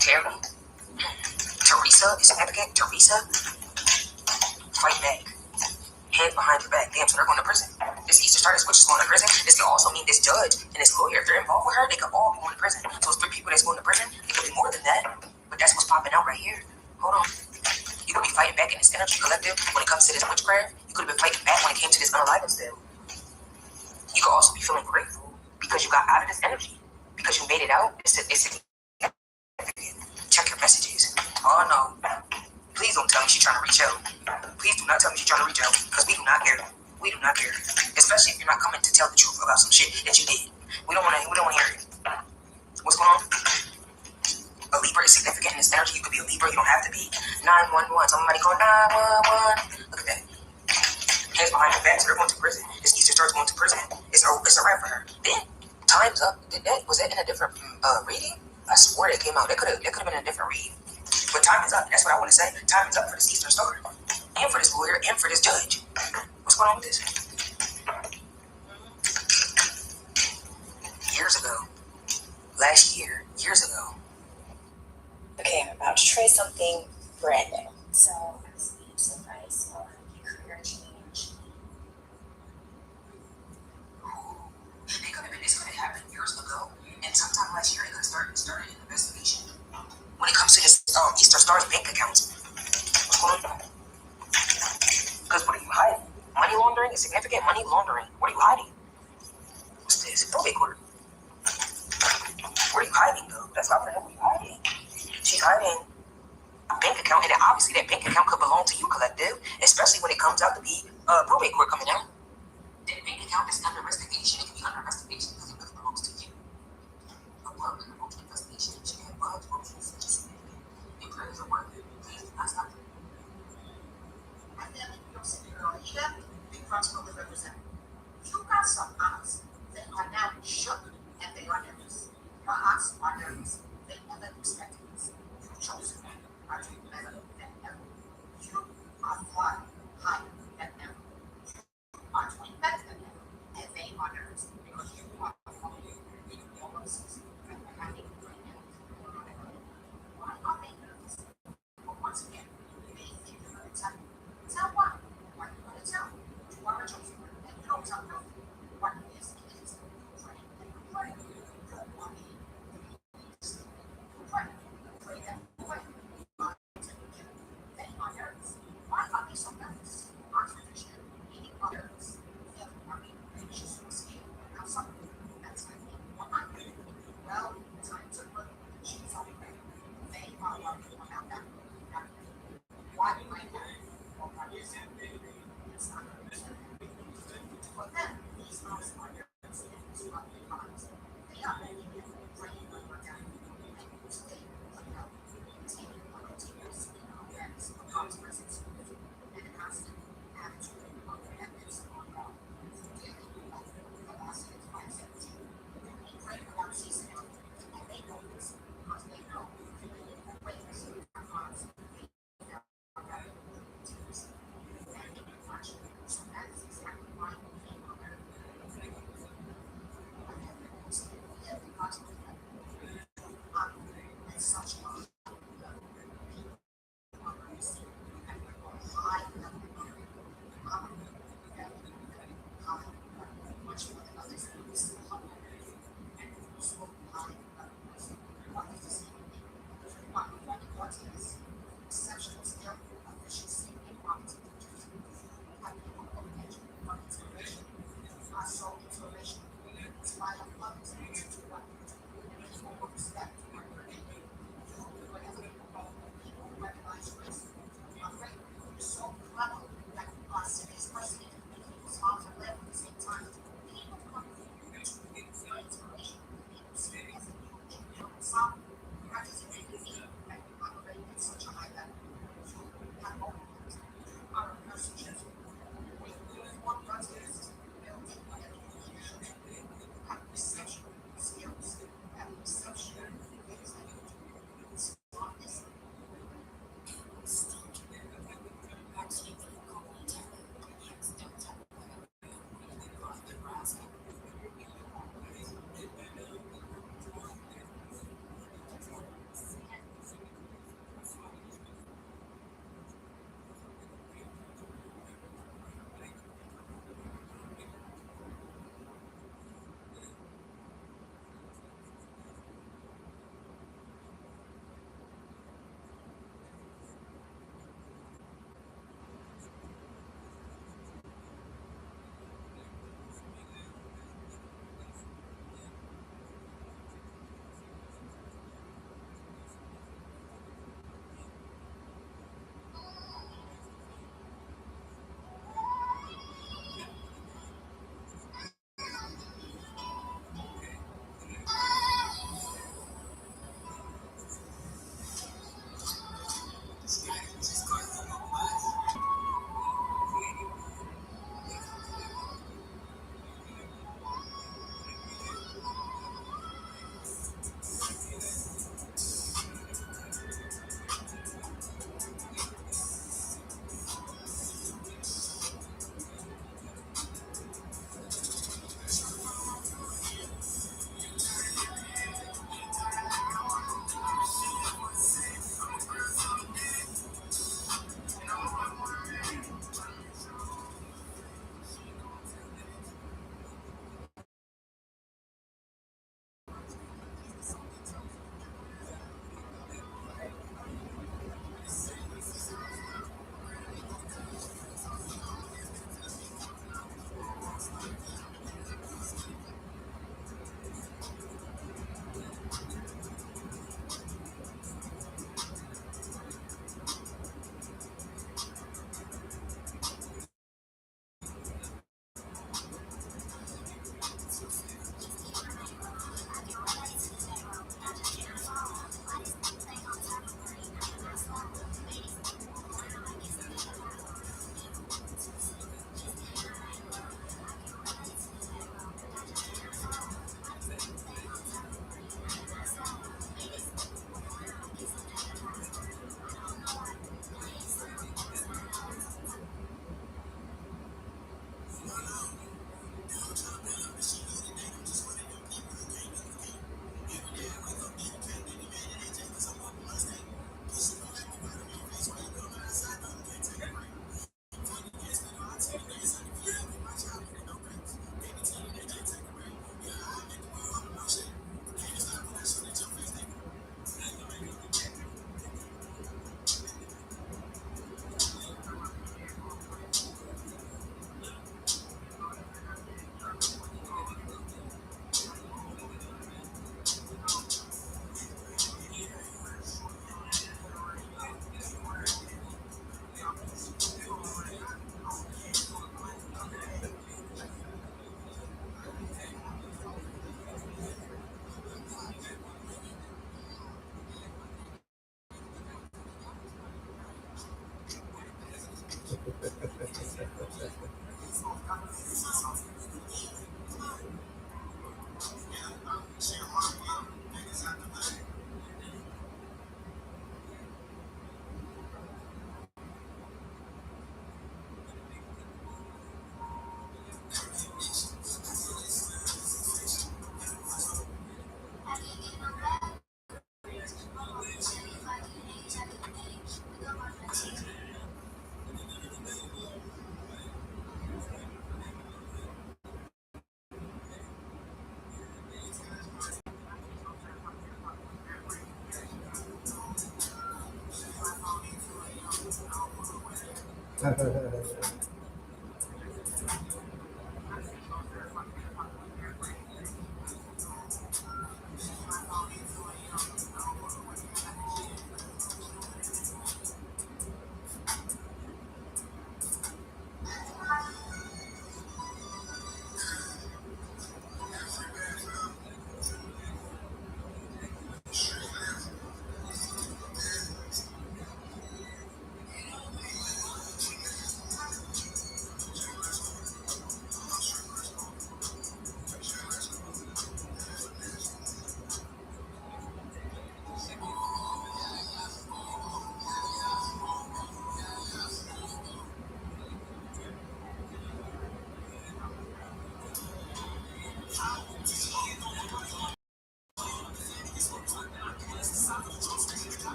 Terry. Teresa is significant. Teresa. Fight back. Head behind your back. Damn, so they're going to prison. This Eastern Star, which is going to prison. This could also mean this judge and this lawyer, if they're involved with her, they could all be going to prison. So it's 3 people that's going to prison. It could be more than that. But that's what's popping out right here. Hold in this energy collective when it comes to this witchcraft. You could have been fighting back when it came to this unaliveness bill. You could also be feeling grateful because you got out of this energy, because you made it out. It's significant. Check your messages. Oh no. Please don't tell me she's trying to reach out. Please do not tell me she's trying to reach out, because we do not care. We do not care. Especially if you're not coming to tell the truth about some shit that you did. We don't want to hear it. What's going on? A Libra is significant in this energy. You could be a Libra, you don't have to be. 911. Somebody call 911. Look at that. Hands behind her back, so they're going to prison. This Easter Star's going to prison. It's a wrap for her. Then, time's up. Was that in a different reading? I swear it came out. That could have been a different read. But time is up. That's what I want to say. Time is up for this Eastern Star. And for this lawyer, and for this judge. What's going on with this? Years ago. Last year. Years ago. Okay, I'm about to try something brand new. So, I'm seeking some advice on your career change. This could have happened years ago. And sometime last year, it could have started an investigation. When it comes to this Eastern Star's bank accounts. What's going on? Because what are you hiding? Money laundering is significant. Money laundering. What are you hiding? What's this? Probate court. What are you hiding, though? That's not for him. What are you hiding? She's hiding a bank account, and then obviously that bank account could belong to you, collective, especially when it comes out to be probate court coming out. That bank account is under investigation. It can be under investigation because it belongs to you. A blood remote investigation. She had blood motions. Your prayers are worth it. Please do not stop. And then your superiorship becomes fully represented. You got some aunts that are now shook and they are nervous. Your aunts are nervous. They never expected this. You chose them. Are you better than ever? You are flying higher than ever. You are doing better than ever. And they are nervous because you are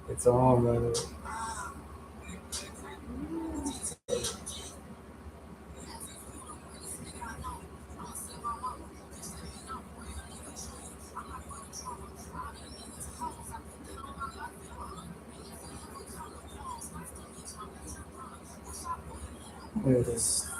It's on, brother. It is.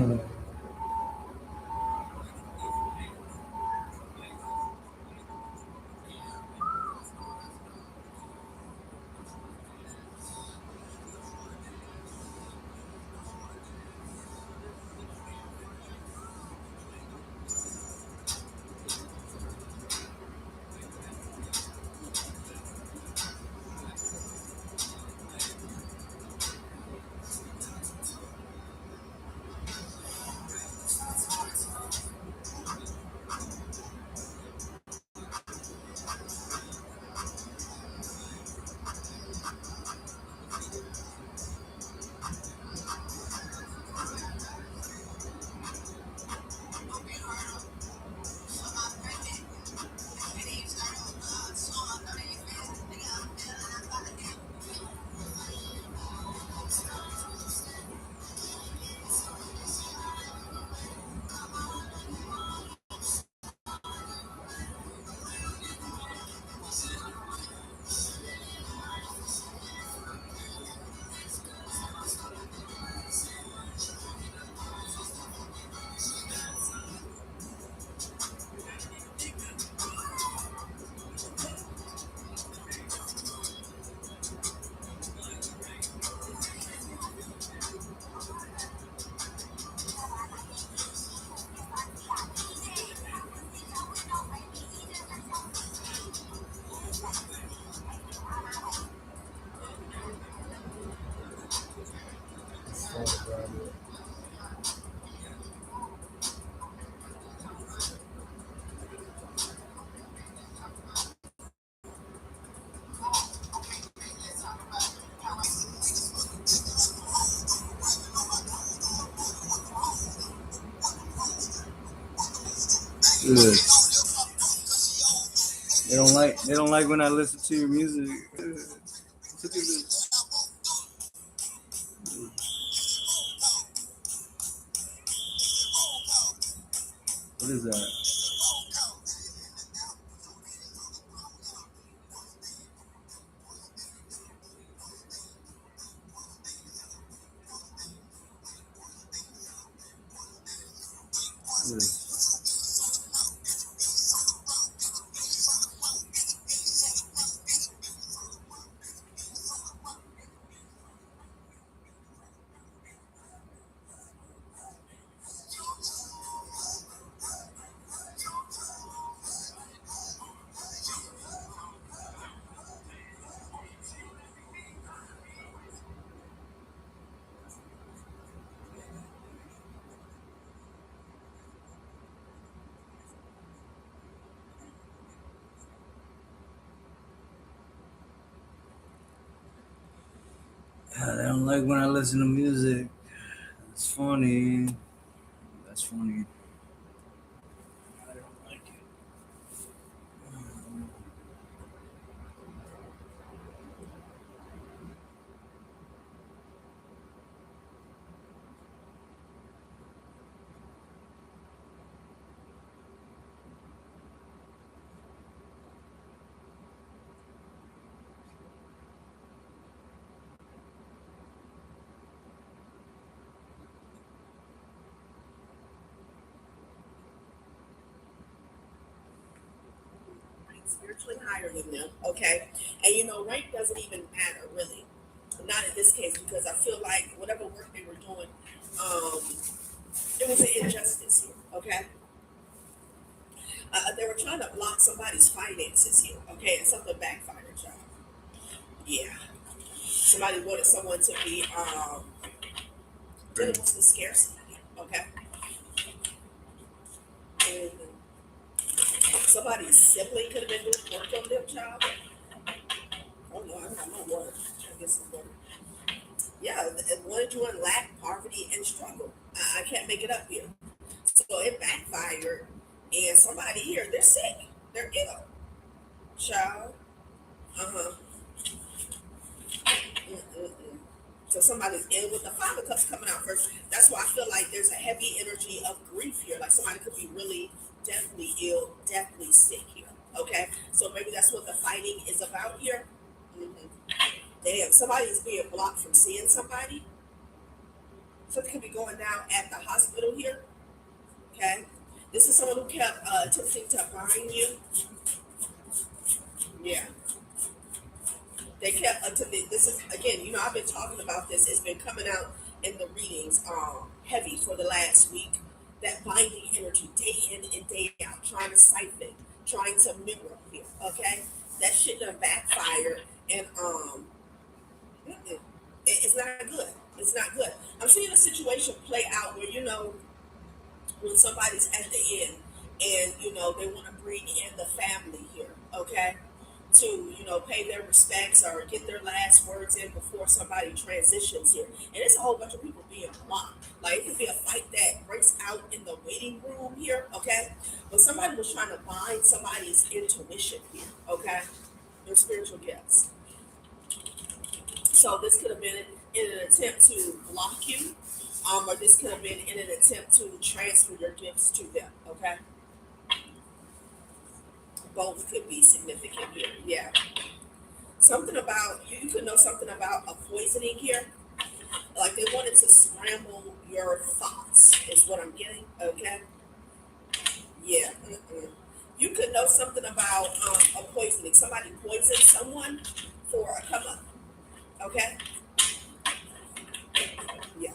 Good. They don't like when I listen to your music. Look at this. What is that? What is it? They don't like when I listen to music. It's funny. That's funny. I don't like it. Spiritually higher than them, okay? And you know, rank doesn't even matter really. Not in this case, because I feel like whatever work they were doing, it was an injustice here, okay? They were trying to block somebody's finances here, okay? And something backfired, y'all. Yeah. Somebody wanted someone to be dealing with some scarcity, okay? And somebody's sibling could have been doing work on them, child. Oh no, I got no water. I get some water. Yeah, and wanted you in lack, poverty, and struggle. I can't make it up here. So it backfired, and somebody here, they're sick. They're ill. Child. Uh-huh. Mm-mm-mm. So somebody's ill with the Five of Cups coming out first. That's why I feel like there's a heavy energy of grief here. Like somebody could be really definitely ill, definitely sick here. Okay? So maybe that's what the fighting is about here. Mm-hmm. Damn, somebody is being blocked from seeing somebody. Something could be going down at the hospital here. Okay. This is someone who kept attempting to bind you. Yeah. They kept attempting. This is, again, you know, I've been talking about this. It's been coming out in the readings heavy for the last week. That binding energy day in and day out, trying to siphon, trying to mirror here. Okay. That shit done backfired, and it's not good. It's not good. I'm seeing a situation play out where, you know, when somebody's at the end and, you know, they want to bring in the family here, okay, to, you know, pay their respects or get their last words in before somebody transitions here. And it's a whole bunch of people being blocked. Like, it could be a fight that breaks out in the waiting room here, okay? But somebody was trying to bind somebody's intuition here, okay? Their spiritual gifts. So this could have been in an attempt to block you, or this could have been in an attempt to transfer your gifts to them, okay? Both could be significant here, yeah. Something about, you could know something about a poisoning here. Like they wanted to scramble your thoughts, is what I'm getting, okay? Yeah, You could know something about a poisoning. Somebody poisoned someone for a come up, okay? Yeah.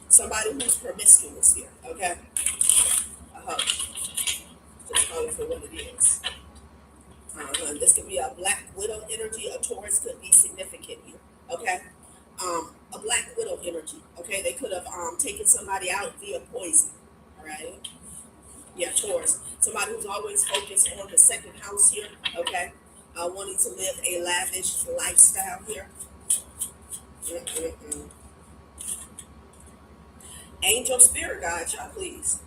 Somebody who's promiscuous here, okay? Just call it for what it is. This could be a Black Widow energy. A Taurus could be significant here, okay? A Black Widow energy, okay? They could have taken somebody out via poison, all right? Yeah, Taurus. Somebody who's always focused on the second house here, okay? Wanting to live a lavish lifestyle here. Angel spirit guide, y'all, please.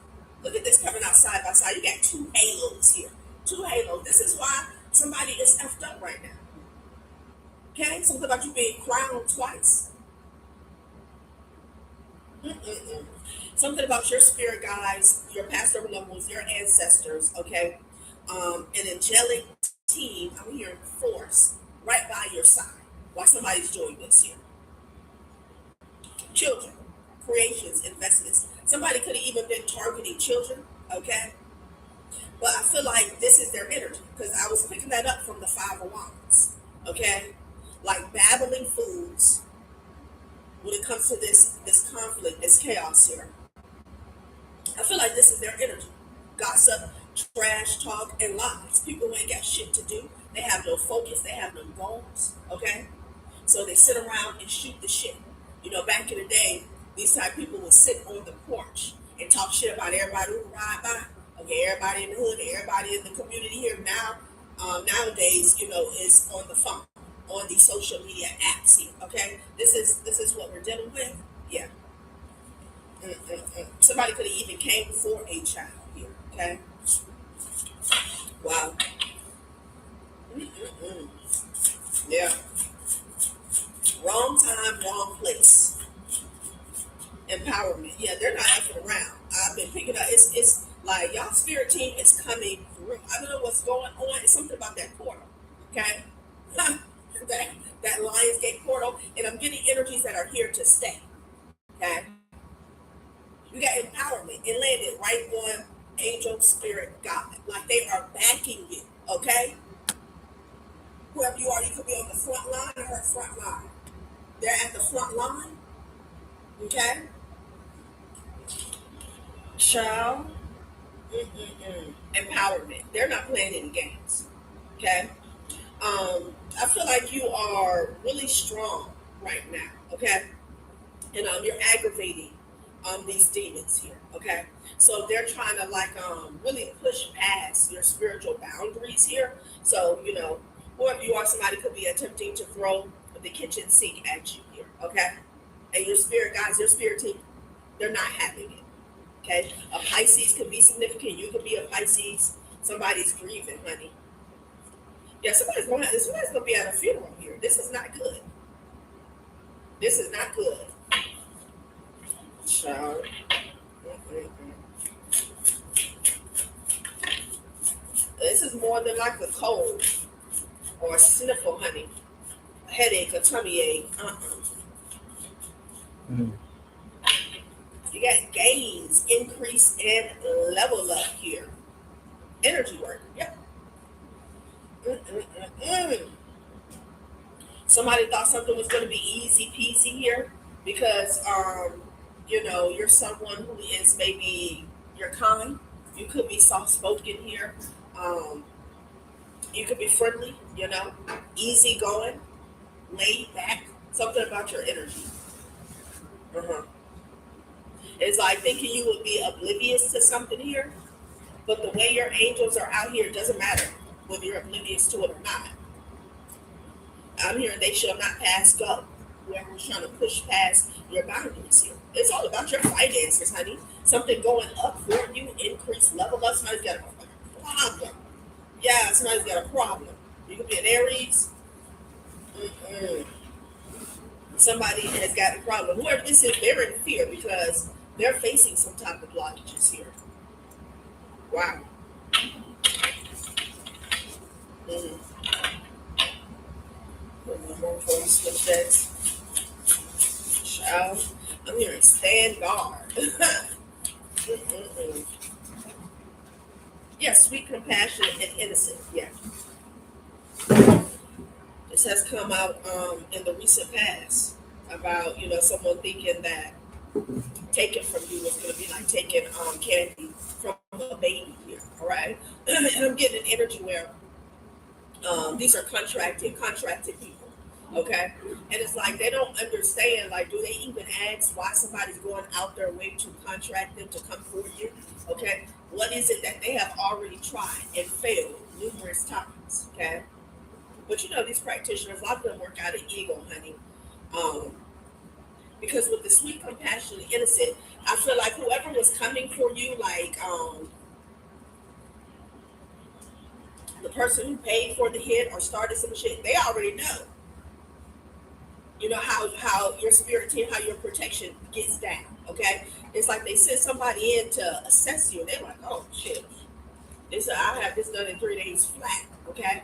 Look at this coming out side by side. You got two halos here. Two halos. This is why somebody is effed up right now. Okay? Something about you being crowned twice. Something about your spirit guides, your past over loved ones, your ancestors, okay? An angelic team, I'm hearing force, right by your side while somebody's doing this here. Children, creations, investments. Somebody could have even been targeting children, okay? But I feel like this is their energy because I was picking that up from the Five of Wands, okay? Like babbling fools when it comes to this conflict, this chaos here. I feel like this is their energy. Gossip, trash talk, and lies. People who ain't got shit to do. They have no focus. They have no goals, okay? So they sit around and shoot the shit. You know, back in the day, these type of people would sit on the porch and talk shit about everybody who ride by. Okay, everybody in the hood, everybody in the community here now, nowadays, you know, is on the phone, on these social media apps here, okay? This is what we're dealing with, yeah. Somebody could have even came for a child here, okay? Wow. Yeah. Wrong time, wrong place. Empowerment. Yeah, they're not effing around. I've been picking up. It's like y'all spirit team is coming through. I don't know what's going on. It's something about that portal. Okay? that Lionsgate portal. And I'm getting energies that are here to stay. Okay? You got empowerment. It landed right on angel spirit God. Like they are backing you. Okay? Whoever you are, you could be on the front line or her front line. They're at the front line. Okay? Child. Empowerment. They're not playing any games. Okay? I feel like you are really strong right now. Okay? And you're aggravating these demons here. Okay? So they're trying to like really push past your spiritual boundaries here. So, you know, whoever you are, somebody could be attempting to throw the kitchen sink at you here. Okay? And your spirit guys, your spirit team, they're not having it. Okay? A Pisces could be significant. You could be a Pisces. Somebody's grieving, honey. Yeah, somebody's gonna be at a funeral here. This is not good. This is not good. Child. This is more than like a cold or a sniffle, honey. A headache, a tummy ache. Mm. You got gains, increase, and level up here. Energy work. Yep. Mm-mm-mm-mm. Somebody thought something was going to be easy peasy here because, you're someone who is maybe you're kind. You could be soft spoken here. Um, you could be friendly. Easy going, laid back. Something about your energy. Uh-huh. It's like thinking you would be oblivious to something here, but the way your angels are out here, it doesn't matter whether you're oblivious to it or not. I'm here, they shall not pass go. Whoever's trying to push past your boundaries here. It's all about your finances, honey. Something going up for you, increase, level up. Somebody's got a problem. Yeah, somebody's got a problem. You could be an Aries. Mm-mm. Somebody has got a problem. Whoever this is, they're in fear because they're facing some type of blockages here. Wow. Mm. More for you switch decks. Child, I'm hearing stand guard. Mm-mm-mm. Yeah, sweet, compassionate, and innocent. Yeah. This has come out in the recent past about, someone thinking that taken from you is going to be like taking candy from a baby here, all right? And I'm getting an energy where these are contracted people, okay? And it's like they don't understand, like, do they even ask why somebody's going out their way to contract them to come for you, okay? What is it that they have already tried and failed numerous times, okay? But these practitioners, a lot of them work out of ego, honey. Because with the sweet, compassionate, innocent, I feel like whoever was coming for you, like the person who paid for the hit or started some shit, they already know. How your spirit team, how your protection gets down, okay? It's like they sent somebody in to assess you. They're like, oh, shit. They said, I'll have this done in 3 days flat, okay?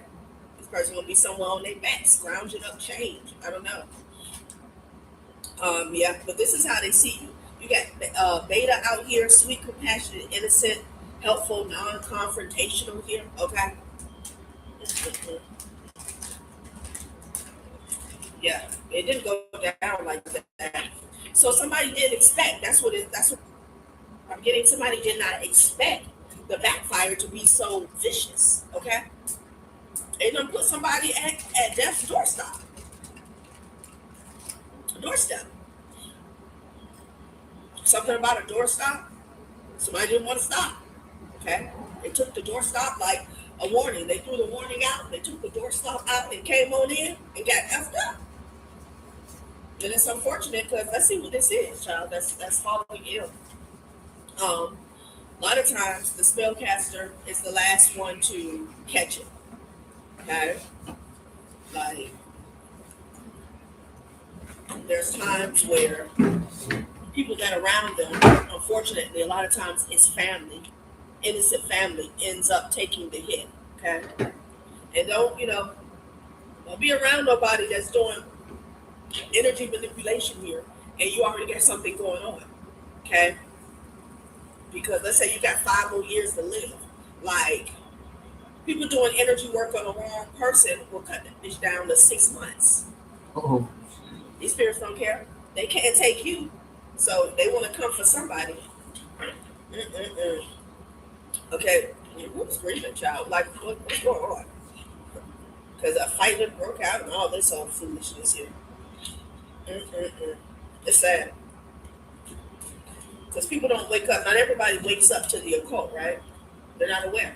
This person going to be somewhere on their back, scrounging up change. I don't know. Yeah, but this is how they see you. You got beta out here, sweet, compassionate, innocent, helpful, non-confrontational here, okay? Yeah, it didn't go down like that. So somebody didn't expect. That's what I'm getting. Somebody did not expect the backfire to be so vicious. Okay, they done put somebody at death's doorstep. Something about a doorstop. Somebody didn't want to stop. Okay, they took the doorstop like a warning. They threw the warning out. They took the doorstop out and came on in and got effed up. And it's unfortunate because let's see what this is, child. That's following ill. A lot of times the spellcaster is the last one to catch it. Okay, like there's times where people that are around them, unfortunately, a lot of times it's family, innocent family ends up taking the hit. Okay, and don't be around nobody that's doing energy manipulation here and you already got something going on, okay? Because let's say you got 5 more years to live. Like, people doing energy work on the wrong person will cut that bitch down to 6 months. Oh. These spirits don't care. They can't take you, so they want to come for somebody. Okay, who's screaming, child? Like, what's going on? Because a fight had broke out and all this old foolishness here. It's sad. Because people don't wake up. Not everybody wakes up to the occult, right? They're not aware.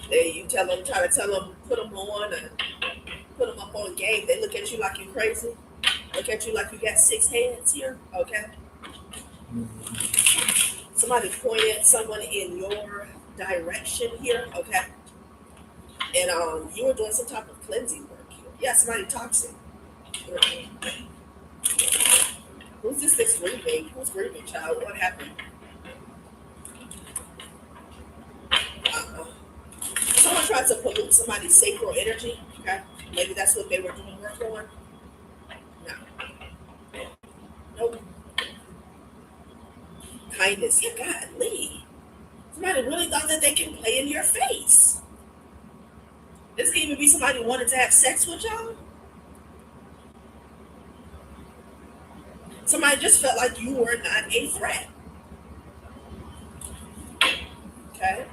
You try to tell them, put them on and put them up on game. They look at you like you crazy. Look at you like you got 6 heads here, okay? Somebody pointed someone in your direction here, okay? And you were doing some type of cleansing work here. Yeah, somebody toxic. Who's this that's grieving? Who's grieving, child? What happened? Someone tried to pollute somebody's sacral energy, okay? Maybe that's what they were doing work on. No. Kindness. Yeah, godly. Somebody really thought that they can play in your face. This could even be somebody who wanted to have sex with y'all. Somebody just felt like you were not a threat. Okay?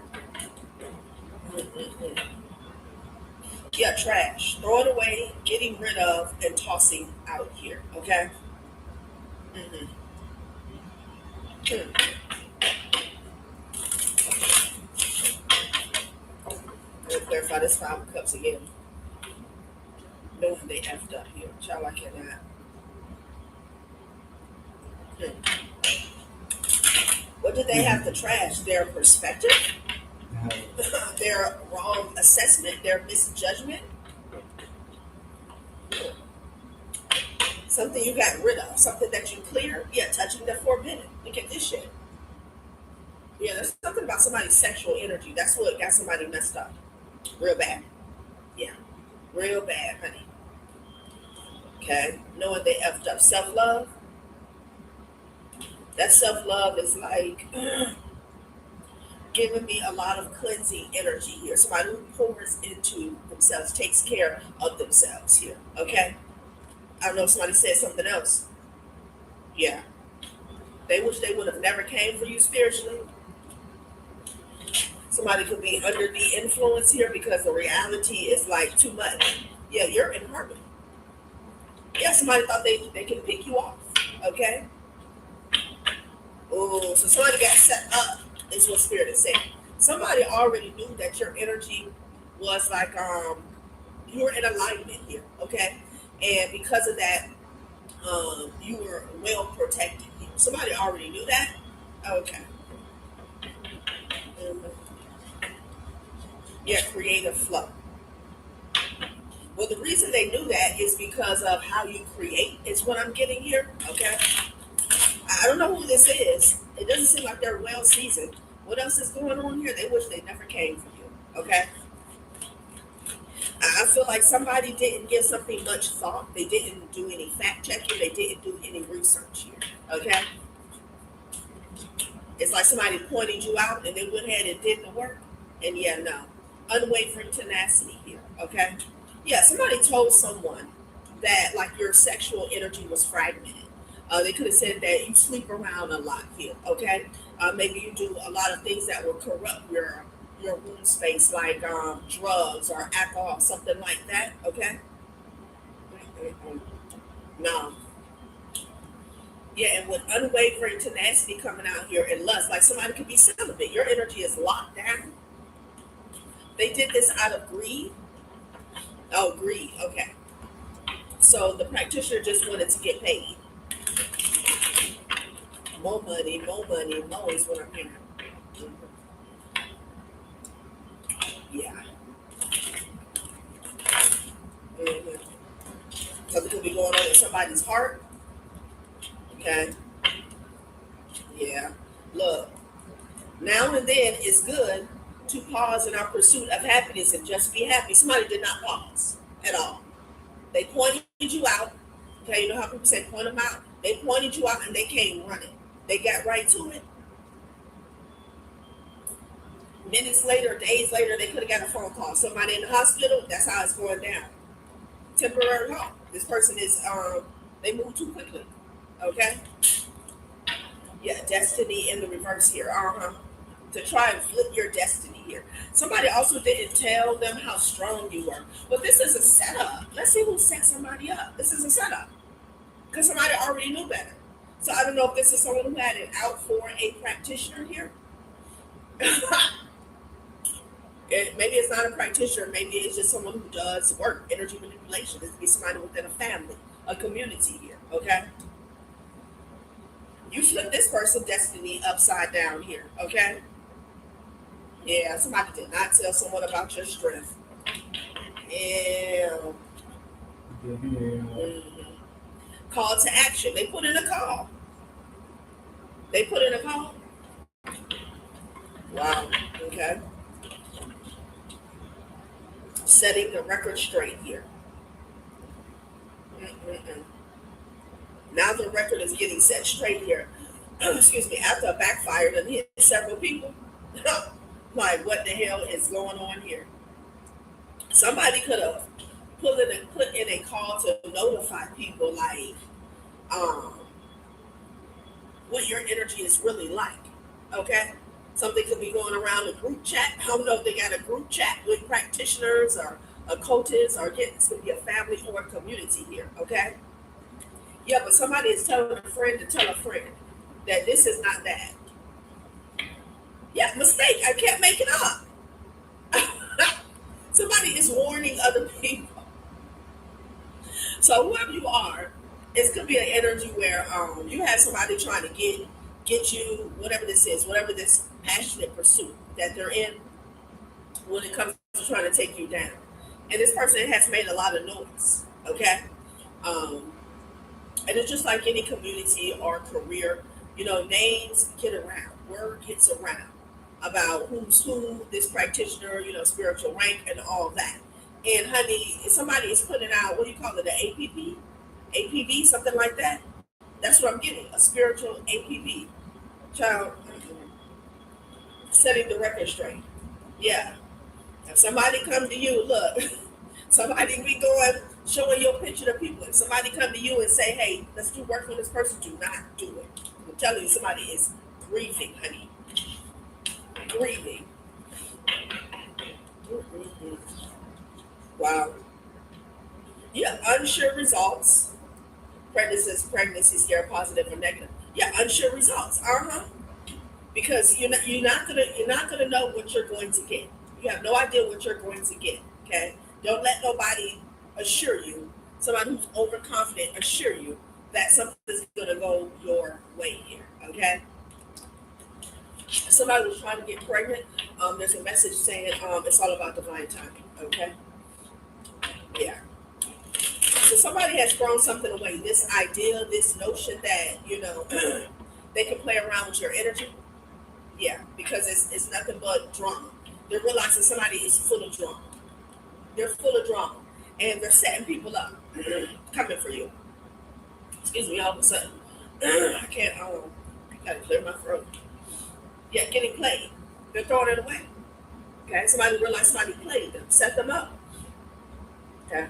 Yeah, trash. Throw it away, getting rid of, and tossing out here. Okay? Let me clarify this 5 of Cups again. Knowing they effed up here. Child, I cannot. What did they have to trash? Their perspective? Their wrong assessment? Their misjudgment? Something you got rid of? Something that you cleared? Yeah, touching the forbidden. Look at this shit. Yeah, there's something about somebody's sexual energy. That's what got somebody messed up. Real bad. Yeah. Real bad, honey. Okay? Knowing they effed up. Self-love. That self-love is like giving me a lot of cleansing energy here. Somebody who pours into themselves, takes care of themselves here. Okay? I don't know if somebody said something else. Yeah. They wish they would have never came for you spiritually. Somebody could be under the influence here because the reality is like too much. Yeah, you're in harmony. Yeah, somebody thought they can pick you off. Okay? Oh, so somebody got set up, is what Spirit is saying. Somebody already knew that your energy was like, you were in alignment here, okay? And because of that, you were well protected here. Somebody already knew that? Okay. Yeah, creative flow. Well, the reason they knew that is because of how you create, is what I'm getting here, okay? I don't know who this is. It doesn't seem like they're well seasoned. What else is going on here? They wish they never came for you, okay? I feel like somebody didn't give something much thought. They didn't do any fact checking. They didn't do any research here, okay? It's like somebody pointed you out and they went ahead and did the work. And yeah, no. Unwavering tenacity here, okay? Yeah, somebody told someone that like your sexual energy was fragmented. They could have said that you sleep around a lot here, okay? Maybe you do a lot of things that will corrupt your womb space, like drugs or alcohol, something like that, okay? No. Yeah, and with unwavering tenacity coming out here and lust, like somebody could be celibate. Your energy is locked down. They did this out of greed. Oh, greed, okay. So the practitioner just wanted to get paid. More money, more is what I'm hearing. Yeah. Something could be going on in somebody's heart. Okay. Yeah. Look, now and then it's good to pause in our pursuit of happiness and just be happy. Somebody did not pause at all. They pointed you out. Okay, you know how people say point them out? They pointed you out and they came running. They got right to it. Minutes later, days later, they could have got a phone call. Somebody in the hospital, that's how it's going down. Temporary halt. This person is, they move too quickly. Okay? Yeah, destiny in the reverse here. To try and flip your destiny here. Somebody also didn't tell them how strong you were. But this is a setup. Let's see who set somebody up. This is a setup. Because somebody already knew better. So I don't know if this is someone who had it out for a practitioner here. Maybe it's not a practitioner. Maybe it's just someone who does work, energy manipulation. This could be somebody within a family, a community here, okay? You flip this person's destiny upside down here, okay? Yeah, somebody did not tell someone about your strength. Yeah. Call to action. They put in a call. Wow, okay. Setting the record straight here. Now the record is getting set straight here. excuse me, after a backfire and hit several people. Like, what the hell is going on here? Somebody could have put in a call to notify people, like, what your energy is really like. Okay? Something could be going around a group chat. I don't know if they got a group chat with practitioners or occultists, or again, this could be a family or a community here. Okay? Yeah, but somebody is telling a friend to tell a friend that this is not that. Yeah, mistake. I can't make it up. Somebody is warning other people. So whoever you are, it's gonna be an energy where you have somebody trying to get you, whatever this is, whatever this passionate pursuit that they're in, when it comes to trying to take you down. And this person has made a lot of noise. Okay. And it's just like any community or career, names get around, word gets around about who's who, this practitioner, spiritual rank and all that. And honey, if somebody is putting out, what do you call it, the APB, something like that? That's what I'm getting, a spiritual APB. Child, setting the record straight. Yeah. If somebody come to you, look, somebody be going, showing your picture to people. If somebody come to you and say, hey, let's do work with this person, do not do it. I'm telling you, somebody is grieving, honey. Grieving. Wow. Yeah, unsure results. Pregnancy scare, positive or negative. Yeah, unsure results. Because you're not gonna know what you're going to get. You have no idea what you're going to get. Okay. Don't let nobody assure you. Somebody who's overconfident assure you that something's gonna go your way here. Okay. Somebody was trying to get pregnant. There's a message saying it's all about divine timing. Okay. Yeah. So somebody has thrown something away. This idea, this notion that they can play around with your energy. Yeah, because it's nothing but drama. They're realizing somebody is full of drama. They're full of drama, and they're setting people up, coming for you. Excuse me, all of a sudden, I can't. I gotta clear my throat. Yeah, getting played. They're throwing it away. Okay, somebody realized somebody played them, set them up. Okay,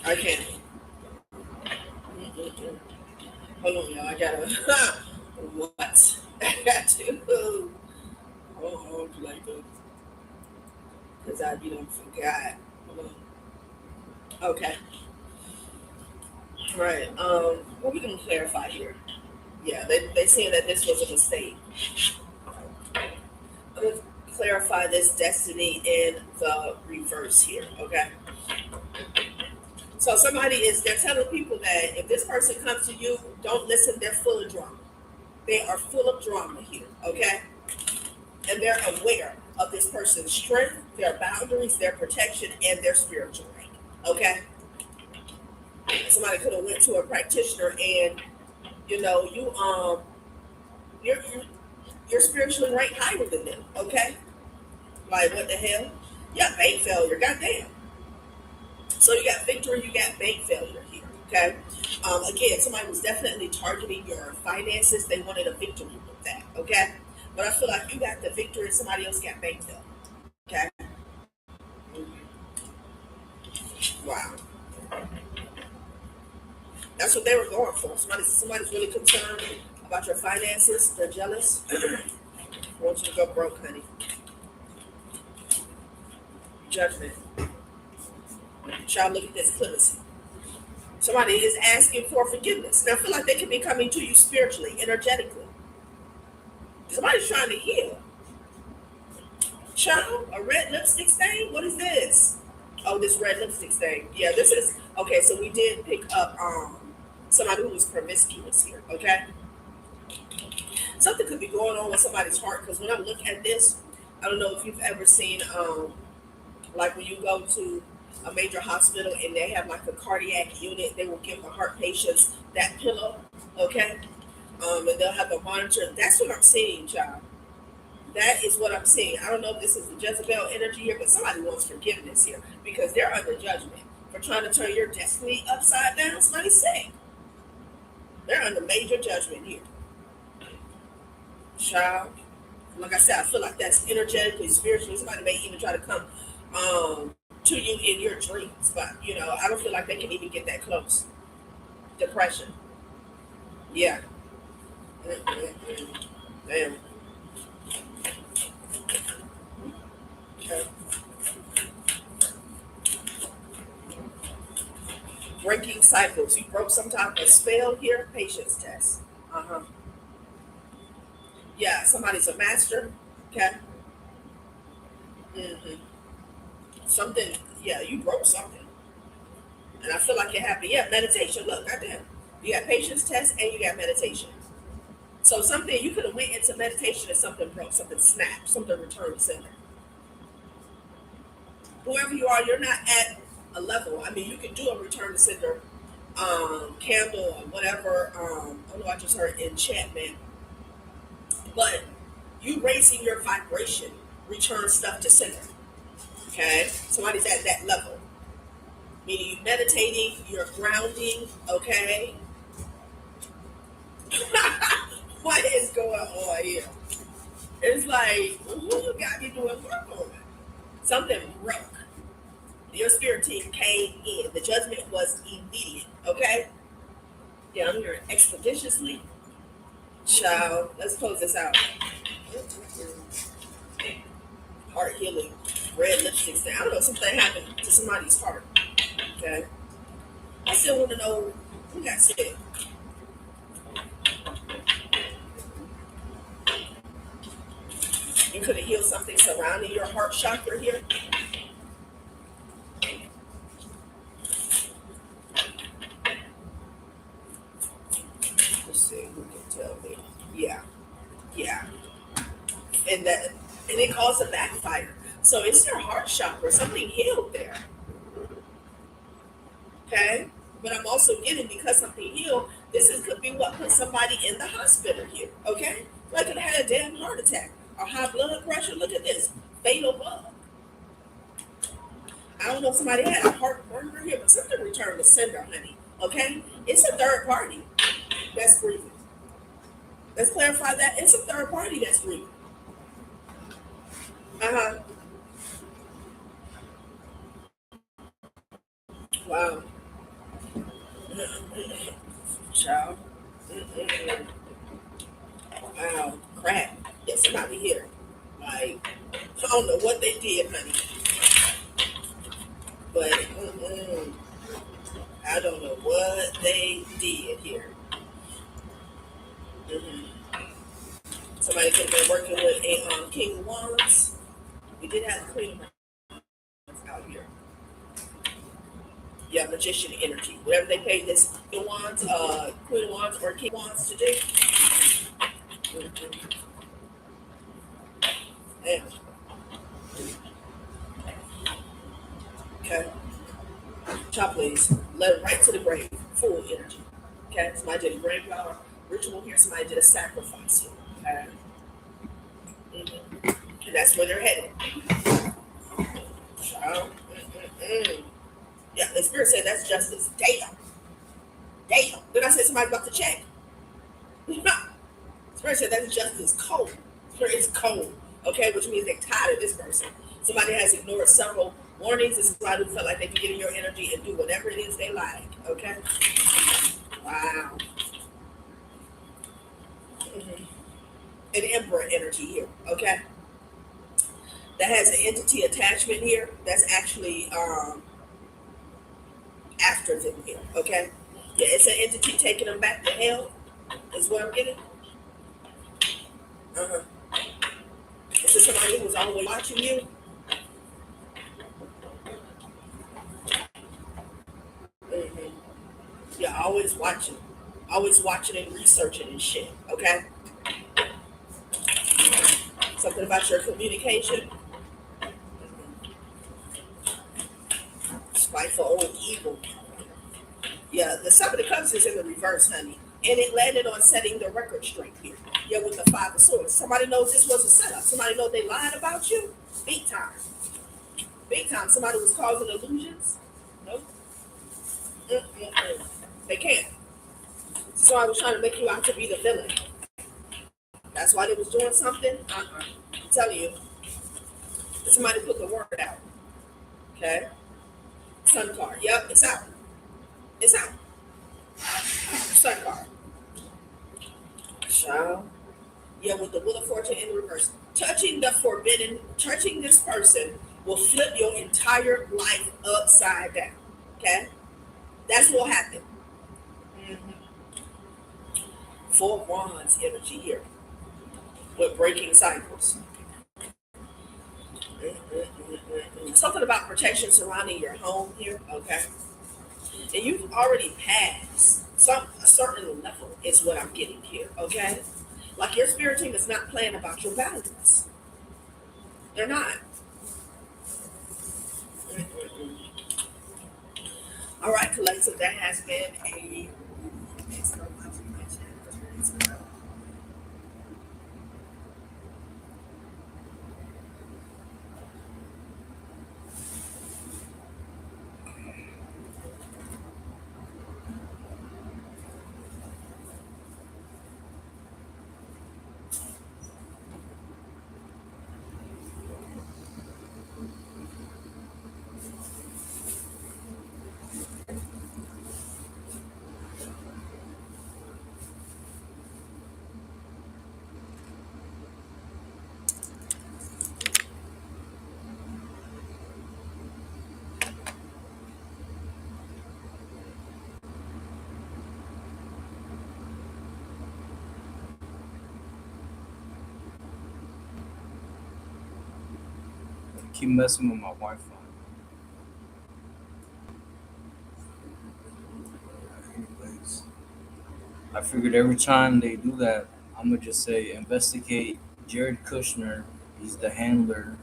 I can't. Hold on, y'all. I gotta. What? I got to. Oh, like this. Because I forgot. Hold on. Okay. Right. What we gonna clarify here? Yeah, they saying that this was a mistake. I'm gonna clarify this destiny in the reverse here. Okay. So they're telling people that if this person comes to you, don't listen. They're full of drama. They are full of drama here. Okay. And they're aware of this person's strength, their boundaries, their protection, and their spiritual rank. Okay. Somebody could have went to a practitioner and you're spiritually ranked higher than them. Okay. Like, what the hell? Yeah, bank failure. Goddamn. So you got victory, you got bank failure here. Okay. Again, somebody was definitely targeting your finances. They wanted a victory with that. Okay. But I feel like you got the victory and somebody else got bank failure. Okay. Wow. That's what they were going for. Somebody's really concerned about your finances. They're jealous. I want you to go broke, honey. Judgment. Child, look at this clemency. Somebody is asking for forgiveness. Now, I feel like they can be coming to you spiritually, energetically. Somebody's trying to heal. Child, a red lipstick stain? What is this? Oh, this red lipstick stain. Yeah, this is, okay, so we did pick up somebody who was promiscuous here, okay? Something could be going on with somebody's heart, because when I look at this, I don't know if you've ever seen, like when you go to a major hospital and they have like a cardiac unit, they will give the heart patients that pillow, okay? And they'll have a monitor. That's what I'm seeing, child. That is what I'm seeing. I don't know if this is the Jezebel energy here, but somebody wants forgiveness here because they're under judgment for trying to turn your destiny upside down. Somebody's sick. They're under major judgment here. Child. Like I said, I feel like that's energetically, spiritually. Somebody may even try to come to you in your dreams, but you know, I don't feel like they can even get that close. Depression. Yeah. Damn. Okay. Breaking cycles. You broke some type of spell here. Patience test. Yeah, somebody's a master. Okay. Something. Yeah, you broke something, and I feel like it happened. Yeah, meditation. Look, goddamn. You got patience test and you got meditation. So something you could have went into meditation and something broke, something snapped, something returned to sender. Whoever you are, you're not at a level. I mean, you can do a return to sender candle or whatever. I know I just heard enchantment, but you raising your vibration, return stuff to sender. Okay, somebody's at that level. Meaning you meditating, you're grounding. Okay. What is going on here? It's like, you got me doing work on it. Something broke. Your spirit team came in. The judgment was immediate. Okay? Yeah, I'm here expeditiously. Child, let's close this out. Heart healing. Red lipstick stain. I don't know if something happened to somebody's heart. Okay? I still want to know who got sick. You could have healed something surrounding your heart chakra here. Let's see who can tell me. Yeah. And it caused a backfire. So it's your heart chakra. Something healed there. Okay? But I'm also getting, because something healed, could be what put somebody in the hospital here. Okay? Like it had a damn heart attack. Or high blood pressure. Look at this. Fatal bug. I don't know if somebody had a heart murmur here, but something returned to sender, honey. Okay? It's a third party that's breathing. Let's clarify that. It's a third party that's breathing. Wow. Child. Wow. Crap. Get somebody here. Like, I don't know what they did, honey. But I don't know what they did here. Somebody could have been working with a King of Wands. We did have the Queen of Wands out here. Yeah, magician energy. Whatever they paid this Queen of Wands or King of Wands to do. Damn. Okay. Chop, please. Let it right to the grave. Full energy. Okay. Somebody did a graveyard ritual here. Somebody did a sacrifice here. Okay. And that's where they're headed. Child. Yeah, the spirit said that's justice. Damn. Then I said somebody about to check. Spirit said that's justice cold. Spirit is cold. Okay, which means they're tired of this person. Somebody has ignored several warnings. This is somebody who felt like they can get in your energy and do whatever it is they like. Okay? Wow. An emperor energy here. Okay? That has an entity attachment here. That's actually after them here. Okay? Yeah, it's an entity taking them back to hell. Is what I'm getting. Is this somebody who was always watching you? Yeah, always watching and researching and shit. Okay. Something about your communication. Spiteful old evil. Yeah, the Seven of Cups is in the reverse, honey. And it landed on setting the record straight here. Yeah, with the Five of Swords. Somebody knows this was a setup. Somebody knows they lied about you. Big time. Big time. Somebody was causing illusions. Nope. They can't. So I was trying to make you out to be the villain. That's why they was doing something. I'm telling you. Somebody put the word out. Okay. Sun card. Yep, it's out. It's out. Sun card. So, yeah, with the Wheel of Fortune in reverse. Touching this person will flip your entire life upside down. Okay? That's what will happen. Four Wands energy here with breaking cycles. Something about protection surrounding your home here, okay? And you've already passed a certain level is what I'm getting here, okay? Like your spirit team is not playing about your boundaries. They're not. All right, collective, that has been a Keep messing with my Wi-Fi. Anyways, I figured every time they do that, I'm gonna just say investigate Jared Kushner. He's the handler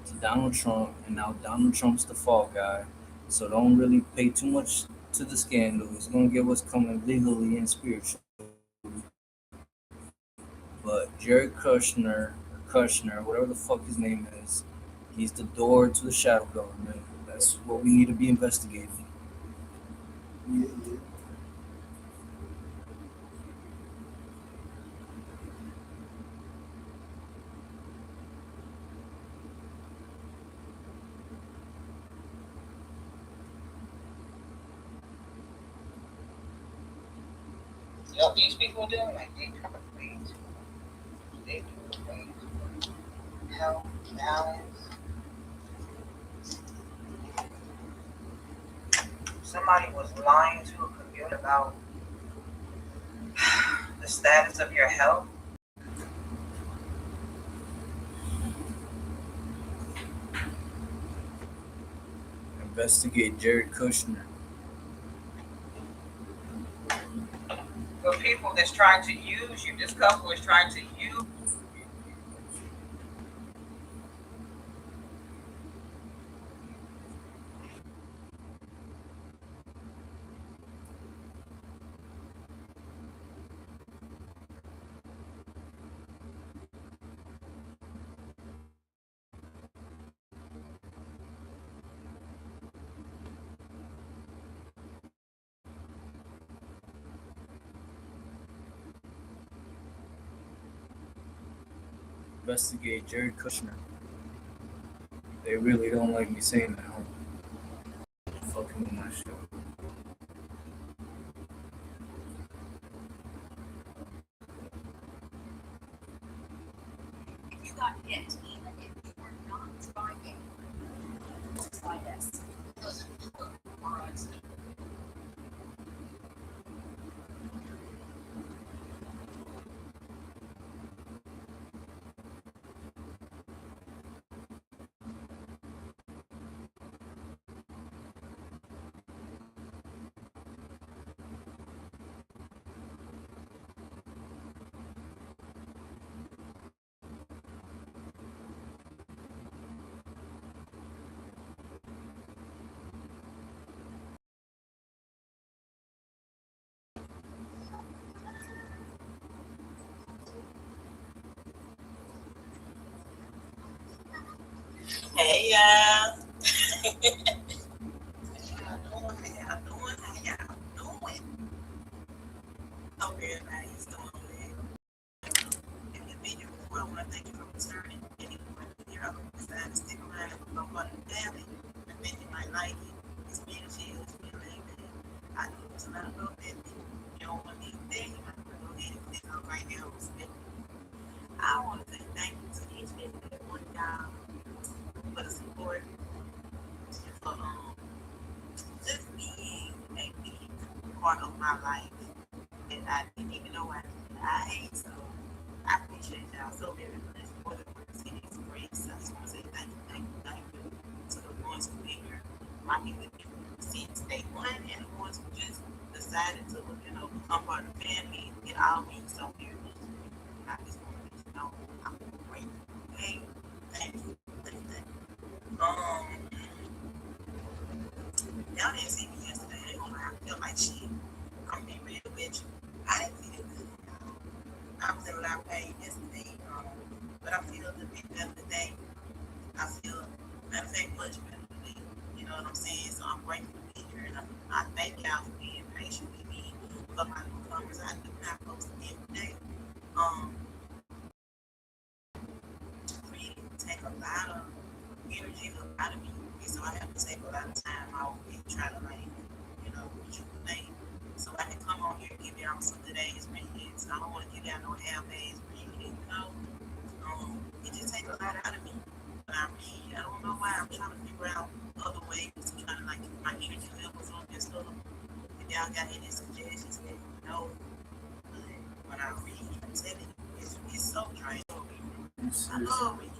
to Donald Trump, and now Donald Trump's the fall guy. So don't really pay too much to the scandal. He's gonna get what's coming legally and spiritually. But Jared Kushner, whatever the fuck his name is, he's the door to the shadow government. That's what we need to be investigating. Yeah. You know what these people do? Like, they come up with things. They do things. Health, balance. Somebody was lying to a computer about the status of your health. Investigate Jared Kushner. The people that's trying to use you, this couple is trying to use. Investigate Jared Kushner. They really don't like me saying that. Fucking with my show. You got hit, even if you were not driving. Just like this. Doesn't work or accident. Hey, y'all. concerning anyone here. I would decide to stick around and become part of the family. I think you might like it. It's being chill, it's being laid back. I know there's a lot of love that you don't want to be there. You might want to go ahead and click on right there. I want to say thank you to each and every one of y'all for the support, for just being a big part of my life that I didn't even know I hate. So I appreciate y'all so very much for the words and these grace. I just want to say thank you to the ones who been here, my people since day one, and the ones who just decided to, become part of the family. It all means so very much. I just want to let you know I'm grateful. Hey, thank you. Y'all didn't see me yesterday. I ain't gonna lie, I felt like shit. I'm being real with you. I didn't feel good. I was in loud pain yesterday, but I feel a little bit better today. I feel, matter of fact, much better today. You know what I'm saying? So I'm grateful to be here, and I thank y'all for being patient with me. For my newcomers, I do not post every day. Really take a lot of energy out of me, so I have to take a lot of time out and try to rejuvenate, so I can come on here and give y'all some today's readings. I don't want to give y'all no half-days reading, it just takes a lot out of me. But I read, I don't know why. I'm trying to figure out other ways to try to keep my energy levels up and stuff. If y'all got any suggestions, let me know. But when I read, I'm telling you, it's so draining. I love reading.